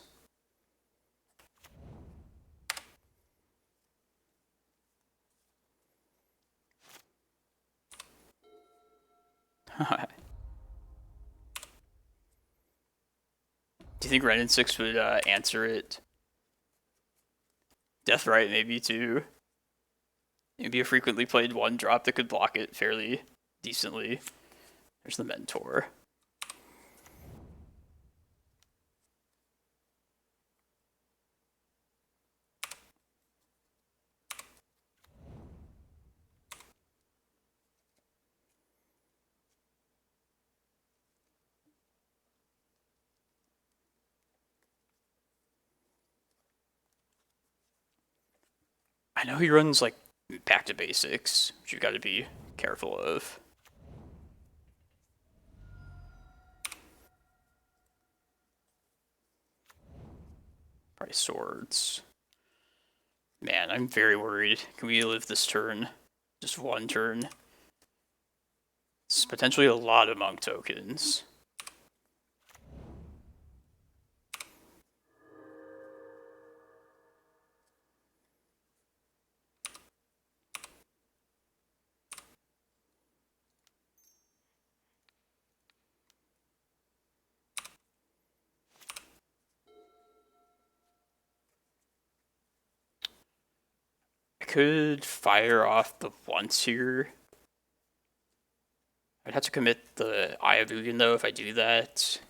Do you think Ren and 6 would answer it? Deathrite maybe too. Maybe a frequently played 1-drop that could block it fairly decently. There's the Mentor. I know he runs like back to basics, which you got to be careful of. Probably swords. Man, I'm very worried. Can we live this turn? Just one turn. It's potentially a lot of monk tokens. I could fire off the once here. I'd have to commit the Eye of Ugin though if I do that.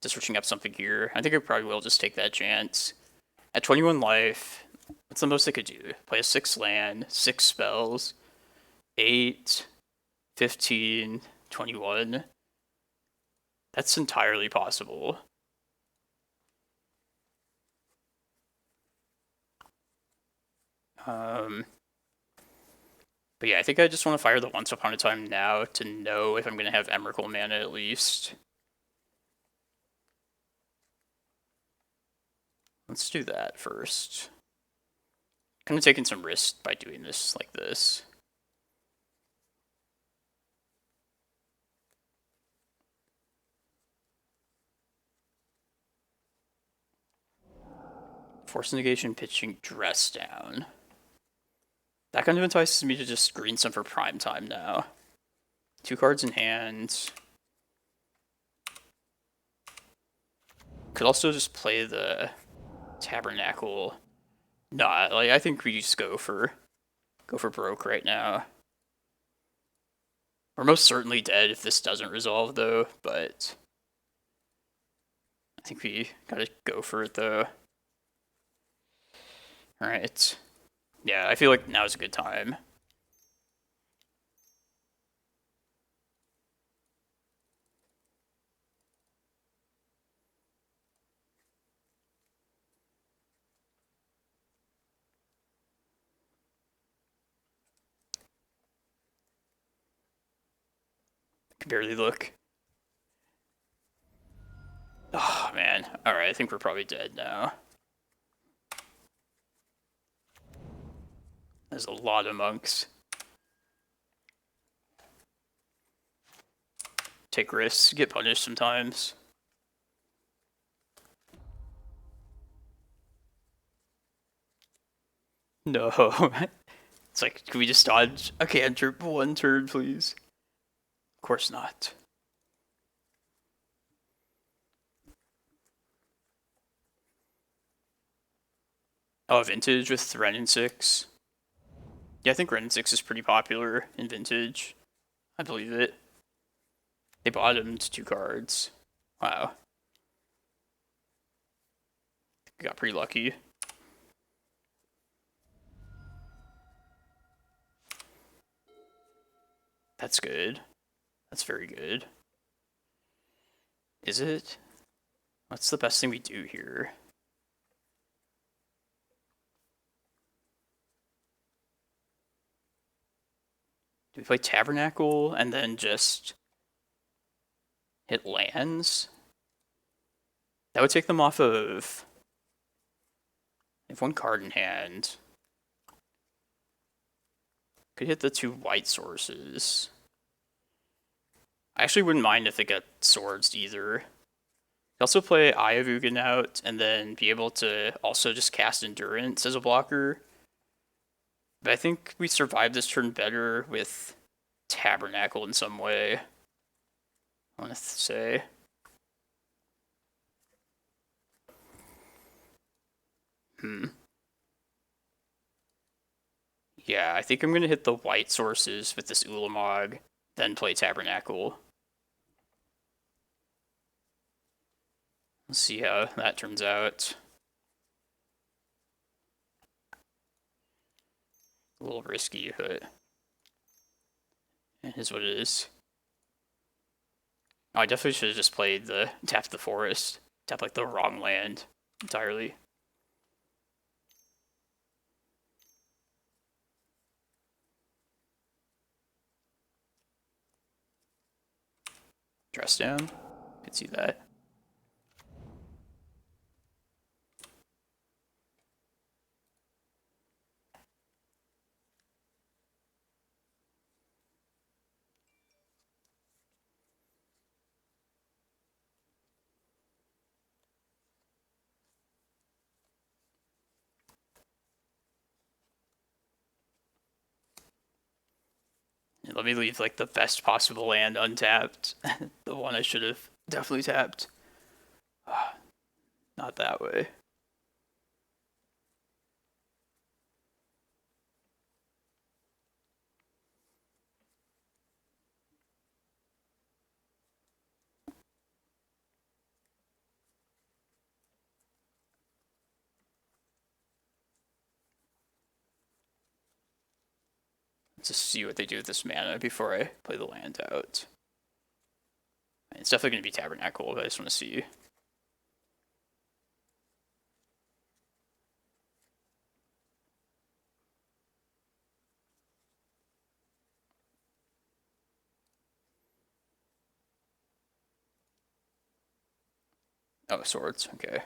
Just switching up something here. I think I probably will just take that chance. At 21 life, what's the most I could do? Play a 6 land, 6 spells, 8, 15, 21. That's entirely possible. But yeah, I think I just want to fire the Once Upon a Time now to know if I'm going to have Emrakul mana at least. Let's do that first. Kind of taking some risk by doing this like this. Force negation, pitching, dress down. That kind of entices me to just green some for prime time now. 2 cards in hand. Could also just play the Tabernacle. Nah, like I think we just go for broke right now. We're most certainly dead if this doesn't resolve though, but I think we gotta go for it though. Alright. Yeah, I feel like now is a good time. Can barely look. Oh man. Alright, I think we're probably dead now. There's a lot of monks. Take risks, get punished sometimes. No. It's like, can we just dodge a cantrip 1 turn, please? Of course not. Oh, Vintage with Ren and 6. Yeah, I think Ren and 6 is pretty popular in Vintage. I believe it. They bottomed 2 cards. Wow. Got pretty lucky. That's good. That's very good. Is it? What's the best thing we do here? Do we play Tabernacle and then just hit lands? That would take them off of... They have 1 card in hand. Could hit the 2 white sources. I actually wouldn't mind if they got swords either. Could also play Eye of Ugin out and then be able to also just cast Endurance as a blocker. But I think we survive this turn better with Tabernacle in some way. I want to say. Yeah, I think I'm going to hit the white sources with this Ulamog, then play Tabernacle. Let's see how that turns out. A little risky, but it is what it is. Oh, I definitely should have just played the tap the forest. Tap like the wrong land entirely. Dress down. Could see that. And let me leave like the best possible land untapped. The one I should have definitely tapped. Not that way. Let's just see what they do with this mana before I play the land out. It's definitely going to be Tabernacle, but I just want to see. Oh, swords, okay.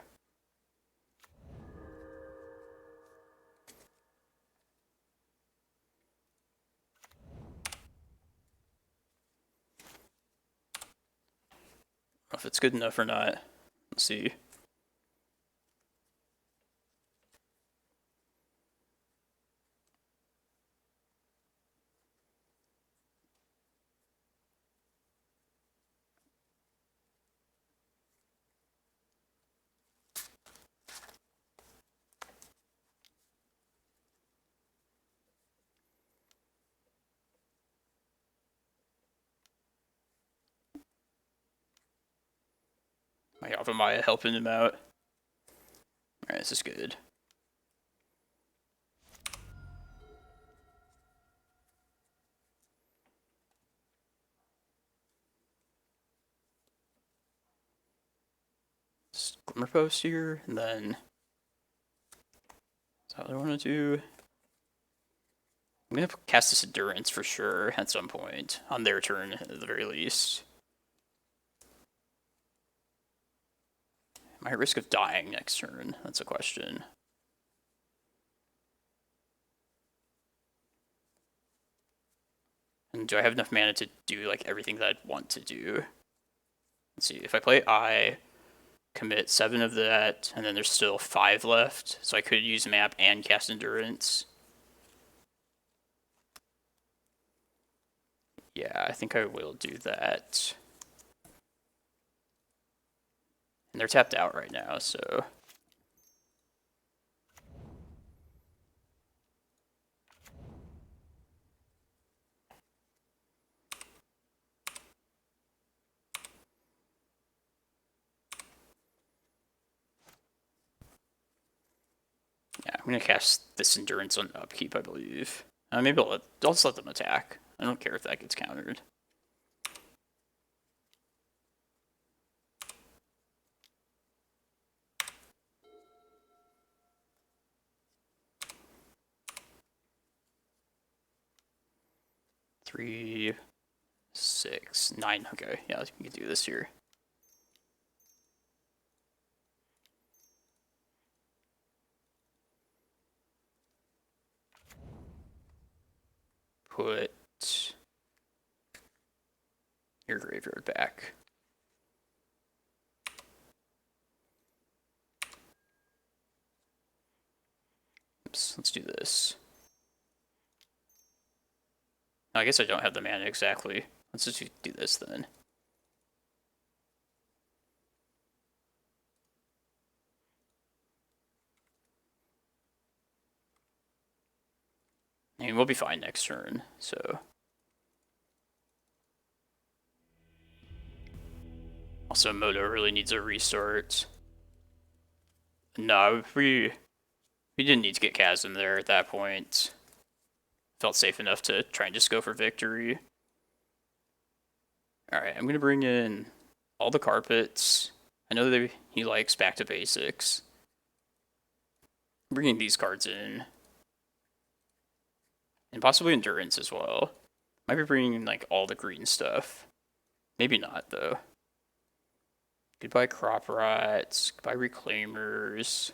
If it's good enough or not. Let's see. My Yavimaya helping him out. Alright, this is good. Just Glimmerpost here, and then that's what I want to do. I'm going to cast this Endurance for sure at some point, on their turn at the very least. Am I at risk of dying next turn? That's a question. And do I have enough mana to do like everything that I'd want to do? Let's see, if I play Eye, commit 7 of that, and then there's still 5 left, so I could use map and cast Endurance. Yeah, I think I will do that. And they're tapped out right now, so... Yeah, I'm going to cast this Endurance on upkeep, I believe. Maybe I'll just let them attack. I don't care if that gets countered. Three, 6, 9. Okay, yeah, we can do this here. Put your graveyard back. Oops, let's do this. I guess I don't have the mana exactly. Let's just do this then. I mean, we'll be fine next turn, so. Also, Moto really needs a restart. No, we didn't need to get Chasm there at that point. Felt safe enough to try and just go for victory. Alright, I'm gonna bring in all the carpets. I know that he likes back to basics. I'm bringing these cards in. And possibly endurance as well. Might be bringing in like all the green stuff. Maybe not though. Goodbye crop rats. Goodbye reclaimers.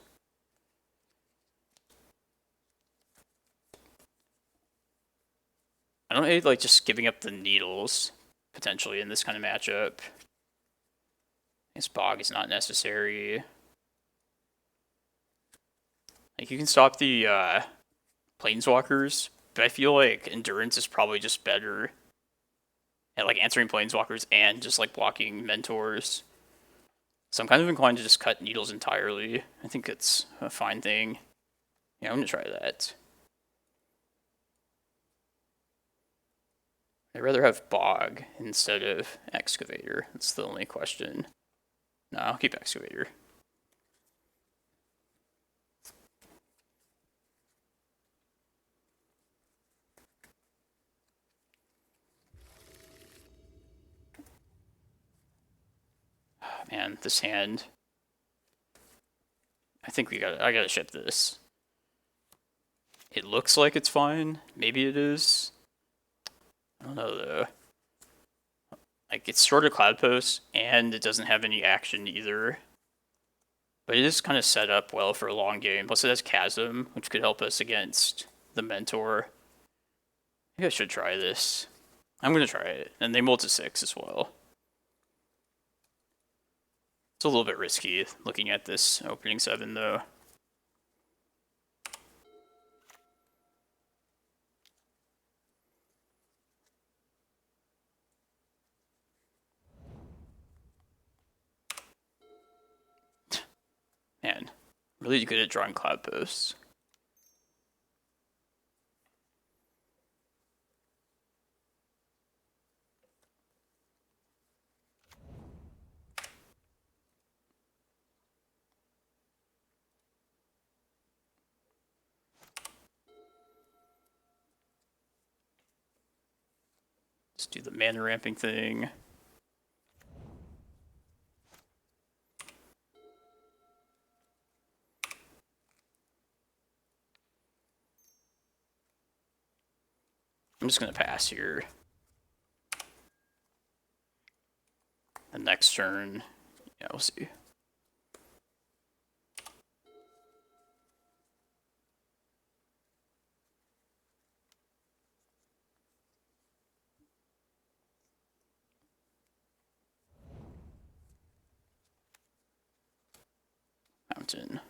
I don't hate like just giving up the needles potentially in this kind of matchup. This bog is not necessary. Like you can stop the planeswalkers, but I feel like endurance is probably just better at like answering planeswalkers and just like blocking mentors. So I'm kind of inclined to just cut needles entirely. I think it's a fine thing. Yeah, I'm gonna try that. I'd rather have Bog instead of Excavator. That's the only question. No, I'll keep Excavator. Oh, man, this hand. I think I gotta ship this. It looks like it's fine. Maybe it is. I don't know though. Like it's short of Cloudpost and it doesn't have any action either. But it is kind of set up well for a long game. Plus it has Chasm, which could help us against the Mentor. Maybe I should try this. I'm gonna try it. And they mold to 6 as well. It's a little bit risky looking at this opening 7 though. Man, really good at drawing Cloudposts. Let's do the mana ramping thing. I'm just going to pass here. The next turn, yeah, we'll see. Mountain.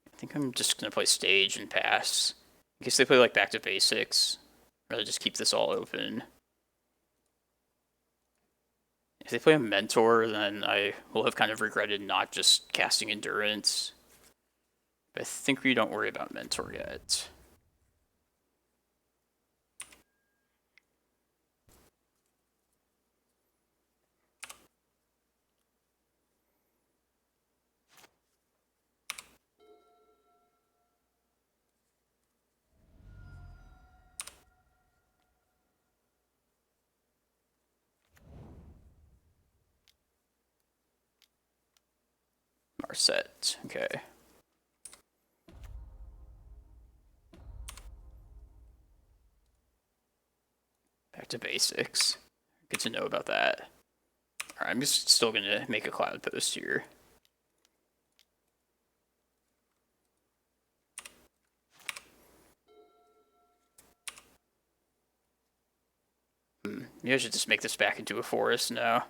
I think I'm just going to play Stage and pass. In case they play like back to basics. Rather just keep this all open. If they play a Mentor, then I will have kind of regretted not just casting Endurance. But I think we don't worry about Mentor yet. Marset, okay. Back to basics. Good to know about that. Alright, I'm just still gonna make a Cloudpost here. Maybe I should just make this back into a forest now.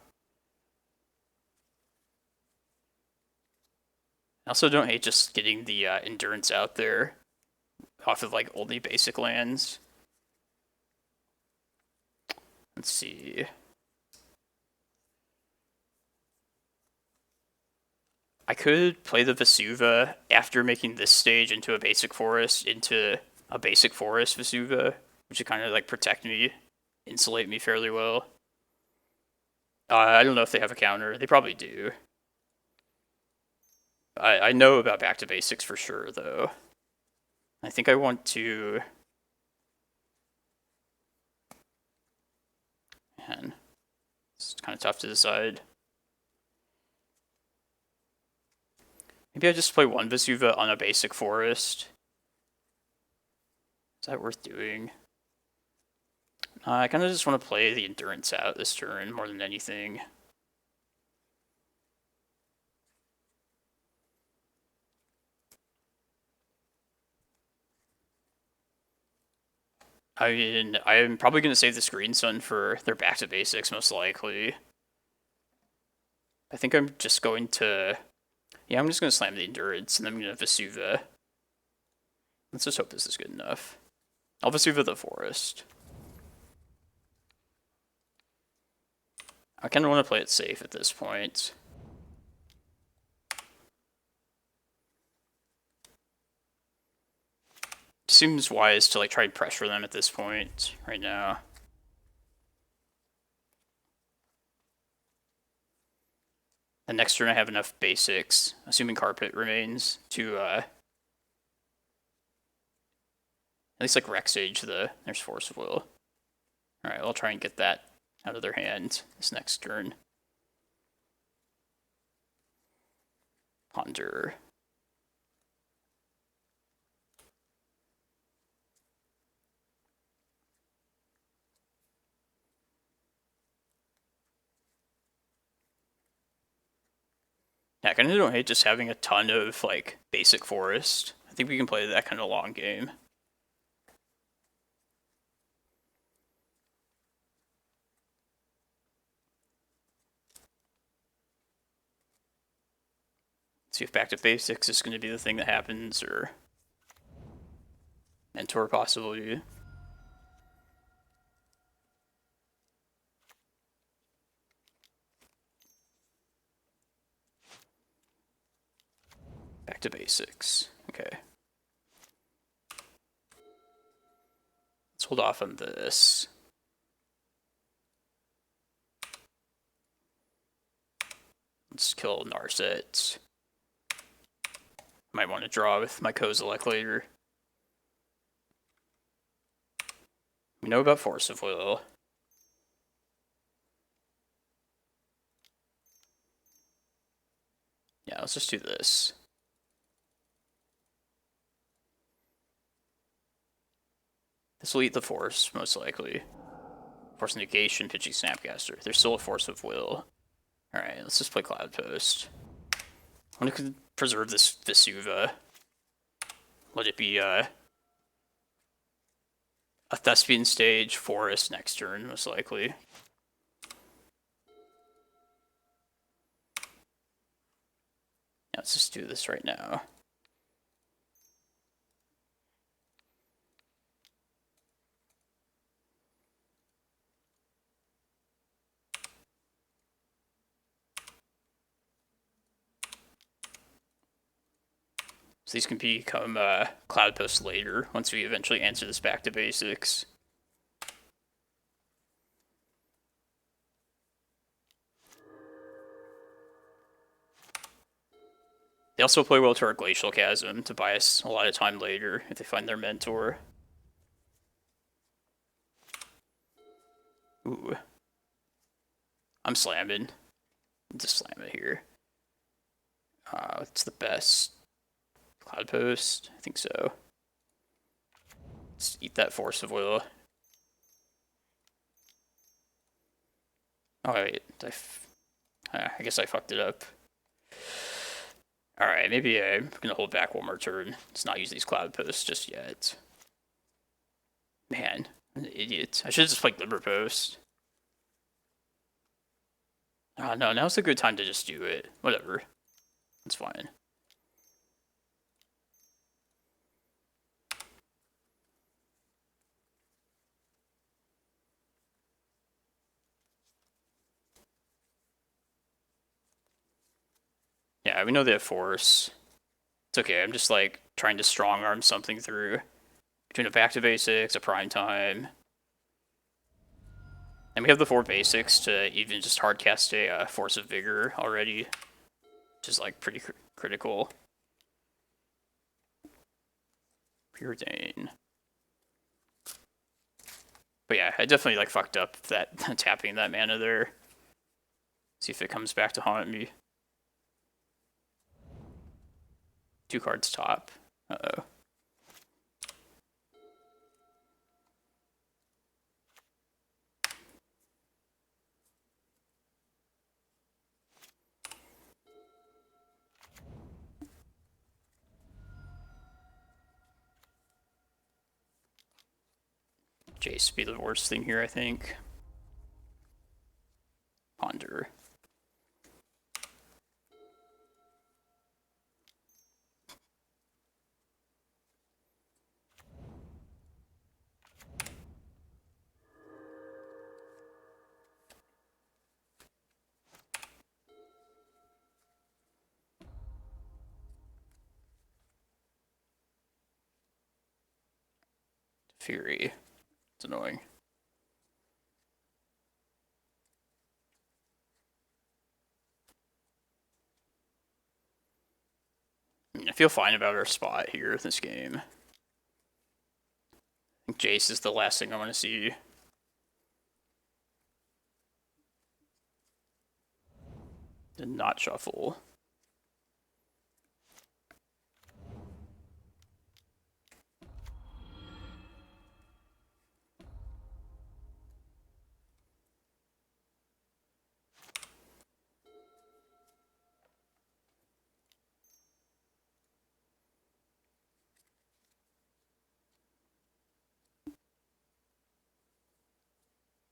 I also don't hate just getting the endurance out there off of like only basic lands. Let's see. I could play the Vesuva after making this stage into a basic forest, Vesuva, which would kind of like protect me, insulate me fairly well. I don't know if they have a counter. They probably do. I know about back to basics for sure, though. I think I want to... Man, it's kind of tough to decide. Maybe I just play one Vesuva on a basic forest. Is that worth doing? I kind of just want to play the endurance out this turn more than anything. I mean, I'm probably going to save the Screen Sun for their back to basics, most likely. I think I'm just going to... Yeah, I'm just going to slam the endurance, and then I'm going to Vesuva. Let's just hope this is good enough. I'll Vesuva the forest. I kind of want to play it safe at this point. Seems wise to like try and pressure them at this point right now. And next turn I have enough basics, assuming Carpet remains, to at least like Rec Sage there's Force of Will. Alright, I'll try and get that out of their hand this next turn. Ponder. Yeah, I kind of don't hate just having a ton of like basic forest. I think we can play that kind of long game. See if back to basics is going to be the thing that happens, or mentor possibly. Back to basics. Okay. Let's hold off on this. Let's kill Narset. Might want to draw with my Kozilek later. We know about Force of Will. Yeah, let's just do this. This will eat the Force, most likely. Force Negation, Pitching Snapcaster. There's still a Force of Will. Alright, let's just play Cloudpost. I want to preserve this Vesuva. Let it be a Thespian stage forest next turn, most likely. Yeah, let's just do this right now. So these can become Cloudpost later, once we eventually answer this back to basics. They also play well to our Glacial Chasm to buy us a lot of time later if they find their mentor. Ooh. I'm slamming. Just slam it here. What's the best? Cloudpost? I think so. Let's eat that Force of Will. Oh wait, I guess I fucked it up. Alright, maybe I'm gonna hold back one more turn. Let's not use these Cloudposts just yet. Man, I'm an idiot. I should have just played Glimmerpost. No, now's a good time to just do it. Whatever. It's fine. Yeah, we know they have force. It's okay, I'm just like trying to strong arm something through. Between a back to basics, a prime time. And we have the 4 basics to even just hardcast a Force of Vigor already. Which is like pretty critical. Preordain. But yeah, I definitely like fucked up that tapping that mana there. See if it comes back to haunt me. 2 cards top. Uh-oh. Jace be the worst thing here, I think. Ponder. Fury. It's annoying. I feel fine about our spot here in this game. I think Jace is the last thing I want to see. Did not shuffle.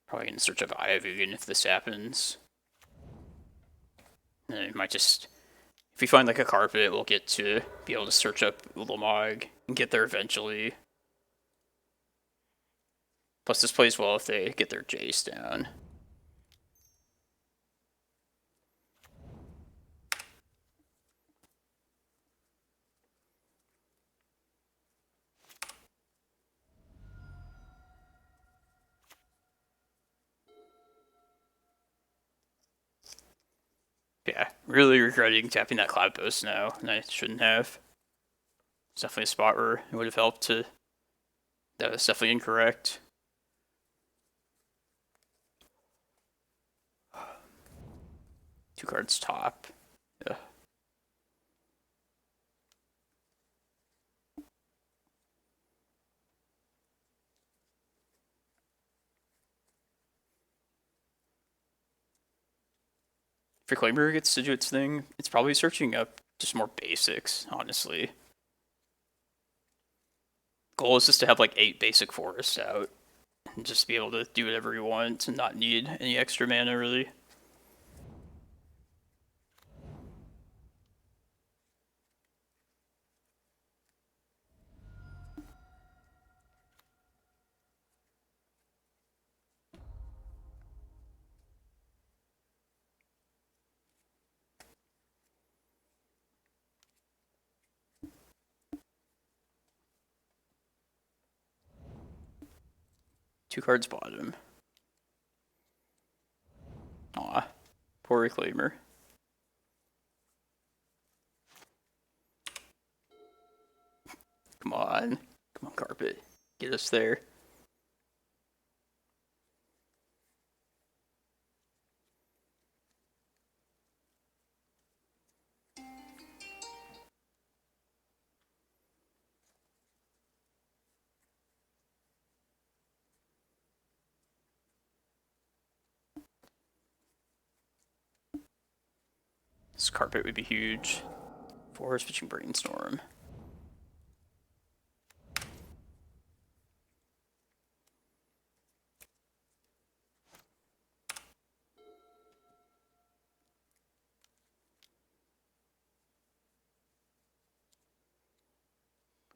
Probably in search of Eye of Ugin if this happens. And it might just... If we find like a carpet, we'll get to be able to search up Ulamog and get there eventually. Plus this plays well if they get their Jace down. Yeah, really regretting tapping that Cloudpost now, and I shouldn't have. It's definitely a spot where it would have helped to... That was definitely incorrect. Two cards top. Yeah. If Reclaimer gets to do its thing, it's probably searching up just more basics, honestly. Goal is just to have like 8 basic forests out. And just be able to do whatever you want and not need any extra mana, really. Two cards bottom. Aw, poor Reclaimer. Come on, carpet. Get us there. This carpet would be huge. Forest Fetching Brainstorm.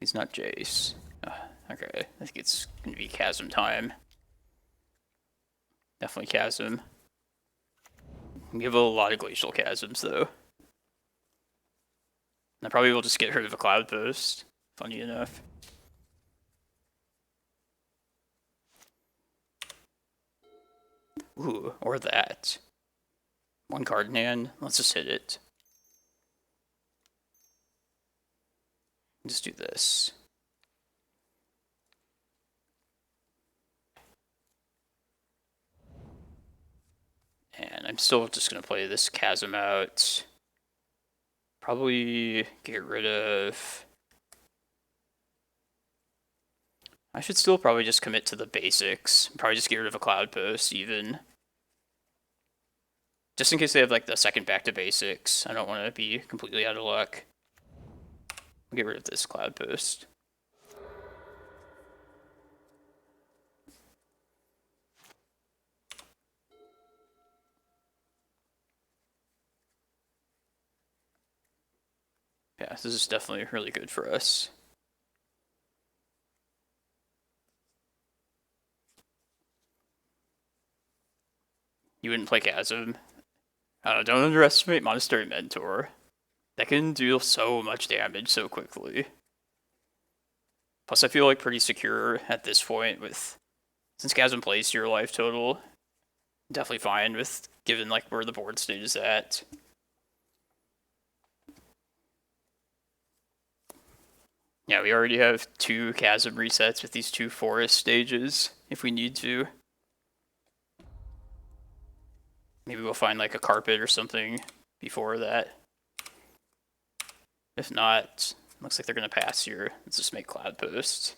He's not Jace. Okay, I think it's gonna be Chasm time. Definitely Chasm. We have a lot of Glacial Chasms, though. I probably will just get rid of a Cloudpost, funny enough. Ooh, or that. One card in hand, let's just hit it. Just do this. And I'm still just going to play this Chasm out. Probably get rid of... I should still probably just commit to the basics. Probably just get rid of a Cloudpost, even. Just in case they have like the second back to basics. I don't want to be completely out of luck. I'll get rid of this Cloudpost. Yeah, this is definitely really good for us. You wouldn't play Chasm. Don't underestimate Monastery Mentor. That can do so much damage so quickly. Plus, I feel like pretty secure at this point with... Since Chasm plays your life total, definitely fine with given like where the board state is at. Yeah, we already have 2 Chasm resets with these 2 forest stages, if we need to. Maybe we'll find like a carpet or something before that. If not, looks like they're going to pass here. Let's just make Cloudpost.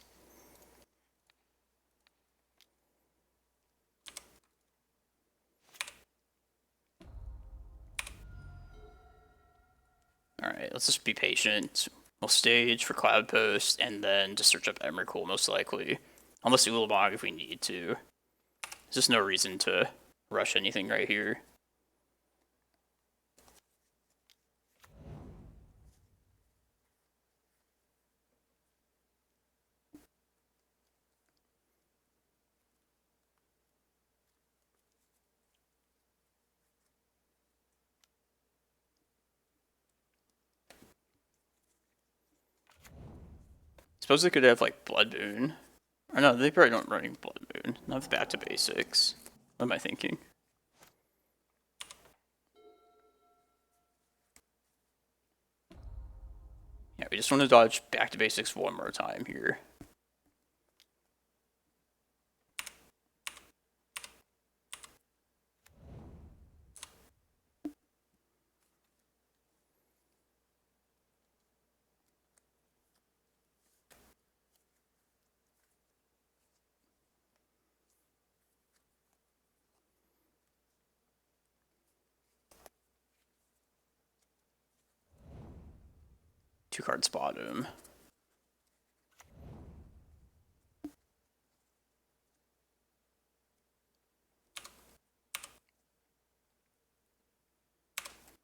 Alright, let's just be patient. We'll stage for Cloudpost, and then just search up Emrakul, most likely. Unless Ulamog if we need to. There's just no reason to rush anything right here. Suppose they could have like Blood Moon. Or no, they probably don't run Blood Moon. Not back to basics. What am I thinking? Yeah, we just want to dodge back to basics one more time here. Two cards bottom.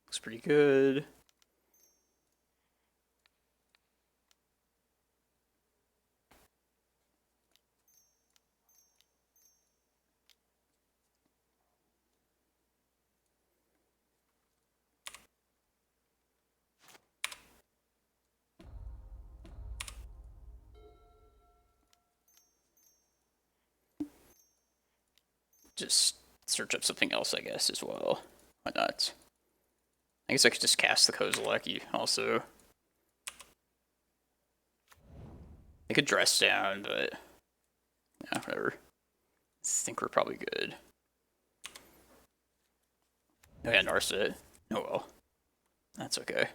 Looks pretty good. Just search up something else, I guess, as well. Why not? I guess I could just cast the Kozilek also. I could dress down, but yeah, whatever. I think we're probably good. Oh yeah, Narset. Oh well. That's okay.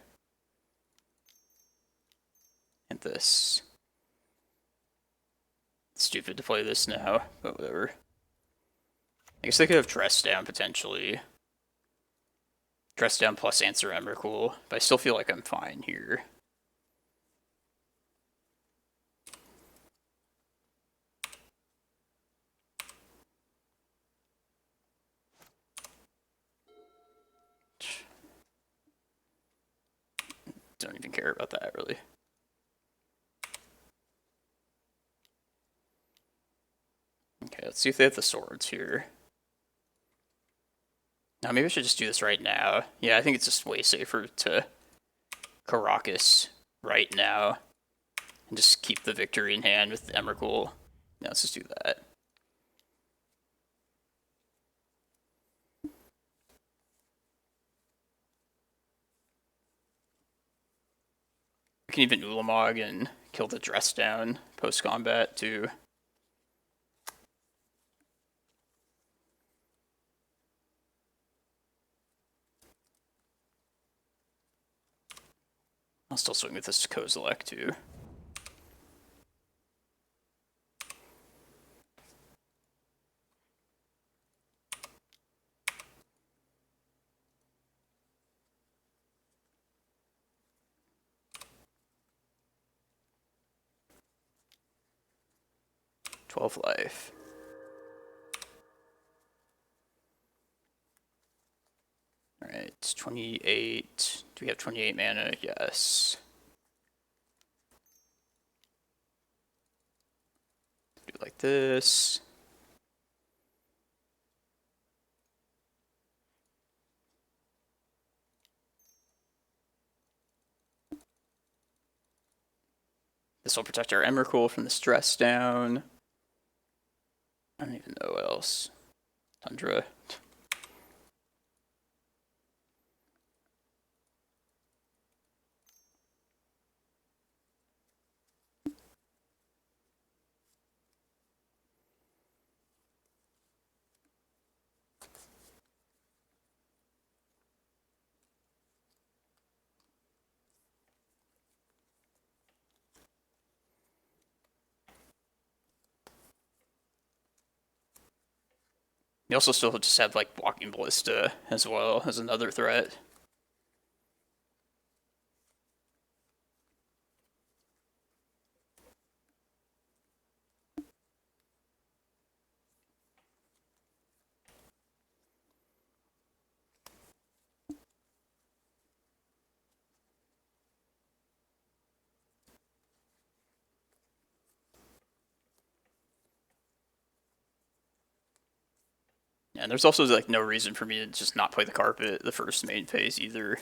And this. It's stupid to play this now, but whatever. I guess they could have dress down potentially. Dress down plus answer Emrakul, but I still feel like I'm fine here. Don't even care about that really. let's see if they have the swords here. Now, maybe I should just do this right now. Yeah, I think it's just way safer to Karakas right now. And just keep the victory in hand with Emrakul. Yeah, let's just do that. We can even Ulamog and kill the dress down post-combat too. I'll still swing with this Kozilek too. Life. Alright, 28. Do we have 28 mana? Yes. Do it like this. This will protect our Emrakul from the stress down. I don't even know what else. Tundra. You also still just have like Walking Ballista as well as another threat. And there's also like no reason for me to just not play the carpet the first main phase either.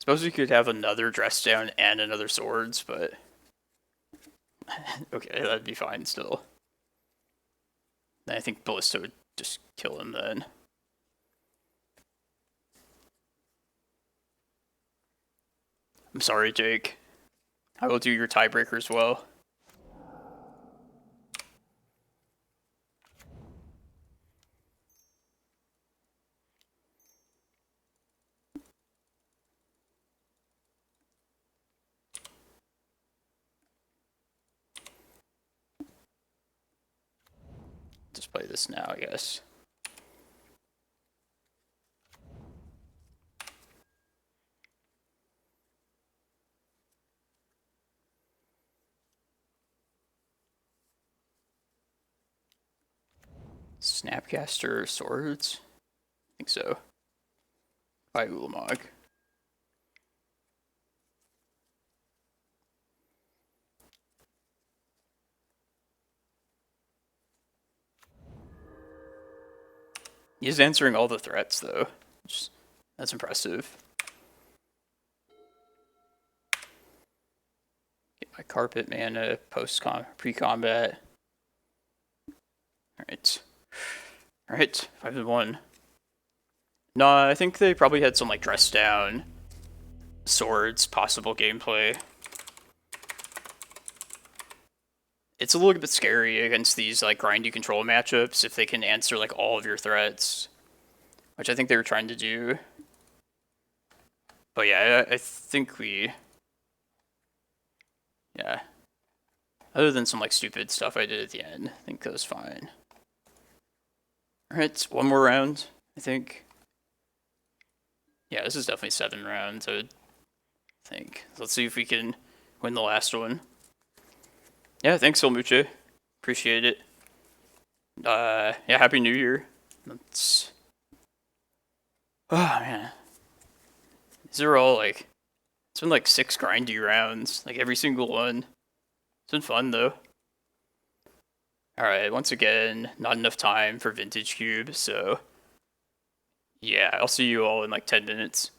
Suppose we could have another dress down and another swords, but okay, that'd be fine still. Then I think Ballista would just kill him then. I'm sorry, Jake. I will do your tiebreaker as well. Just play this now, I guess. Snapcaster swords? I think so. By Ulamog. He's answering all the threats, though. That's impressive. Get my carpet mana, pre-combat. Alright. Alright, 5-1. No, I think they probably had some like dress down swords possible gameplay. It's a little bit scary against these like grindy control matchups if they can answer like all of your threats, which I think they were trying to do. But yeah, I think we, yeah. Other than some like stupid stuff I did at the end, I think that was fine. Alright, one more round, I think. Yeah, this is definitely 7 rounds, I would think. So let's see if we can win the last one. Yeah, thanks, Solmuche. Appreciate it. Yeah, Happy New Year. That's... Oh, man. These are all, like... It's been, like, 6 grindy rounds. Like, every single one. It's been fun, though. Alright, once again, not enough time for Vintage Cube, so... Yeah, I'll see you all in, like, 10 minutes.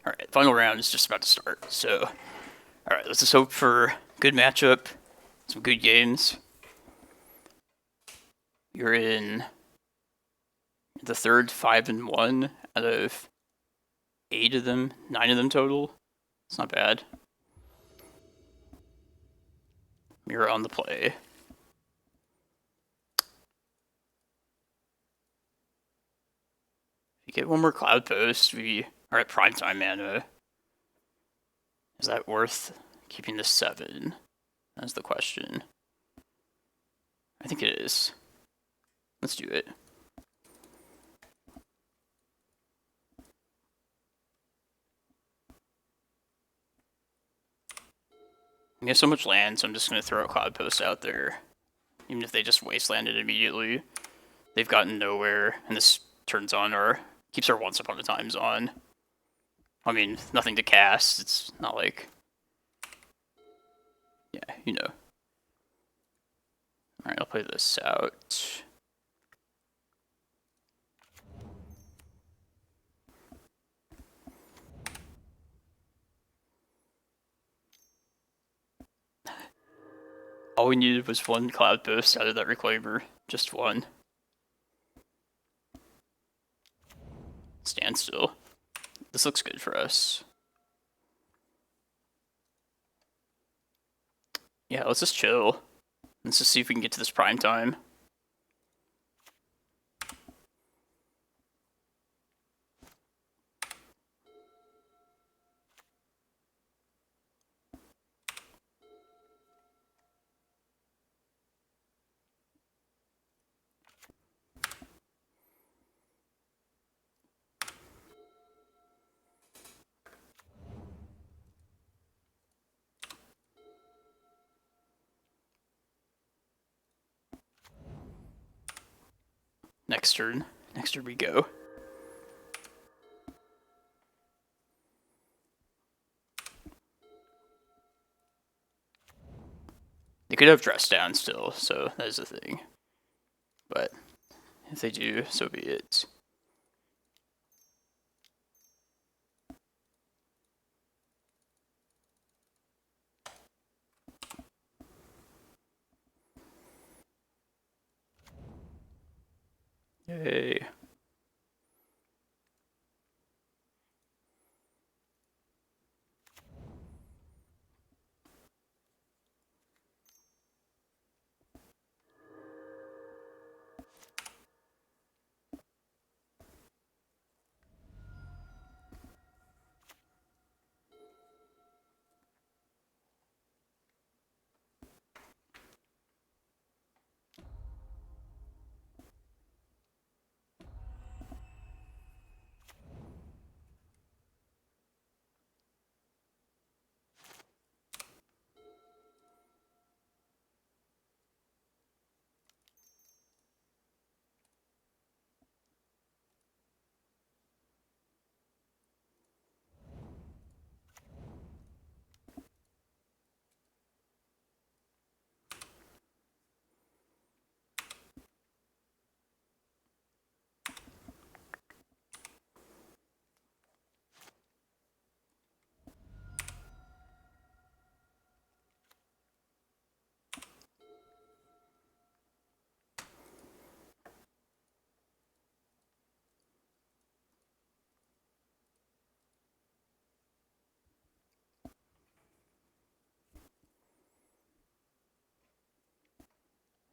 Alright, final round is just about to start, so... Alright, let's just hope for good matchup, some good games. You're in the third 5-1 out of 8 of them, 9 of them total. It's not bad. You're on the play. If you get one more Cloudpost, we are at primetime mana. Is that worth keeping the 7? That's the question. I think it is. Let's do it. We have so much land, so I'm just going to throw a Cloudpost out there. Even if they just wasteland it immediately. They've gotten nowhere, and this turns on our... keeps our Once Upon a Times on. I mean, nothing to cast. It's not like... yeah, you know. Alright, I'll play this out. All we needed was one Cloudpost out of that Reclaimer. Just one. Stand still. This looks good for us. Yeah, let's just chill. Let's just see if we can get to this prime time. Next turn we go. They could have dressed down still, so that is the thing. But if they do, so be it. Yay.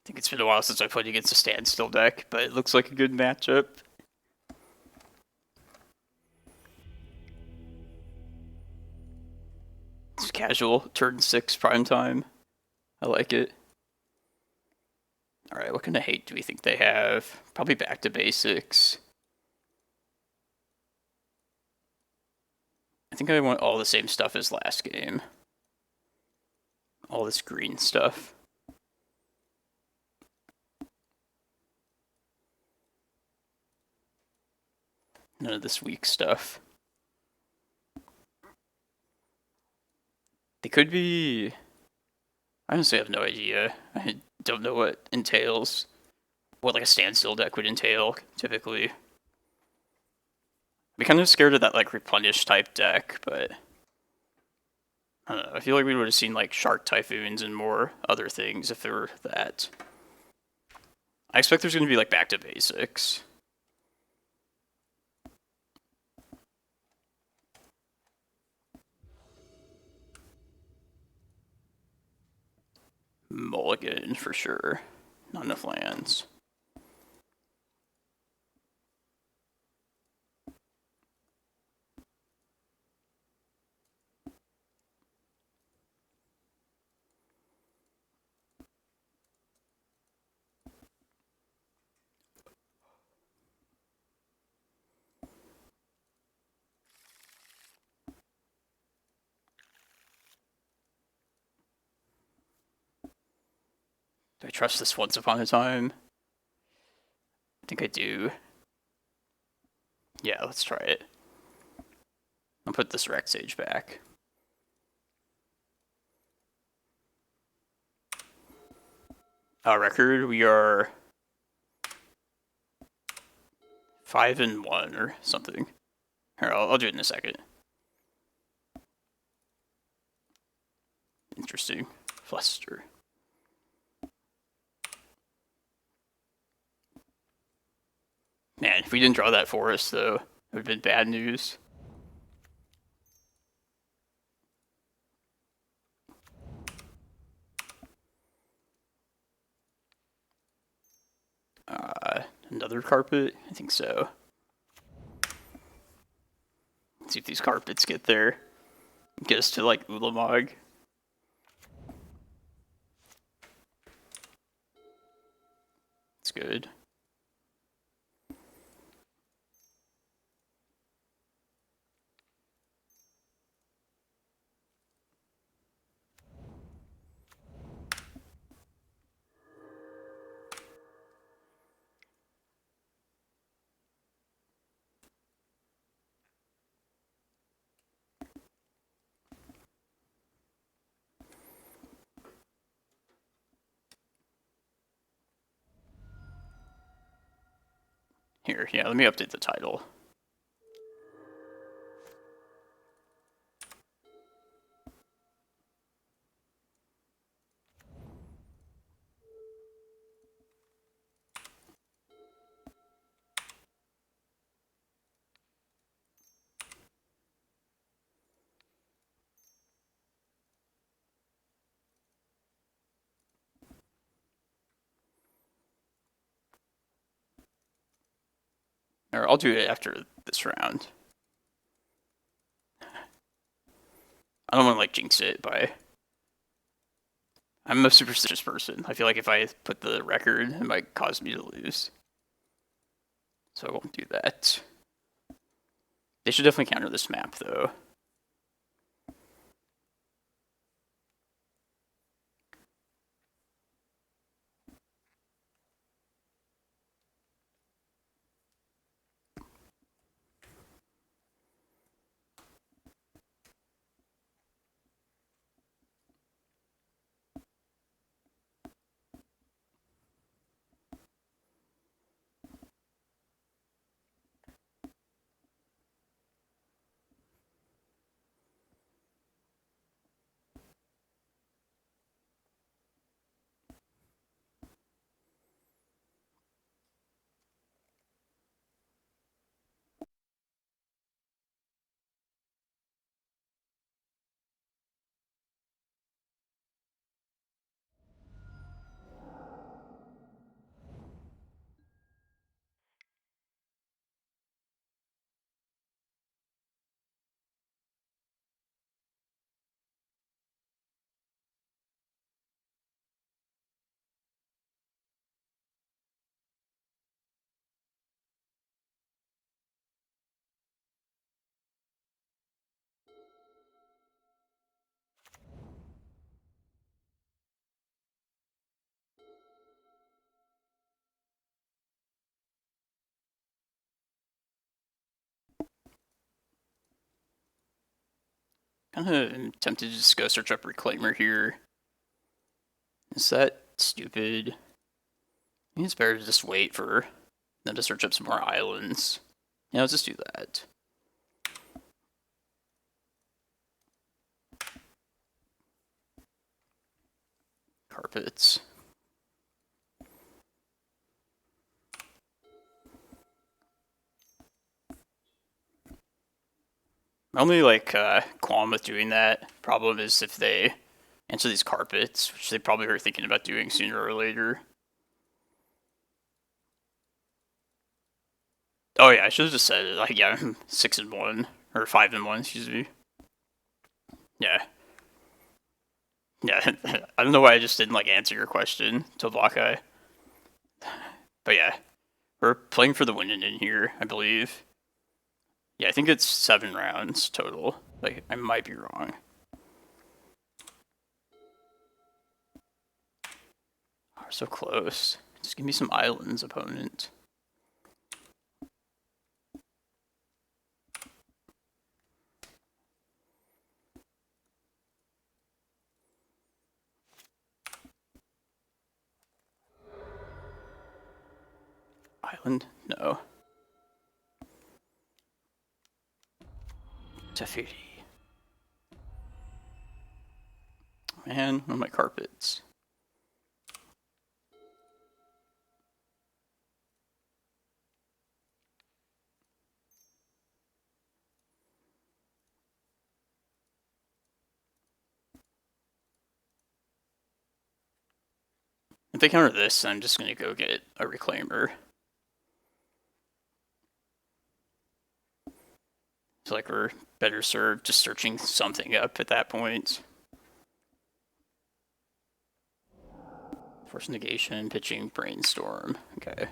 I think it's been a while since I played against a standstill deck, but it looks like a good matchup. It's casual, turn 6 prime time. I like it. Alright, what kind of hate do we think they have? Probably back to basics. I think I want all the same stuff as last game. All this green stuff. None of this weak stuff. They could be... I honestly have no idea. I don't know what entails. What like a standstill deck would entail, typically. I'm kind of scared of that like replenish type deck, but I don't know. I feel like we would have seen like Shark Typhoons and more other things if there were that. I expect there's going to be like back to basics. Mulligan for sure. Not enough lands. Do I trust this Once Upon a Time? I think I do. Yeah, let's try it. I'll put this Rec Sage back. Record, we are 5-1 or something. Here, I'll do it in a second. Interesting. Fluster. Man, if we didn't draw that forest, though, it would have been bad news. Another carpet? I think so. Let's see if these carpets get there. Get us to, like, Ulamog. It's good. Here, yeah, let me update the title. Or I'll do it after this round. I don't want to like jinx it by... I'm a superstitious person. I feel like if I put the record, it might cause me to lose. So I won't do that. They should definitely counter this map, though. Kind of tempted to just go search up Reclaimer here. Is that stupid? I think it's better to just wait for them to search up some more islands. Yeah, let's just do that. carpets. My only qualm with doing that problem is if they answer these carpets, which they probably are thinking about doing sooner or later. Oh yeah, I should have just said it. Like, yeah, 6-1 or 5-1, excuse me. Yeah. Yeah, I don't know why I just didn't answer your question to Black Eye. But yeah, we're playing for the win in here, I believe. Yeah, I think it's 7 rounds total. I might be wrong. Oh, we're so close. Just give me some islands, opponent. Island? No. Teferi. Man, one of my carpets. If they counter this, I'm just gonna go get a Reclaimer. It's like we're better served just searching something up at that point. Force negation, pitching, brainstorm. Okay.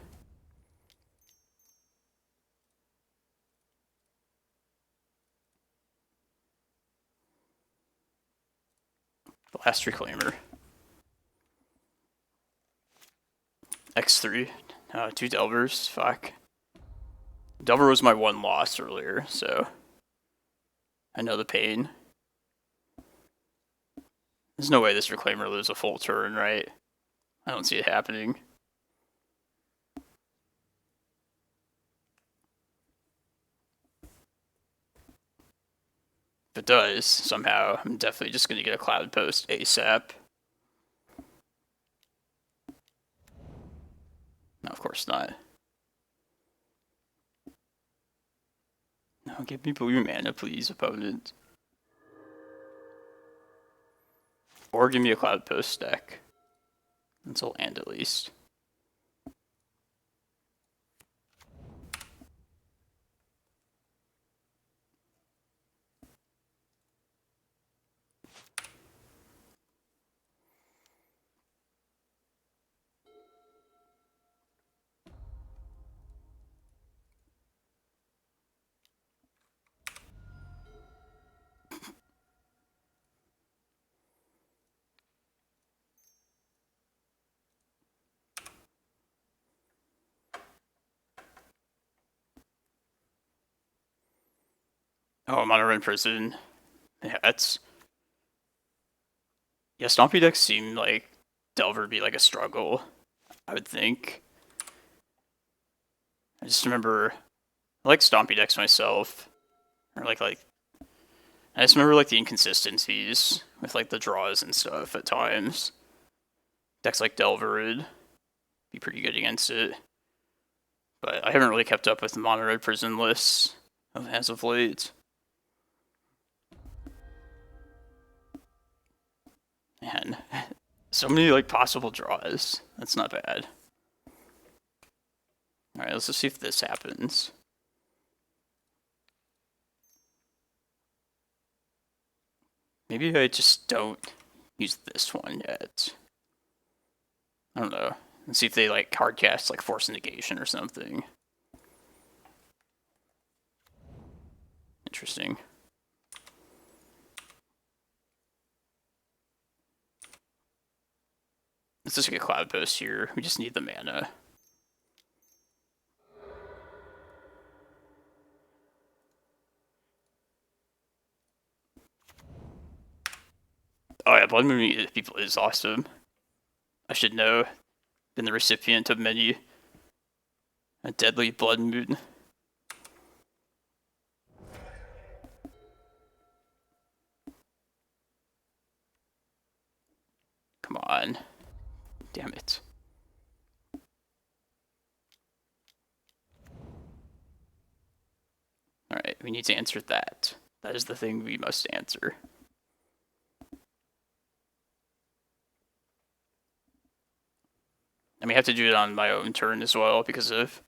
The last Reclaimer. X3. 2 Delvers. Fuck. Delver was my 1 loss earlier, so I know the pain. There's no way this Reclaimer lives a full turn, right? I don't see it happening. If it does, somehow, I'm definitely just going to get a Cloudpost ASAP. No, of course not. No, give me blue mana, please, opponent. Or give me a Cloudpost deck. Until land, at least. Oh, Mono Red Prison. Yeah, that's... Yeah, Stompy decks seem like Delver would be a struggle, I would think. I just remember... I like Stompy decks myself. Or I just remember the inconsistencies with the draws and stuff at times. Decks like Delver would be pretty good against it. But I haven't really kept up with the Mono Red Prison lists as of late. Man, so many possible draws. That's not bad. Alright, let's just see if this happens. Maybe I just don't use this one yet. I don't know. Let's see if they hardcast Force Negation or something. Interesting. Let's just get Cloudpost here. We just need the mana. Oh yeah, Blood Moon people is awesome. I should know. Been the recipient of many a deadly Blood Moon. Come on. Damn it. Alright, we need to answer that. That is the thing we must answer. I may have to do it on my own turn as well because of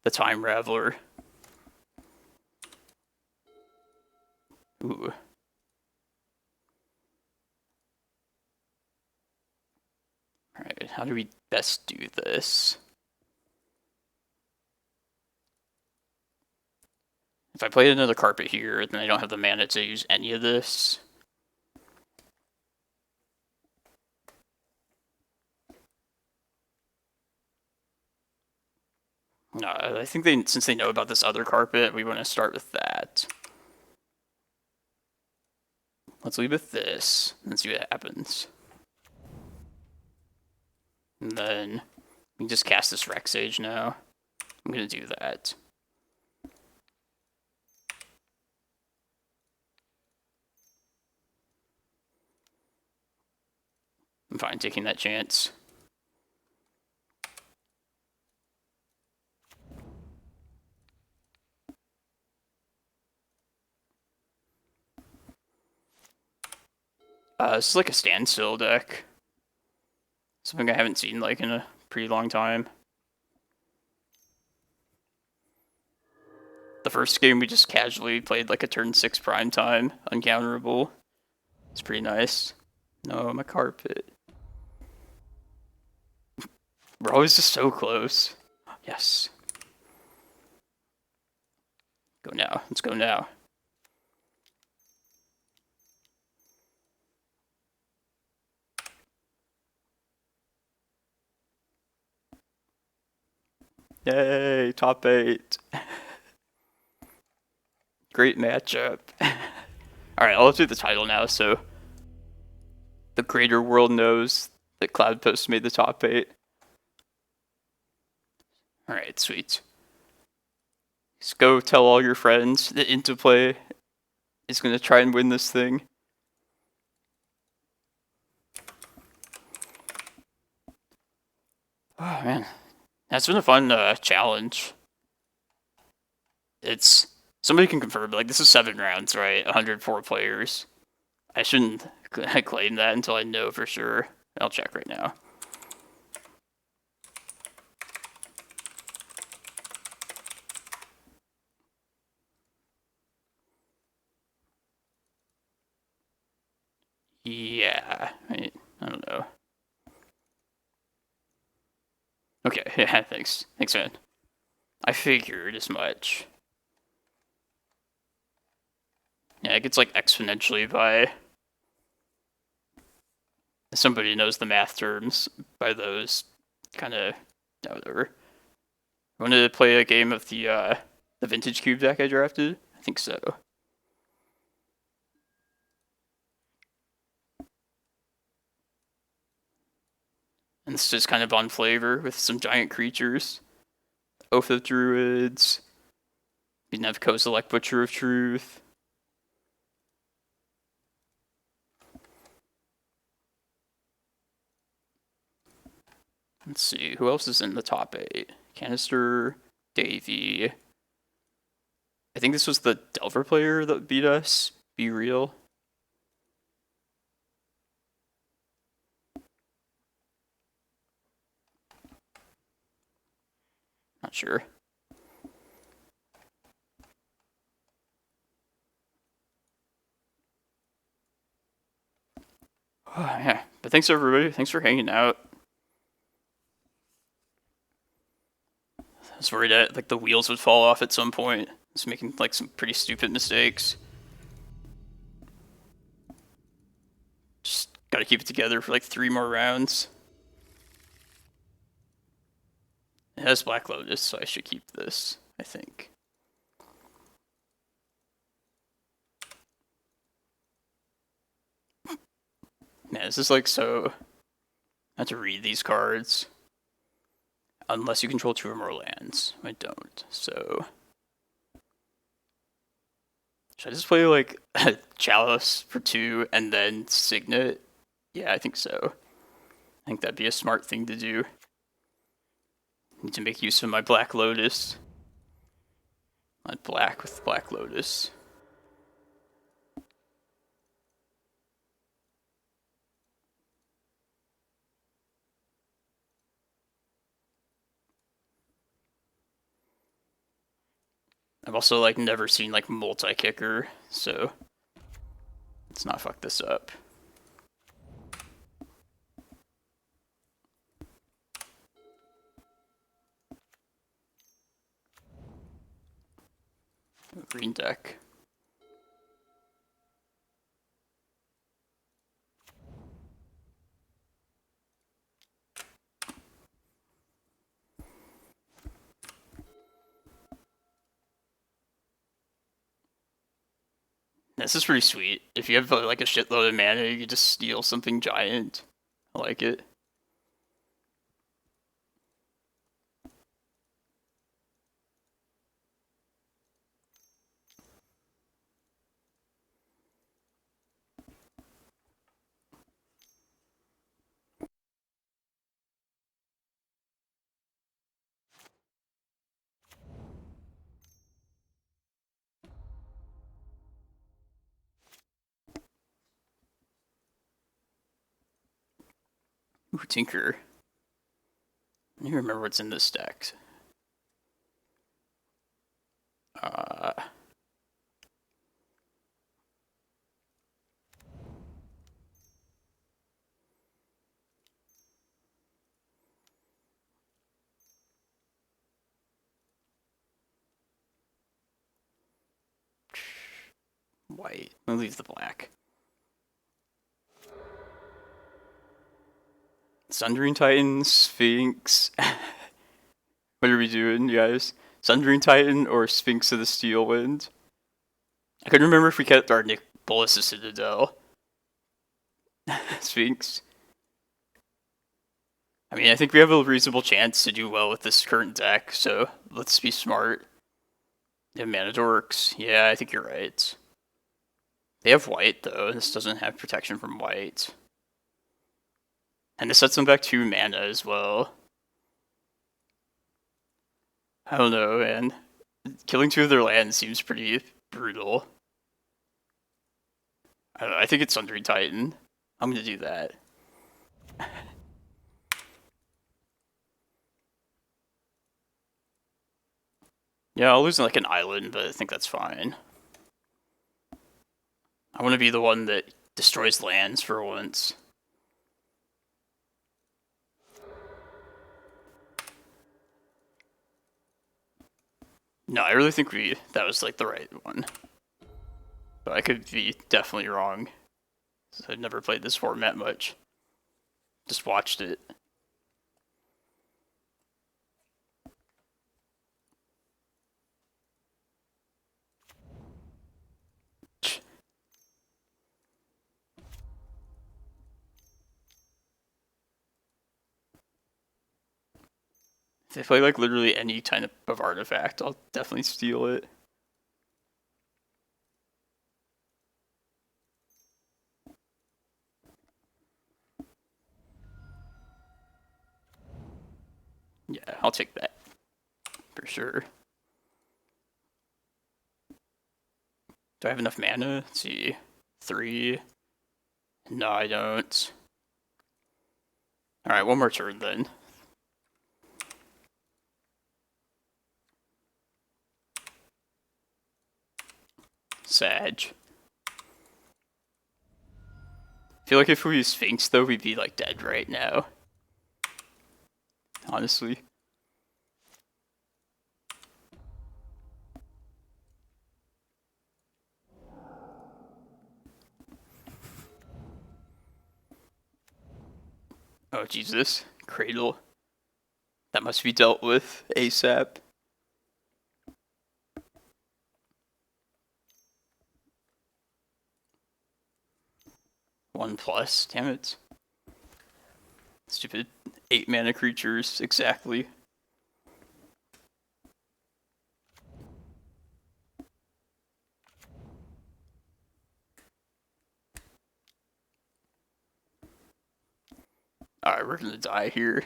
the Time Raveler. Ooh. Alright, how do we best do this? If I play another carpet here, then I don't have the mana to use any of this. No, I think since they know about this other carpet, we want to start with that. Let's leave with this and see what happens. And then we can just cast this Rec Sage now. I'm going to do that. I'm fine taking that chance. This is like a standstill deck. Something I haven't seen like in a pretty long time. The first game we just casually played like a turn 6 prime time, uncounterable. It's pretty nice. No, my carpet. We're always just so close. Yes. Go now. Let's go now. Yay, top 8. Great matchup. Alright, I'll do the title now, so the greater world knows that Cloudpost made the top 8. Alright, sweet. Just go tell all your friends that Interplay is going to try and win this thing. Oh, man. That's been a fun challenge. It's... Somebody can confirm, like, this is 7 rounds, right? 104 players. I shouldn't claim that until I know for sure. I'll check right now. Yeah, I don't know. Okay, yeah, thanks. Thanks, man. I figured as much. Yeah, it gets like exponentially by... Somebody knows the math terms by those kind of... whatever. Want to play a game of the Vintage Cube deck I drafted? I think so. And it's just kind of on flavor with some giant creatures. Oath of Druids. You can have Kozilek, Butcher of Truth. Let's see, who else is in the top 8? Canister, Davey. I think this was the Delver player that beat us. Be real. Not sure. Oh, yeah, but thanks everybody. Thanks for hanging out. I was worried that like the wheels would fall off at some point. I was making like some pretty stupid mistakes. Just gotta keep it together for like 3 more rounds. It has Black Lotus, so I should keep this, I think. Man, this is like so... I have to read these cards. Unless you control 2 or more lands. I don't, so... Should I just play like Chalice for 2 and then Signet? Yeah, I think so. I think that'd be a smart thing to do. Need to make use of my Black Lotus. Not black with Black Lotus. I've also like never seen like multi-kicker, so let's not fuck this up. Green deck. This is pretty sweet. If you have like a shitload of mana, you can just steal something giant. I like it. Ooh, Tinker. I don't remember what's in this deck. White. I'll leave the black. Sundering Titan, Sphinx. What are we doing, guys? Sundering Titan or Sphinx of the Steel Wind? I couldn't remember if we kept our Nick Bolas of Citadel. Sphinx. I mean, I think we have a reasonable chance to do well with this current deck, so let's be smart. They have mana dorks. Yeah, I think you're right. They have white, though. This doesn't have protection from white. And this sets them back 2 mana as well. I don't know, man. Killing 2 of their lands seems pretty brutal. I don't know, I think it's Sundering Titan. I'm gonna do that. Yeah, I'll lose like an island, but I think that's fine. I want to be the one that destroys lands for once. No, I really think that was like the right one. But I could be definitely wrong. I've never played this format much. Just watched it. If they play like literally any type of artifact, I'll definitely steal it. Yeah, I'll take that. For sure. Do I have enough mana? Let's see. 3. No, I don't. Alright, one more turn then. Sage. I feel like if we use Sphinx though, we'd be like dead right now. Honestly. Oh Jesus. Cradle. That must be dealt with ASAP. One plus, damn it. Stupid 8 mana creatures, exactly. Alright, we're gonna die here.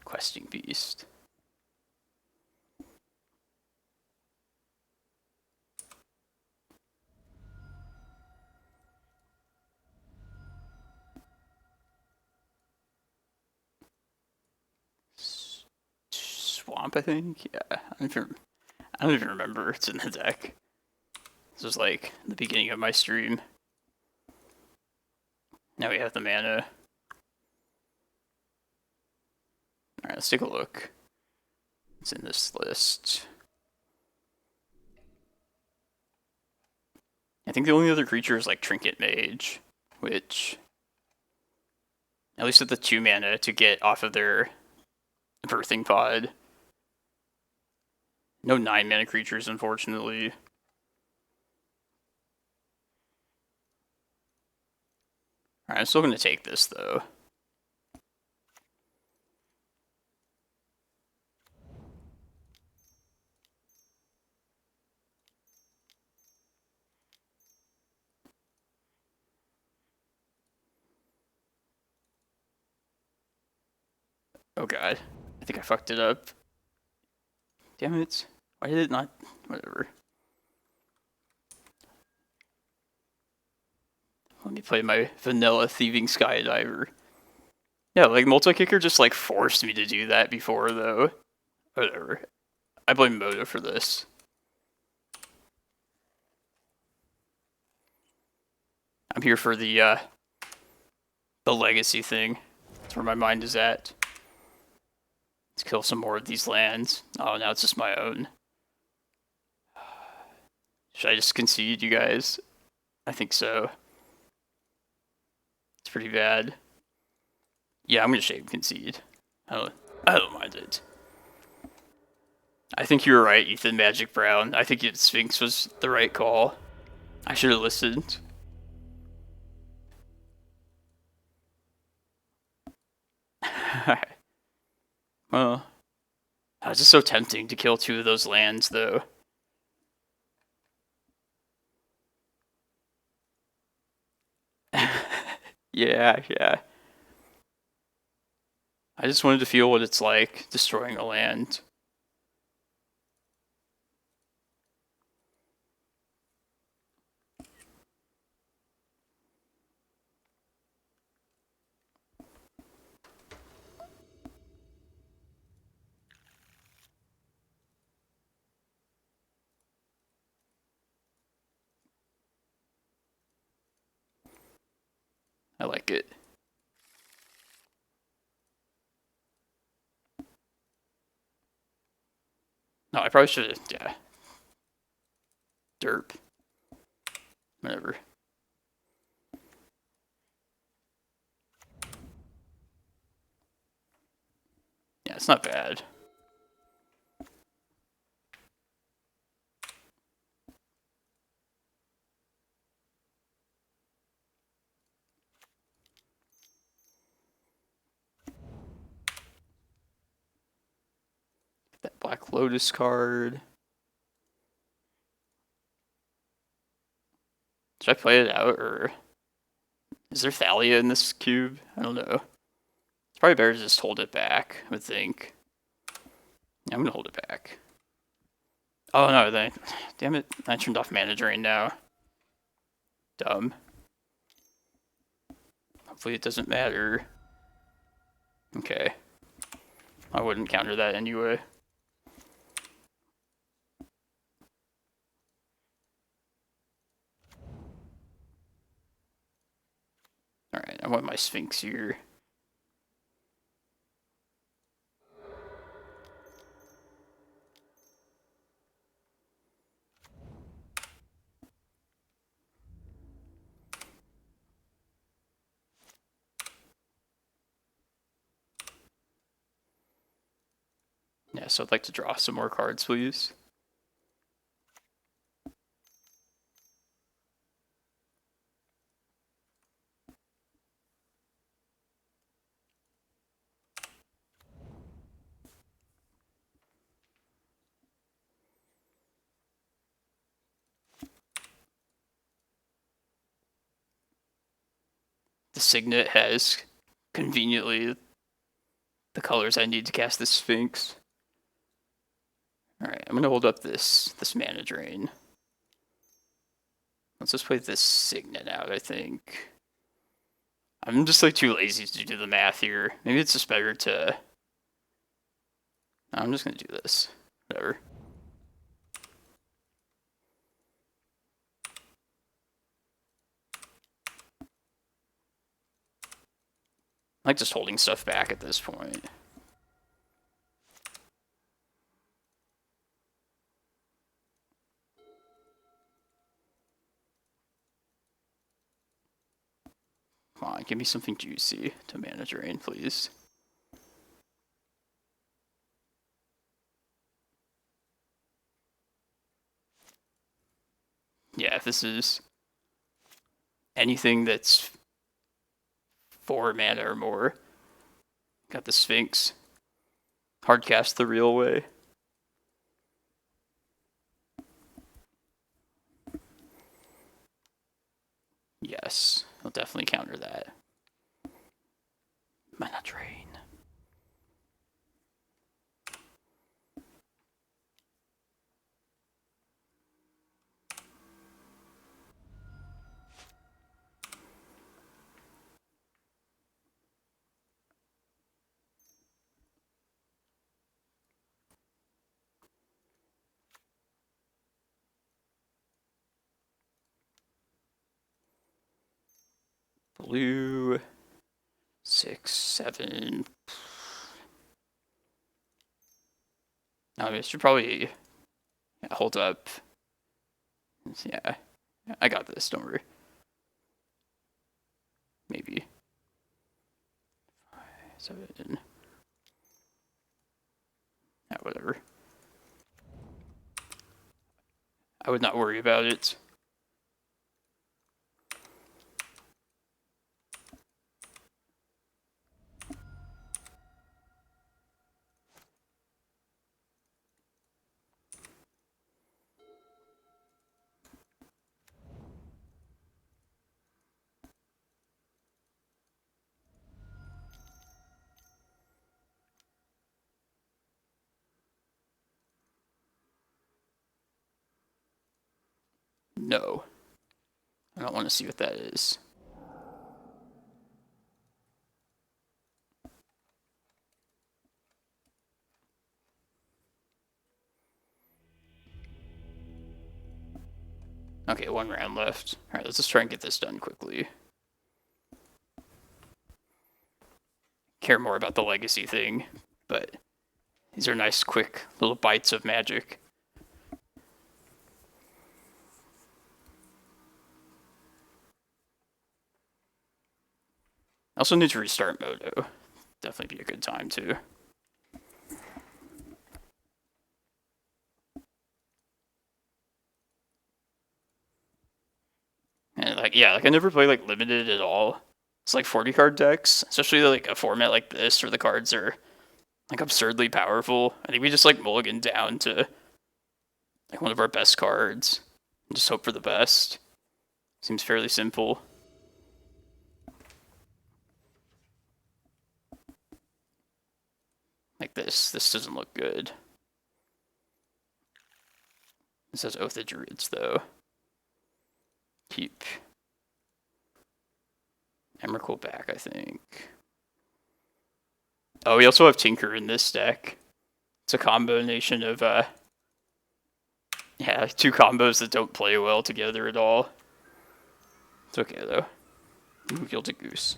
Questing Beast. Swamp, I think? Yeah, I don't even remember it's in the deck. This was like the beginning of my stream. Now we have the mana. Alright, let's take a look. What's in this list? I think the only other creature is like Trinket Mage, which, at least with the 2 mana to get off of their birthing pod. No 9 mana creatures, unfortunately. Alright, I'm still going to take this, though. Oh god. I think I fucked it up. Damn it. Why did it not... Whatever. Let me play my vanilla Thieving Skydiver. Yeah, like, Multi-Kicker just, like, forced me to do that before, though. Whatever. I blame Moto for this. I'm here for the legacy thing. That's where my mind is at. Let's kill some more of these lands. Oh, now it's just my own. Should I just concede, you guys? I think so. It's pretty bad. Yeah, I'm gonna shame concede. I don't mind it. I think you were right, Ethan Magic Brown. I think Sphinx was the right call. I should have listened. Well, it's just so tempting to kill 2 of those lands, though. Yeah. I just wanted to feel what it's like destroying a land. I like it. No, I probably should have, yeah. Derp. Whatever. Yeah, it's not bad. That Black Lotus card. Should I play it out, or is there Thalia in this cube? I don't know. It's probably better to just hold it back, I would think. Yeah, I'm gonna hold it back. Oh no, damn it, I turned off Mana Drain now. Dumb. Hopefully it doesn't matter. Okay. I wouldn't counter that anyway. Alright, I want my Sphinx here. Yeah, so I'd like to draw some more cards, please. Signet has conveniently the colors I need to cast the Sphinx. Alright, I'm gonna hold up this mana drain. Let's just play this Signet out, I think. I'm just like too lazy to do the math here. Maybe it's just better to... I'm just gonna do this. Whatever. I like just holding stuff back at this point. Come on, give me something juicy to mana drain, please. Yeah, if this is anything that's 4 mana or more, got the Sphinx. Hard cast the real way. Yes, I'll definitely counter that. Mana drain. Blue, 6, 7. I should probably hold up. Yeah, I got this. Don't worry. Maybe 5, 7. Yeah, whatever. I would not worry about it. No. I don't want to see what that is. Okay, 1 round left. Alright, let's just try and get this done quickly. Care more about the legacy thing, but these are nice, quick little bites of magic. I also need to restart Moto. Definitely be a good time too. And I never play like limited at all. It's like 40 card decks, especially like a format like this where the cards are like absurdly powerful. I think we just like mulligan down to like one of our best cards and just hope for the best. Seems fairly simple. Like this doesn't look good. This has Oath of Druids though. Keep Emrakul back, I think. Oh, we also have Tinker in this deck. It's a combination of, 2 combos that don't play well together at all. It's okay, though. Ooh, Gilded Goose.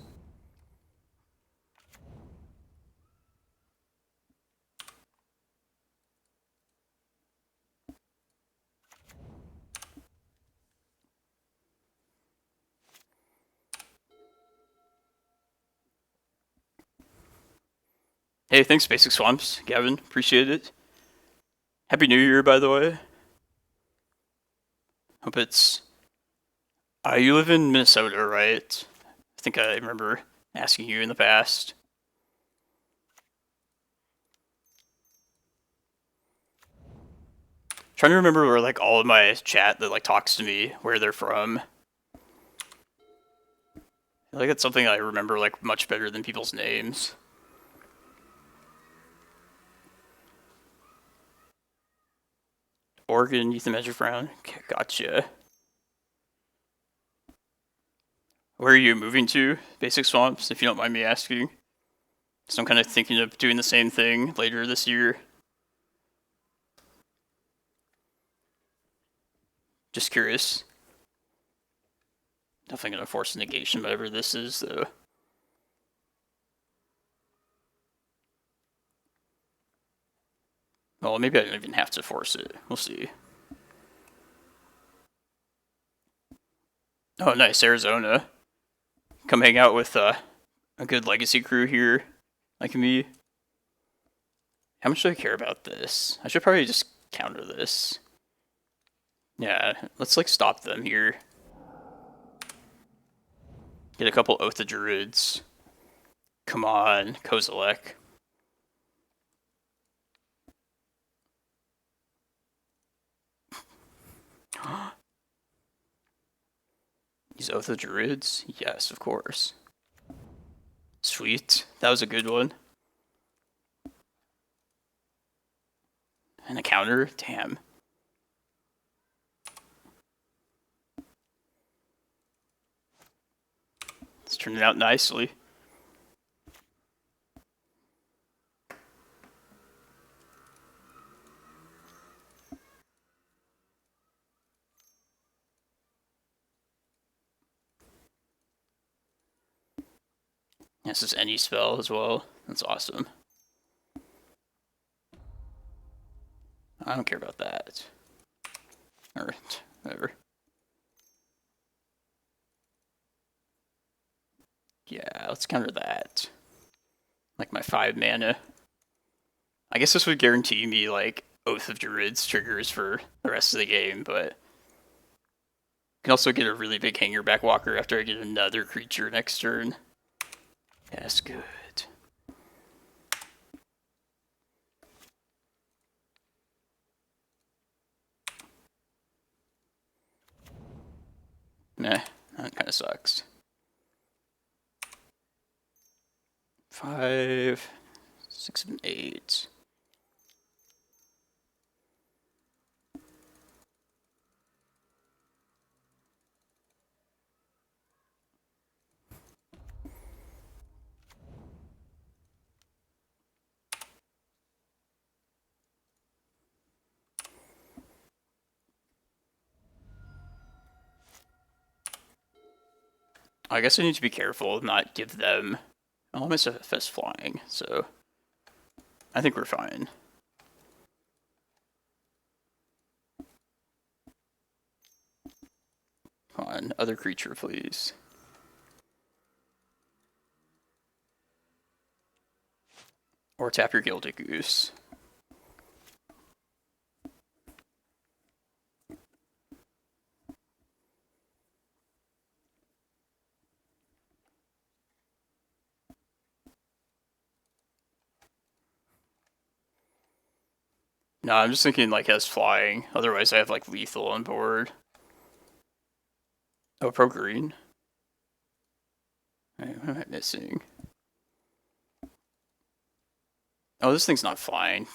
Hey, thanks, Basic Swamps, Gavin. Appreciate it. Happy New Year, by the way. Hope it's... you live in Minnesota, right? I think I remember asking you in the past. Trying to remember where like all of my chat that like talks to me, where they're from. feel like it's something I remember like much better than people's names. Oregon, Ethan Magic Brown. Okay, gotcha. Where are you moving to? Basic Swamps, if you don't mind me asking. So I'm kind of thinking of doing the same thing later this year. Just curious. Definitely gonna force a negation, whatever this is, though. Well, maybe I don't even have to force it. We'll see. Oh, nice, Arizona. Come hang out with a good legacy crew here, like me. How much do I care about this? I should probably just counter this. Yeah, let's like stop them here. Get a couple Oath of Druids. Come on, Kozilek. These Oath of Druids? Yes, of course. Sweet. That was a good one. And a counter? Damn. It's turning out nicely. This is any spell as well. That's awesome. I don't care about that. Or whatever. Yeah, let's counter that. Like my 5 mana. I guess this would guarantee me like Oath of Druids triggers for the rest of the game, but I can also get a really big hanger back walker after I get another creature next turn. That's good. Nah, that kind of sucks. 5, 6, and 8. I guess I need to be careful, not give them. Oh, my stuff is flying, so I think we're fine. Come on, other creature, please. Or tap your Gilded Goose. No, I'm just thinking like as flying. Otherwise, I have like lethal on board. Oh, pro green. Wait, what am I missing? Oh, this thing's not flying.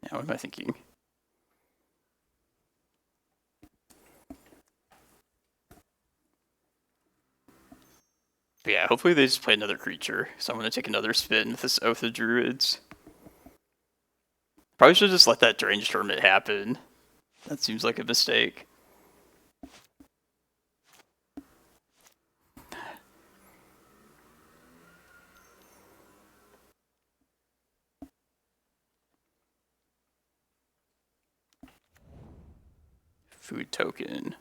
Yeah, what am I thinking? But yeah, hopefully they just play another creature. So I'm gonna take another spin with this Oath of Druids. Probably should just let that Drainage Tournament happen. That seems like a mistake. Food token.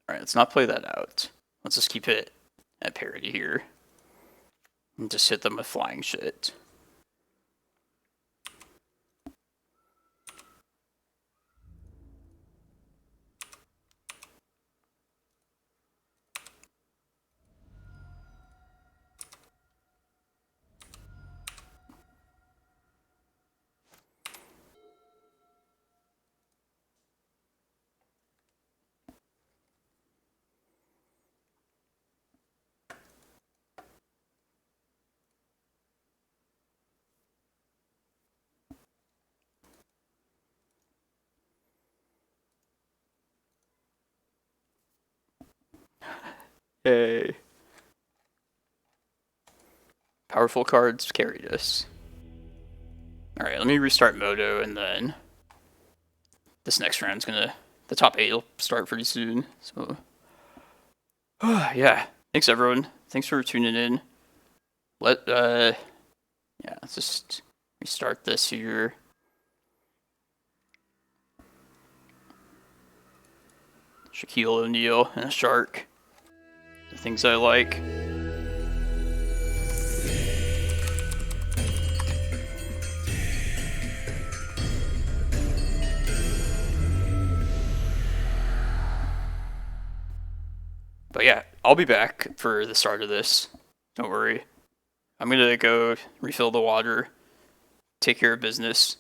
Alright, let's not play that out. Let's just keep it at parity here. And just hit them with flying shit. Yay. Powerful cards carried us. Alright, let me restart Moto, and then this next round's gonna... The top 8 will start pretty soon, so... yeah, thanks everyone. Thanks for tuning in. Yeah, let's just restart this here. Shaquille O'Neal and a shark. The things I like. But yeah, I'll be back for the start of this. Don't worry. I'm gonna go refill the water, take care of business.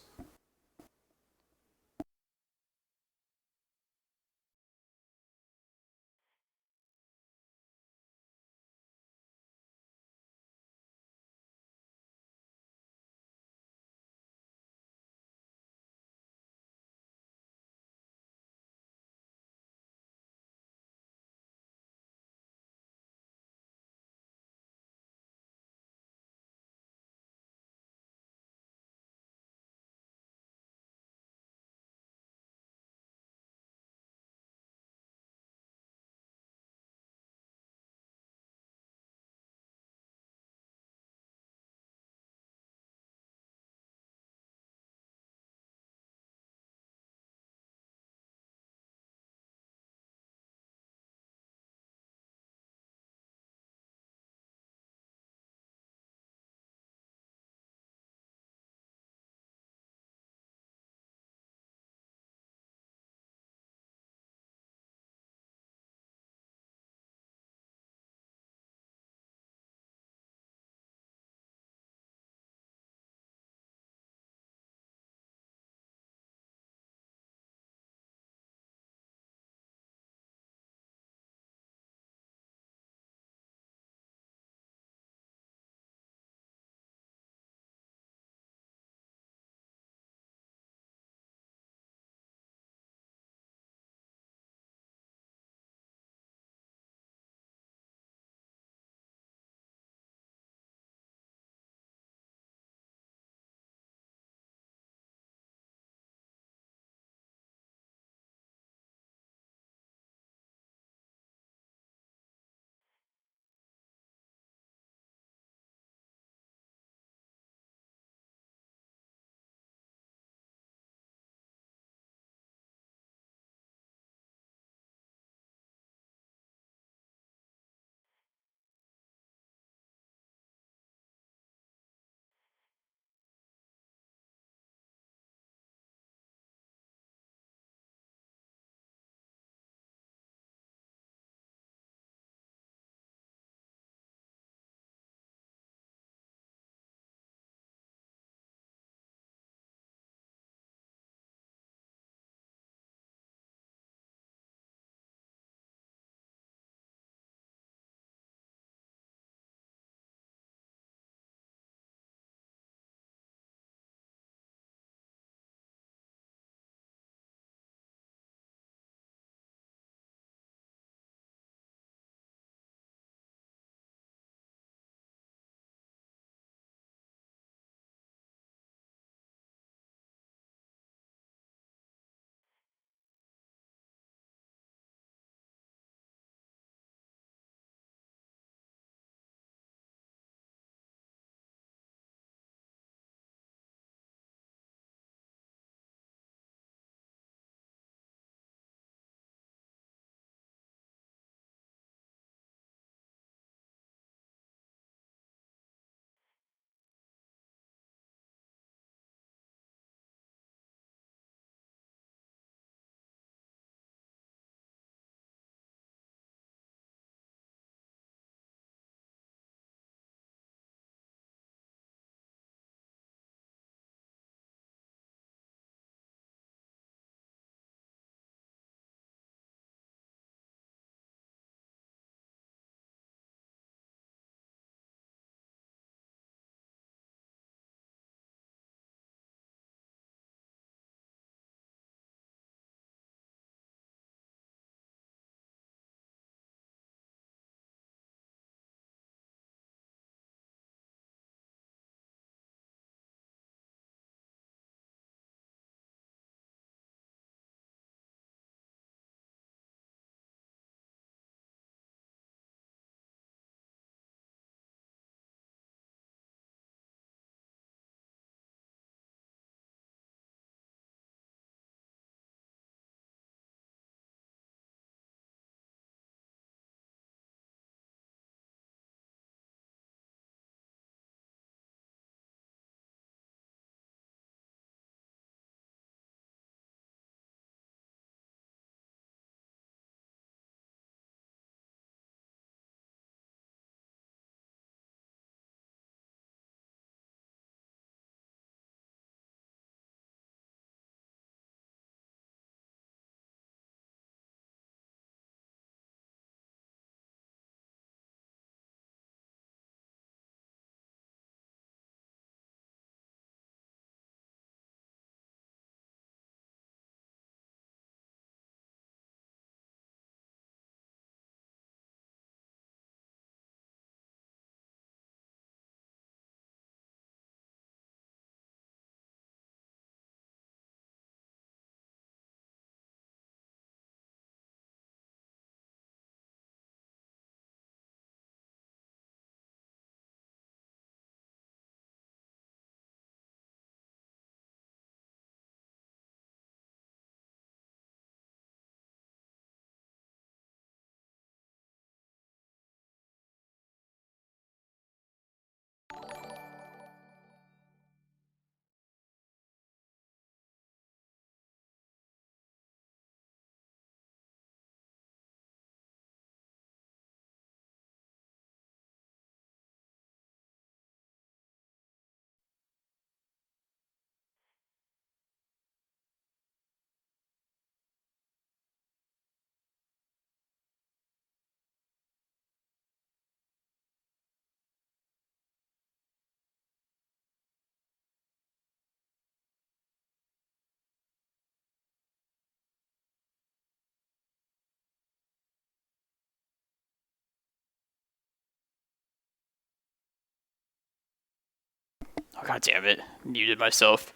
god damn it. Muted myself.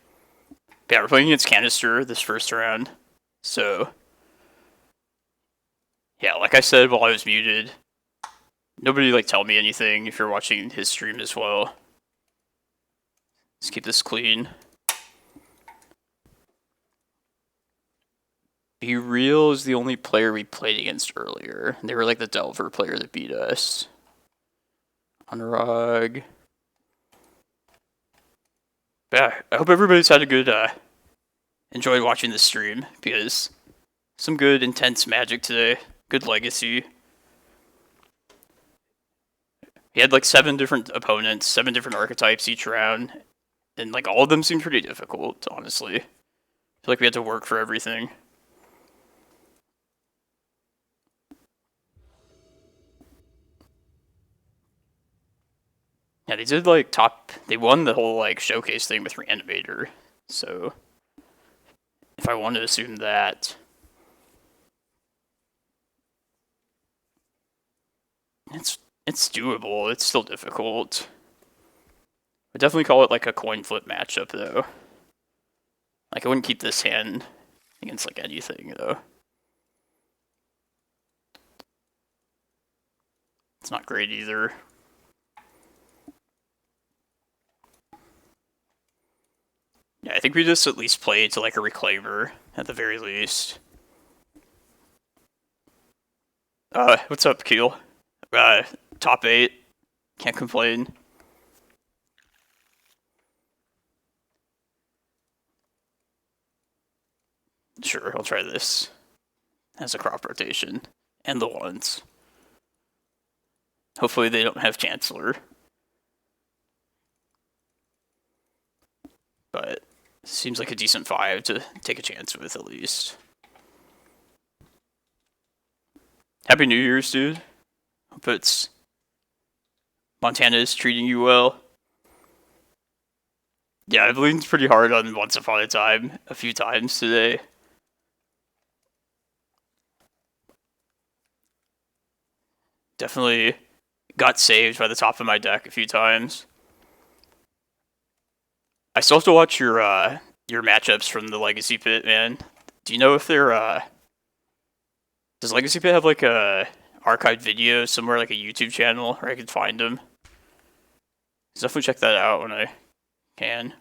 But yeah, we're playing against Canister this first round. So, yeah, like I said while I was muted, nobody like tell me anything if you're watching his stream as well. Let's keep this clean. Be Real is the only player we played against earlier. They were like the Delver player that beat us. Anurag. But yeah, I hope everybody's had a good, enjoyed watching this stream, because some good intense Magic today. Good Legacy. He had like 7 different opponents, 7 different archetypes each round, and like all of them seemed pretty difficult, honestly. I feel like we had to work for everything. Yeah, they did like they won the whole like showcase thing with Reanimator, so if I want to assume that, it's doable. It's still difficult. I'd definitely call it like a coin flip matchup though. Like I wouldn't keep this hand against like anything though. It's not great either. Yeah, I think we just at least play to like a Reclaimer at the very least. What's up, Keel? Top 8. Can't complain. Sure, I'll try this as a crop rotation. And the ones. Hopefully they don't have Chancellor. But seems like a decent 5 to take a chance with at least. Happy New Year's, dude. Hope Montana is treating you well. Yeah, I've leaned pretty hard on Once Upon a Time a few times today. Definitely got saved by the top of my deck a few times. I still have to watch your matchups from the Legacy Pit, man. Do you know if they're does Legacy Pit have like a archived video somewhere, like a YouTube channel where I can find them? Definitely check that out when I can.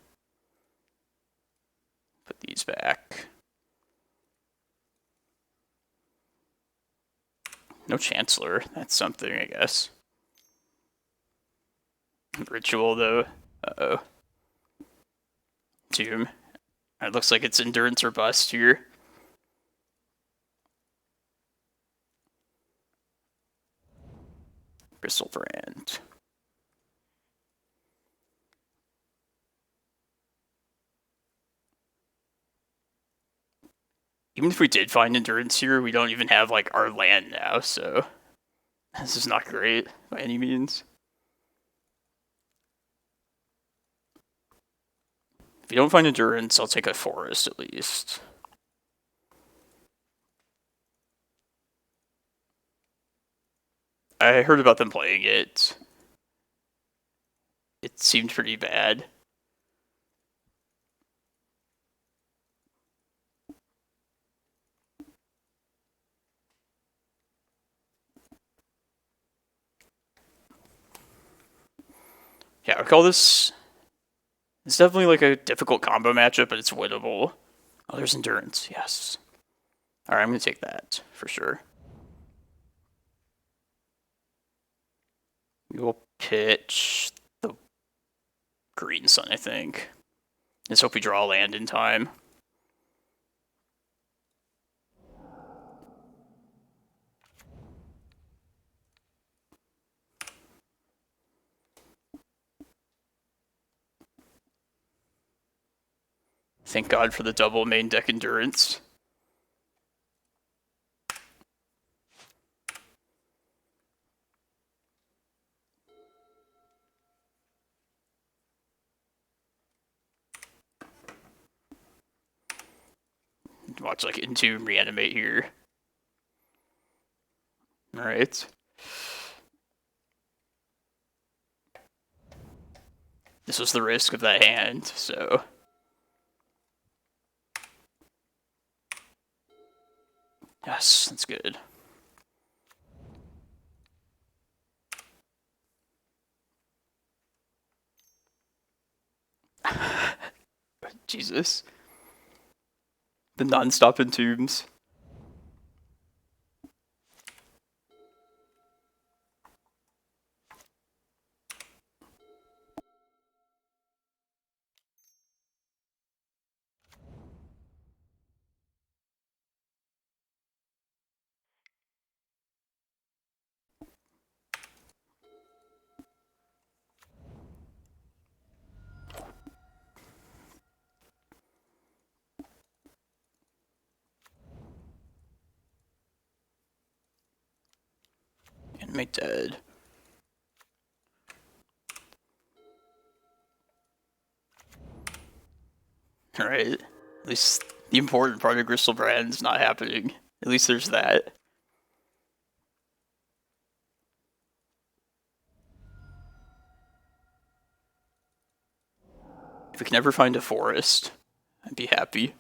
Put these back. No Chancellor. That's something, I guess. Ritual, though. Uh-oh. Tomb. It looks like it's Endurance or Bust here. Crystal Brand. Even if we did find Endurance here, we don't even have like our land now, so this is not great by any means. If you don't find Endurance, I'll take a Forest at least. I heard about them playing it. It seemed pretty bad. Yeah, I call this... It's definitely like a difficult combo matchup, but it's winnable. Oh, there's Endurance, yes. Alright, I'm going to take that, for sure. We will pitch the Green Sun, I think. Let's hope we draw land in time. Thank God for the double main deck Endurance. Watch like Entomb reanimate here. Alright. this was the risk of that hand, so... Yes, that's good. Jesus. The non-stop entombs. Enemy dead. Alright. At least the important part of Crystal Brand's not happening. At least there's that. If we can ever find a forest, I'd be happy.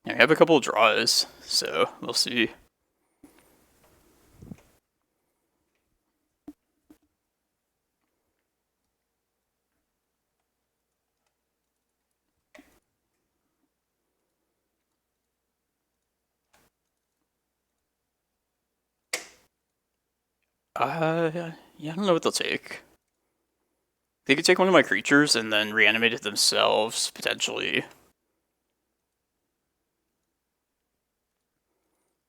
I have a couple of draws, so we'll see. Yeah, I don't know what they'll take. They could take one of my creatures and then reanimate it themselves, potentially.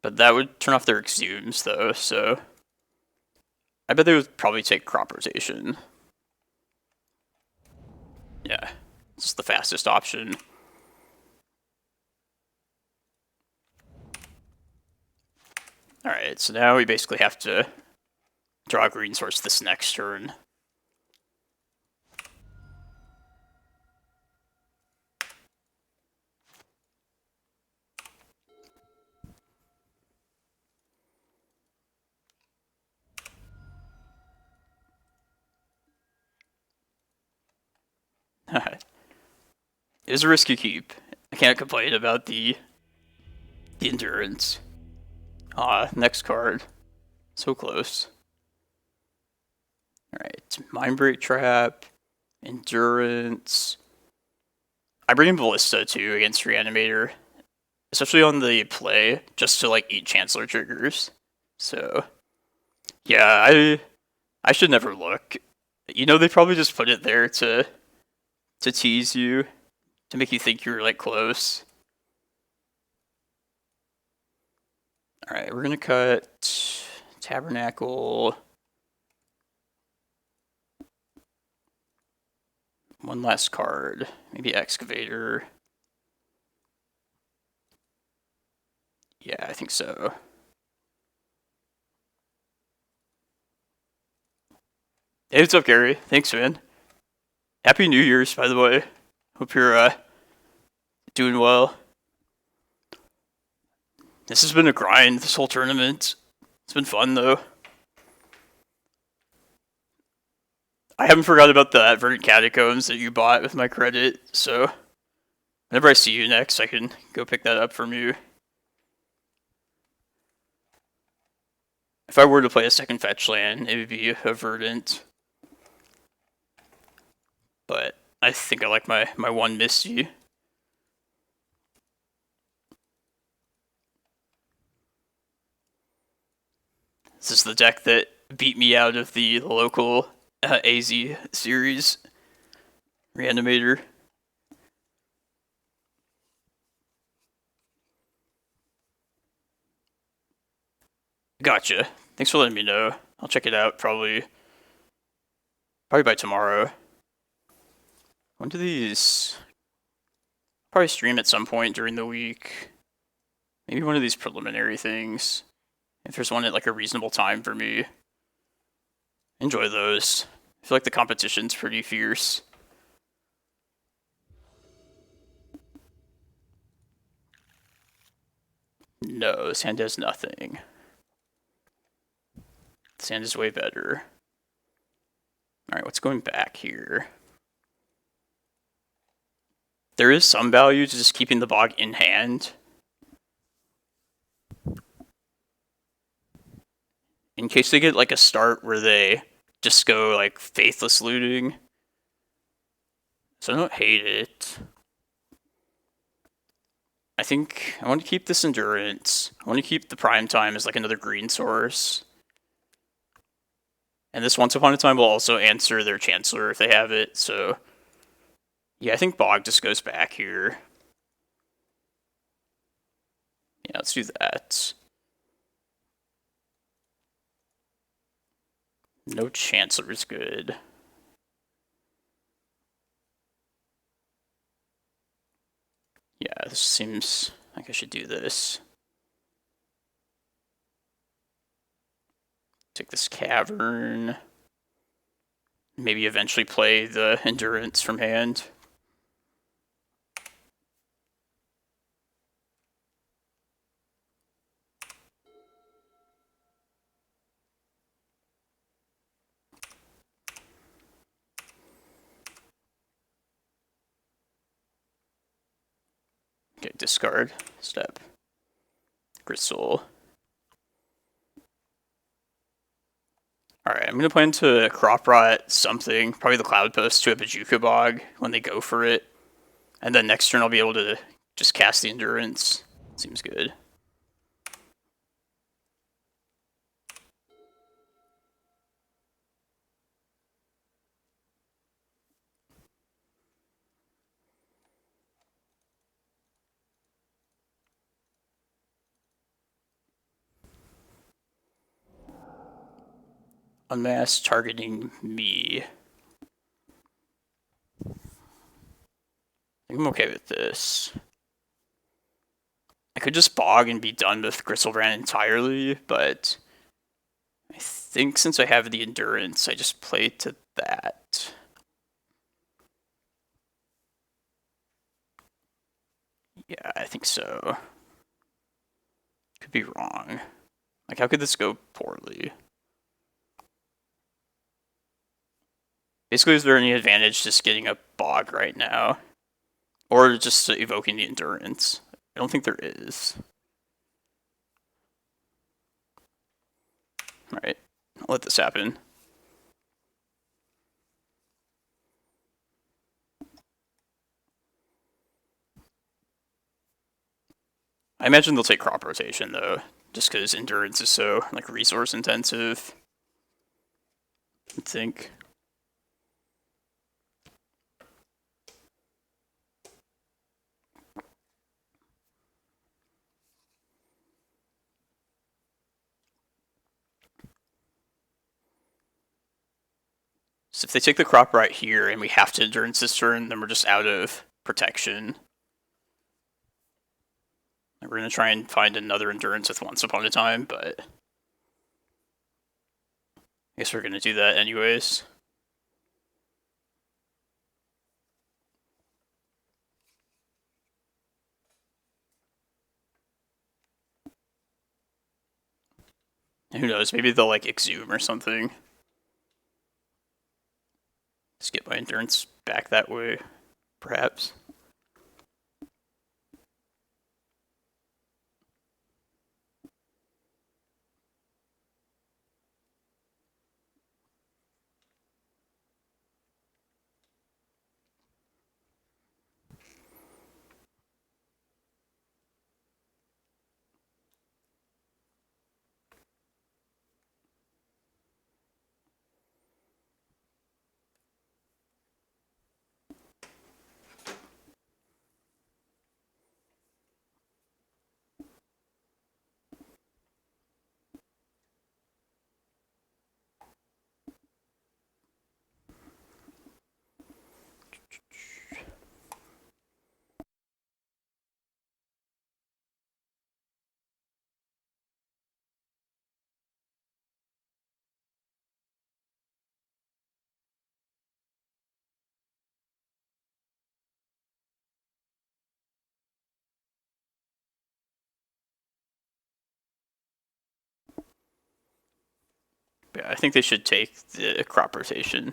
But that would turn off their exhumes, though, so... I bet they would probably take crop rotation. Yeah, it's the fastest option. Alright, so now we basically have to draw a green source this next turn. It is a risky keep. I can't complain about the endurance. Next card. So close. Alright, Mindbreak Trap, Endurance. I bring in Ballista too against Reanimator, especially on the play, just to like eat Chancellor triggers. So, yeah, I should never look. You know, they probably just put it there to tease you, to make you think you're like close. Alright, we're gonna cut Tabernacle. One last card. Maybe Excavator. Yeah, I think so. Hey, what's up, Gary? Thanks, man. Happy New Year's, by the way. Hope you're doing well. This has been a grind, this whole tournament. It's been fun, though. I haven't forgot about the Verdant Catacombs that you bought with my credit, so whenever I see you next, I can go pick that up from you. If I were to play a second fetch land, it would be a Verdant. But I think I like my one Misty. This is the deck that beat me out of the local AZ series Reanimator. Gotcha. Thanks for letting me know. I'll check it out probably by tomorrow. When do these... Probably stream at some point during the week. Maybe one of these preliminary things. If there's one at like a reasonable time for me. Enjoy those. I feel like the competition's pretty fierce. No, this hand has nothing. This hand is way better. Alright, what's going back here? There is some value to just keeping the Bog in hand. In case they get like a start where they just go like faithless looting. So I don't hate it. I think I want to keep this endurance. I want to keep the prime time as like another green source. And this Once Upon a Time will also answer their Chancellor if they have it, so yeah, I think Bog just goes back here. Yeah, let's do that. No Chancellor is good. Yeah, this seems like I should do this. Take this Cavern. Maybe eventually play the Endurance from hand. Okay, discard. Step. Gristle. Alright, I'm going to plan to crop rot something, probably the Cloudpost, to a Bojuka Bog when they go for it. And then next turn I'll be able to just cast the Endurance. Seems good. Unmask targeting me. I'm okay with this. I could just Bog and be done with Gristlebrand entirely, but I think since I have the Endurance, I just play to that. Yeah, I think so. Could be wrong. Like, how could this go poorly? Basically, is there any advantage just getting a Bog right now? Or just evoking the Endurance? I don't think there is. Alright, I'll let this happen. I imagine they'll take crop rotation though, just because Endurance is so like resource intensive. I think. So if they take the crop right here and we have to Endurance this turn, then we're just out of protection. We're going to try and find another Endurance with Once Upon a Time, but I guess we're going to do that anyways. Who knows, maybe they'll like Exhume or something. Just get my Endurance back that way, perhaps. Yeah, I think they should take the crop rotation.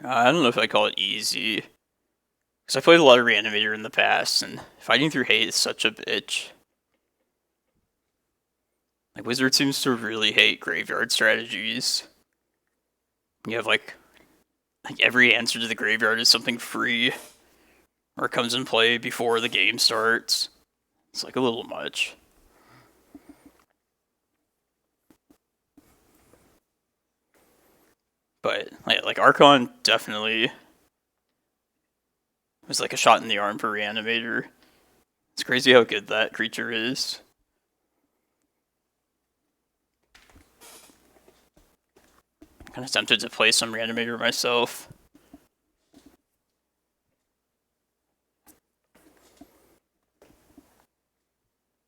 I don't know if I call it easy, because I played a lot of Reanimator in the past, and fighting through hate is such a bitch. Like, Wizard seems to really hate graveyard strategies. You have, like every answer to the graveyard is something free, or comes in play before the game starts. It's, like, a little much. But, like Archon definitely was, like, a shot in the arm for Reanimator. It's crazy how good that creature is. I'm kind of tempted to play some Reanimator myself.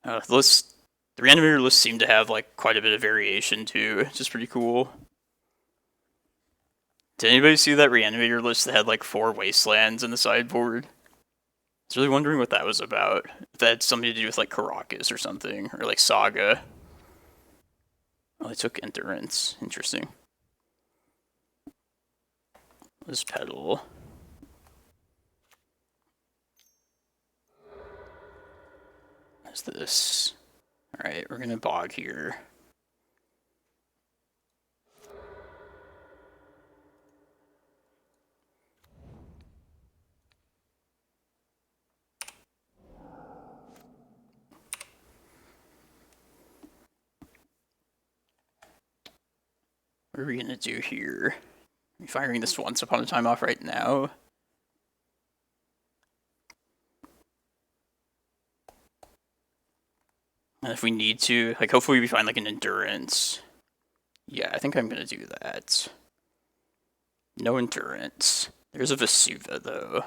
The Reanimator lists seem to have, like, quite a bit of variation too, which is pretty cool. Did anybody see that Reanimator list that had, like, 4 Wastelands in the sideboard? I was really wondering what that was about. If that had something to do with, like, Karakas or something, or, like, Saga. Oh, they took Endurance. Interesting. Let's pedal. What's this? Alright, we're gonna bog here. What are we gonna do here? Are we firing this Once Upon a Time off right now? And if we need to, like, hopefully we find, like, an Endurance. Yeah, I think I'm gonna do that. No Endurance. There's a Vesuva, though.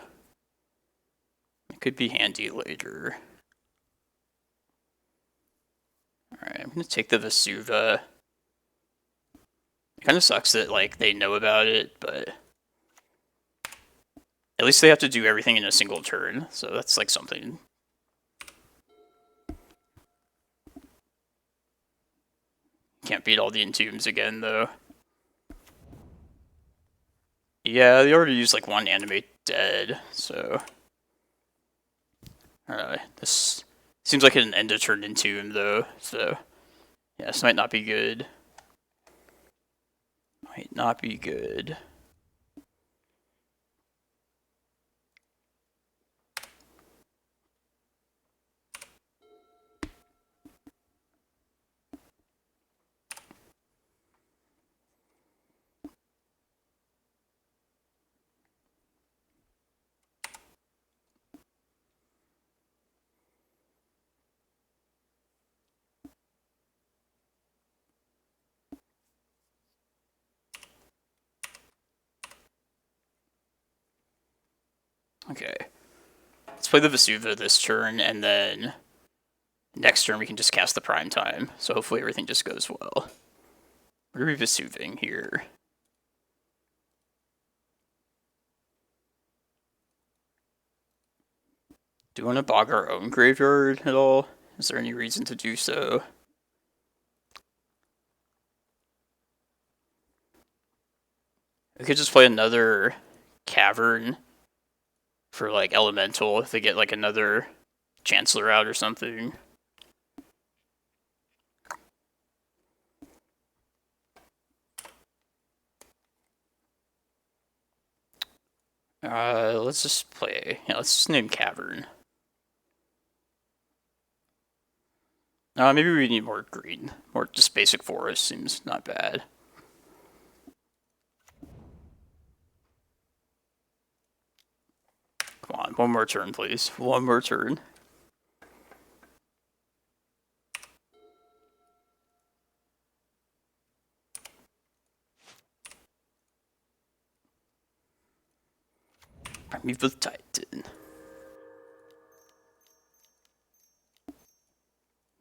It could be handy later. Alright, I'm gonna take the Vesuva. It kind of sucks that, like, they know about it, but at least they have to do everything in a single turn, so that's, like, something. Can't beat all the Entombs again, though. Yeah, they already used, like, 1 Animate Dead, so... Alright, this seems like an end-of-turn Entomb, though, so... Yeah, this might not be good. Might not be good. Okay. Let's play the Vesuva this turn, and then next turn we can just cast the Prime Time, so hopefully everything just goes well. What are we Vesuving here? Do we want to bog our own graveyard at all? Is there any reason to do so? We could just play another Cavern for, like, Elemental if they get, like, another Chancellor out or something. Let's just play. Yeah, let's just name Cavern. Maybe we need more green. More just basic forest seems not bad. Come on, one more turn, please. One more turn. Primeval Titan.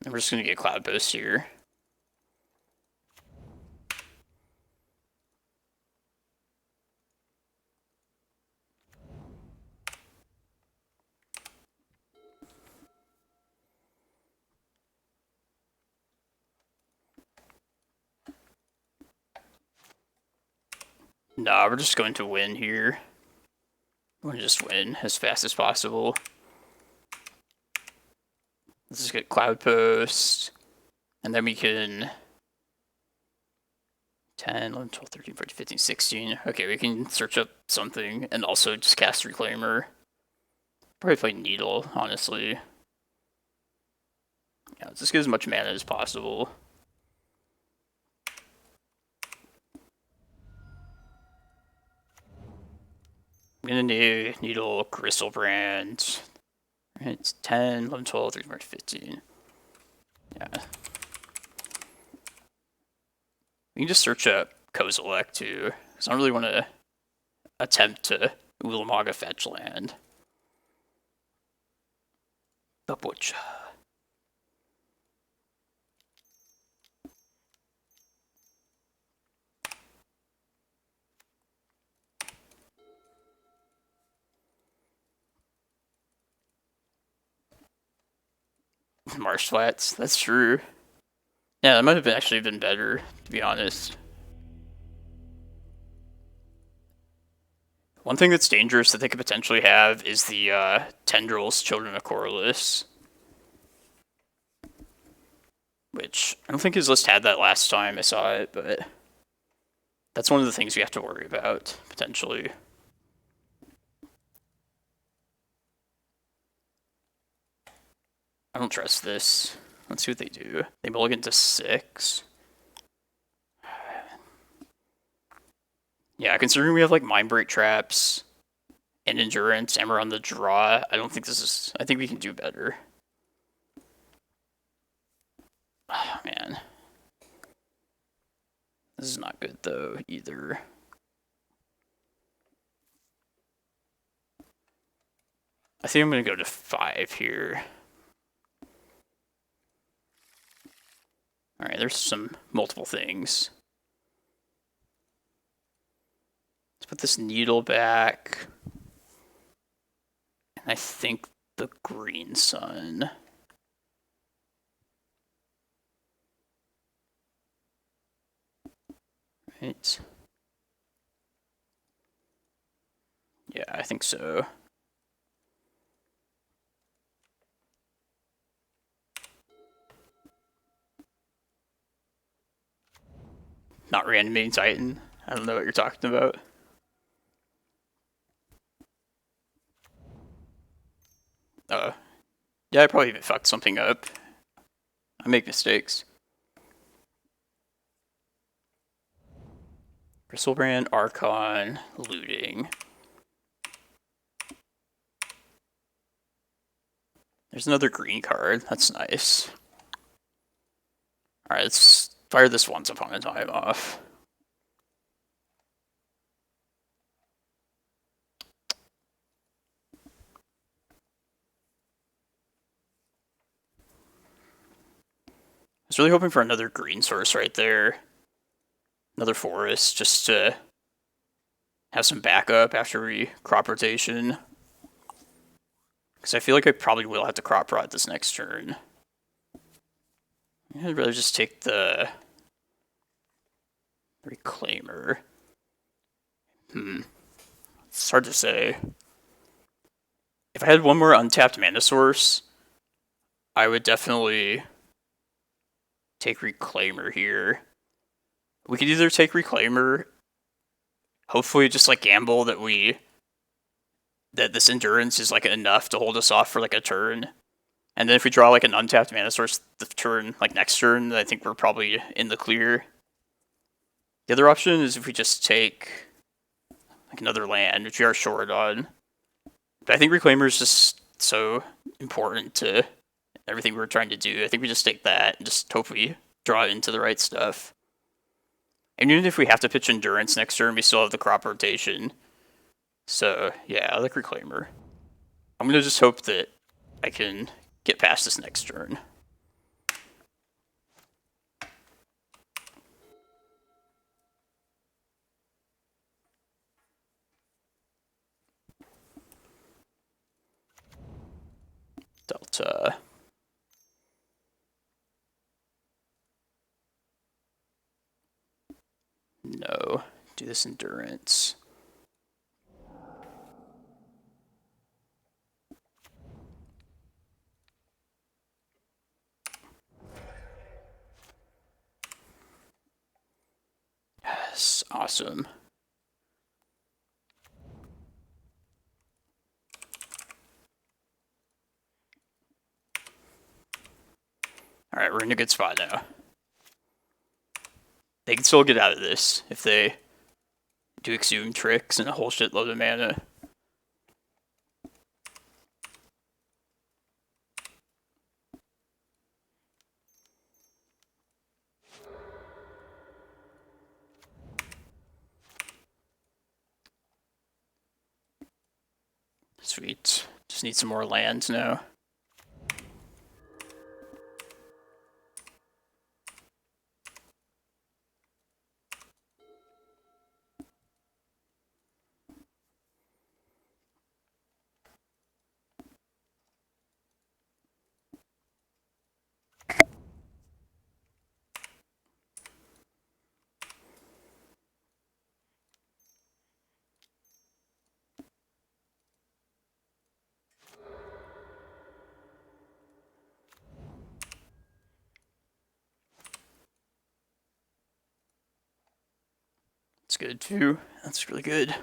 And we're just gonna get Cloudpost here. Nah, we're just going to win here. We're gonna just win as fast as possible. Let's just get Cloudpost. And then we can 10, 11, 12, 13, 14, 15, 16. Okay, we can search up something and also just cast Reclaimer. Probably play Needle, honestly. Yeah, let's just get as much mana as possible. I'm gonna need Needle, Crystal Brand. It's 10, 11, 12, 13, 14, 15. Yeah. We can just search up Kozilek too, because I don't really want to attempt to Ulamog a fetch land. The Butcher. Marsh Flats, that's true. Yeah, that might have actually been better, to be honest. One thing that's dangerous that they could potentially have is the Tendrils, Children of Corliss. Which, I don't think his list had that last time I saw it, but that's one of the things we have to worry about, potentially. I don't trust this. Let's see what they do. They mulligan to 6. Yeah, considering we have like Mindbreak Traps and Endurance and we're on the draw, I don't think this is... I think we can do better. Oh, man. This is not good though, either. I think I'm going to go to 5 here. Alright, there's some multiple things. Let's put this Needle back. And I think the Green Sun. Right. Yeah, I think so. Not reanimating Titan. I don't know what you're talking about. Yeah, I probably fucked something up. I make mistakes. Bristlebrand, Archon, looting. There's another green card. That's nice. Alright, let's fire this Once Upon a Time off. I was really hoping for another green source right there. Another forest, just to have some backup after we crop rotation. Because I feel like I probably will have to crop rot this next turn. I'd rather just take the Reclaimer. It's hard to say. If I had one more untapped mana source, I would definitely take Reclaimer here. We could either take Reclaimer, hopefully just like gamble that we that this Endurance is like enough to hold us off for like a turn. And then if we draw like an untapped mana source the turn, like next turn, I think we're probably in the clear. The other option is if we just take like another land, which we are short on. But I think Reclaimer is just so important to everything we're trying to do. I think we just take that and just hope we draw into the right stuff. And even if we have to pitch Endurance next turn, we still have the crop rotation. So yeah, I like Reclaimer. I'm gonna just hope that I can get past this next turn. Delta. No. Do this Endurance. Yes, awesome. Alright, we're in a good spot now. They can still get out of this if they do Exhume tricks and a whole shitload of mana. Sweet. Just need some more lands now. That's good too. That's really good.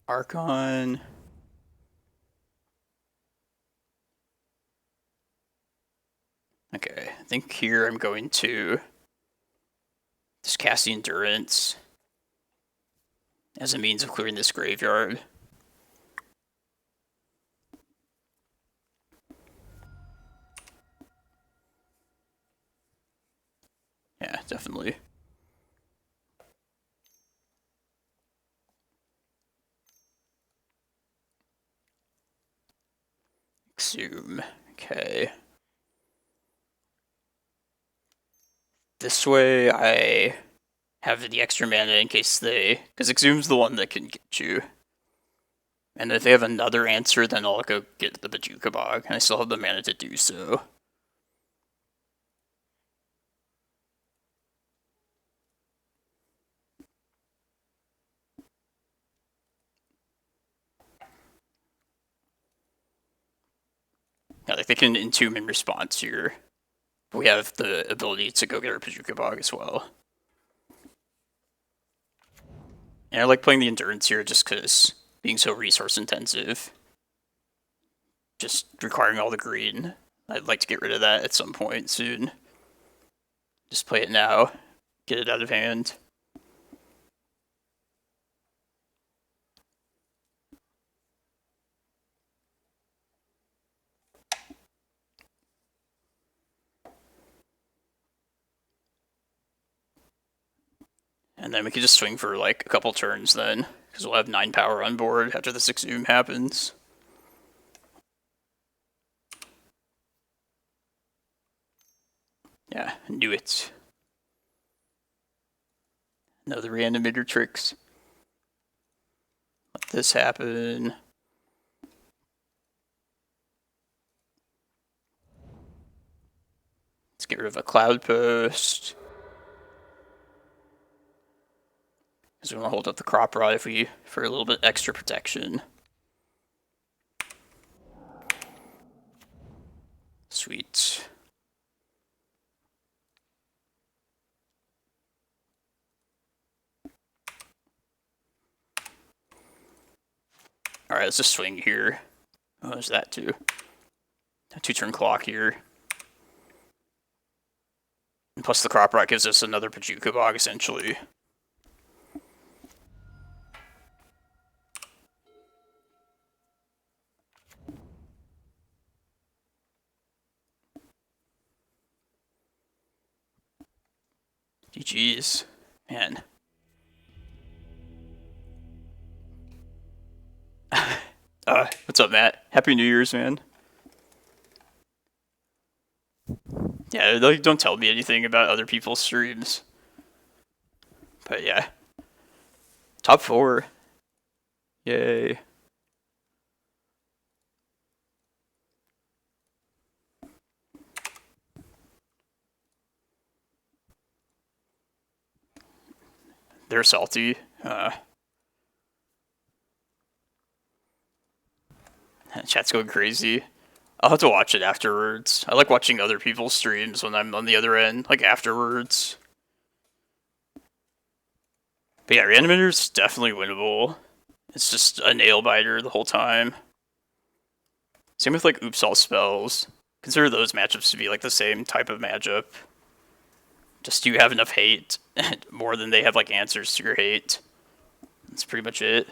Archon. Okay, I think here I'm going to just cast the Endurance as a means of clearing this graveyard. Yeah, definitely. Exhume. Okay. This way I have the extra mana in case they... Because Exhume's the one that can get you. And if they have another answer, then I'll go get the Bojuka Bog, and I still have the mana to do so. Yeah, like they can entomb in response here. We have the ability to go get our Bojuka Bog as well. And I like playing the Endurance here just because being so resource intensive, just requiring all the green. I'd like to get rid of that at some point soon. Just play it now, get it out of hand. And then we can just swing for like a couple turns then, because we'll have 9 power on board after the 6 Doom happens. Yeah, knew it. Another reanimator tricks. Let this happen. Let's get rid of a Cloudpost. Because we want to hold up the crop rod for a little bit extra protection. Sweet. Alright, let's just swing here. Oh, there's that too. A 2-turn clock here. And plus the crop rot gives us another Bojuka Bog, essentially. GG's. Man. What's up, Matt? Happy New Year's, man. Yeah, like, don't tell me anything about other people's streams. But yeah. Top 4. Yay. They're salty. Chat's going crazy. I'll have to watch it afterwards. I like watching other people's streams when I'm on the other end, like afterwards. But yeah, Reanimator's definitely winnable. It's just a nail biter the whole time. Same with like Oops All Spells. Consider those matchups to be like the same type of matchup. Just do you have enough hate more than they have like answers to your hate. That's pretty much it.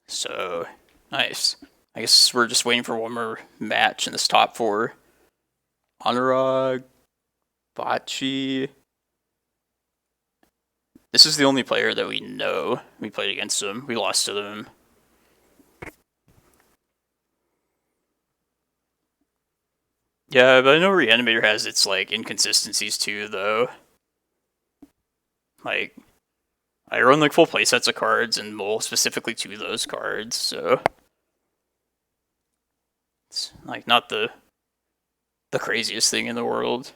So, nice. I guess we're just waiting for one more match in this top 4. Anurag, Bocce. This is the only player that we know. We played against them. We lost to them. Yeah, but I know Reanimator has its like inconsistencies too, though. Like, I run like full playsets of cards and mull specifically to those cards, so it's like not the craziest thing in the world.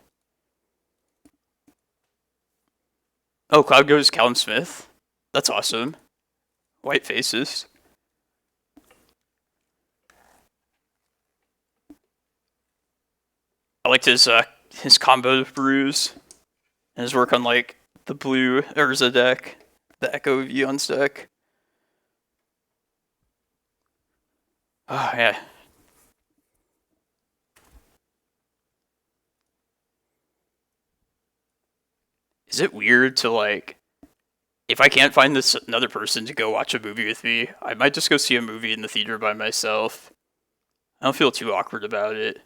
Oh, Cloud goes Callum Smith. That's awesome. White faces. I liked his combo brews and his work on like the blue Urza deck, the Echo of Eon's deck. Oh yeah. Is it weird to like, if I can't find this another person to go watch a movie with me, I might just go see a movie in the theater by myself. I don't feel too awkward about it.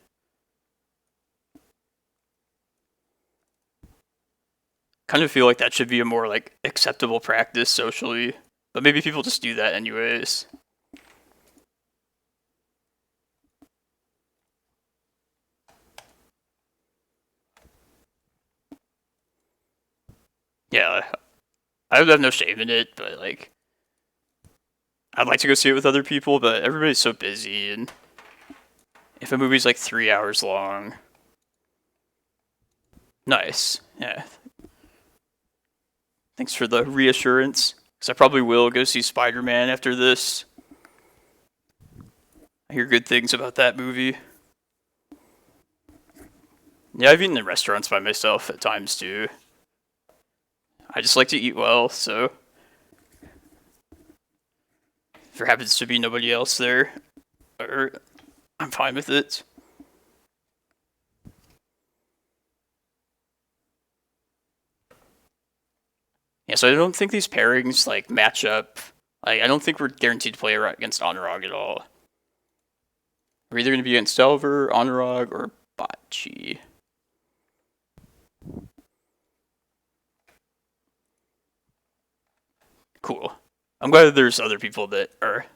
Kind of feel like that should be a more like acceptable practice socially, but maybe people just do that anyways. Yeah, I would have no shame in it, but like, I'd like to go see it with other people, but everybody's so busy, and if a movie's like 3 hours long, nice, yeah. Thanks for the reassurance, because I probably will go see Spider-Man after this. I hear good things about that movie. Yeah, I've eaten in restaurants by myself at times too. I just like to eat well, so if there happens to be nobody else there, I'm fine with it. Yeah, so I don't think these pairings like match up. Like, I don't think we're guaranteed to play against Anurag at all. We're either going to be against Delver, Anurag, or Bocce. Cool. I'm glad there's other people that are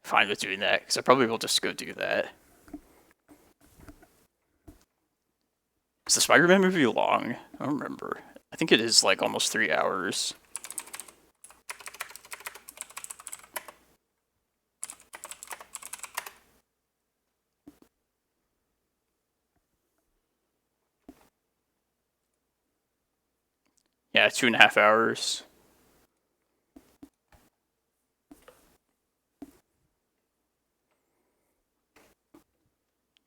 fine with doing that, because I probably will just go do that. Is the Spider-Man movie long? I don't remember. I think it is like almost 3 hours. Yeah, 2.5 hours.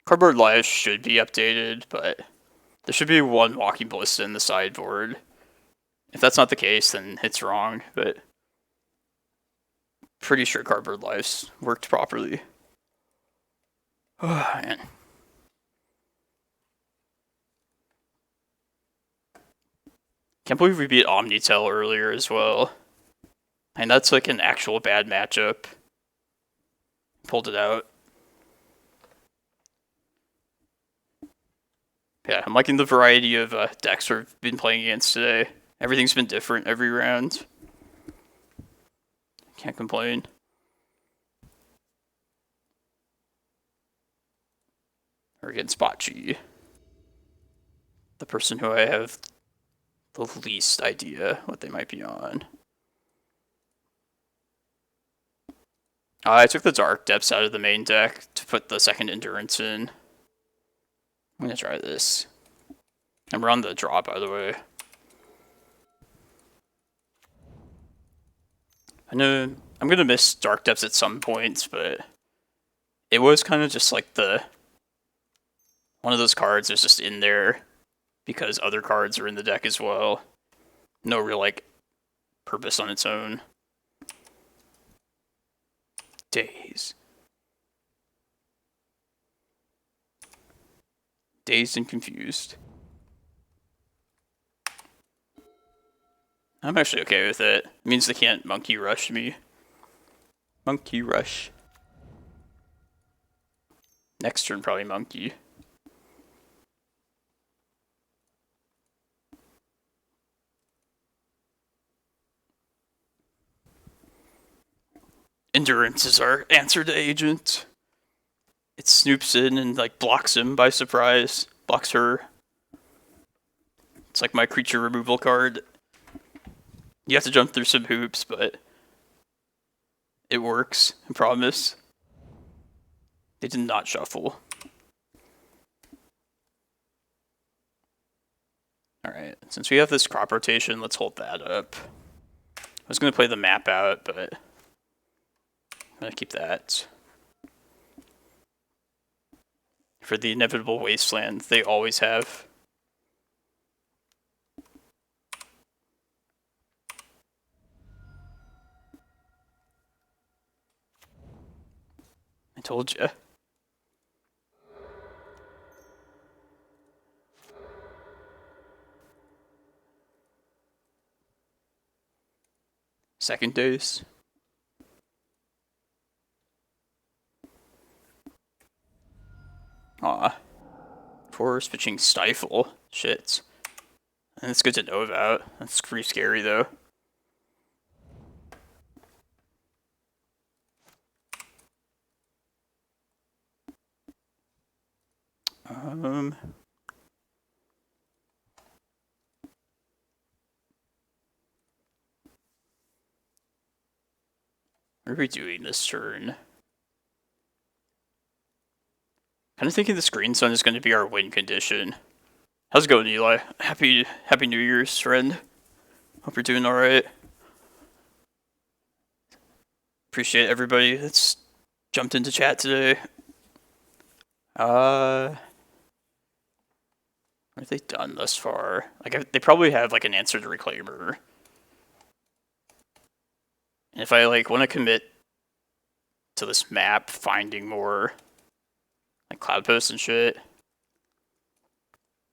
Cardboard Lives should be updated, but there should be one walking ballista in the sideboard. If that's not the case, then it's wrong, but pretty sure Cardboard Lives worked properly. Oh, man. Can't believe we beat Omnitel earlier as well. And that's like an actual bad matchup. Pulled it out. Yeah, I'm liking the variety of decks we've been playing against today. Everything's been different every round. Can't complain. Or against Bocce. The person who I have the least idea what they might be on. I took the Dark Depths out of the main deck to put the second Endurance in. I'm gonna try this. And we're on the draw, by the way. I know I'm gonna miss Dark Depths at some points, but it was kind of just like one of those cards that's just in there because other cards are in the deck as well. No real like purpose on its own. Daze. Dazed and confused. I'm actually okay with it. It means they can't Monkey Rush me. Monkey Rush. Next turn, probably Monkey. Endurance is our answer to Agent. It snoops in and like blocks him by surprise. Blocks her. It's like my creature removal card. You have to jump through some hoops, but it works, I promise. They did not shuffle. Alright, since we have this crop rotation, let's hold that up. I was going to play the map out, but I'm going to keep that. For the inevitable wasteland they always have. I told you. Second days. Aw. Force pitching Stifle. Shit. And it's good to know about. That's pretty scary though. What are we doing this turn? Kind of thinking the Green Sun is going to be our win condition. How's it going, Eli? Happy New Year's, friend. Hope you're doing alright. Appreciate everybody that's jumped into chat today. What have they done thus far? Like, they probably have like an answer to Reclaimer. And if I like want to commit to this map, finding more like Cloudpost and shit,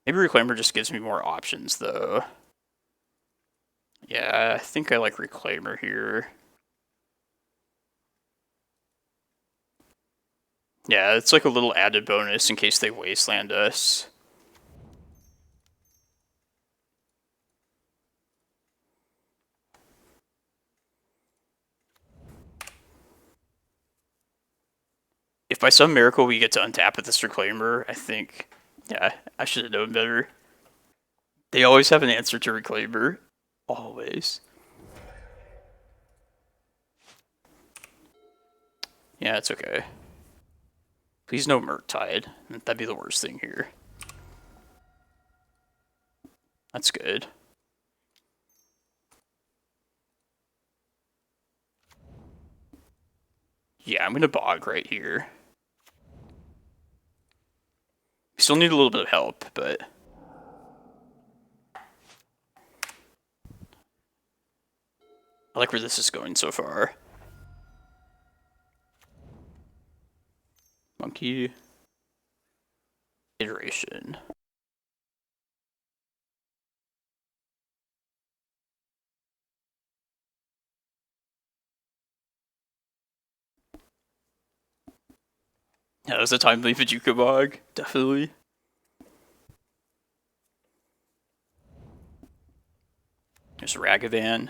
maybe Reclaimer just gives me more options though. Yeah, I think I like Reclaimer here. Yeah, it's like a little added bonus in case they wasteland us. by some miracle we get to untap with this Reclaimer, I think, yeah, I should have known better. They always have an answer to Reclaimer. Always. Yeah, it's okay. Please no Murktide. That'd be the worst thing here. That's good. Yeah, I'm gonna Bog right here. We still need a little bit of help, but... I like where this is going so far. Monkey. Iteration. Yeah, that was a timely Bojuka Bog, definitely. There's Ragavan.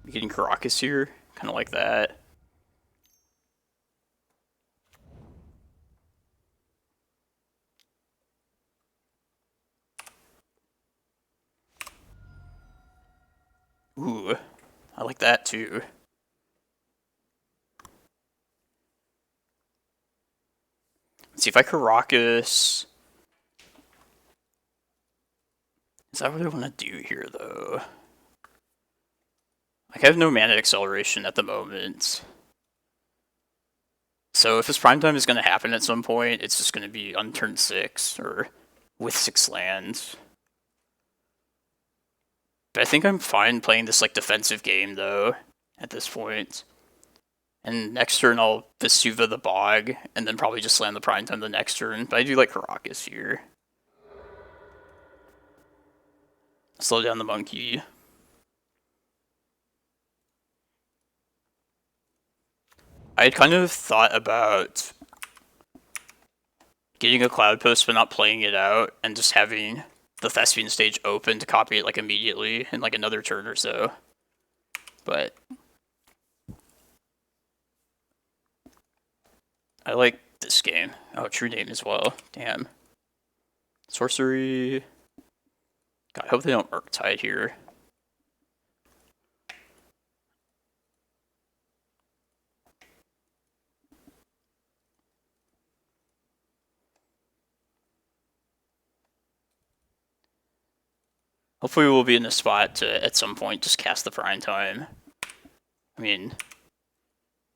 We're getting Karakas here, kind of like that. Ooh, I like that too. Let's see if I Karakas. Is that what I want to do here, though? Like, I have no mana acceleration at the moment. So if this prime time is going to happen at some point, it's just going to be on turn 6, or with 6 lands. But I think I'm fine playing this, like, defensive game, though, at this point. And next turn I'll Vesuva the Bog, and then probably just slam the prime time the next turn. But I do like Karakas here. Slow down the monkey. I had kind of thought about getting a Cloudpost but not playing it out, and just having the Thespian stage open to copy it like immediately in like another turn or so. But I like this game. Oh, True Name as well. Damn. Sorcery. God, I hope they don't Murktide here. Hopefully we'll be in a spot to, at some point, just cast the prime time. I mean,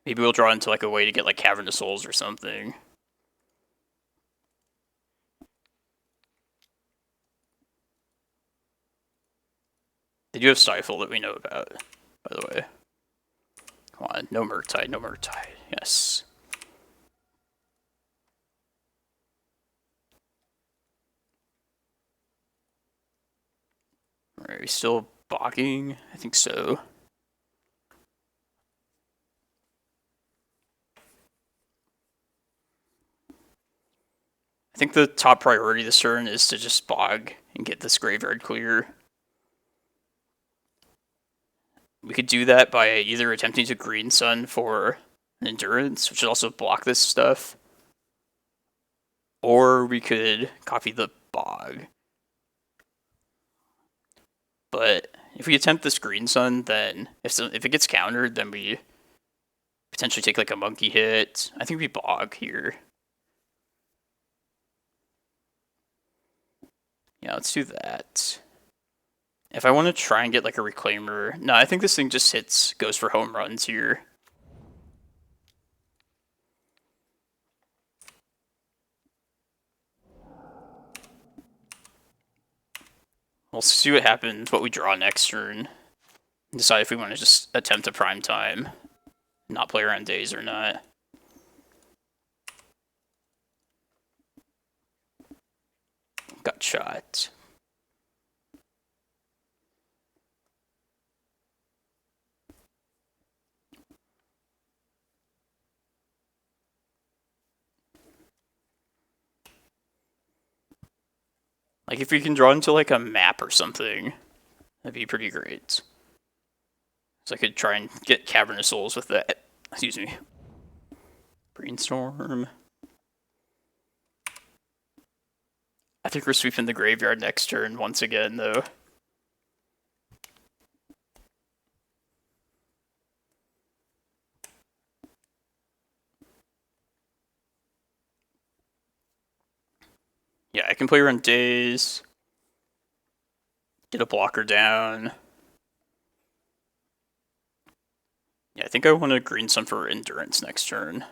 maybe we'll draw into like a way to get like Cavern of Souls or something. They do have Stifle that we know about, by the way. Come on, no Murktide, no Murktide. Yes. Are we still bogging? I think so. I think the top priority this turn is to just bog and get this graveyard clear. We could do that by either attempting to Green Sun for an Endurance, which would also block this stuff, or we could copy the Bog. But if we attempt this Green Sun, then if it gets countered, then we potentially take like a monkey hit. I think we Bog here. Yeah, let's do that. If I want to try and get like a Reclaimer... No, I think this thing just goes for home runs here. We'll see what happens, what we draw next turn. And decide if we want to just attempt a prime time. Not play around days or not. Got shot. Like, if we can draw into, like, a map or something, that'd be pretty great. So I could try and get Cavern of Souls with that. Excuse me. Brainstorm. I think we're sweeping the graveyard next turn once again, though. Yeah, I can play around days. Get a blocker down. Yeah, I think I want to green some for endurance next turn.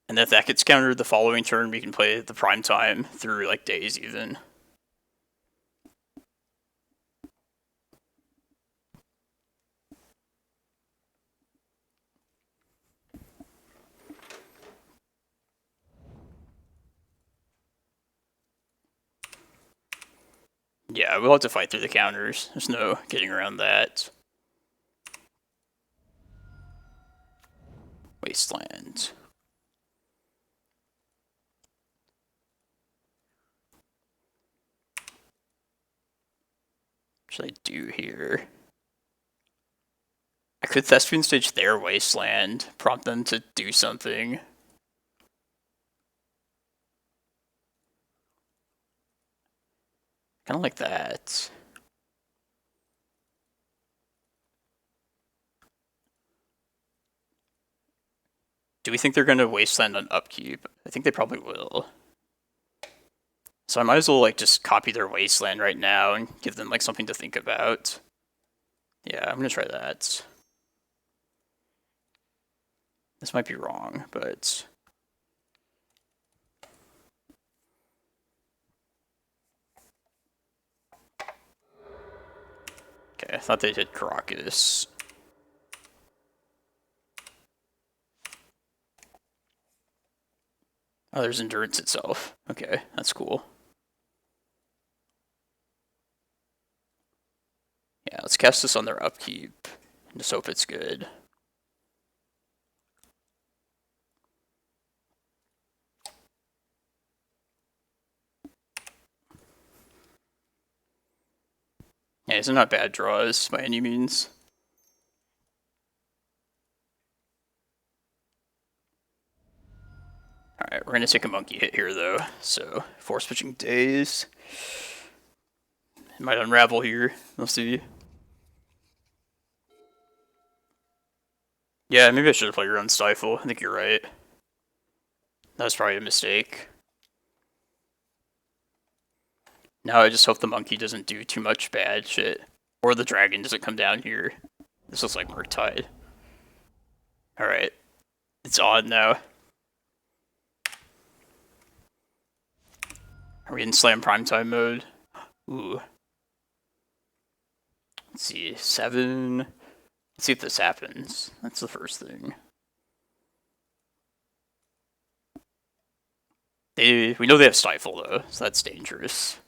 And if that gets countered the following turn, we can play the prime time through like days even. Yeah, we'll have to fight through the counters. There's no getting around that. Wasteland. What should I do here? I could Thespian stage their Wasteland, prompt them to do something. Kind of like that. Do we think they're going to Wasteland on upkeep? I think they probably will. So I might as well like just copy their Wasteland right now and give them like something to think about. Yeah, I'm going to try that. This might be wrong, but... Okay, I thought they did Karakas. Oh, there's Endurance itself. Okay, that's cool. Yeah, let's cast this on their upkeep. And just hope it's good. Yeah, these are not bad draws by any means. Alright, we're going to take a monkey hit here, though. So, force switching days. It might unravel here. We'll see. Yeah, maybe I should have played around Stifle. I think you're right. That was probably a mistake. Now I just hope the monkey doesn't do too much bad shit. Or the dragon doesn't come down here. This looks like Murktide. Alright. It's on now. Are we in Slam Primetime mode? Ooh. Let's see. 7. Let's see if this happens. That's the first thing. We know they have Stifle, though, so that's dangerous.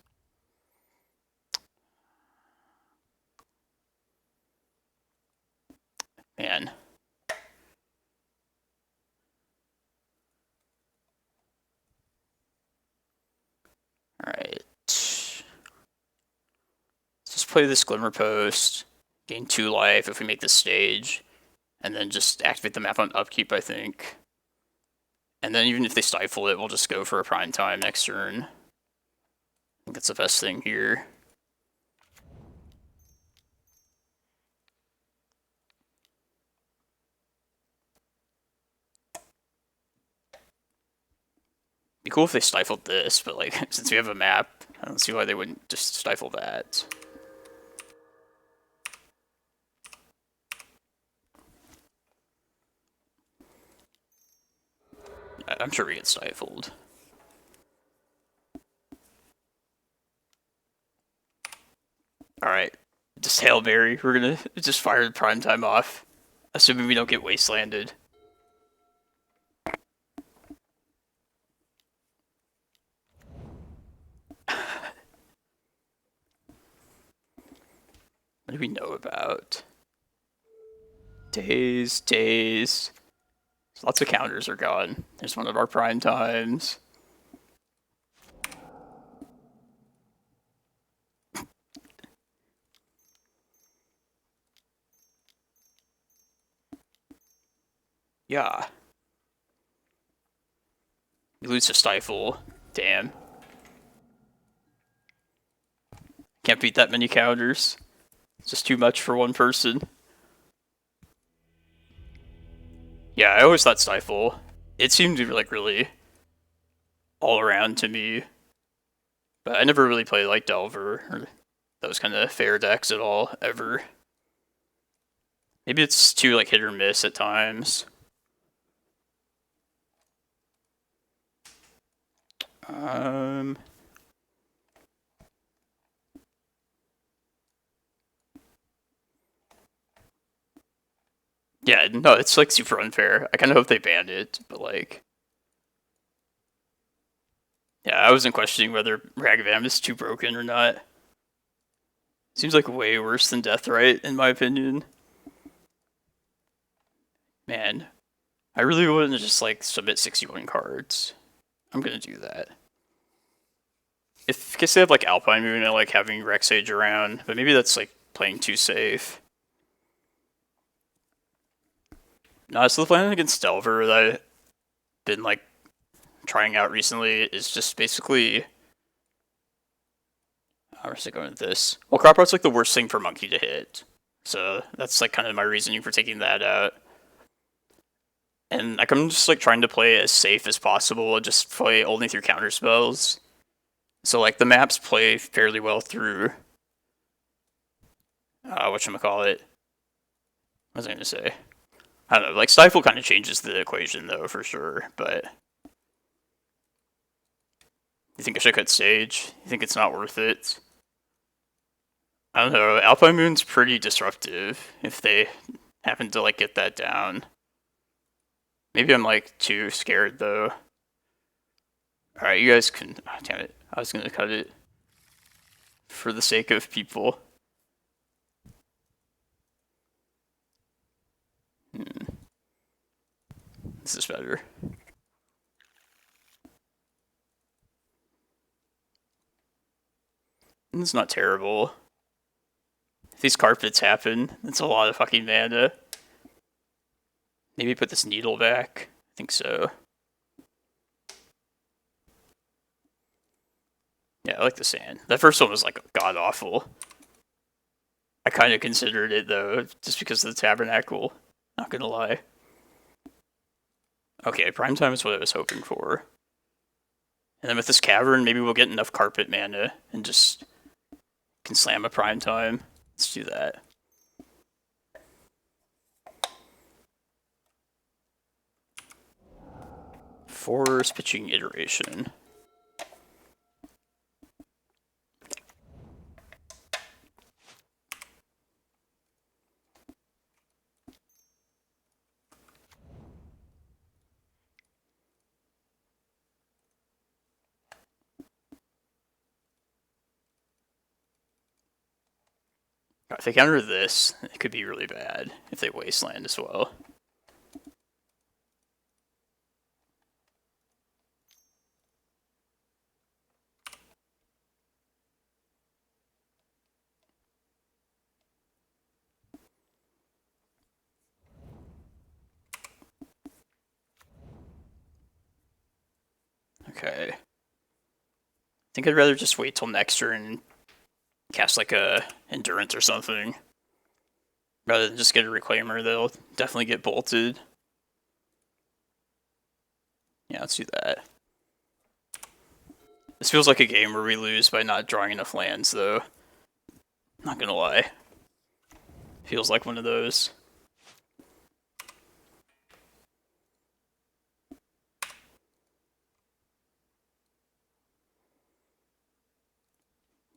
Man. Alright. Let's just play this Glimmerpost. Gain 2 life if we make this stage. And then just activate the map on upkeep, I think. And then even if they stifle it, we'll just go for a prime time next turn. I think that's the best thing here. Be cool if they stifled this, but like since we have a map, I don't see why they wouldn't just stifle that. I'm sure we get stifled. Alright. Just Hail Mary. We're gonna just fire the prime time off. Assuming we don't get wastelanded. What do we know about? Days. So lots of counters are gone. There's one of our prime times. Yeah. We lose to Stifle. Damn. Can't beat that many counters. It's just too much for one person. Yeah, I always thought Stifle. It seemed like really all around to me. But I never really played like Delver or those kind of fair decks at all, ever. Maybe it's too like hit or miss at times. Yeah, no, it's like super unfair. I kind of hope they banned it, but like, yeah, I wasn't questioning whether Ragavan is too broken or not. Seems like way worse than Deathrite, in my opinion. Man, I really wouldn't just like submit 61 cards. I'm gonna do that. If in case they have like Alpine Moon, I like having Rex Sage around, but maybe that's like playing too safe. No, so the plan against Delver that I've been like trying out recently is just basically. Where's it going with this? Well, Crop Rot's like the worst thing for Monkey to hit, so that's like kind of my reasoning for taking that out. And like I'm just like trying to play as safe as possible and just play only through counter spells. So like the maps play fairly well through whatchamacallit. What was I gonna say? I don't know, like Stifle kind of changes the equation though for sure, but you think I should cut Sage? You think it's not worth it? I don't know, Alpine Moon's pretty disruptive if they happen to like get that down. Maybe I'm like too scared though. Alright, you guys can. Oh, damn it. I was gonna cut it for the sake of people. This is better. It's not terrible. If these carpets happen, it's a lot of fucking mana. Maybe put this needle back. I think so. Yeah, I like the sand. That first one was like god awful. I kind of considered it though, just because of the Tabernacle. Not gonna lie. Okay, prime time is what I was hoping for. And then with this cavern, maybe we'll get enough carpet mana and just can slam a prime time. Let's do that. Force pitching iteration. If they counter this, it could be really bad if they wasteland as well. Okay. I think I'd rather just wait till next turn and cast like a Endurance or something. Rather than just get a Reclaimer, they'll definitely get bolted. Yeah, let's do that. This feels like a game where we lose by not drawing enough lands, though. Not gonna lie. Feels like one of those.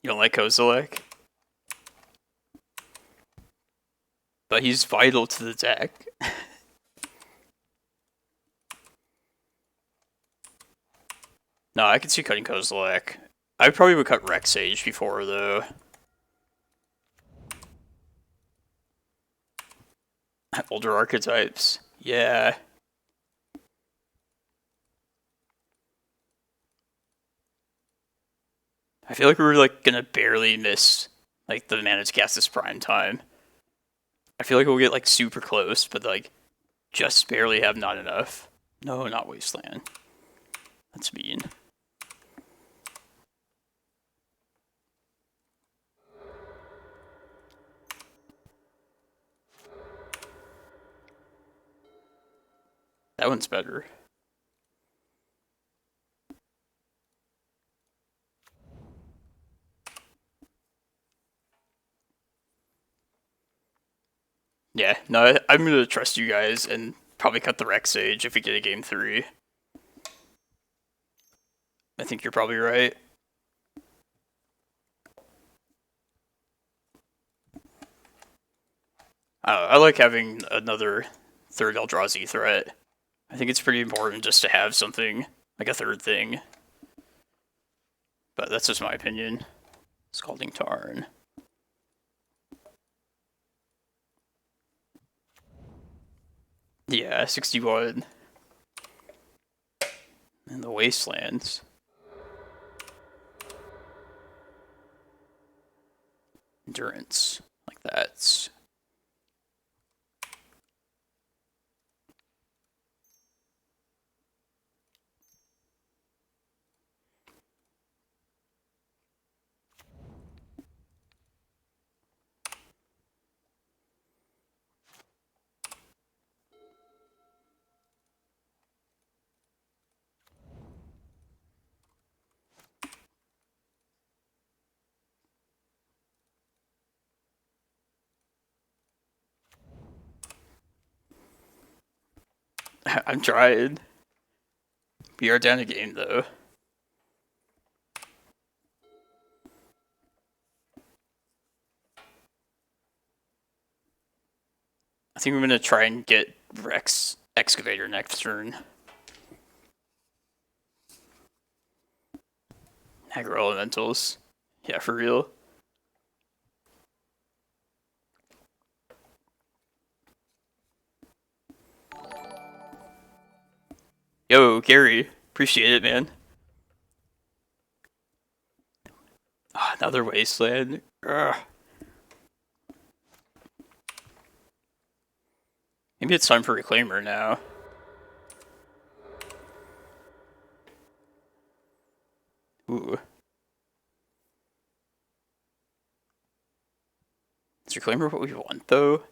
You don't like Kozilek? But he's vital to the deck. No, I can see cutting Kozilek. I probably would cut Rex Sage before, though. Older archetypes. Yeah. I feel like we're like gonna barely miss like the mana to cast this prime time. I feel like we'll get like super close, but like just barely have not enough. No, not Wasteland. That's mean. That one's better. Yeah, no, I'm gonna trust you guys and probably cut the Rex Sage if we get a game 3. I think you're probably right. I like having another third Eldrazi threat. I think it's pretty important just to have something, like a third thing. But that's just my opinion. Scalding Tarn. Yeah, 61. And the Wastelands. Endurance. Like that. I'm trying. We are down a game though. I think I'm gonna try and get Rex Excavator next turn. Aggro Elementals. Yeah, for real. Yo, Gary. Appreciate it, man. Oh, another Wasteland. Ugh. Maybe it's time for Reclaimer now. Ooh. Is Reclaimer what we want, though?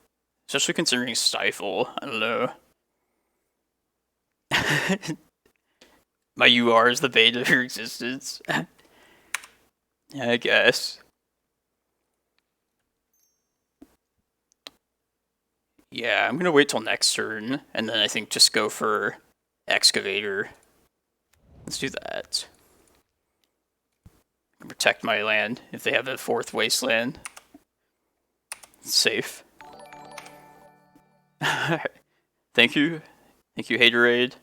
Especially considering Stifle. I don't know. My UR is the bane of your existence. Yeah, I guess. Yeah, I'm gonna wait till next turn, and then I think just go for Excavator. Let's do that. Protect my land if they have a 4th Wasteland. It's safe. Thank you. Thank you, Haterade.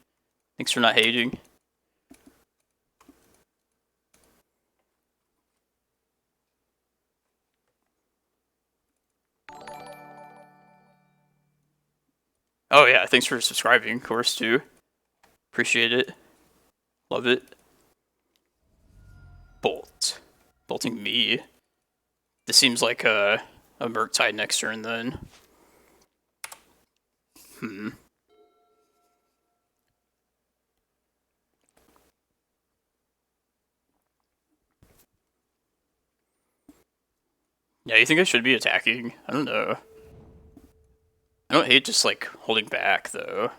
Thanks for not hating. Oh yeah, thanks for subscribing, of course, too. Appreciate it. Love it. Bolt. Bolting me. This seems like a Murktide next turn, then. Yeah, you think I should be attacking? I don't know. I don't hate just, like, holding back, though.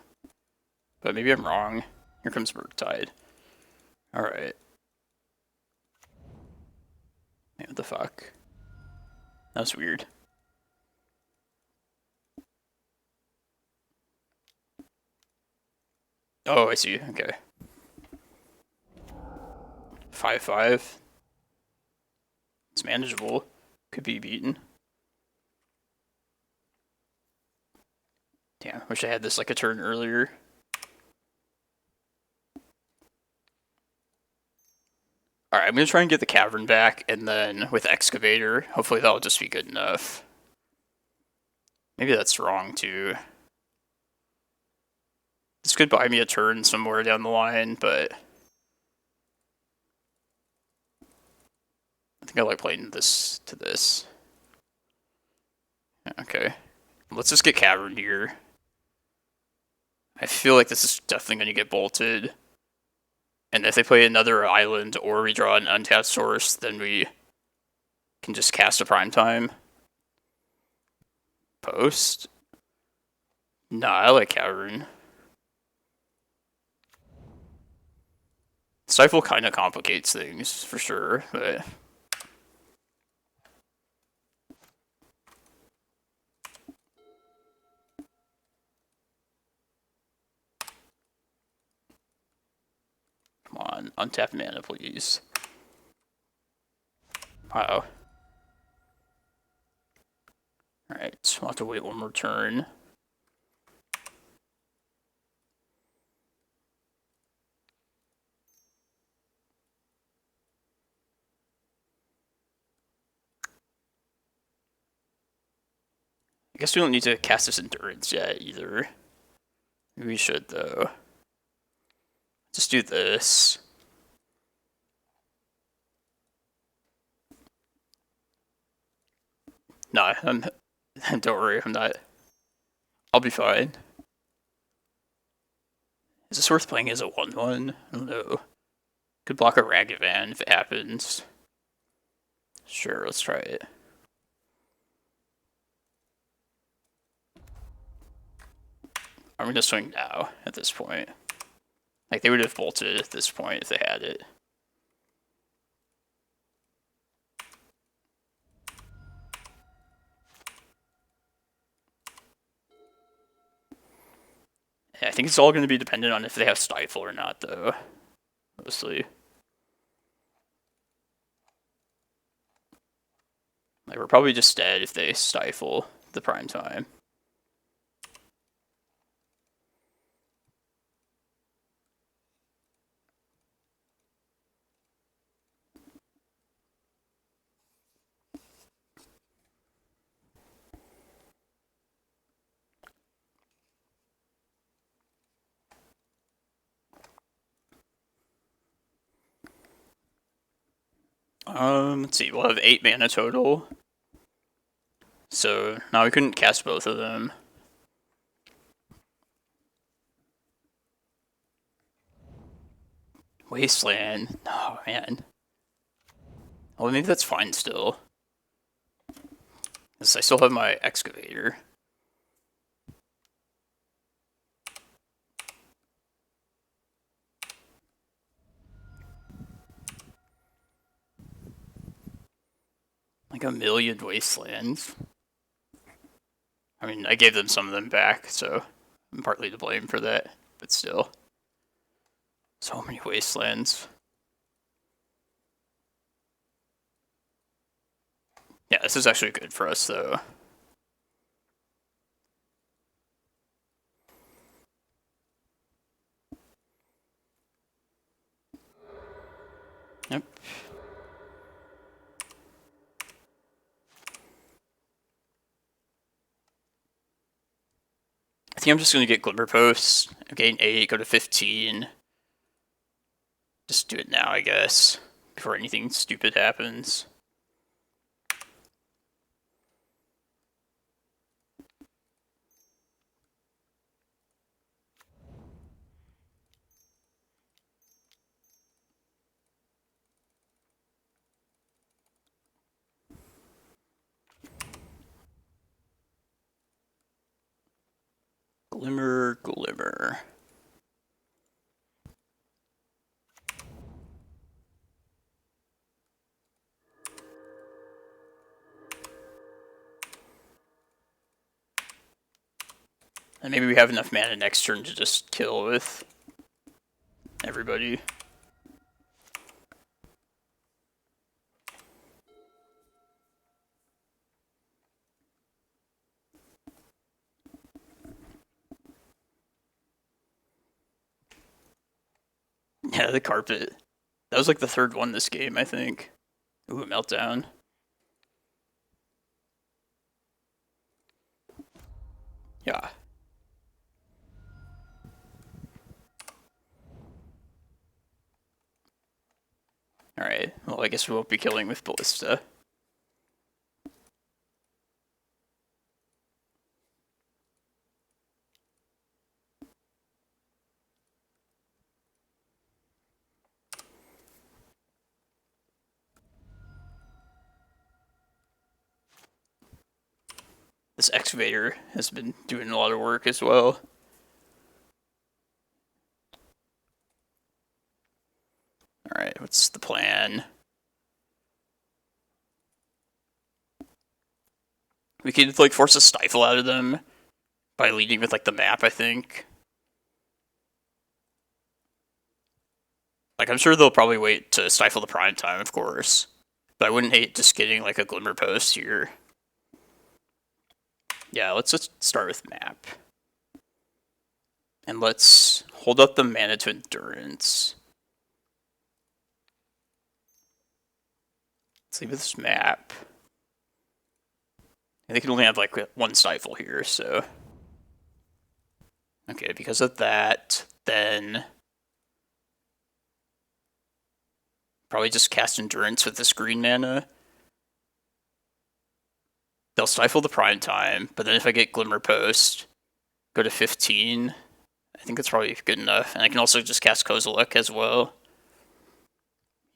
But maybe I'm wrong. Here comes Murktide. Alright. Man, what the fuck? That was weird. Oh, I see. Okay. 5/5. It's manageable. Could be beaten. Damn, wish I had this like a turn earlier. Alright, I'm gonna try and get the Cavern back, and then with Excavator, hopefully that'll just be good enough. Maybe that's wrong, too. This could buy me a turn somewhere down the line, but... think I like playing this to this. Okay. Let's just get Cavern here. I feel like this is definitely going to get bolted. And if they play another island or we draw an untapped source, then we can just cast a Primetime. Post? Nah, I like Cavern. Stifle kind of complicates things, for sure, but... Come on, untap mana, please. Wow. Alright, so we'll have to wait one more turn. I guess we don't need to cast this Endurance yet, either. Maybe we should, though. Just do this. No, don't worry, I'm not. I'll be fine. Is this worth playing as a 1/1? I don't know. Could block a Ragavan if it happens. Sure, let's try it. I'm gonna swing now at this point. Like, they would have bolted at this point if they had it. Yeah, I think it's all going to be dependent on if they have Stifle or not, though. Mostly. Like, we're probably just dead if they Stifle the Primetime. Let's see, we'll have 8 mana total. So, now we couldn't cast both of them. Wasteland. Oh, man. Well, maybe that's fine still. Because I still have my Excavator. Like a million Wastelands. I mean, I gave them some of them back, so I'm partly to blame for that, but still. So many Wastelands. Yeah, this is actually good for us, though. Yep. I think I'm just going to get Glimmerpost. I'm getting 8, go to 15. Just do it now, I guess, before anything stupid happens. Glimmer. And maybe we have enough mana next turn to just kill with everybody. Yeah, the carpet. That was like the third one this game, I think. Ooh, a meltdown. Yeah. Alright, well I guess we won't be killing with Ballista. This Excavator has been doing a lot of work as well. Alright, what's the plan? We could like force a Stifle out of them by leading with like the map, I think. Like I'm sure they'll probably wait to Stifle the Prime Time, of course. But I wouldn't hate just getting like a Glimmerpost here. Yeah, let's just start with map. And let's hold up the mana to Endurance. Let's leave this map. And they can only have like one Stifle here, so. Okay, because of that, then probably just cast Endurance with this green mana. They'll Stifle the Prime Time, but then if I get Glimmerpost, go to 15. I think that's probably good enough. And I can also just cast Kozilek as well.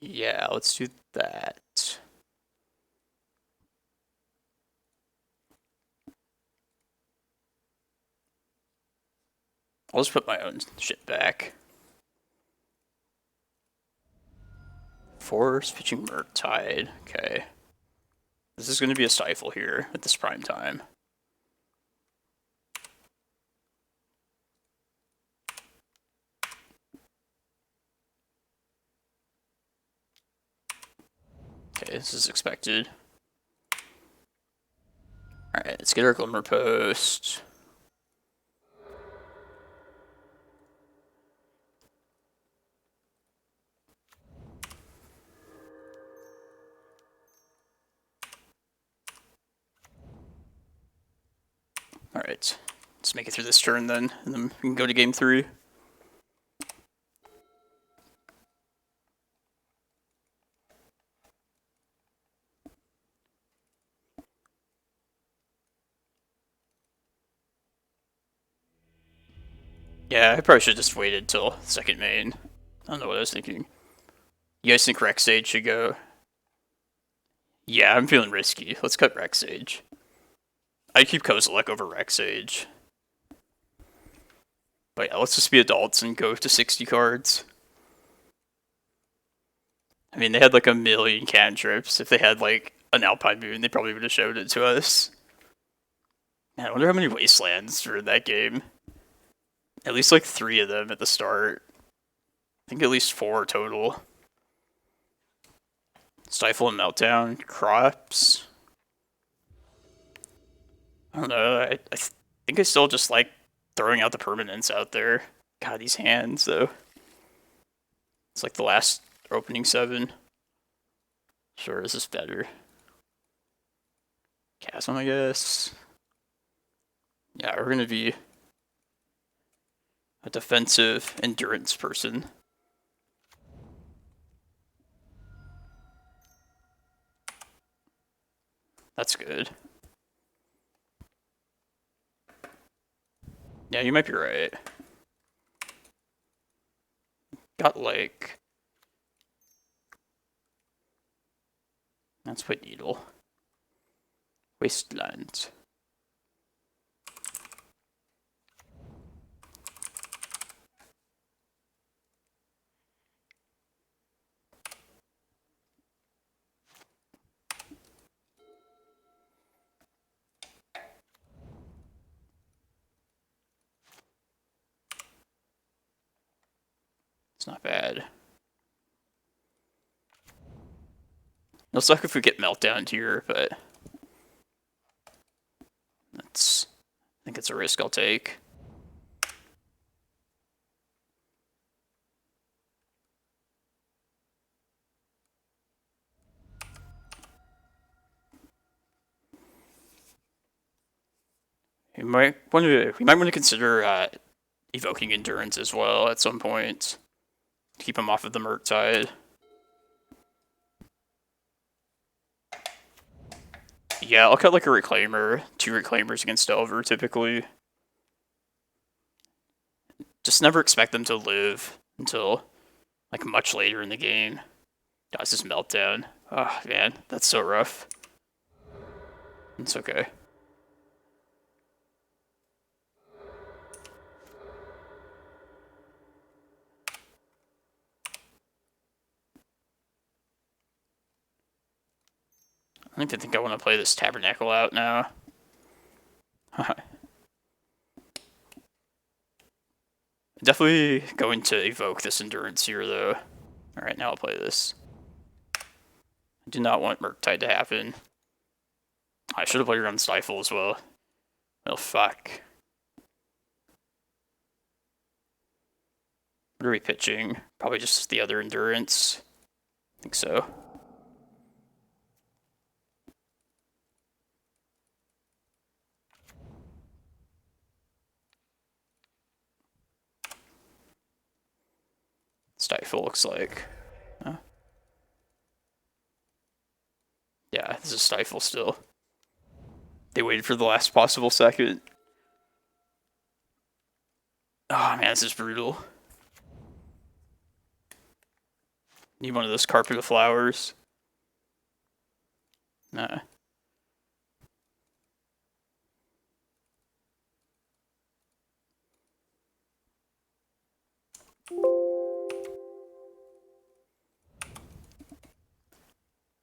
Yeah, let's do that. I'll just put my own shit back. Force, pitching Murktide. Okay. This is going to be a Stifle here at this Prime Time. Okay, this is expected. Alright, let's get our Glimmerpost. Alright, let's make it through this turn then, and then we can go to game 3. Yeah, I probably should have just waited till second main. I don't know what I was thinking. You guys think Rex Sage should go? Yeah, I'm feeling risky. Let's cut Rex Sage. I'd keep Kozilek over Rex Sage. But yeah, let's just be adults and go to 60 cards. I mean, they had like a million cantrips. If they had like an Alpine Moon, they probably would have showed it to us. Man, I wonder how many Wastelands were in that game. At least like 3 of them at the start. I think at least 4 total. Stifle and Meltdown. Crops. I don't know. I think I still just like throwing out the permanents out there. God, these hands, though. It's like the last opening 7. Sure, this is better. Chasm, I guess. Yeah, we're going to be a defensive endurance person. That's good. Yeah, you might be right. Got like... Let's put Needle. Wasteland. It's not bad. It'll suck if we get Meltdown here, but that's, I think it's a risk I'll take. We might want to consider evoking Endurance as well at some point. Keep him off of the Murktide. Yeah, I'll cut like a Reclaimer, 2 Reclaimers against Delver typically. Just never expect them to live until like much later in the game. That's just meltdown. Oh man, that's so rough. It's okay. I think I want to play this Tabernacle out now. Definitely going to evoke this Endurance here, though. Alright, now I'll play this. I do not want Murktide to happen. I should have played around Stifle as well. Well, fuck. What are we pitching? Probably just the other Endurance. I think so. Stifle looks like. Huh? Yeah, this is Stifle still. They waited for the last possible second. Oh man, this is brutal. Need one of those Carpet of Flowers. Nah.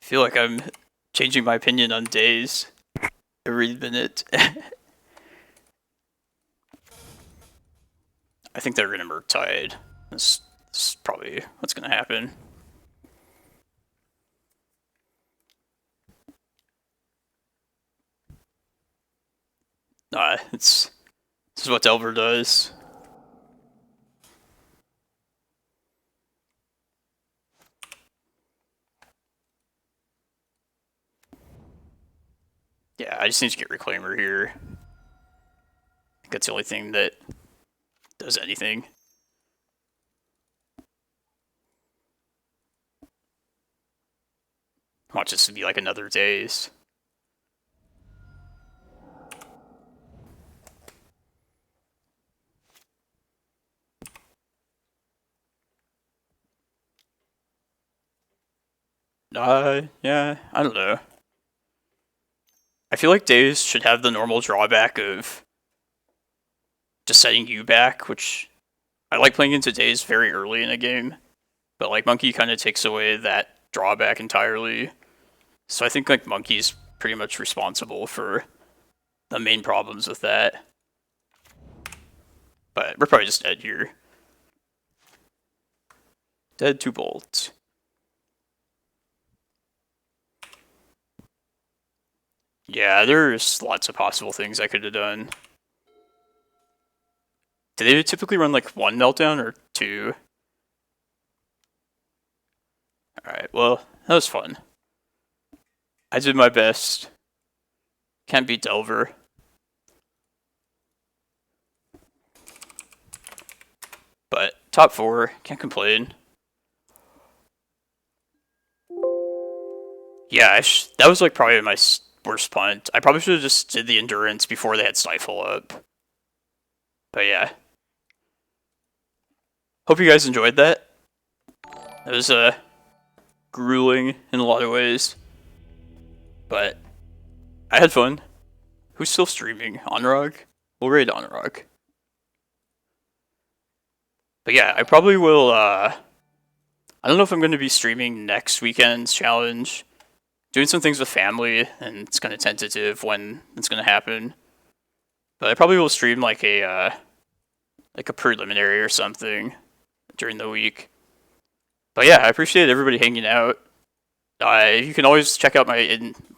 I feel like I'm changing my opinion on days every minute. I think they're gonna Murktide. This is probably what's gonna happen. This is what Delver does. Yeah, I just need to get Reclaimer here. I think that's the only thing that does anything. Watch this to be like another days. Yeah, I don't know. I feel like days should have the normal drawback of just setting you back, which I like playing into days very early in a game, but like Monkey kind of takes away that drawback entirely. So I think like Monkey's pretty much responsible for the main problems with that. But we're probably just dead here. Dead to bolts. Yeah, there's lots of possible things I could have done. Do they typically run like 1 meltdown or 2? Alright, well, that was fun. I did my best. Can't beat Delver. But top 4, can't complain. Yeah, that was like probably my worst punt. I probably should have just did the Endurance before they had Stifle up. But yeah. Hope you guys enjoyed that. It was grueling in a lot of ways. But I had fun. Who's still streaming? Anurag? We'll raid Anurag. But yeah, I probably will, I don't know if I'm going to be streaming next weekend's challenge. Doing some things with family, and it's kind of tentative when it's going to happen. But I probably will stream like a preliminary or something during the week. But yeah, I appreciate everybody hanging out. You can always check out my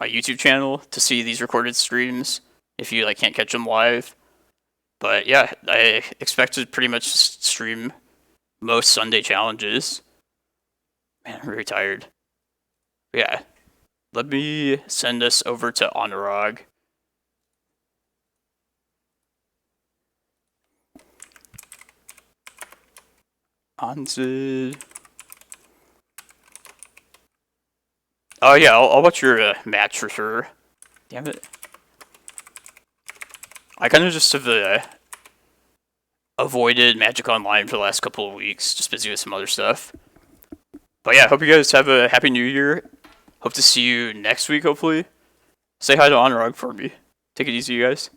YouTube channel to see these recorded streams if you like can't catch them live. But yeah, I expect to pretty much stream most Sunday challenges. Man, I'm very tired. But yeah, let me send us over to Anurag. Anzid. Oh yeah, I'll watch your match for sure. Damn it. I kind of just have avoided Magic Online for the last couple of weeks, just busy with some other stuff. But yeah, hope you guys have a happy new year. Hope to see you next week, hopefully. Say hi to Honorog for me. Take it easy, you guys.